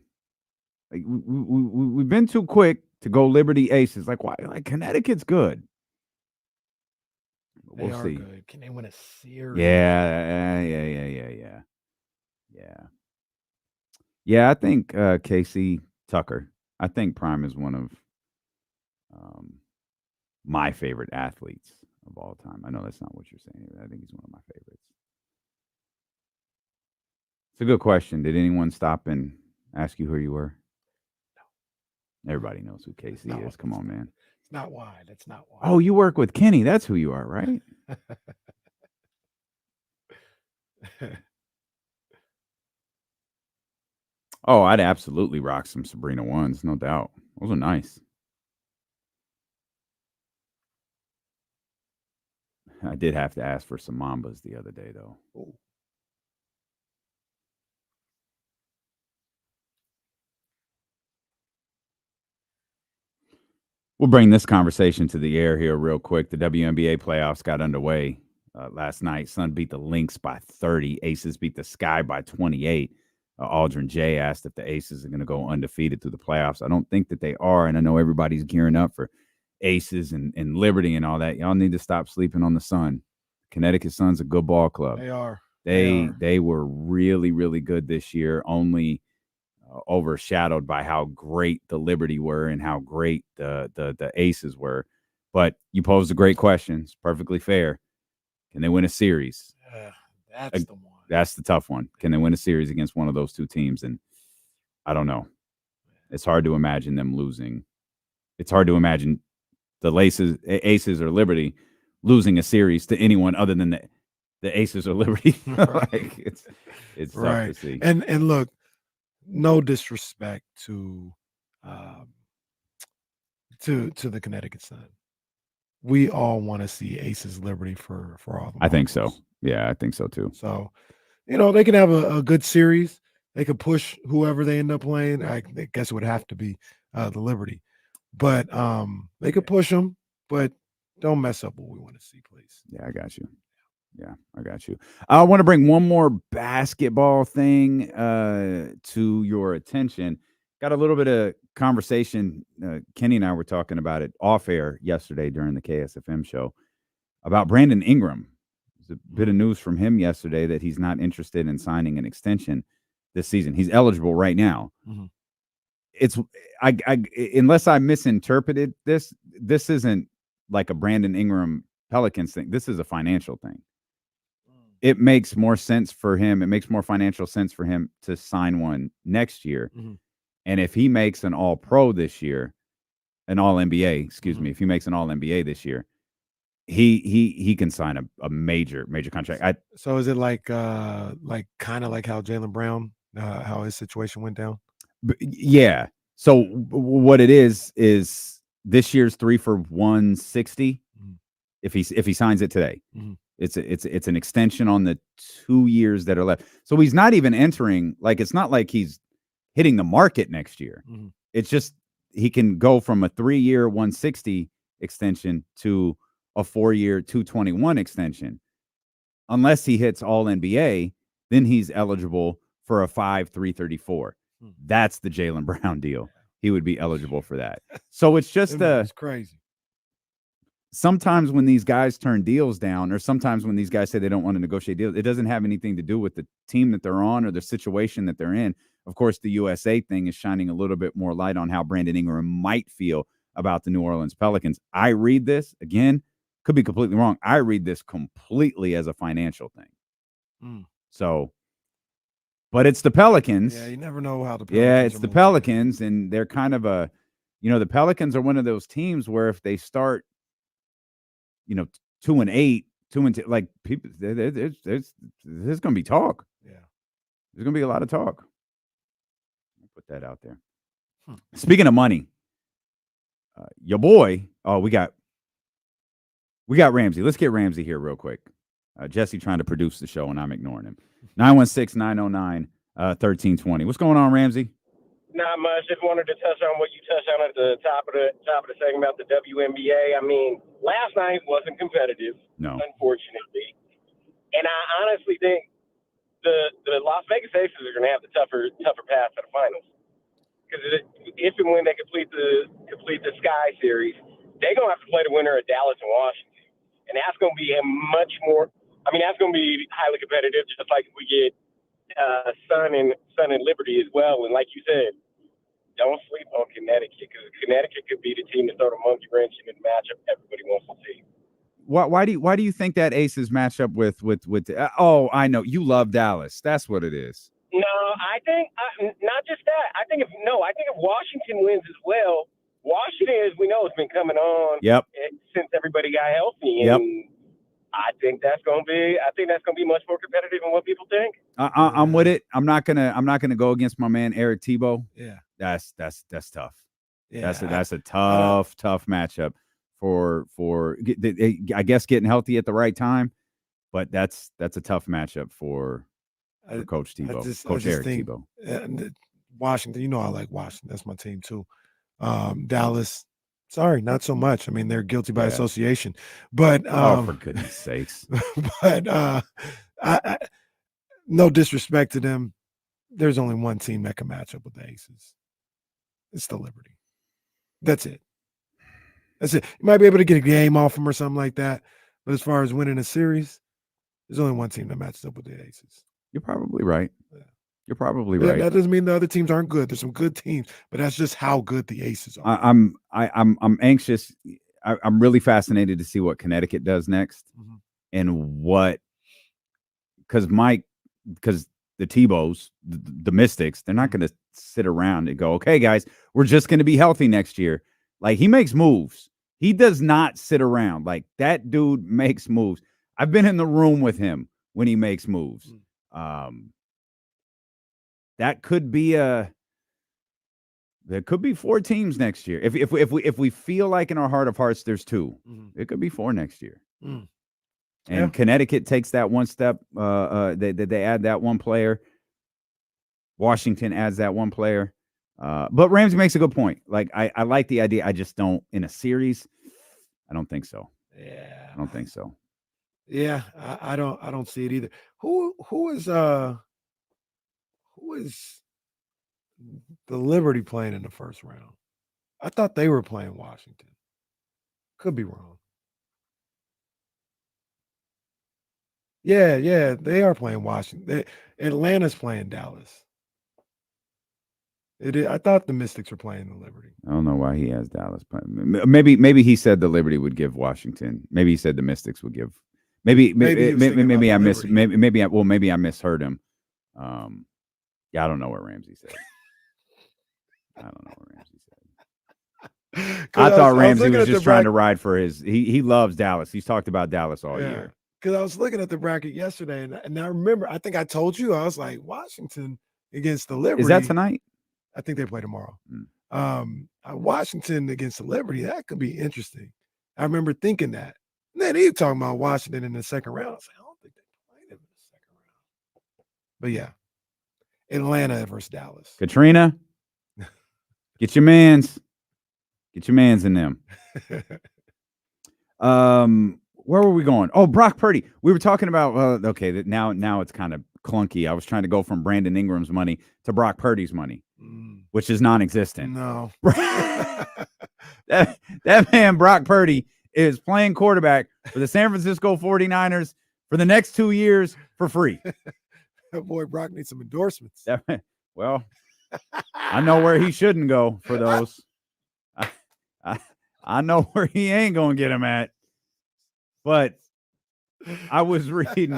Like we've been too quick to go Liberty Aces. Like why? Like Connecticut's good. We'll see. Good. Can they win a series? Yeah, I think Casey Tucker. I think Prime is one of my favorite athletes of all time. I know that's not what you're saying. I think he's one of my favorites. It's a good question. Did anyone stop and ask you who you were? No. Everybody knows who Casey is. Come on, man. It's not why. That's not why. Oh, you work with Kenny. That's who you are, right? Oh, I'd absolutely rock some Sabrina ones, no doubt. Those are nice. I did have to ask for some Mambas the other day, though. Ooh. We'll bring this conversation to the air here real quick. The WNBA playoffs got underway last night. Sun beat the Lynx by 30. Aces beat the Sky by 28. Aldrin J asked if the Aces are going to go undefeated through the playoffs. I don't think that they are, and I know everybody's gearing up for Aces and Liberty and all that. Y'all need to stop sleeping on the Sun. Connecticut Sun's a good ball club. They are. They were really, really good this year, only overshadowed by how great the Liberty were and how great the Aces were. But you posed a great question. It's perfectly fair. Can they win a series? That's the one. That's the tough one. Can they win a series against one of those two teams? And I don't know. It's hard to imagine them losing. It's hard to imagine the Aces or Liberty losing a series to anyone other than the Aces or Liberty. Like it's tough to see. And look, no disrespect to the Connecticut Sun. We all want to see Aces Liberty for all. I think so. Yeah, I think so too. So, they can have a good series. They could push whoever they end up playing. I guess it would have to be the Liberty, but they could push them. But don't mess up what we want to see, please. Yeah, I got you. Yeah, I got you. I want to bring one more basketball thing to your attention. Got a little bit of conversation. Kenny and I were talking about it off air yesterday during the KSFM show about Brandon Ingram. There's a bit of news from him yesterday that he's not interested in signing an extension this season. He's eligible right now. Mm-hmm. It's unless I misinterpreted this isn't like a Brandon Ingram Pelicans thing. This is a financial thing. It makes more sense for him. It makes more financial sense for him to sign one next year. Mm-hmm. And if he makes an All-Pro this year, an All-NBA, excuse me, if he makes an All-NBA this year, he can sign a major contract. So is it like kind of like how Jaylen Brown, how his situation went down? Yeah. So what it is this year's 3 for $160. Mm-hmm. If he signs it today, mm-hmm. It's an extension on the 2 years that are left. So he's not even entering, like, it's not like he's hitting the market next year. Mm-hmm. It's just he can go from a 3-year 160 extension to a 4-year, 221 extension. Unless he hits all NBA, then he's eligible for a 5-334. That's the Jaylen Brown deal. He would be eligible for that. So it's just It's crazy. Sometimes when these guys turn deals down, or sometimes when these guys say they don't want to negotiate deals, it doesn't have anything to do with the team that they're on or the situation that they're in. Of course, the USA thing is shining a little bit more light on how Brandon Ingram might feel about the New Orleans Pelicans. I read this, again, could be completely wrong. I read this completely as a financial thing. So, but it's the Pelicans. Yeah, you never know how the Pelicans Yeah, it's are the moving. Pelicans, and they're kind of the Pelicans are one of those teams where if they start 2-8, 2-2, like people, there's going to be talk. Yeah, there's going to be a lot of talk. I'll put that out there. Speaking of money, your boy. Oh, we got Ramsey. Let's get Ramsey here real quick. Jesse trying to produce the show, and I'm ignoring him. 916-909-1320. What's going on, Ramsey? Not much. Just wanted to touch on what you touched on at the top of the segment about the WNBA. I mean, last night wasn't competitive, unfortunately, and I honestly think the Las Vegas Aces are going to have the tougher path to the finals because if and when they complete the Sky Series, they're going to have to play the winner of Dallas and Washington, and that's going to be a much more. I mean, that's going to be highly competitive, just like if we get Sun and Liberty as well. And like you said, don't sleep on Connecticut because Connecticut could be the team to throw the monkey wrench in the matchup everybody wants to see. Why do you think that Aces match up with oh, I know you love Dallas. That's what it is. No, I think not just that. I think if Washington wins as well, Washington, as we know, has been coming on since everybody got healthy, and I think that's gonna be much more competitive than what people think. I'm with it. I'm not gonna go against my man Eric Tebow. Yeah, that's tough. Yeah, that's a tough matchup for I guess getting healthy at the right time, but that's a tough matchup for Coach Tebow, Coach Eric Tebow. Washington, I like Washington. That's my team too. Dallas. Sorry, not so much. I mean, they're guilty by association. But for goodness sakes. But I no disrespect to them. There's only one team that can match up with the Aces. It's the Liberty. That's it. You might be able to get a game off them or something like that. But as far as winning a series, there's only one team that matches up with the Aces. You're probably right. You're probably right. That doesn't mean the other teams aren't good. There's some good teams, but that's just how good the Aces are. I'm anxious. I'm really fascinated to see what Connecticut does next, and because the Tebows, the Mystics, they're not going to sit around and go, okay, guys, we're just going to be healthy next year. Like, he makes moves. He does not sit around. Like, that dude makes moves. I've been in the room with him when he makes moves. That could be there could be 4 teams next year. If we feel like in our heart of hearts there's 2, it could be 4 next year. And Connecticut takes that one step. They add that one player. Washington adds that one player. But Ramsey makes a good point. Like, I like the idea. I just don't in a series. I don't think so. Yeah, I don't think so. Yeah, I don't see it either. Who is the Liberty playing in the first round? I thought they were playing Washington. Could be wrong. Yeah, they are playing Washington. Atlanta's playing Dallas. I thought the Mystics were playing the Liberty. I don't know why he has Dallas playing. Maybe he said the Liberty would give Washington. Maybe he said the Mystics would give. Maybe I misheard him. Yeah, I don't know what Ramsey said. I thought Ramsey was just trying to ride for his. He loves Dallas. He's talked about Dallas all year. Because I was looking at the bracket yesterday, and I remember. I think I told you I was like Washington against the Liberty. Is that tonight? I think they play tomorrow. Washington against the Liberty. That could be interesting. I remember thinking that. And then he was talking about Washington in the second round. I was like, I don't think they played him in the second round. But yeah, Atlanta versus Dallas. Katrina, get your mans in them. Where were we going? Oh, Brock Purdy. We were talking about. Okay, now it's kind of clunky. I was trying to go from Brandon Ingram's money to Brock Purdy's money, which is non-existent. No. that man, Brock Purdy, is playing quarterback for the San Francisco 49ers for the next 2 years for free. That boy Brock needs some endorsements. Well, I know where he shouldn't go for those. I know where he ain't going to get him at. But I was reading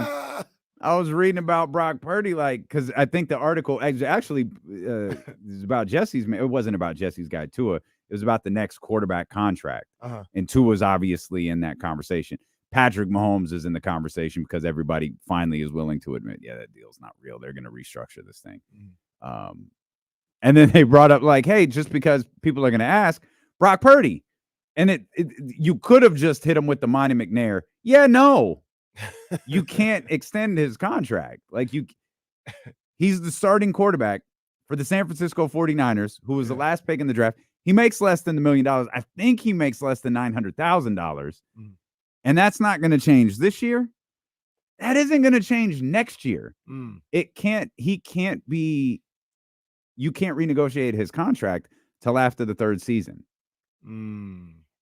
about Brock Purdy, because I think the article actually is about Jesse's. It wasn't about Jesse's guy, Tua. It was about the next quarterback contract. And Tua's obviously in that conversation. Patrick Mahomes is in the conversation because everybody finally is willing to admit, yeah, that deal's not real. They're going to restructure this thing. And then they brought up hey, just because people are going to ask, Brock Purdy. And you could have just hit him with the Monty McNair. Yeah, no, you can't extend his contract. He's the starting quarterback for the San Francisco 49ers, who was the last pick in the draft. He makes less than $1 million. I think he makes less than $900,000. And that's not going to change this year. That isn't going to change next year. You can't renegotiate his contract till after the third season.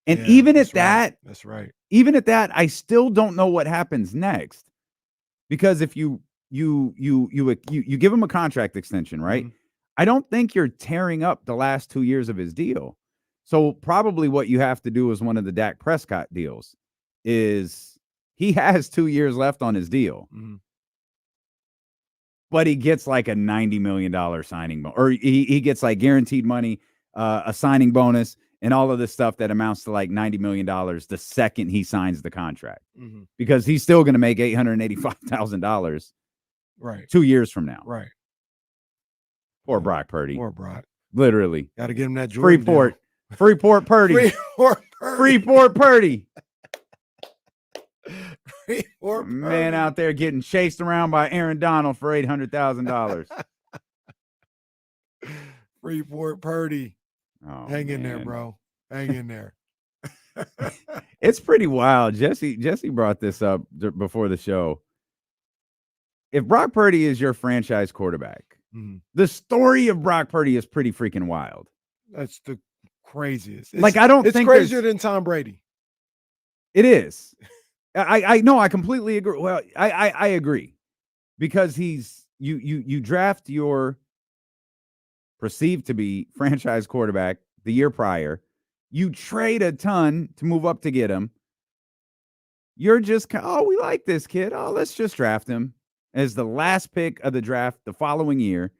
And even at that, that's right. Even at that, I still don't know what happens next, because if you give him a contract extension, right? I don't think you're tearing up the last 2 years of his deal. So probably what you have to do is one of the Dak Prescott deals. Is he has 2 years left on his deal, but he gets a $90 million signing bonus, or he gets guaranteed money, a signing bonus, and all of this stuff that amounts to $90 million the second he signs the contract, because he's still going to make $885,000 right 2 years from now. Right. Poor Brock Purdy. Poor Brock. Literally. Got to give him that Jordan Freeport. deal. Freeport Purdy. Freeport Purdy. Man out there getting chased around by Aaron Donald for $800,000. Freeport Purdy. Oh, Hang in there, bro. Hang in there. It's pretty wild. Jesse brought this up before the show. If Brock Purdy is your franchise quarterback, the story of Brock Purdy is pretty freaking wild. That's the craziest. I don't think it's crazier than Tom Brady. It is. I know. I completely agree. Well, I agree, because you draft your perceived to be franchise quarterback the year prior. You trade a ton to move up to get him. You're just, we like this kid. Oh, let's just draft him as the last pick of the draft the following year.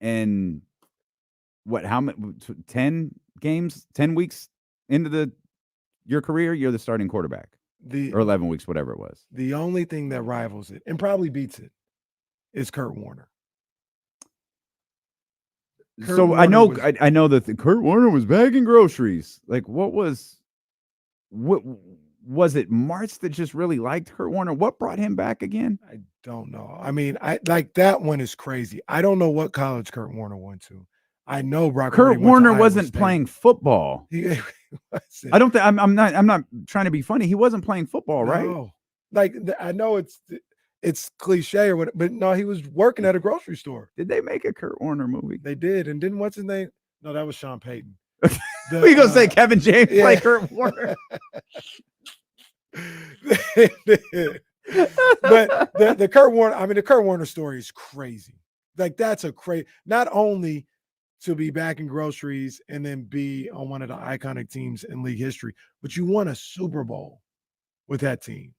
And how many 10 games, 10 weeks into your career, you're the starting quarterback. Or 11 weeks, whatever it was. The only thing that rivals it and probably beats it is Kurt Warner. I know that Kurt Warner was bagging groceries. What was it Martz that just really liked Kurt Warner? What brought him back again? I don't know. I mean, that one is crazy. I don't know what college Kurt Warner went to. I know Kurt Warner wasn't playing football. I don't think I'm not trying to be funny. He wasn't playing football, right? I know it's cliche or what, but no, he was working at a grocery store. Did they make a Kurt Warner movie? They did, and didn't what's his name? No, that was Sean Payton. You gonna say Kevin James played Kurt Warner? They did. But the Kurt Warner, the Kurt Warner story is crazy. That's a crazy. Not only to be back in groceries and then be on one of the iconic teams in league history, but you won a Super Bowl with that team.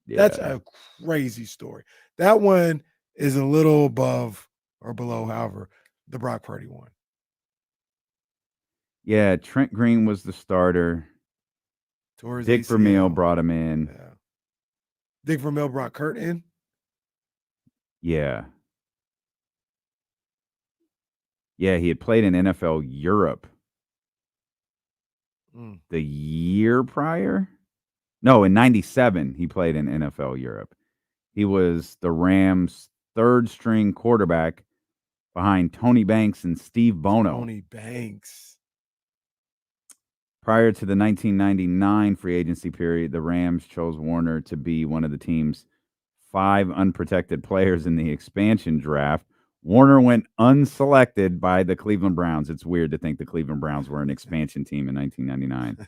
Yeah. That's a crazy story. That one is a little above or below, however, the Brock Purdy one. Yeah, Trent Green was the starter. Dick Vermeil brought him in. Yeah. Dick Vermeil brought Kurt in? Yeah. Yeah, he had played in NFL Europe the year prior. No, in 97, he played in NFL Europe. He was the Rams' third-string quarterback behind Tony Banks and Steve Bono. Tony Banks. Prior to the 1999 free agency period, the Rams chose Warner to be one of the team's 5 unprotected players in the expansion draft. Warner went unselected by the Cleveland Browns. It's weird to think the Cleveland Browns were an expansion team in 1999.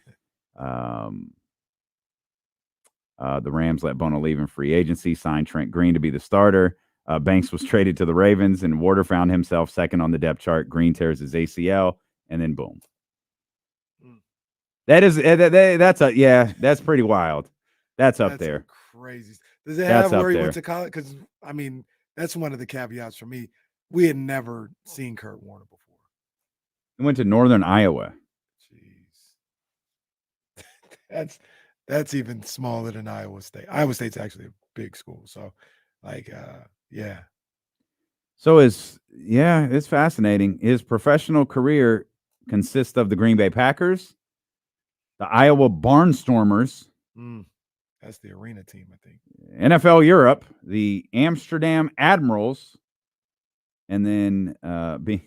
The Rams let Bono leave in free agency, signed Trent Green to be the starter. Banks was traded to the Ravens, and Warner found himself second on the depth chart. Green tears his ACL, and then boom. That's pretty wild. That's up there. Crazy. Does it have where he went to college? Because I mean, that's one of the caveats for me. We had never seen Kurt Warner before. He went to Northern Iowa. Jeez. That's even smaller than Iowa State. Iowa State's actually a big school. So, yeah. So it's fascinating. His professional career consists of the Green Bay Packers, the Iowa Barnstormers. That's the arena team, I think. NFL Europe, the Amsterdam Admirals, and then the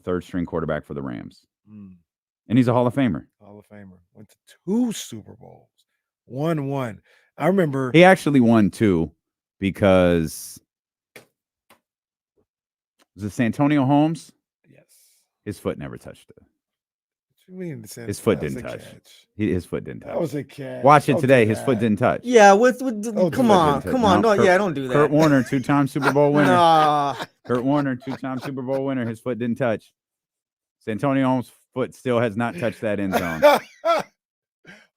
third string quarterback for the Rams. And he's a Hall of Famer. Hall of Famer. Went to 2 Super Bowls. Won 1. I remember he actually won 2 because was it Santonio Holmes? Yes. His foot never touched it. His foot didn't touch. His foot didn't touch. That was a catch. Watch it today. His foot didn't touch. Yeah, come on. No, don't do that. Kurt Warner, 2-time Super Bowl winner. Kurt Warner, 2-time Super Bowl winner. His foot didn't touch. Santonio Holmes' foot still has not touched that end zone.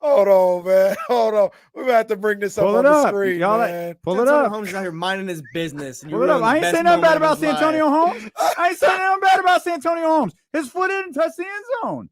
Hold on, man. Hold on. We're gonna have to bring this up on the screen, man. Pull it up. Holmes is out here minding his business. Pull it up. I ain't saying nothing bad about Santonio Holmes. I ain't saying nothing bad about Santonio Holmes. His foot didn't touch the end zone.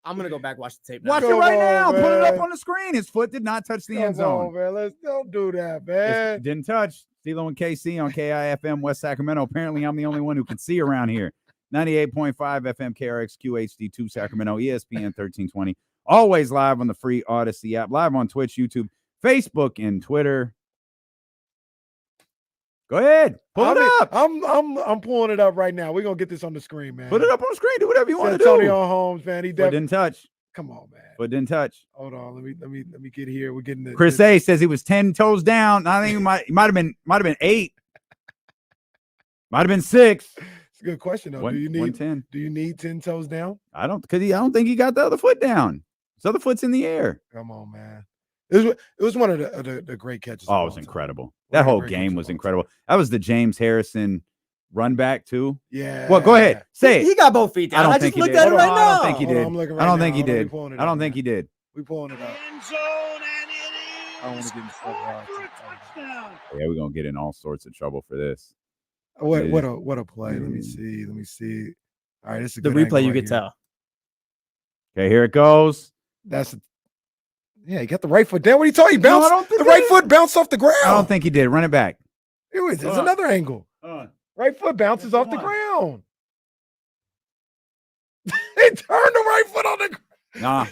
I'm gonna go back watch the tape now. Watch it right now. Man. Put it up on the screen. His foot did not touch the end zone. Man. Don't do that, man. It didn't touch. Stilo and KC on KIFM West Sacramento. Apparently, I'm the only one who can see around here. 98.5 FM KRXQ HD2 Sacramento, ESPN 1320. Always live on the free Odyssey app. Live on Twitch, YouTube, Facebook, and Twitter. Go ahead. Pull it up. I'm pulling it up right now. We're gonna get this on the screen, man. Put it up on the screen. Do whatever you want to do. Antonio Holmes, man. He didn't touch. Come on, man. But didn't touch. Hold on. Let me get here. We're getting the Chris A says he was 10 toes down. I think he might have been 8. Might have been 6. It's a good question though. Do you need 10 toes down? I don't think he got the other foot down. His other foot's in the air. Come on, man. It was one of the great catches. Oh, it was incredible. That whole game was incredible. That was the James Harrison run back too. Yeah. Well, go ahead. Say it. He got both feet down. I just looked at it right now. I don't think he did. I don't think he did. I don't think he did. We pulling it up. I don't want to get in trouble. Yeah, we're gonna get in all sorts of trouble for this. What a play. Let me see. All right, this is the replay you could tell. Okay, here it goes. He got the right foot down. What are you talking about? The right foot bounced off the ground. I don't think he did. Run it back. There's another angle. Right foot bounces off the ground. He turned the right foot on the ground.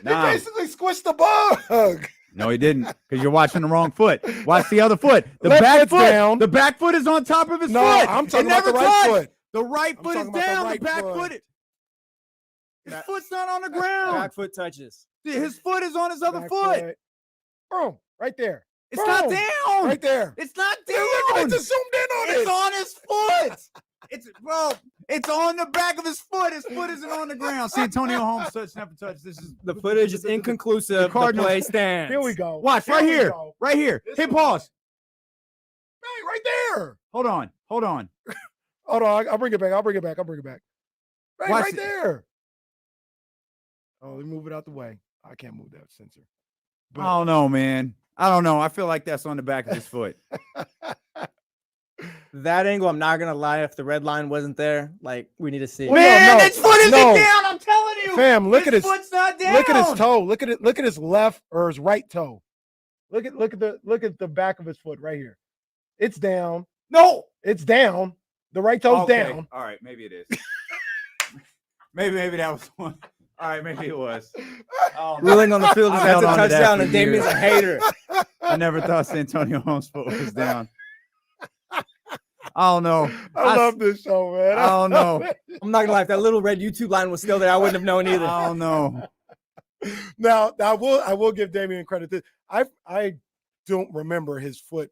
Nah. He basically squished the bug. No, he didn't, because you're watching the wrong foot. Watch the other foot. The Left back foot's foot. down. The back foot is on top of his foot. I'm talking about the right foot. The right foot is down. The back foot. His foot's not on the ground. Back foot touches. His foot is on his other foot. Boom. Right there. It's not down. Right there. It's not down. Look, they just zoomed in on it. It's on his foot. It's on the back of his foot. His foot isn't on the ground. See, Antonio Holmes never touched. This is the footage is inconclusive. The play stands. Here we go. Watch right here. Right here. Hit pause. Hey, right there. Hold on. Hold on. I'll bring it back. Right there. Oh, let me move it out the way. I can't move that sensor. But I don't know, man. I don't know. I feel like that's on the back of his foot. That angle, I'm not gonna lie. If the red line wasn't there, we need to see. Man, his foot isn't down. I'm telling you, fam. Look at his foot's not down. Look at his toe. Look at his left or his right toe. Look at the back of his foot right here. It's down. No, it's down. The right toe's down. All right, maybe it is. maybe that was one. All right, maybe it was. Ruling on the field is that's a touchdown, and Damien's a hater. I never thought Santonio Holmes' foot was down. Oh no. I love this show, man. Oh no. I'm not gonna lie. If that little red YouTube line was still there, I wouldn't have known either. Oh no. Now I will give Damian credit. I don't remember his foot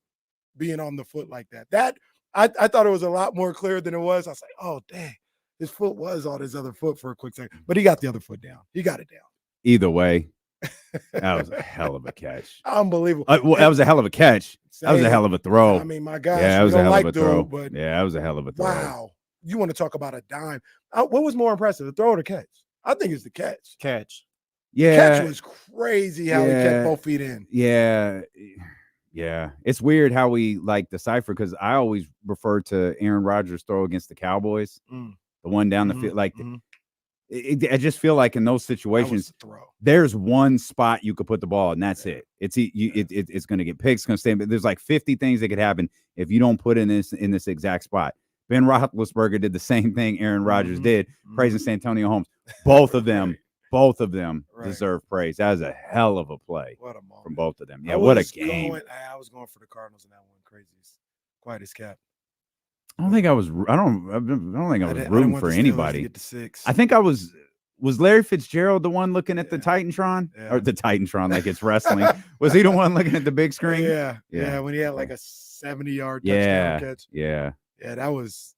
being on the foot like that. That I thought it was a lot more clear than it was. I was like, oh dang, his foot was on his other foot for a quick second, but he got the other foot down. He got it down. Either way, that was a hell of a catch. Unbelievable. Well, that was a hell of a catch. That was a hell of a throw. I mean, my gosh, yeah, that was a hell of a throw. But yeah, that was a hell of a throw. Wow, you want to talk about a dime? What was more impressive, the throw or the catch? I think it's the catch. Catch. Yeah, the catch was crazy how he kept both feet in. Yeah. Yeah, it's weird how we like decipher because I always refer to Aaron Rodgers' throw against the Cowboys, the one down the field. Like, I just feel like in those situations, there's one spot you could put the ball, and that's it. It's going to get picked. It's going to stay. But there's like 50 things that could happen if you don't put in this exact spot. Ben Roethlisberger did the same thing Aaron Rodgers did, praising Santonio Holmes. Both of them. Both of them deserve praise. That was a hell of a play from both of them. Yeah, what a game. I was going for the Cardinals in that one. Craziest, quiet as kept. I don't think I was rooting for anybody. I think I was Larry Fitzgerald the one looking at the Titantron or the Titantron like it's wrestling. Was he the one looking at the big screen? Yeah. When he had like a 70-yard touchdown catch. Yeah. That was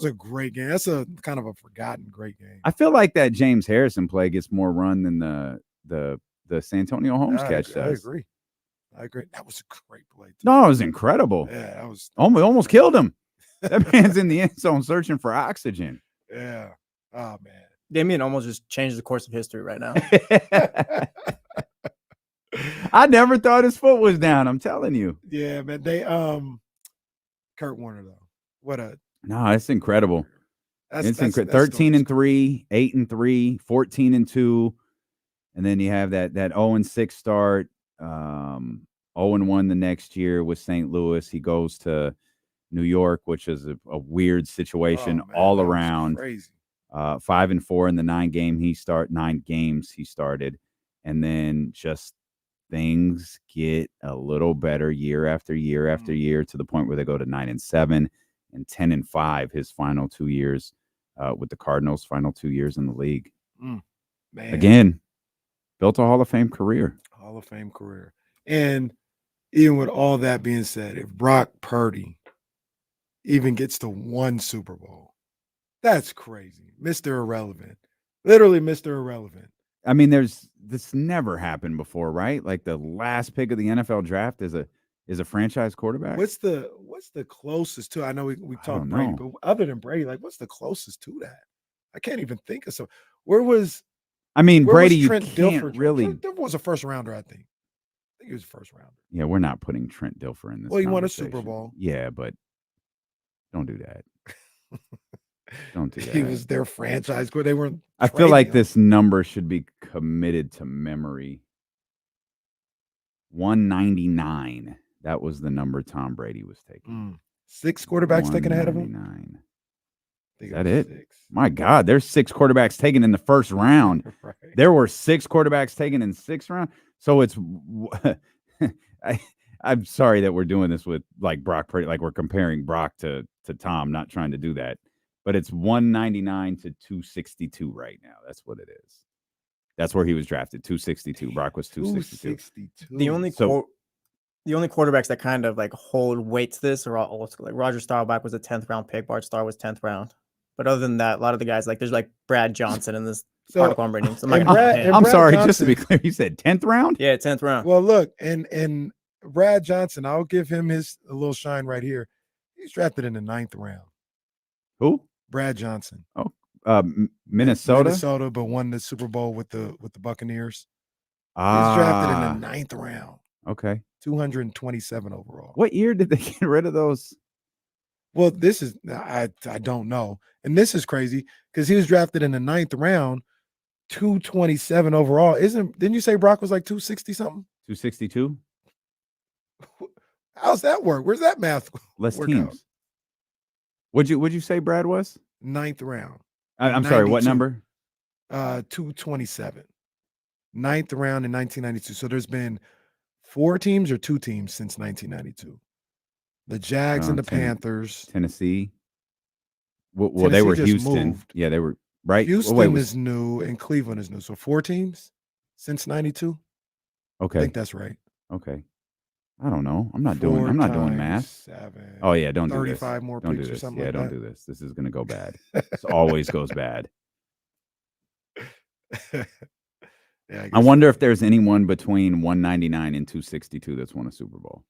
a great game. That's a kind of a forgotten great game. I feel like that James Harrison play gets more run than the Santonio Holmes catch does. I agree. That was a great play. No, it was incredible. Yeah, that was almost killed him. That man's in the end zone searching for oxygen. Yeah. Oh man. Damian almost just changed the course of history right now. I never thought his foot was down. I'm telling you. Yeah, man. They Kurt Warner though. No, it's incredible. It's incredible. 13-3, 8-3, 14-2, and then you have that 0-6 start. 0-1 the next year with St. Louis. He goes to New York, which is a weird situation all around. Crazy. 5-4 in the 9 games he started, and then just things get a little better year after year after year to the point where they go to 9-7 and 10-5 his final 2 years with the Cardinals, final 2 years in the league. Man. Again, built a Hall of Fame career. Hall of Fame career. And even with all that being said, if Brock Purdy even gets to 1 Super Bowl, that's crazy. Mr. Irrelevant. Literally Mr. Irrelevant. I mean, this never happened before, right? Like the last pick of the NFL draft is a franchise quarterback. What's the closest to? I know we talked Brady, but other than Brady, like what's the closest to that? I can't even think of some. Brady, you Trent can't Dilfer? really. Trent Dilfer was a first rounder, I think. I think he was a first rounder. Yeah, we're not putting Trent Dilfer in this. Well, he won a Super Bowl. Yeah, but don't do that. Don't do that. He was their franchise. They weren't. I feel like this number should be committed to memory. 199. That was the number Tom Brady was taking. 6 quarterbacks taken ahead of him. Is that it? 6. My God, there's 6 quarterbacks taken in the first round. Right. There were 6 quarterbacks taken in 6th round. So it's I'm sorry that we're doing this with like Brock Purdy, like we're comparing Brock to Tom, not trying to do that. But it's 199 to 262 right now. That's what it is. That's where he was drafted, 262. Brock was 262. The only quarterbacks that kind of like hold weight to this are all old school. Like Roger Staubach was a 10th round pick. Bart Starr was 10th round. But other than that, a lot of the guys, like there's like Brad Johnson in this article I'm reading. So I'm sorry, just to be clear, you said 10th round? Yeah, 10th round. Well, look, and Brad Johnson, I'll give him a little shine right here. He's drafted in the 9th round. Who? Brad Johnson. Oh, Minnesota, but won the Super Bowl with the Buccaneers. He's drafted in the 9th round. Okay. 227 overall. What year did they get rid of those? Well, this is I don't know, and this is crazy because he was drafted in the 9th round, 227 overall. Didn't you say Brock was like 260 something? 262. How's that work? Where's that math? Less teams. Out? Would you say Brad was 9th round? I'm sorry. What number? 227. 9th round in 1992. So there's been 4 teams or 2 teams since 1992. The Jags and the Panthers. Tennessee. Well, they Tennessee were just Houston. moved. Yeah, they were right. Houston is new and Cleveland is new. So 4 teams since 92. Okay. I think that's right. Okay. I don't know. I'm not doing math. 7. Oh yeah, don't do this. 35 more Don't do picks or this. something Yeah, like don't that. do this. This is gonna go bad. This always goes bad. Yeah, I wonder if there's anyone between 199 and 262 that's won a Super Bowl.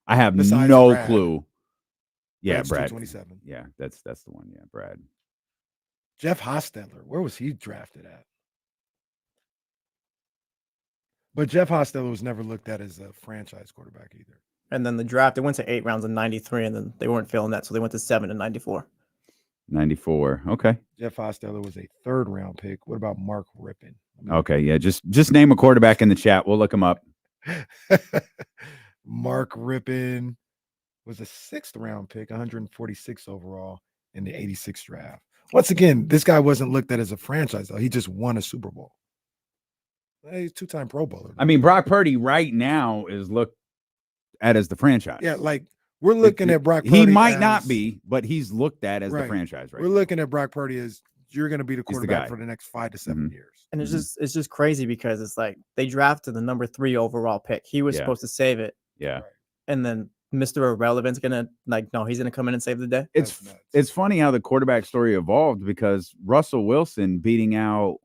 I have Besides no Brad. clue. Yeah, Brad's Brad. 227. Yeah, that's the one. Yeah, Brad. Jeff Hostetler, where was he drafted at? But Jeff Hostetler was never looked at as a franchise quarterback either. And then the draft, they went to 8 rounds in 93, and then they weren't feeling that, so they went to 7 in 94. 94. Okay. Jeff Hostetler was a 3rd round pick. What about Mark Rippon? Okay. Yeah. Just name a quarterback in the chat. We'll look him up. Mark Rippon was a 6th round pick, 146 overall in the 86 draft. Once again, this guy wasn't looked at as a franchise, though. He just won a Super Bowl. He's 2-time Pro Bowler. I mean, Brock Purdy right now is looked at as the franchise. Yeah, like we're looking at Brock Purdy. He might as, not be, but he's looked at as the franchise right We're now. looking at Brock Purdy as you're going to be the quarterback guy. for the next 5 to 7 years. And it's just crazy because it's like they drafted the number 3 overall pick. He was Yeah. supposed to save it. Yeah. And then Mr. Irrelevant's gonna he's gonna come in and save the day. It's funny how the quarterback story evolved because Russell Wilson beating out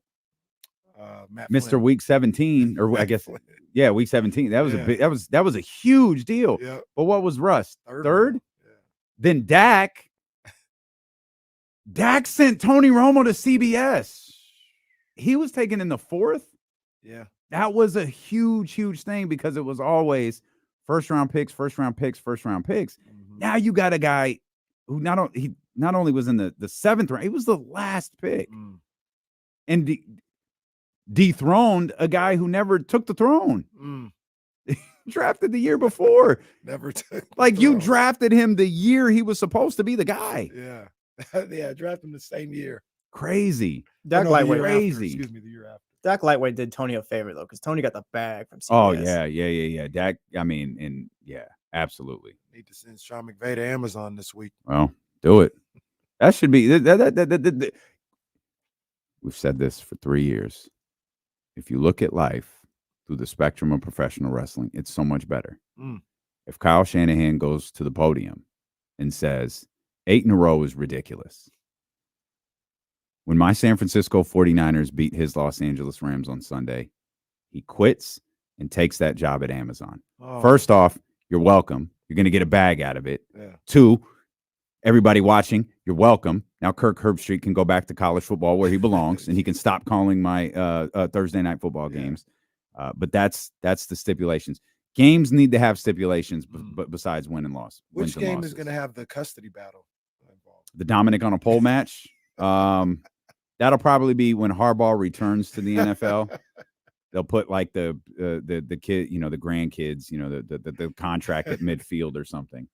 Mr. Flynn. Week 17, or I guess, yeah, Week 17. That was a big, that was a huge deal. Yep. But what was Russ? Third? Yeah. Then Dak sent Tony Romo to CBS. He was taken in the 4th. Yeah. That was a huge, huge thing because it was always first round picks. Now you got a guy who not only was in the 7th round, he was the last pick. And dethroned a guy who never took the throne. Drafted the year before. Never took you drafted him the year he was supposed to be the guy. Yeah. Yeah, draft him the same year. Crazy. Dak No, the Lightweight. year after, Crazy. excuse me, the year after. Dak Lightweight did Tony a favor though, because Tony got the bag from CBS. Oh, yeah. Dak, I mean, and yeah, absolutely. Need to send Sean McVay to Amazon this week. Well, do it. That should be we've said this for 3 years. If you look at life through the spectrum of professional wrestling, it's so much better. If Kyle Shanahan goes to the podium and says 8 in a row is ridiculous. When my San Francisco 49ers beat his Los Angeles Rams on Sunday, he quits and takes that job at Amazon. Oh. First off, you're welcome. You're going to get a bag out of it. Yeah. 2, everybody watching, you're welcome. Now Kirk Herbstreit can go back to college football where he belongs, and he can stop calling my Thursday night football games. But that's the stipulations. Games need to have stipulations, but besides win and loss. Which game is going to have the custody battle involved? The Dominic on a pole match? That'll probably be when Harbaugh returns to the NFL. They'll put like the kid, the grandkids, the contract at midfield or something.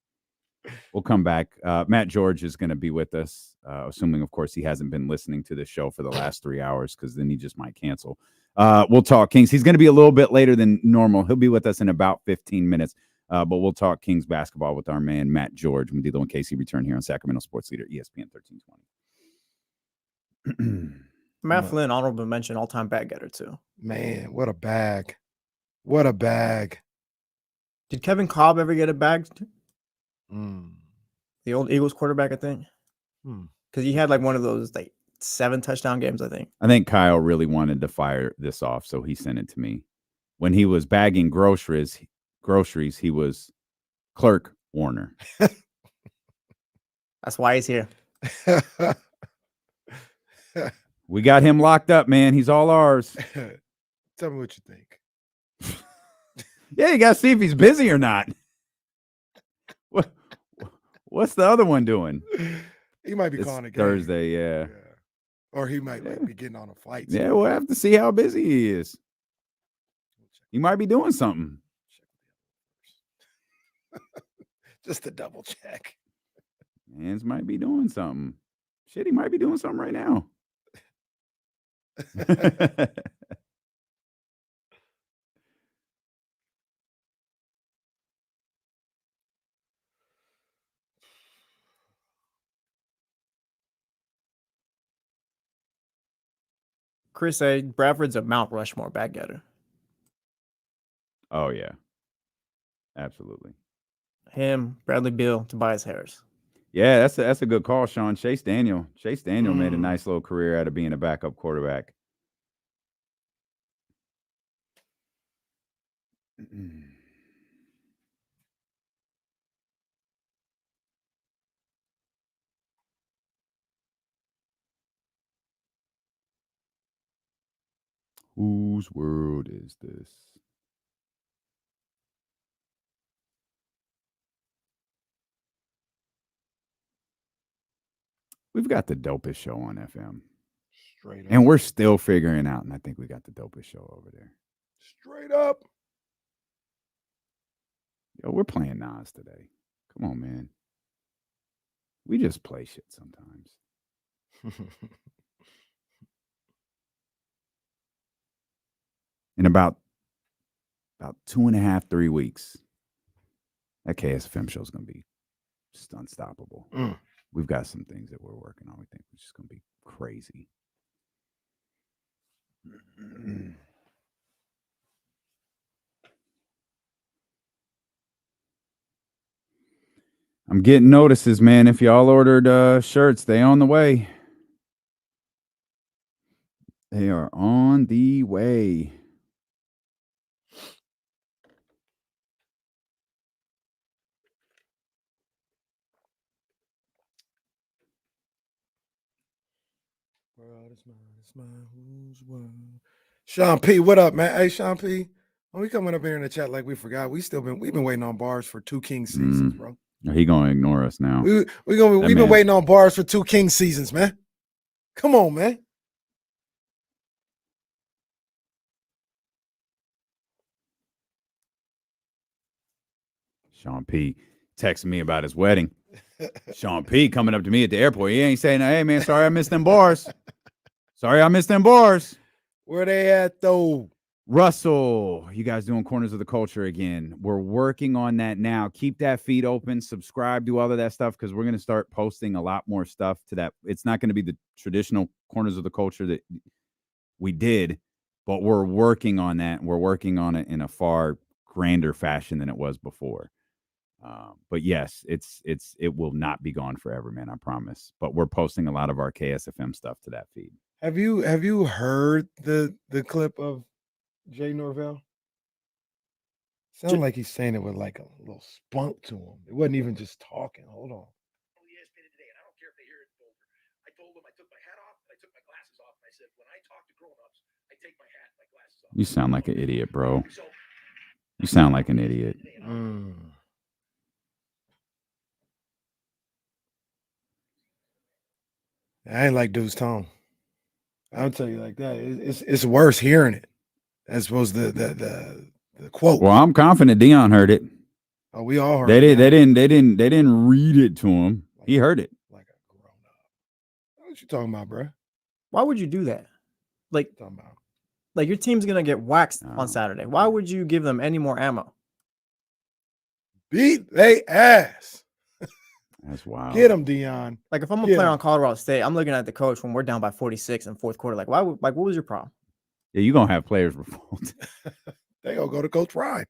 We'll come back. Matt George is going to be with us, assuming, of course, he hasn't been listening to the show for the last 3 hours, because then he just might cancel. We'll talk Kings. He's going to be a little bit later than normal. He'll be with us in about 15 minutes, but we'll talk Kings basketball with our man, Matt George, when D'Lo and Casey return here on Sacramento Sports Leader, ESPN 1320. Matt Flynn, honorable mention, all-time bag getter too. Man, what a bag. What a bag. Did Kevin Cobb ever get a bag? The old Eagles quarterback, I think. Because he had like one of those 7 touchdown games, I think. I think Kyle really wanted to fire this off, so he sent it to me. When he was bagging groceries, he was Clerk Warner. That's why he's here. We got him locked up, man. He's all ours. Tell me what you think. Yeah, you got to see if he's busy or not. What's the other one doing? He might be It's calling a game. Thursday, yeah. Or he might be getting on a flight. Yeah, we'll have to see how busy he is. He might be doing something. Just to double check. Mans might be doing something. Shit, he might be doing something right now. Chris said Bradford's a Mount Rushmore back getter. Oh yeah, absolutely. Him, Bradley Beal, Tobias Harris. Yeah, that's a good call, Sean. Chase Daniel made a nice little career out of being a backup quarterback. Whose world is this? We've got the dopest show on FM. Straight up. And we're still figuring out, and I think we got the dopest show over there. Straight up. Yo, we're playing Nas today. Come on, man. We just play shit sometimes. In about 2.5, 3 weeks, that KSFM show is going to be just unstoppable. We've got some things that we're working on. We think it's just going to be crazy. I'm getting notices, man. If y'all ordered shirts, they on the way. They are on the way. World is mine, it's mine, whose world? Sean P, what up, man? Hey, Sean P, when we coming up here in the chat like we forgot, we've been waiting on bars for 2 King seasons, bro. He gonna ignore us now. We've been waiting on bars for 2 King seasons, man. Come on, man. Sean P texting me about his wedding. Sean P coming up to me at the airport. He ain't saying, hey, man, sorry I missed them bars. Sorry I missed them bars. Where they at, though? Russell, you guys doing Corners of the Culture again. We're working on that now. Keep that feed open. Subscribe, do all of that stuff because we're going to start posting a lot more stuff to that. It's not going to be the traditional Corners of the Culture that we did, but we're working on that. We're working on it in a far grander fashion than it was before. But yes, it will not be gone forever, man. I promise. But we're posting a lot of our KSFM stuff to that feed. Have you heard the clip of Jay Norvell? Sound like he's saying it with like a little spunk to him. It wasn't even just talking. Hold on. You sound like an idiot, bro. You sound like an idiot. I ain't like dude's tone. I'll tell you like that. It's worse hearing it as opposed to the quote. Well, I'm confident Deion heard it. Oh, we all heard it. They didn't read it to him. He heard it. Like a grown up. What you talking about, bro? Why would you do that? Like, talking about? Like your team's gonna get waxed on Saturday. Why would you give them any more ammo? Beat they ass. That's wild. Get him, Deion. Like if I'm a player on Colorado State, I'm looking at the coach when we're down by 46 in fourth quarter. Like what was your problem? Yeah, you're gonna have players revolt. They gonna go to Coach Ryan.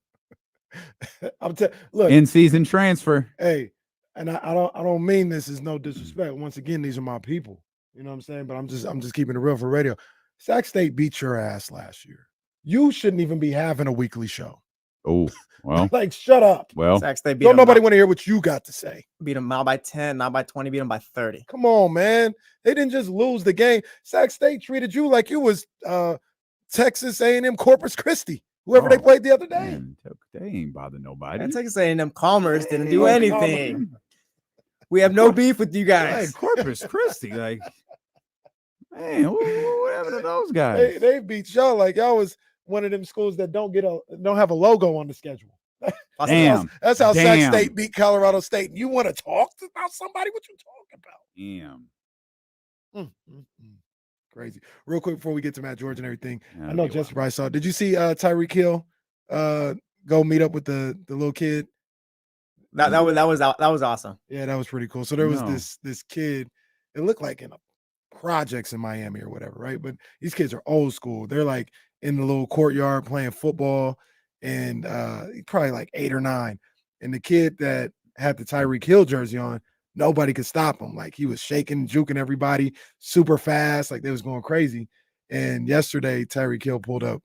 Look, in season transfer. Hey, and I don't mean this as no disrespect. Once again, these are my people. You know what I'm saying? But I'm just keeping it real for radio. Sac State beat your ass last year. You shouldn't even be having a weekly show. Oh, well. Like, shut up. Well, Sac State beat don't nobody want to hear what you got to say. Beat them not by 10, not by 20, beat them by 30. Come on, man. They didn't just lose the game. Sac State treated you like you was Texas A&M Corpus Christi, whoever they played the other day. Man, they ain't bother nobody. And Texas A&M Commerce didn't do anything. We have no beef with you guys. Like Corpus Christi, like, man, what happened to those guys? They beat y'all like y'all was one of them schools that don't have a logo on the schedule. That's how Sac State beat Colorado State. And you want to talk about somebody? What you talking about? Crazy. Real quick before we get to Matt George and everything, I know Jesse probably saw. Did you see Tyreek Hill go meet up with the little kid? That was awesome. Yeah, that was pretty cool. So there was this kid. It looked like in a projects in Miami or whatever, right? But these kids are old school. They're like in the little courtyard playing football, and probably like 8 or 9. And the kid that had the Tyreek Hill jersey on, nobody could stop him. Like he was shaking, juking everybody super fast, like they was going crazy. And yesterday, Tyreek Hill pulled up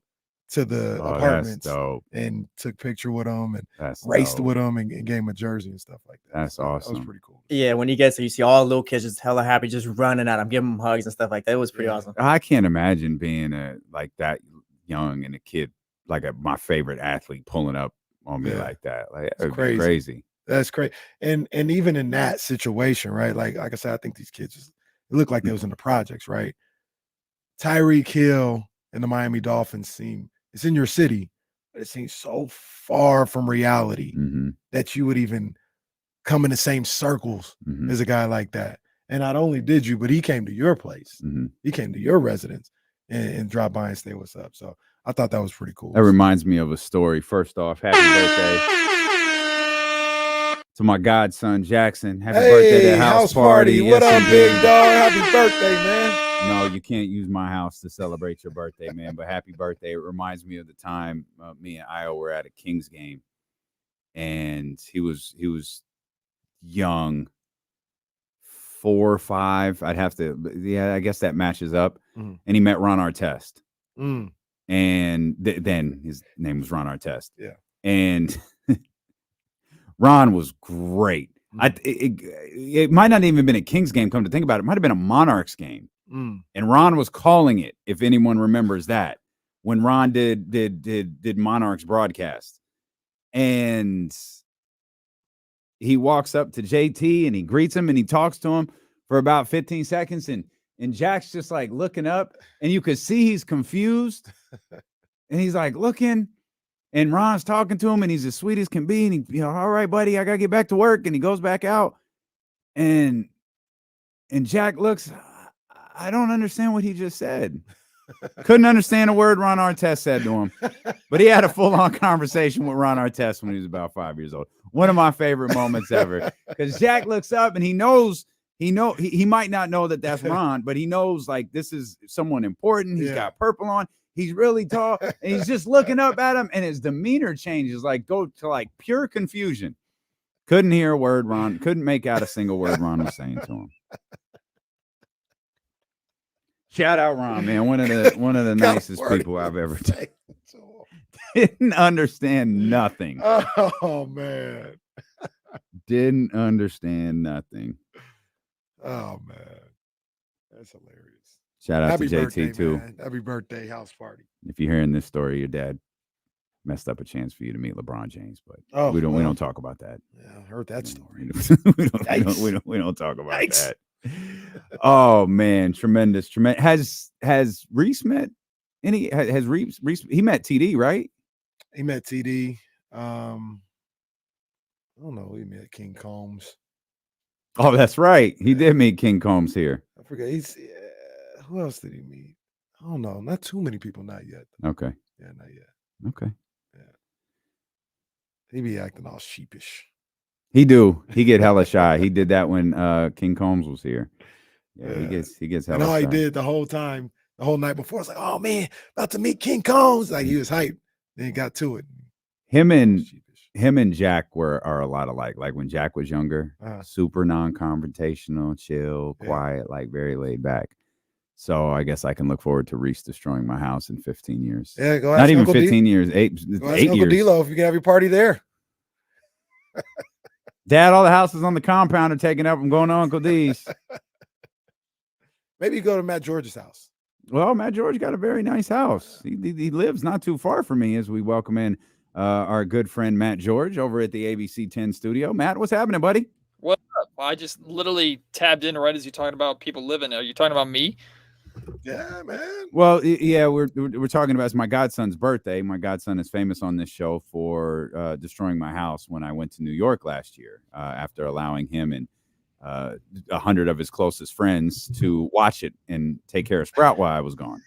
to the apartments and took picture with him and raced with him and gave him a jersey and stuff like that. That's awesome. That was pretty cool. Yeah, when he gets there, you see all the little kids just hella happy, just running at him, giving him hugs and stuff like that. It was pretty awesome. I can't imagine being like that young and a kid, like my favorite athlete pulling up on me like that. Like that would be crazy. That's great. And even in that situation, right? Like I said, I think these kids it looked like they was in the projects, right? Tyreek Hill and the Miami Dolphins it's in your city, but it seems so far from reality that you would even come in the same circles as a guy like that. And not only did you, but he came to your place. He came to your residence and dropped by and say what's up. So I thought that was pretty cool. That reminds me of a story. First off, happy birthday to my godson Jackson. Happy birthday to House Party. What up, big dog? Happy birthday, man. No, you can't use my house to celebrate your birthday, man. But happy birthday. It reminds me of the time me and Io were at a Kings game. And he was young, 4 or 5. I'd have to, I guess that matches up. And he met Ron Artest. And then his name was Ron Artest. Yeah. And Ron was great. It might not even been a Kings game, come to think about it. It might have been a Monarchs game. And Ron was calling it, if anyone remembers that, when Ron did Monarchs broadcast. And he walks up to JT and he greets him and he talks to him for about 15 seconds. And Jack's just like looking up, and you could see he's confused. And he's like looking, and Ron's talking to him, and he's as sweet as can be. And he, all right, buddy, I got to get back to work. And he goes back out, and Jack looks, I don't understand what he just said. Couldn't understand a word Ron Artest said to him, but he had a full-on conversation with Ron Artest when he was about 5 years old. One of my favorite moments ever, because Jack looks up and he might not know that that's Ron, but he knows like this is someone important. He's got purple on. He's really tall, and he's just looking up at him, and his demeanor changes, like go to like pure confusion. Couldn't hear a word Ron, couldn't make out a single word Ron was saying to him. Shout out Ron, man. One of the nicest people I've ever taken. Didn't understand nothing. Oh man. Didn't understand nothing. Oh man. That's hilarious. Shout out Happy to JT birthday, too. Man. Happy birthday, House Party. If you're hearing this story, your dad messed up a chance for you to meet LeBron James, but we don't talk about that. Yeah, I heard that story. we don't talk about that. Oh man, tremendous. Has Reese met any? Has Reese? He met TD, right? He met TD. I don't know. He met King Combs. Oh, that's right. He did meet King Combs here. I forget. Who else did he meet? I don't know. Not too many people. Not yet. Okay. Yeah, not yet. Okay. Yeah. He be acting all sheepish. He get hella shy. He did that when King Combs was here. Yeah, he gets hella shy. He did the whole time, the whole night before. It's like, oh man, about to meet King Combs. Like he was hyped. Then he got to it. Him and Jack are a lot alike. Like when Jack was younger, super non-confrontational, chill, quiet, like very laid back. So I guess I can look forward to Reese destroying my house in 15 years. Yeah, go ask Not even Uncle 15 years, 8 Uncle years. D-Lo if you can have your party there. Dad, all the houses on the compound are taken up. I'm going to Uncle D's. Maybe you go to Matt George's house. Well, Matt George got a very nice house. He lives not too far from me as we welcome in our good friend Matt George over at the ABC 10 studio. Matt, what's happening, buddy? What up? I just literally tabbed in right as you're talking about people living. Are you talking about me? Yeah, man. Well, yeah, we're talking about it's my godson's birthday. My godson is famous on this show for destroying my house when I went to New York last year after allowing him and 100 of his closest friends to watch it and take care of Sprout while I was gone.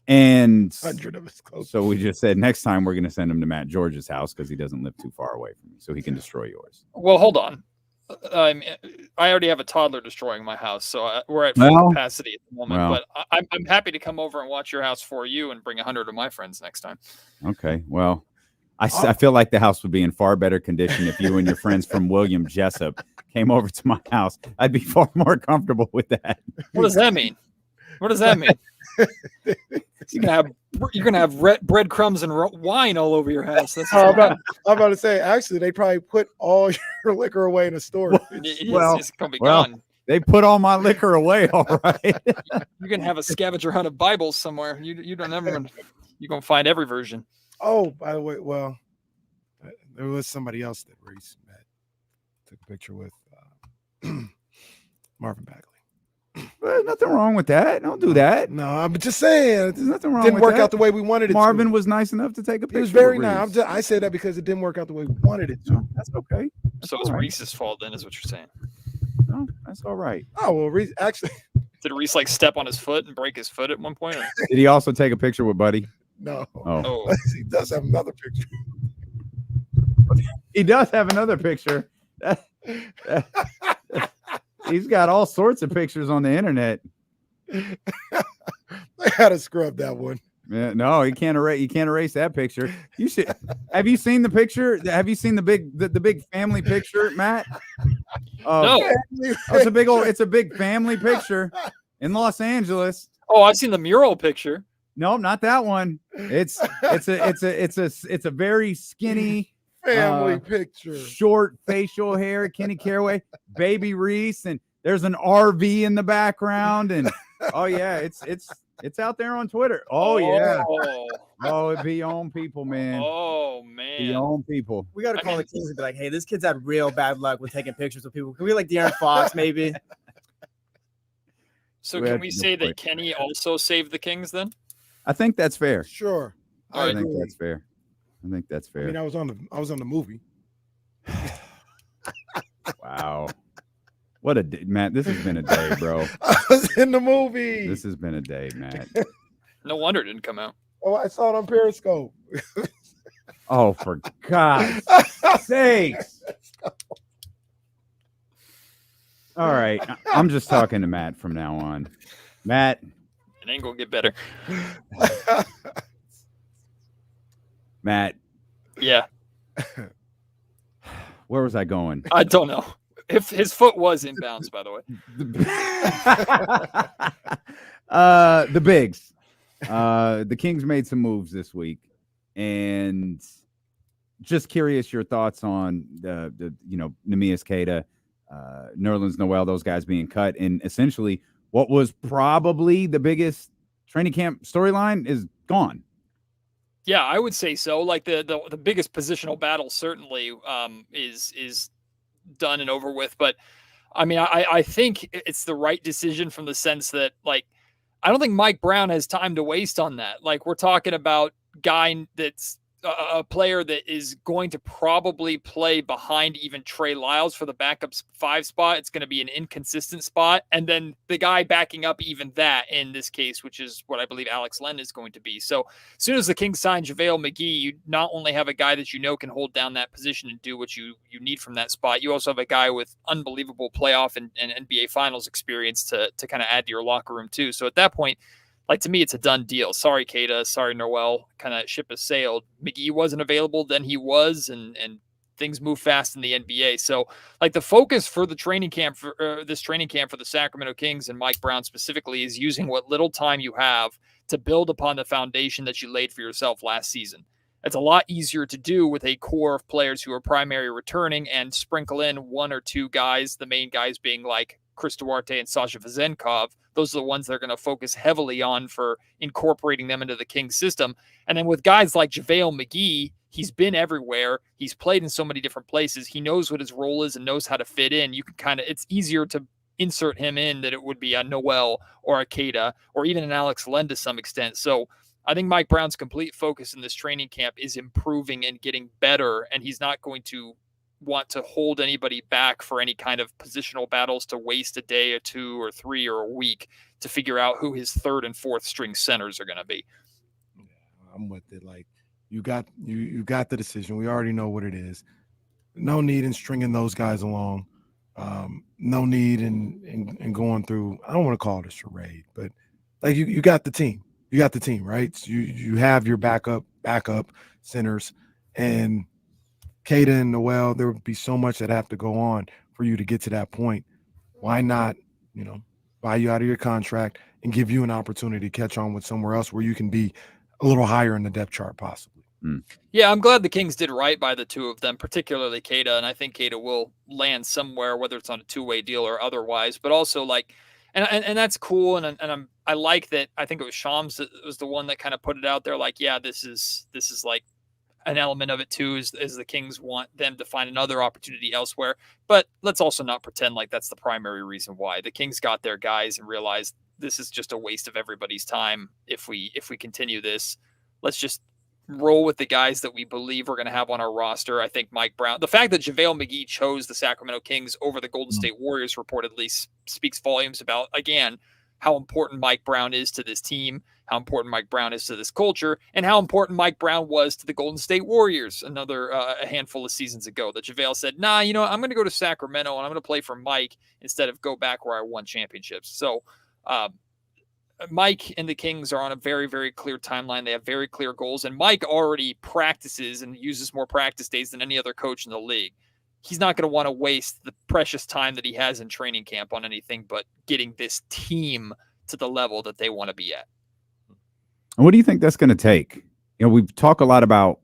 And 100 of his closest. So we just said next time we're going to send him to Matt George's house because he doesn't live too far away from me, so he can destroy yours. Well, hold on. I already have a toddler destroying my house, so we're at full capacity at the moment. But I'm happy to come over and watch your house for you and bring 100 of my friends next time. Okay, well, I feel like the house would be in far better condition if you and your friends from William Jessup came over to my house. I'd be far more comfortable with that. What does that mean? What does that mean? You're gonna have breadcrumbs and wine all over your house. That's I'm about to say, actually, they probably put all your liquor away in a storage. It's gonna be gone. They put all my liquor away. All right. You're gonna have a scavenger hunt of Bibles somewhere. You don't ever. You're gonna find every version. Oh, by the way, well, there was somebody else that Reese met, took a picture with Marvin Bagley. Well, nothing wrong with that. Don't do that. No, I'm just saying. There's nothing wrong. Didn't with work that. out the way we wanted it. Marvin was nice enough to take a picture. He was very with nice. Reese. I said that because it didn't work out the way we wanted it to. That's okay. So it's Reese's fault then, is what you're saying? No, that's all right. Oh well, Reese actually. Did Reese step on his foot and break his foot at one point? Or? Did he also take a picture with Buddy? No. Oh. He does have another picture. He does have another picture. He's got all sorts of pictures on the internet. I gotta scrub that one. Yeah, no, you can't erase that picture. You should. Have you seen the picture? Have you seen the big family picture, Matt? No. It's a big family picture in Los Angeles. Oh, I've seen the mural picture. No, not that one. It's a very skinny family picture. Short facial hair, Kenny Caraway, baby Reese, and there's an RV in the background, and oh yeah, it's out there on Twitter. Oh yeah. Oh, it be on people, man. Oh man. Be on people. We gotta call the Kings and be like, hey, this kid's had real bad luck with taking pictures with people. Can we De'Aaron Fox maybe? So can we say that Kenny also saved the Kings then? I think that's fair. Sure. I think that's fair. I mean, I was on the movie. Wow. What a day, Matt. This has been a day, bro. I was in the movie. This has been a day, Matt. No wonder it didn't come out. Oh, I saw it on Periscope. Oh, for God's sakes. All right. I'm just talking to Matt from now on. Matt. It ain't gonna get better. Matt. Yeah. Where was I going? I don't know. If his foot was in bounds, by the way. The bigs. The Kings made some moves this week, and just curious your thoughts on the Neemias Queta, Nerlens Noel, those guys being cut, and essentially what was probably the biggest training camp storyline is gone. Yeah, I would say so. The biggest positional battle certainly is done and over with. But I mean, I think it's the right decision from the sense that I don't think Mike Brown has time to waste on that. We're talking about guy that's a player that is going to probably play behind even Trey Lyles for the backup 5 spot. It's going to be an inconsistent spot. And then the guy backing up even that in this case, which is what I believe Alex Len is going to be. So as soon as the Kings sign JaVale McGee, you not only have a guy that can hold down that position and do what you need from that spot, you also have a guy with unbelievable playoff and NBA Finals experience to kind of add to your locker room too. So at that point, to me, it's a done deal. Sorry, Queta. Sorry, Noel. Kind of ship has sailed. McGee wasn't available. Then he was, and things move fast in the NBA. So, the focus for the training camp for this training camp for the Sacramento Kings and Mike Brown specifically is using what little time you have to build upon the foundation that you laid for yourself last season. It's a lot easier to do with a core of players who are primary returning and sprinkle in 1 or 2 guys, the main guys being Chris Duarte and Sasha Vezenkov. Those are the ones they're going to focus heavily on for incorporating them into the Kings system. And then with guys like JaVale McGee, he's been everywhere. He's played in so many different places. He knows what his role is and knows how to fit in. You can it's easier to insert him in than it would be a Noel or a Queta or even an Alex Len to some extent. So I think Mike Brown's complete focus in this training camp is improving and getting better. And he's not going to want to hold anybody back for any kind of positional battles to waste a day or 2 or 3 or a week to figure out who his 3rd and 4th string centers are going to be. Yeah, I'm with it. You got the decision. We already know what it is. No need in stringing those guys along. No need in going through. I don't want to call it a charade, but like you got the team. You got the team, right? So you have your backup centers, and Kata and Noel. There would be so much that have to go on for you to get to that point. Why not, buy you out of your contract and give you an opportunity to catch on with somewhere else where you can be a little higher in the depth chart, possibly. Yeah, I'm glad the Kings did right by the two of them, particularly Kata, and I think Kata will land somewhere, whether it's on a two-way deal or otherwise. But also, like, and that's cool, and I like that. I think it was Shams that was the one that kind of put it out there, like, yeah, this is like an element of it too, is the Kings want them to find another opportunity elsewhere. But let's also not pretend like that's the primary reason why. The Kings got their guys and realized this is just a waste of everybody's time if we continue this. Let's just roll with the guys that we believe we're going to have on our roster. I think Mike Brown, the fact that JaVale McGee chose the Sacramento Kings over the Golden State Warriors reportedly speaks volumes about, again, how important Mike Brown is to this team, how important Mike Brown is to this culture, and how important Mike Brown was to the Golden State Warriors a handful of seasons ago. That JaVale said, nah, I'm going to go to Sacramento and I'm going to play for Mike instead of go back where I won championships. So Mike and the Kings are on a very, very clear timeline. They have very clear goals, and Mike already practices and uses more practice days than any other coach in the league. He's not going to want to waste the precious time that he has in training camp on anything but getting this team to the level that they want to be at. And what do you think that's going to take? We talk a lot about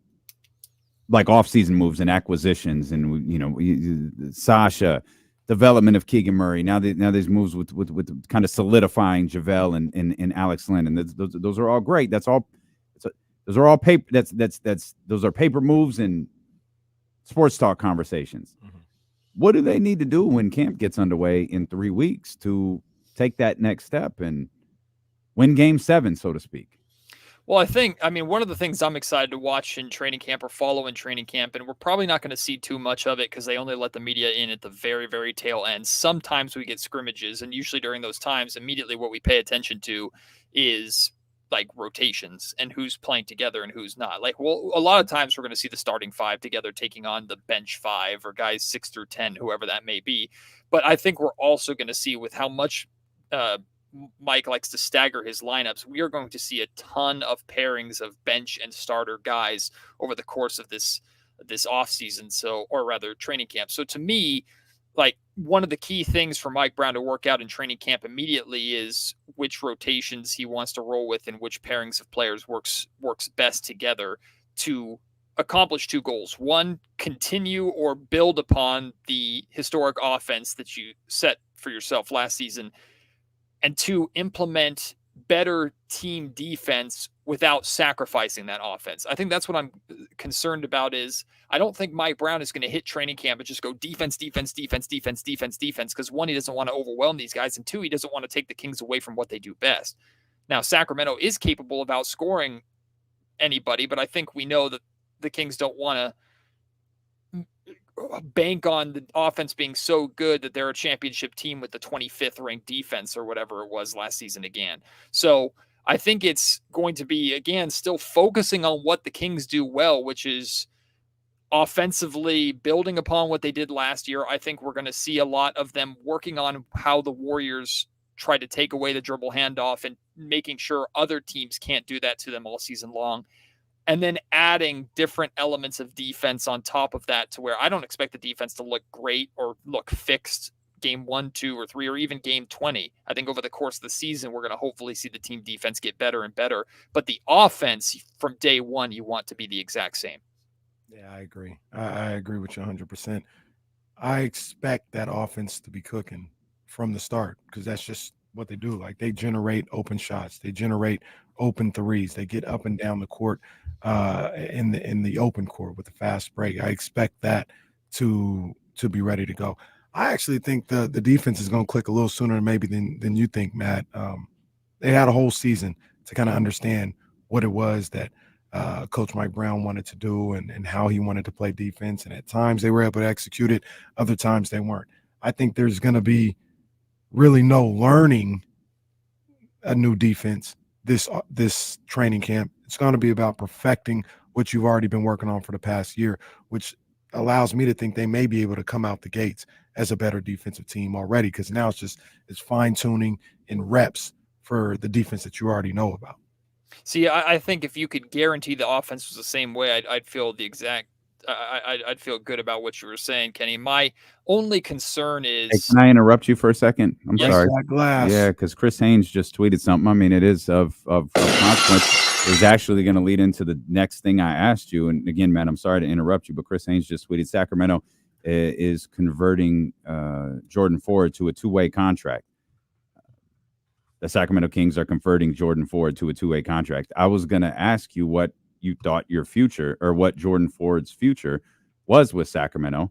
like off-season moves and acquisitions, and Sasha, development of Keegan Murray. Now there's moves with kind of solidifying JaVale and Alex Lynn, and those are all great. Those are all paper. Those are paper moves and sports talk conversations. What do they need to do when camp gets underway in 3 weeks to take that next step and win Game 7, so to speak? Well, one of the things I'm excited to watch in training camp or follow in training camp, and we're probably not going to see too much of it because they only let the media in at the very, very tail end. Sometimes we get scrimmages, and usually during those times, immediately what we pay attention to is like rotations and who's playing together and who's not. Like, well, a lot of times we're going to see the starting five together taking on the bench five or guys 6 through 10, whoever that may be. But I think we're also going to see, with how much Mike likes to stagger his lineups, we are going to see a ton of pairings of bench and starter guys over the course of this offseason, or rather training camp. So to me, like, one of the key things for Mike Brown to work out in training camp immediately is which rotations he wants to roll with and which pairings of players works best together to accomplish two goals. One, continue or build upon the historic offense that you set for yourself last season. And two, implement better team defense without sacrificing that offense. I think that's what I'm concerned about. Is I don't think Mike Brown is going to hit training camp and just go defense, because one, he doesn't want to overwhelm these guys, and two, he doesn't want to take the Kings away from what they do best. Now, Sacramento is capable of outscoring anybody, but I think we know that the Kings don't want to bank on the offense being so good that they're a championship team with the 25th ranked defense or whatever it was last season again. So I think it's going to be, again, still focusing on what the Kings do well, which is offensively building upon what they did last year. I think we're going to see a lot of them working on how the Warriors try to take away the dribble handoff and making sure other teams can't do that to them all season long. And then adding different elements of defense on top of that, to where I don't expect the defense to look great or look fixed game 1, 2, or 3, or even game 20. I think over the course of the season, we're going to hopefully see the team defense get better and better. But the offense from day one, you want to be the exact same. Yeah, I agree. I agree with you 100%. I expect that offense to be cooking from the start, because that's just what they do. Like, they generate open shots. They generate open threes. They get up and down the court in the open court with a fast break. I expect that to be ready to go. I actually think the defense is going to click a little sooner maybe than you think, Matt. They had a whole season to kind of understand what it was that Coach Mike Brown wanted to do and how he wanted to play defense. And at times they were able to execute it. Other times they weren't. I think there's going to be really no learning a new defense this training camp. It's going to be about perfecting what you've already been working on for the past year, which allows me to think they may be able to come out the gates as a better defensive team already, because now it's fine-tuning and reps for the defense that you already know about. See, I think if you could guarantee the offense was the same way, I'd feel the exact. I'd feel good about what you were saying, Kenny. My only concern Hey, is. can I interrupt you for a second? I'm Yes. sorry. That glass. Yeah, because Chris Haynes just tweeted something. I mean, it is of consequence. Is actually going to lead into the next thing I asked you. And again, Matt, I'm sorry to interrupt you, but Chris Haynes just tweeted Sacramento is converting Jordan Ford to a two-way contract. The Sacramento Kings are converting Jordan Ford to a two-way contract. I was going to ask you what you thought your future, or what Jordan Ford's future was with Sacramento.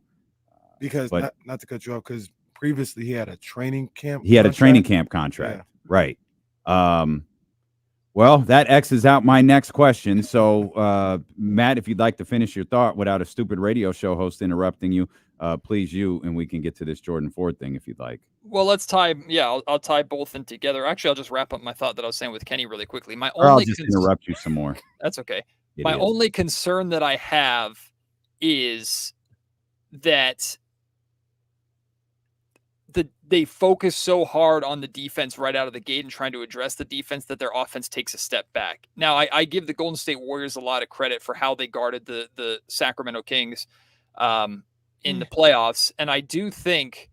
Because not to cut you off, because previously he had a training camp. He had a training camp contract, right? Well, that X's out my next question. So, Matt, if you'd like to finish your thought without a stupid radio show host interrupting you, please, and we can get to this Jordan Ford thing if you'd like. Well, let's tie. Yeah, I'll tie both in together. Actually, I'll just wrap up my thought that I was saying with Kenny really quickly. I'll just interrupt you some more. That's okay. Idiot. My only concern that I have is that they focus so hard on the defense right out of the gate and trying to address the defense that their offense takes a step back. Now, I give the Golden State Warriors a lot of credit for how they guarded the Sacramento Kings in the playoffs, and I do think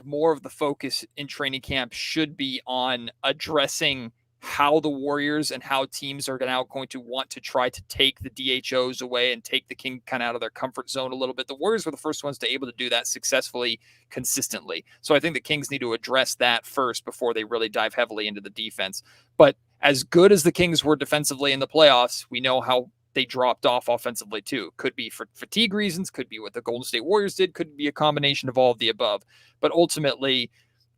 more of the focus in training camp should be on addressing how the Warriors and how teams are now going to want to try to take the DHOs away and take the King kind of out of their comfort zone a little bit. The Warriors were the first ones to able to do that successfully, consistently. So I think the Kings need to address that first before they really dive heavily into the defense. But as good as the Kings were defensively in the playoffs, we know how they dropped off offensively too. Could be for fatigue reasons, could be what the Golden State Warriors did, could be a combination of all of the above. But ultimately,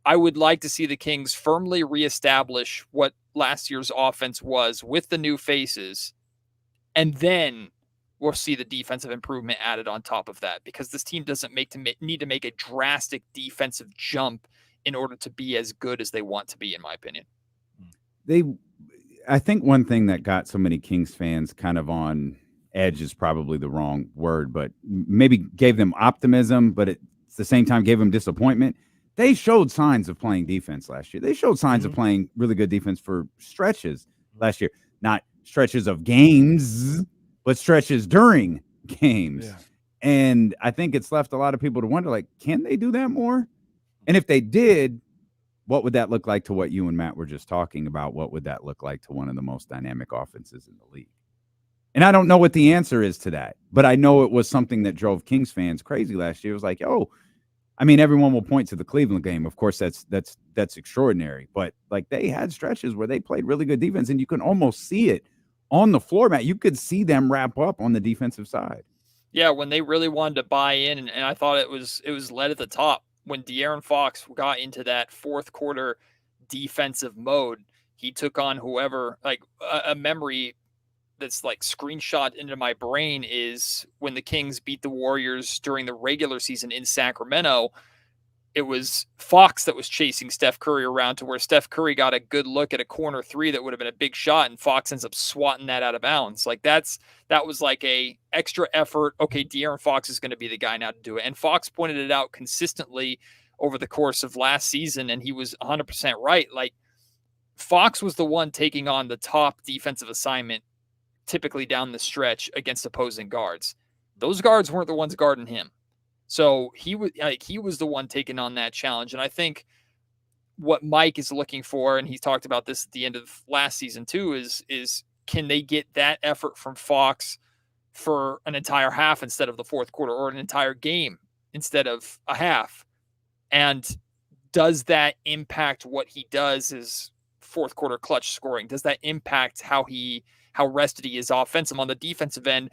I would like to see the Kings firmly reestablish what last year's offense was with the new faces, and then we'll see the defensive improvement added on top of that, because this team doesn't need to make a drastic defensive jump in order to be as good as they want to be, in my opinion. I think one thing that got so many Kings fans kind of on edge is probably the wrong word, but maybe gave them optimism, but at the same time gave them disappointment. They showed signs of playing defense last year. They showed signs of playing really good defense for stretches last year. Not stretches of games, but stretches during games. Yeah. And I think it's left a lot of people to wonder, like, can they do that more? And if they did, what would that look like to what you and Matt were just talking about? What would that look like to one of the most dynamic offenses in the league? And I don't know what the answer is to that, but I know it was something that drove Kings fans crazy last year. It was like, oh, I mean, everyone will point to the Cleveland game. Of course, that's extraordinary. But like, they had stretches where they played really good defense, and you can almost see it on the floor, Matt. You could see them wrap up on the defensive side. Yeah, when they really wanted to buy in, and I thought it was led at the top when De'Aaron Fox got into that fourth quarter defensive mode. He took on whoever. Like a memory that's like screenshot into my brain is when the Kings beat the Warriors during the regular season in Sacramento. It was Fox that was chasing Steph Curry around to where Steph Curry got a good look at a corner three that would have been a big shot, and Fox ends up swatting that out of bounds. Like that was like a extra effort. Okay, De'Aaron Fox is going to be the guy now to do it. And Fox pointed it out consistently over the course of last season, and he was 100% right. Like, Fox was the one taking on the top defensive assignment typically down the stretch against opposing guards. Those guards weren't the ones guarding him. So he was the one taking on that challenge. And I think what Mike is looking for, and he talked about this at the end of last season too, is can they get that effort from Fox for an entire half instead of the fourth quarter, or an entire game instead of a half? And does that impact what he does as fourth quarter clutch scoring? Does that impact how rested he is offensive on the defensive end?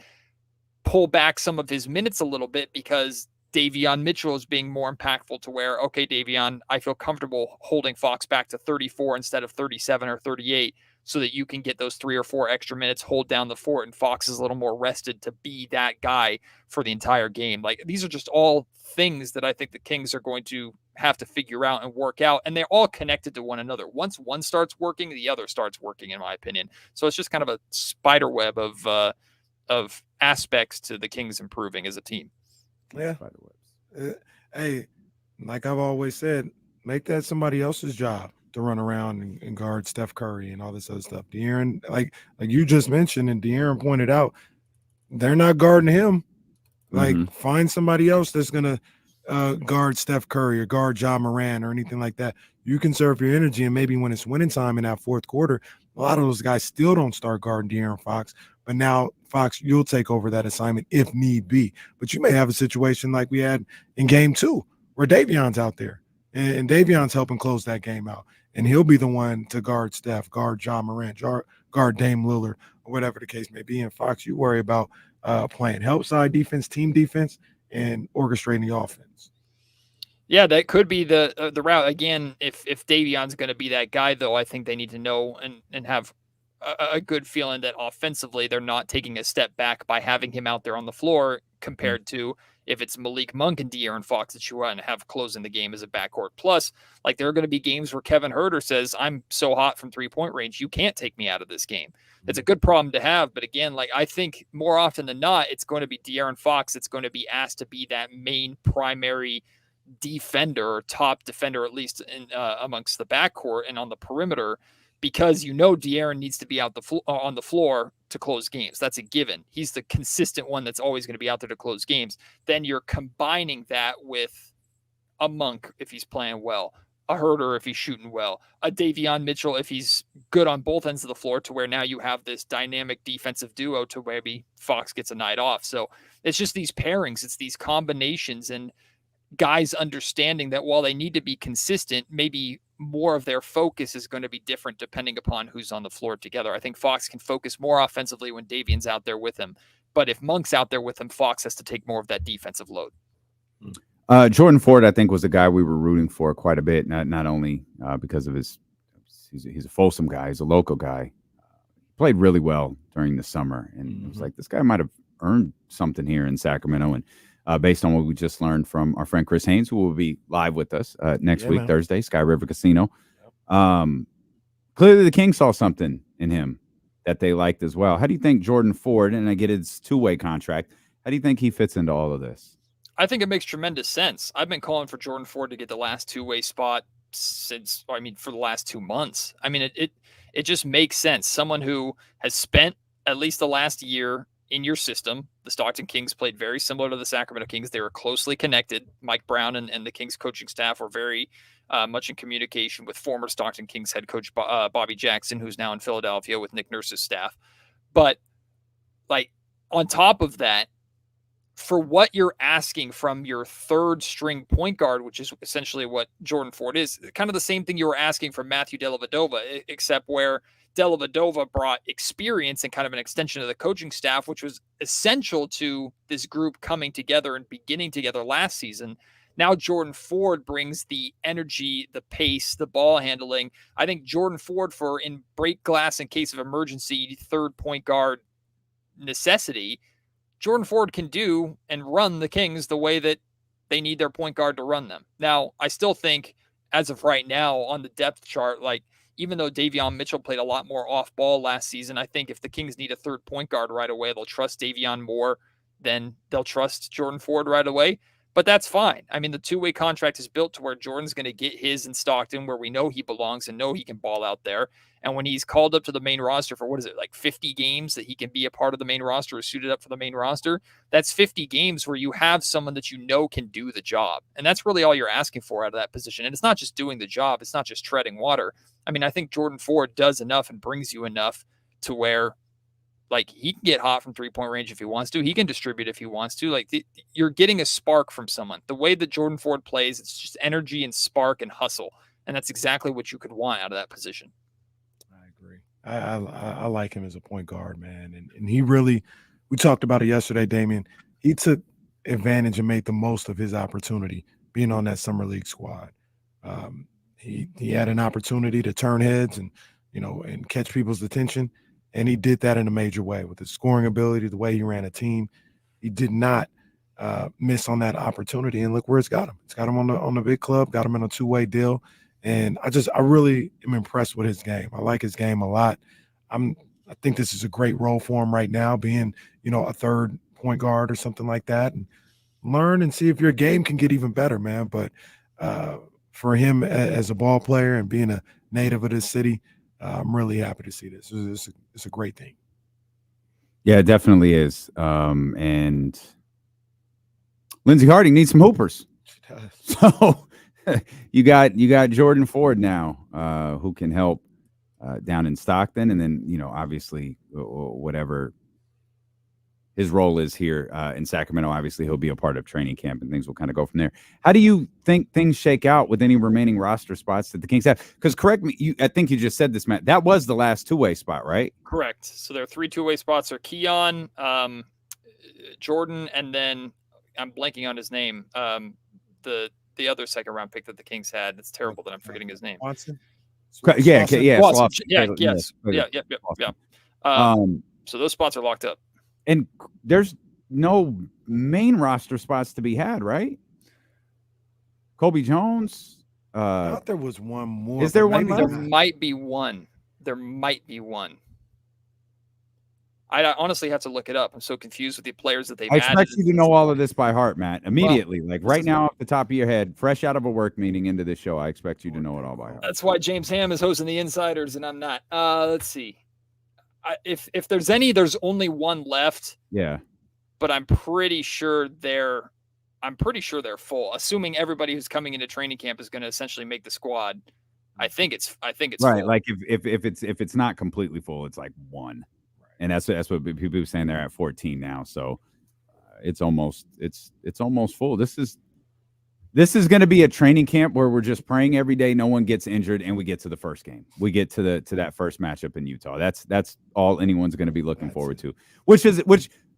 Pull back some of his minutes a little bit because Davion Mitchell is being more impactful, to where, okay, Davion, I feel comfortable holding Fox back to 34 instead of 37 or 38 so that you can get those 3 or 4 extra minutes, hold down the fort, and Fox is a little more rested to be that guy for the entire game. Like, these are just all things that I think the Kings are going to have to figure out and work out, and they're all connected to one another. Once one starts working, the other starts working, in my opinion. So it's just kind of a spider web of of aspects to the Kings improving as a team. Yeah. Hey, like I've always said, make that somebody else's job to run around and guard Steph Curry and all this other stuff. De'Aaron, like you just mentioned, and De'Aaron pointed out, they're not guarding him. Like, find somebody else that's gonna guard Steph Curry or guard Ja Morant or anything like that. You conserve your energy, and maybe when it's winning time in that fourth quarter, a lot of those guys still don't start guarding De'Aaron Fox. But now, Fox, you'll take over that assignment if need be. But you may have a situation like we had in Game 2 where Davion's out there, and Davion's helping close that game out. And he'll be the one to guard Steph, guard Ja Morant, guard Dame Lillard, or whatever the case may be. And Fox, you worry about playing help side defense, team defense, and orchestrating the offense. Yeah, that could be the route. Again, if Davion's going to be that guy, though, I think they need to know and have a good feeling that offensively they're not taking a step back by having him out there on the floor compared to if it's Malik Monk and De'Aaron Fox that you want to have closing the game as a backcourt. Plus, like, there are going to be games where Kevin Huerter says, I'm so hot from 3-point range, you can't take me out of this game. It's a good problem to have. But again, like, I think more often than not, it's going to be De'Aaron Fox that's going to be asked to be that main primary defender or top defender, at least in amongst the backcourt and on the perimeter, because De'Aaron needs to be out on the floor to close games. That's a given. He's the consistent one that's always going to be out there to close games. Then you're combining that with a Monk if he's playing well, a Huerter if he's shooting well, a Davion Mitchell if he's good on both ends of the floor, to where now you have this dynamic defensive duo to where maybe Fox gets a night off. So it's just these pairings, it's these combinations, and guys understanding that while they need to be consistent, maybe more of their focus is going to be different depending upon who's on the floor together. I think Fox can focus more offensively when Davion's out there with him. But if Monk's out there with him, Fox has to take more of that defensive load. Jordan Ford, I think, was a guy we were rooting for quite a bit, not only because of he's a Folsom guy, he's a local guy. Played really well during the summer. And it was like, this guy might have earned something here in Sacramento. And based on what we just learned from our friend Chris Haynes, who will be live with us next week, Thursday, Sky River Casino. Clearly the Kings saw something in him that they liked as well. How do you think Jordan Ford, and I get his two-way contract, how do you think he fits into all of this? I think it makes tremendous sense. I've been calling for Jordan Ford to get the last two-way spot for the last 2 months. I mean, it just makes sense. Someone who has spent at least the last year in your system. The Stockton Kings played very similar to the Sacramento Kings. They were closely connected. Mike Brown and the Kings coaching staff were very much in communication with former Stockton Kings head coach Bobby Jackson, who's now in Philadelphia with Nick Nurse's staff. But like, on top of that, for what you're asking from your third string point guard, which is essentially what Jordan Ford is, kind of the same thing you were asking from Matthew Dellavedova, except where Dellavedova brought experience and kind of an extension of the coaching staff, which was essential to this group coming together and beginning together last season. Now Jordan Ford brings the energy, the pace, the ball handling. I think Jordan Ford, for in break glass in case of emergency, third point guard necessity, Jordan Ford can do and run the Kings the way that they need their point guard to run them. Now, I still think, as of right now, on the depth chart, like, even though Davion Mitchell played a lot more off ball last season, I think if the Kings need a third point guard right away, they'll trust Davion more than they'll trust Jordan Ford right away. But that's fine. I mean, the two-way contract is built to where Jordan's going to get his in Stockton, where we know he belongs and know he can ball out there. And when he's called up to the main roster for, 50 games that he can be a part of the main roster or suited up for the main roster, that's 50 games where you have someone that you know can do the job. And that's really all you're asking for out of that position. And it's not just doing the job. It's not just treading water. I mean, I think Jordan Ford does enough and brings you enough to where, like, he can get hot from three-point range if he wants to. He can distribute if he wants to. Like, you're getting a spark from someone. The way that Jordan Ford plays, it's just energy and spark and hustle. And that's exactly what you could want out of that position. I agree. I like him as a point guard, man. And he really, we talked about it yesterday, Damian. He took advantage and made the most of his opportunity being on that summer league squad. He had an opportunity to turn heads and catch people's attention. And he did that in a major way with his scoring ability, the way he ran a team. He did not miss on that opportunity. And look where it's got him. It's got him on the big club, got him in a two-way deal. And I really am impressed with his game. I like his game a lot. I'm I think this is a great role for him right now, being, a third point guard or something like that, and learn and see if your game can get even better, man. But for him as a ball player and being a native of this city, I'm really happy to see this. It's a great thing. Yeah, it definitely is. And Lindsey Harding needs some hoopers. So you got Jordan Ford now, who can help down in Stockton, and then obviously whatever his role is here in Sacramento. Obviously, he'll be a part of training camp, and things will kind of go from there. How do you think things shake out with any remaining roster spots that the Kings have? Because correct me, I think you just said this, Matt. That was the last two-way spot, right? Correct. So there are 3 two-way spots: are Keon, Jordan, and then I'm blanking on his name. The other second-round pick that the Kings had. It's terrible that I'm forgetting his name. Watson. Yeah. Yes. So those spots are locked up. And there's no main roster spots to be had, right? Kobe Jones. I thought there was one more. Is there one? There might be one. I honestly have to look it up. I'm so confused with the players that they've I expect added. you to know all of this by heart, Matt. Immediately, right now, off the top of your head, fresh out of a work meeting into this show, I expect you to know it all by heart. That's why James Ham is hosting the Insiders, and I'm not. Let's see. If there's any, there's only one left. Yeah. But I'm pretty sure they're full. Assuming everybody who's coming into training camp is going to essentially make the squad. I think it's right. full. Like if it's not completely full, it's like one. And that's what people are saying. They're at 14 now, so it's almost full. This is going to be a training camp where we're just praying every day no one gets injured, and we get to the first game. We get to that first matchup in Utah. That's all anyone's going to be looking forward to. Which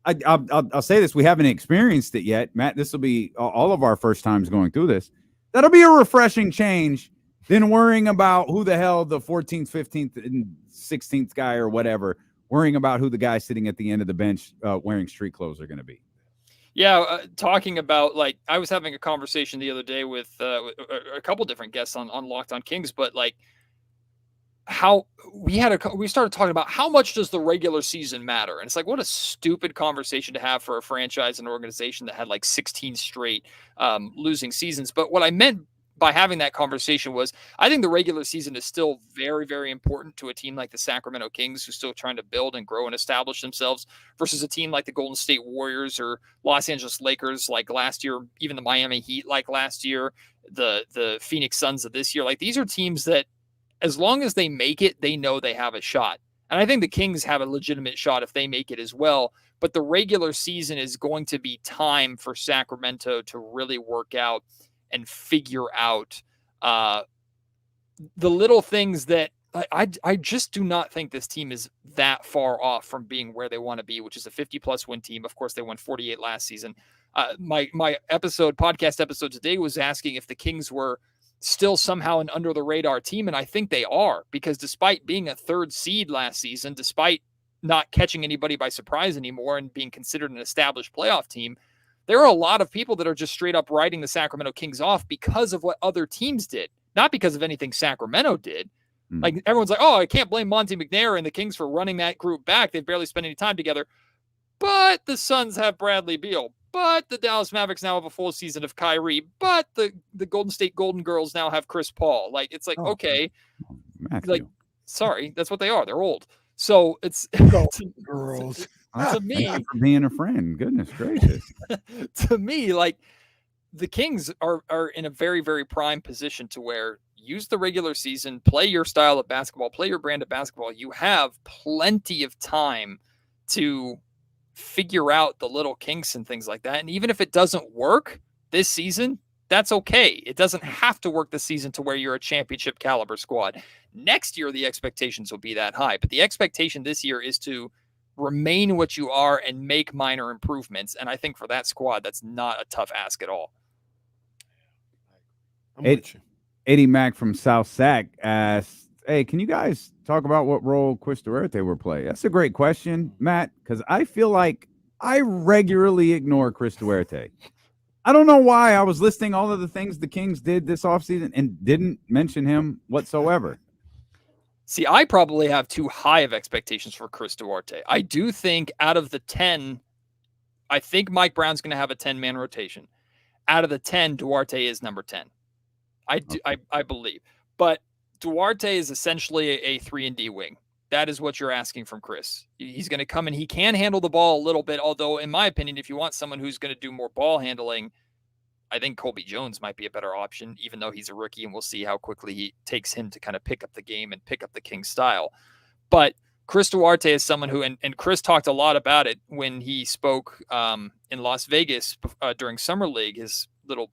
I'll say this: we haven't experienced it yet, Matt. This will be all of our first times going through this. That'll be a refreshing change than worrying about who the hell the 14th, 15th, and 16th guy or whatever. Worrying about who the guy sitting at the end of the bench wearing street clothes are going to be. Yeah, talking about, like, I was having a conversation the other day with a couple different guests on Locked On Kings, but like how we started talking about how much does the regular season matter, and it's like, what a stupid conversation to have for a franchise and organization that had like 16 straight losing seasons. But what I meant by having that conversation was, I think the regular season is still very, very important to a team like the Sacramento Kings, who's still trying to build and grow and establish themselves, versus a team like the Golden State Warriors or Los Angeles Lakers like last year, even the Miami Heat like last year, the Phoenix Suns of this year. Like, these are teams that, as long as they make it, they know they have a shot. And I think the Kings have a legitimate shot if they make it as well. But the regular season is going to be time for Sacramento to really work out and figure out the little things that I just do not think this team is that far off from being where they want to be, which is a 50-plus win team. Of course, they won 48 last season. My podcast episode today was asking if the Kings were still somehow an under-the-radar team, and I think they are, because despite being a third seed last season, despite not catching anybody by surprise anymore and being considered an established playoff team, there are a lot of people that are just straight up writing the Sacramento Kings off because of what other teams did, not because of anything Sacramento did. Like, everyone's like, oh, I can't blame Monty McNair and the Kings for running that group back. They've barely spent any time together. But the Suns have Bradley Beal. But the Dallas Mavericks now have a full season of Kyrie. But the Golden State Golden Girls now have Chris Paul. Like, it's like, okay. Like, sorry, that's what they are. They're old. So it's girls. To me, thank you for being a friend. Goodness gracious. To me, like, the Kings are in a very, very prime position to where use the regular season, play your style of basketball, play your brand of basketball. You have plenty of time to figure out the little kinks and things like that. And even if it doesn't work this season, that's okay. It doesn't have to work this season to where you're a championship caliber squad. Next year, the expectations will be that high. But the expectation this year is to remain what you are and make minor improvements. And I think for that squad, that's not a tough ask at all. Eddie Mack from South Sac asked, hey, can you guys talk about what role Chris Duarte will play? That's a great question, Matt, because I feel like I regularly ignore Chris Duarte. I don't know why. I was listing all of the things the Kings did this offseason and didn't mention him whatsoever. See, I probably have too high of expectations for Chris Duarte. I do think out of the 10, I think Mike Brown's going to have a 10-man rotation. Out of the 10, Duarte is number 10. I believe. But Duarte is essentially a 3-and-D wing. That is what you're asking from Chris. He's going to come and he can handle the ball a little bit, although in my opinion, if you want someone who's going to do more ball handling, I think Colby Jones might be a better option, even though he's a rookie, and we'll see how quickly he takes him to kind of pick up the game and pick up the King style. But Chris Duarte is someone who, and Chris talked a lot about it when he spoke in Las Vegas during Summer League, his little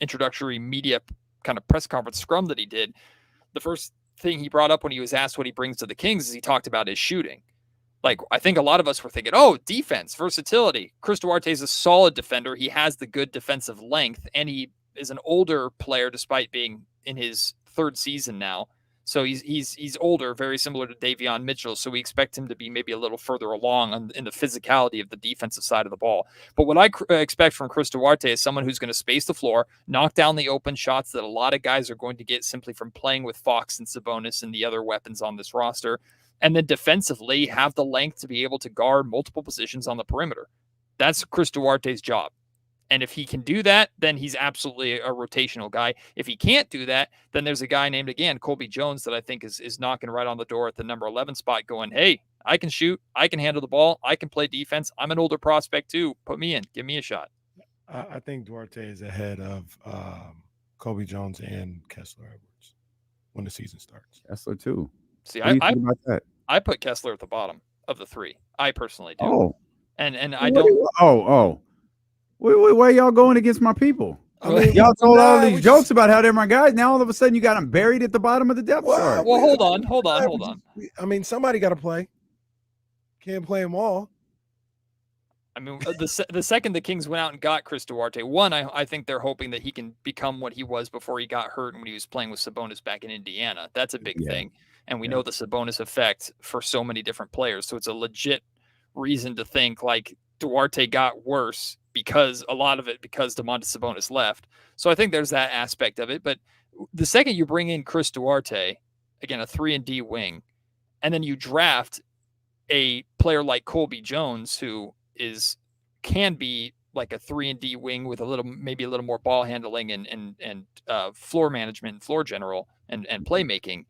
introductory media kind of press conference scrum that he did. The first thing he brought up when he was asked what he brings to the Kings is he talked about his shooting. Like, I think a lot of us were thinking, oh, defense, versatility. Chris Duarte is a solid defender. He has the good defensive length, and he is an older player despite being in his third season now. So he's older, very similar to Deion Mitchell. So we expect him to be maybe a little further along in the physicality of the defensive side of the ball. But what I expect from Chris Duarte is someone who's going to space the floor, knock down the open shots that a lot of guys are going to get simply from playing with Fox and Sabonis and the other weapons on this roster. And then defensively have the length to be able to guard multiple positions on the perimeter. That's Chris Duarte's job. And if he can do that, then he's absolutely a rotational guy. If he can't do that, then there's a guy named, again, Colby Jones, that I think is knocking right on the door at the number 11 spot going, hey, I can shoot. I can handle the ball. I can play defense. I'm an older prospect too. Put me in. Give me a shot. I think Duarte is ahead of Colby Jones and Kessler Edwards when the season starts. Kessler too. See, What do you think about that? I put Kessler at the bottom of the three. I personally do. Oh. And I don't. Why are y'all going against my people? I mean, Y'all told all these jokes about how they're my guys. Now all of a sudden you got them buried at the bottom of the depth chart. Well, hold on. I mean, somebody got to play. Can't play them all. I mean, the second the Kings went out and got Chris Duarte, one, I think they're hoping that he can become what he was before he got hurt and when he was playing with Sabonis back in Indiana. That's a big thing. And we know the Sabonis effect for so many different players. So it's a legit reason to think like Duarte got worse because Domantas Sabonis left. So I think there's that aspect of it. But the second you bring in Chris Duarte, again, a 3-and-D wing, and then you draft a player like Colby Jones, who can be like a 3-and-D wing with maybe a little more ball handling and floor management and floor general and playmaking.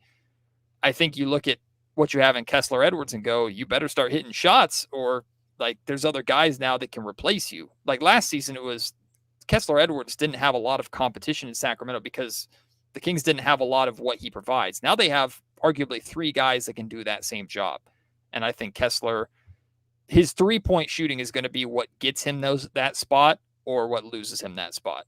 I think you look at what you have in Kessler Edwards and go, you better start hitting shots, or like there's other guys now that can replace you. Like last season, it was Kessler Edwards didn't have a lot of competition in Sacramento because the Kings didn't have a lot of what he provides. Now they have arguably 3 guys that can do that same job. And I think Kessler, his 3-point shooting is going to be what gets him that spot or what loses him that spot.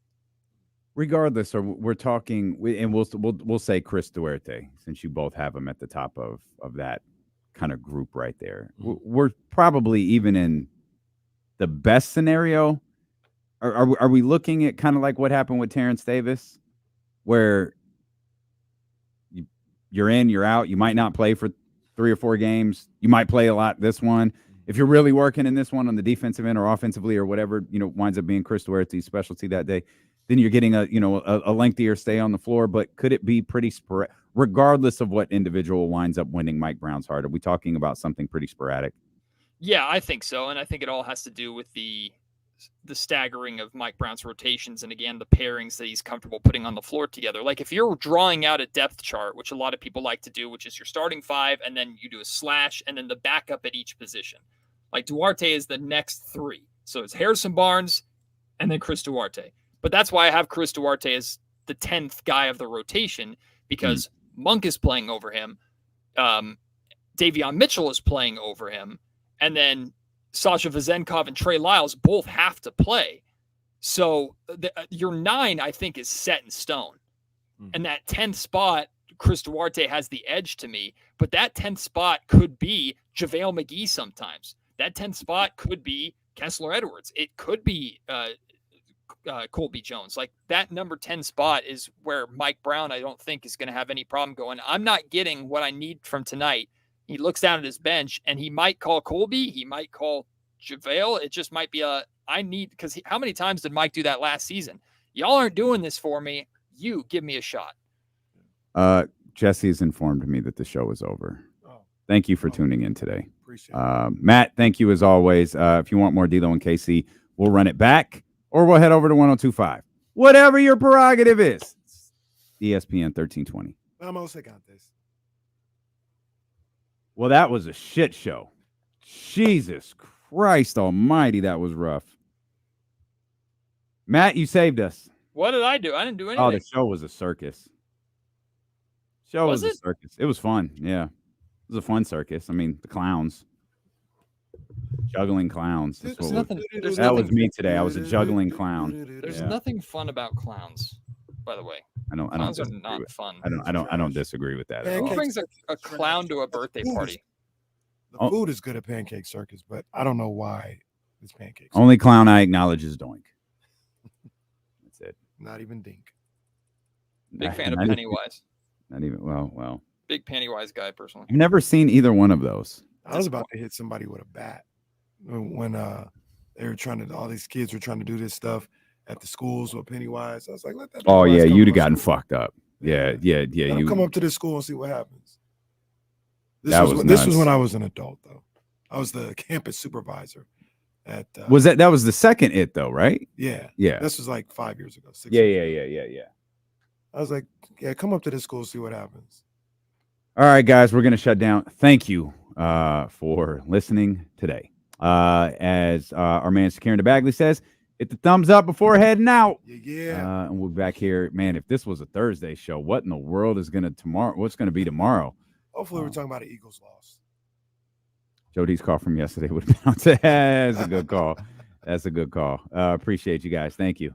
Regardless, we're talking, and we'll say Chris Duarte, since you both have him at the top of that kind of group right there. We're probably even in the best scenario. Are we looking at kind of like what happened with Terrence Davis, where you're in, you're out, you might not play for 3 or 4 games, you might play a lot this one. If you're really working in this one on the defensive end or offensively or whatever, winds up being Chris Duarte's specialty that day, then you're getting a lengthier stay on the floor. But could it be pretty sporadic, regardless of what individual winds up winning Mike Brown's heart? Are we talking about something pretty sporadic? Yeah, I think so. And I think it all has to do with the staggering of Mike Brown's rotations and, again, the pairings that he's comfortable putting on the floor together. Like if you're drawing out a depth chart, which a lot of people like to do, which is your starting 5 and then you do a slash and then the backup at each position. Like Duarte is the next 3. So it's Harrison Barnes and then Chris Duarte. But that's why I have Chris Duarte as the 10th guy of the rotation, because Monk is playing over him. Deion Mitchell is playing over him. And then Sasha Vezenkov and Trey Lyles both have to play. So your 9, I think, is set in stone. And that 10th spot, Chris Duarte has the edge to me. But that 10th spot could be JaVale McGee sometimes. That 10th spot could be Kessler Edwards. It could be Colby Jones. Like that number 10 spot is where Mike Brown, I don't think, is going to have any problem going, I'm not getting what I need from tonight. He looks down at his bench and he might call Colby. He might call JaVale. It just might be because how many times did Mike do that last season? Y'all aren't doing this for me. You give me a shot. Jesse has informed me that the show is over. Thank you for tuning in today. Appreciate it. Matt, thank you as always. If you want more D'Lo and KC, we'll run it back, or we'll head over to 102.5. Whatever your prerogative is. ESPN 1320. Vamos gigantes. Well, that was a shit show. Jesus Christ almighty, that was rough. Matt, you saved us. What did I do? I didn't do anything. Oh, the show was a circus. Was A it? circus. It was fun. Yeah. It was a fun circus. I mean, the clowns. Juggling clowns. That's There's what nothing. that was me today. I was a juggling clown. There's Yeah. nothing fun about clowns, by the way. I don't Clowns are disagree not with- fun. I don't disagree with that at Who all. brings a clown to a birthday party? The food is good at Pancake Circus, but I don't know why it's Pancake Circus. Only clown I acknowledge is Doink. That's it. Not even Dink. Big fan of Not even- Pennywise. Not even well. Big Pennywise guy, personally. I've never seen either one of those. I was about to hit somebody with a bat when they were trying to. All these kids were trying to do this stuff at the schools with Pennywise. I was like, let that. Oh Pennywise yeah, come you'd to have gotten school. fucked up. Yeah. Let him You come up to this school and see what happens. That was This was nuts. when I was an adult, though. I was the campus supervisor at. was that was the second it though, right? Yeah. Yeah. This was like 5 years ago. 6 Yeah. years ago. I was like, yeah, come up to this school, see what happens. All right, guys, we're gonna shut down. Thank you for listening today. As our man Sakirina Bagley says, hit the thumbs up before heading out. Yeah. And we'll be back here. Man, if this was a Thursday show, what in the world is what's gonna be tomorrow? Hopefully, we're talking about an Eagles loss. Jody's call from yesterday would have been on to. That's a good call. That's a good call. Appreciate you guys. Thank you.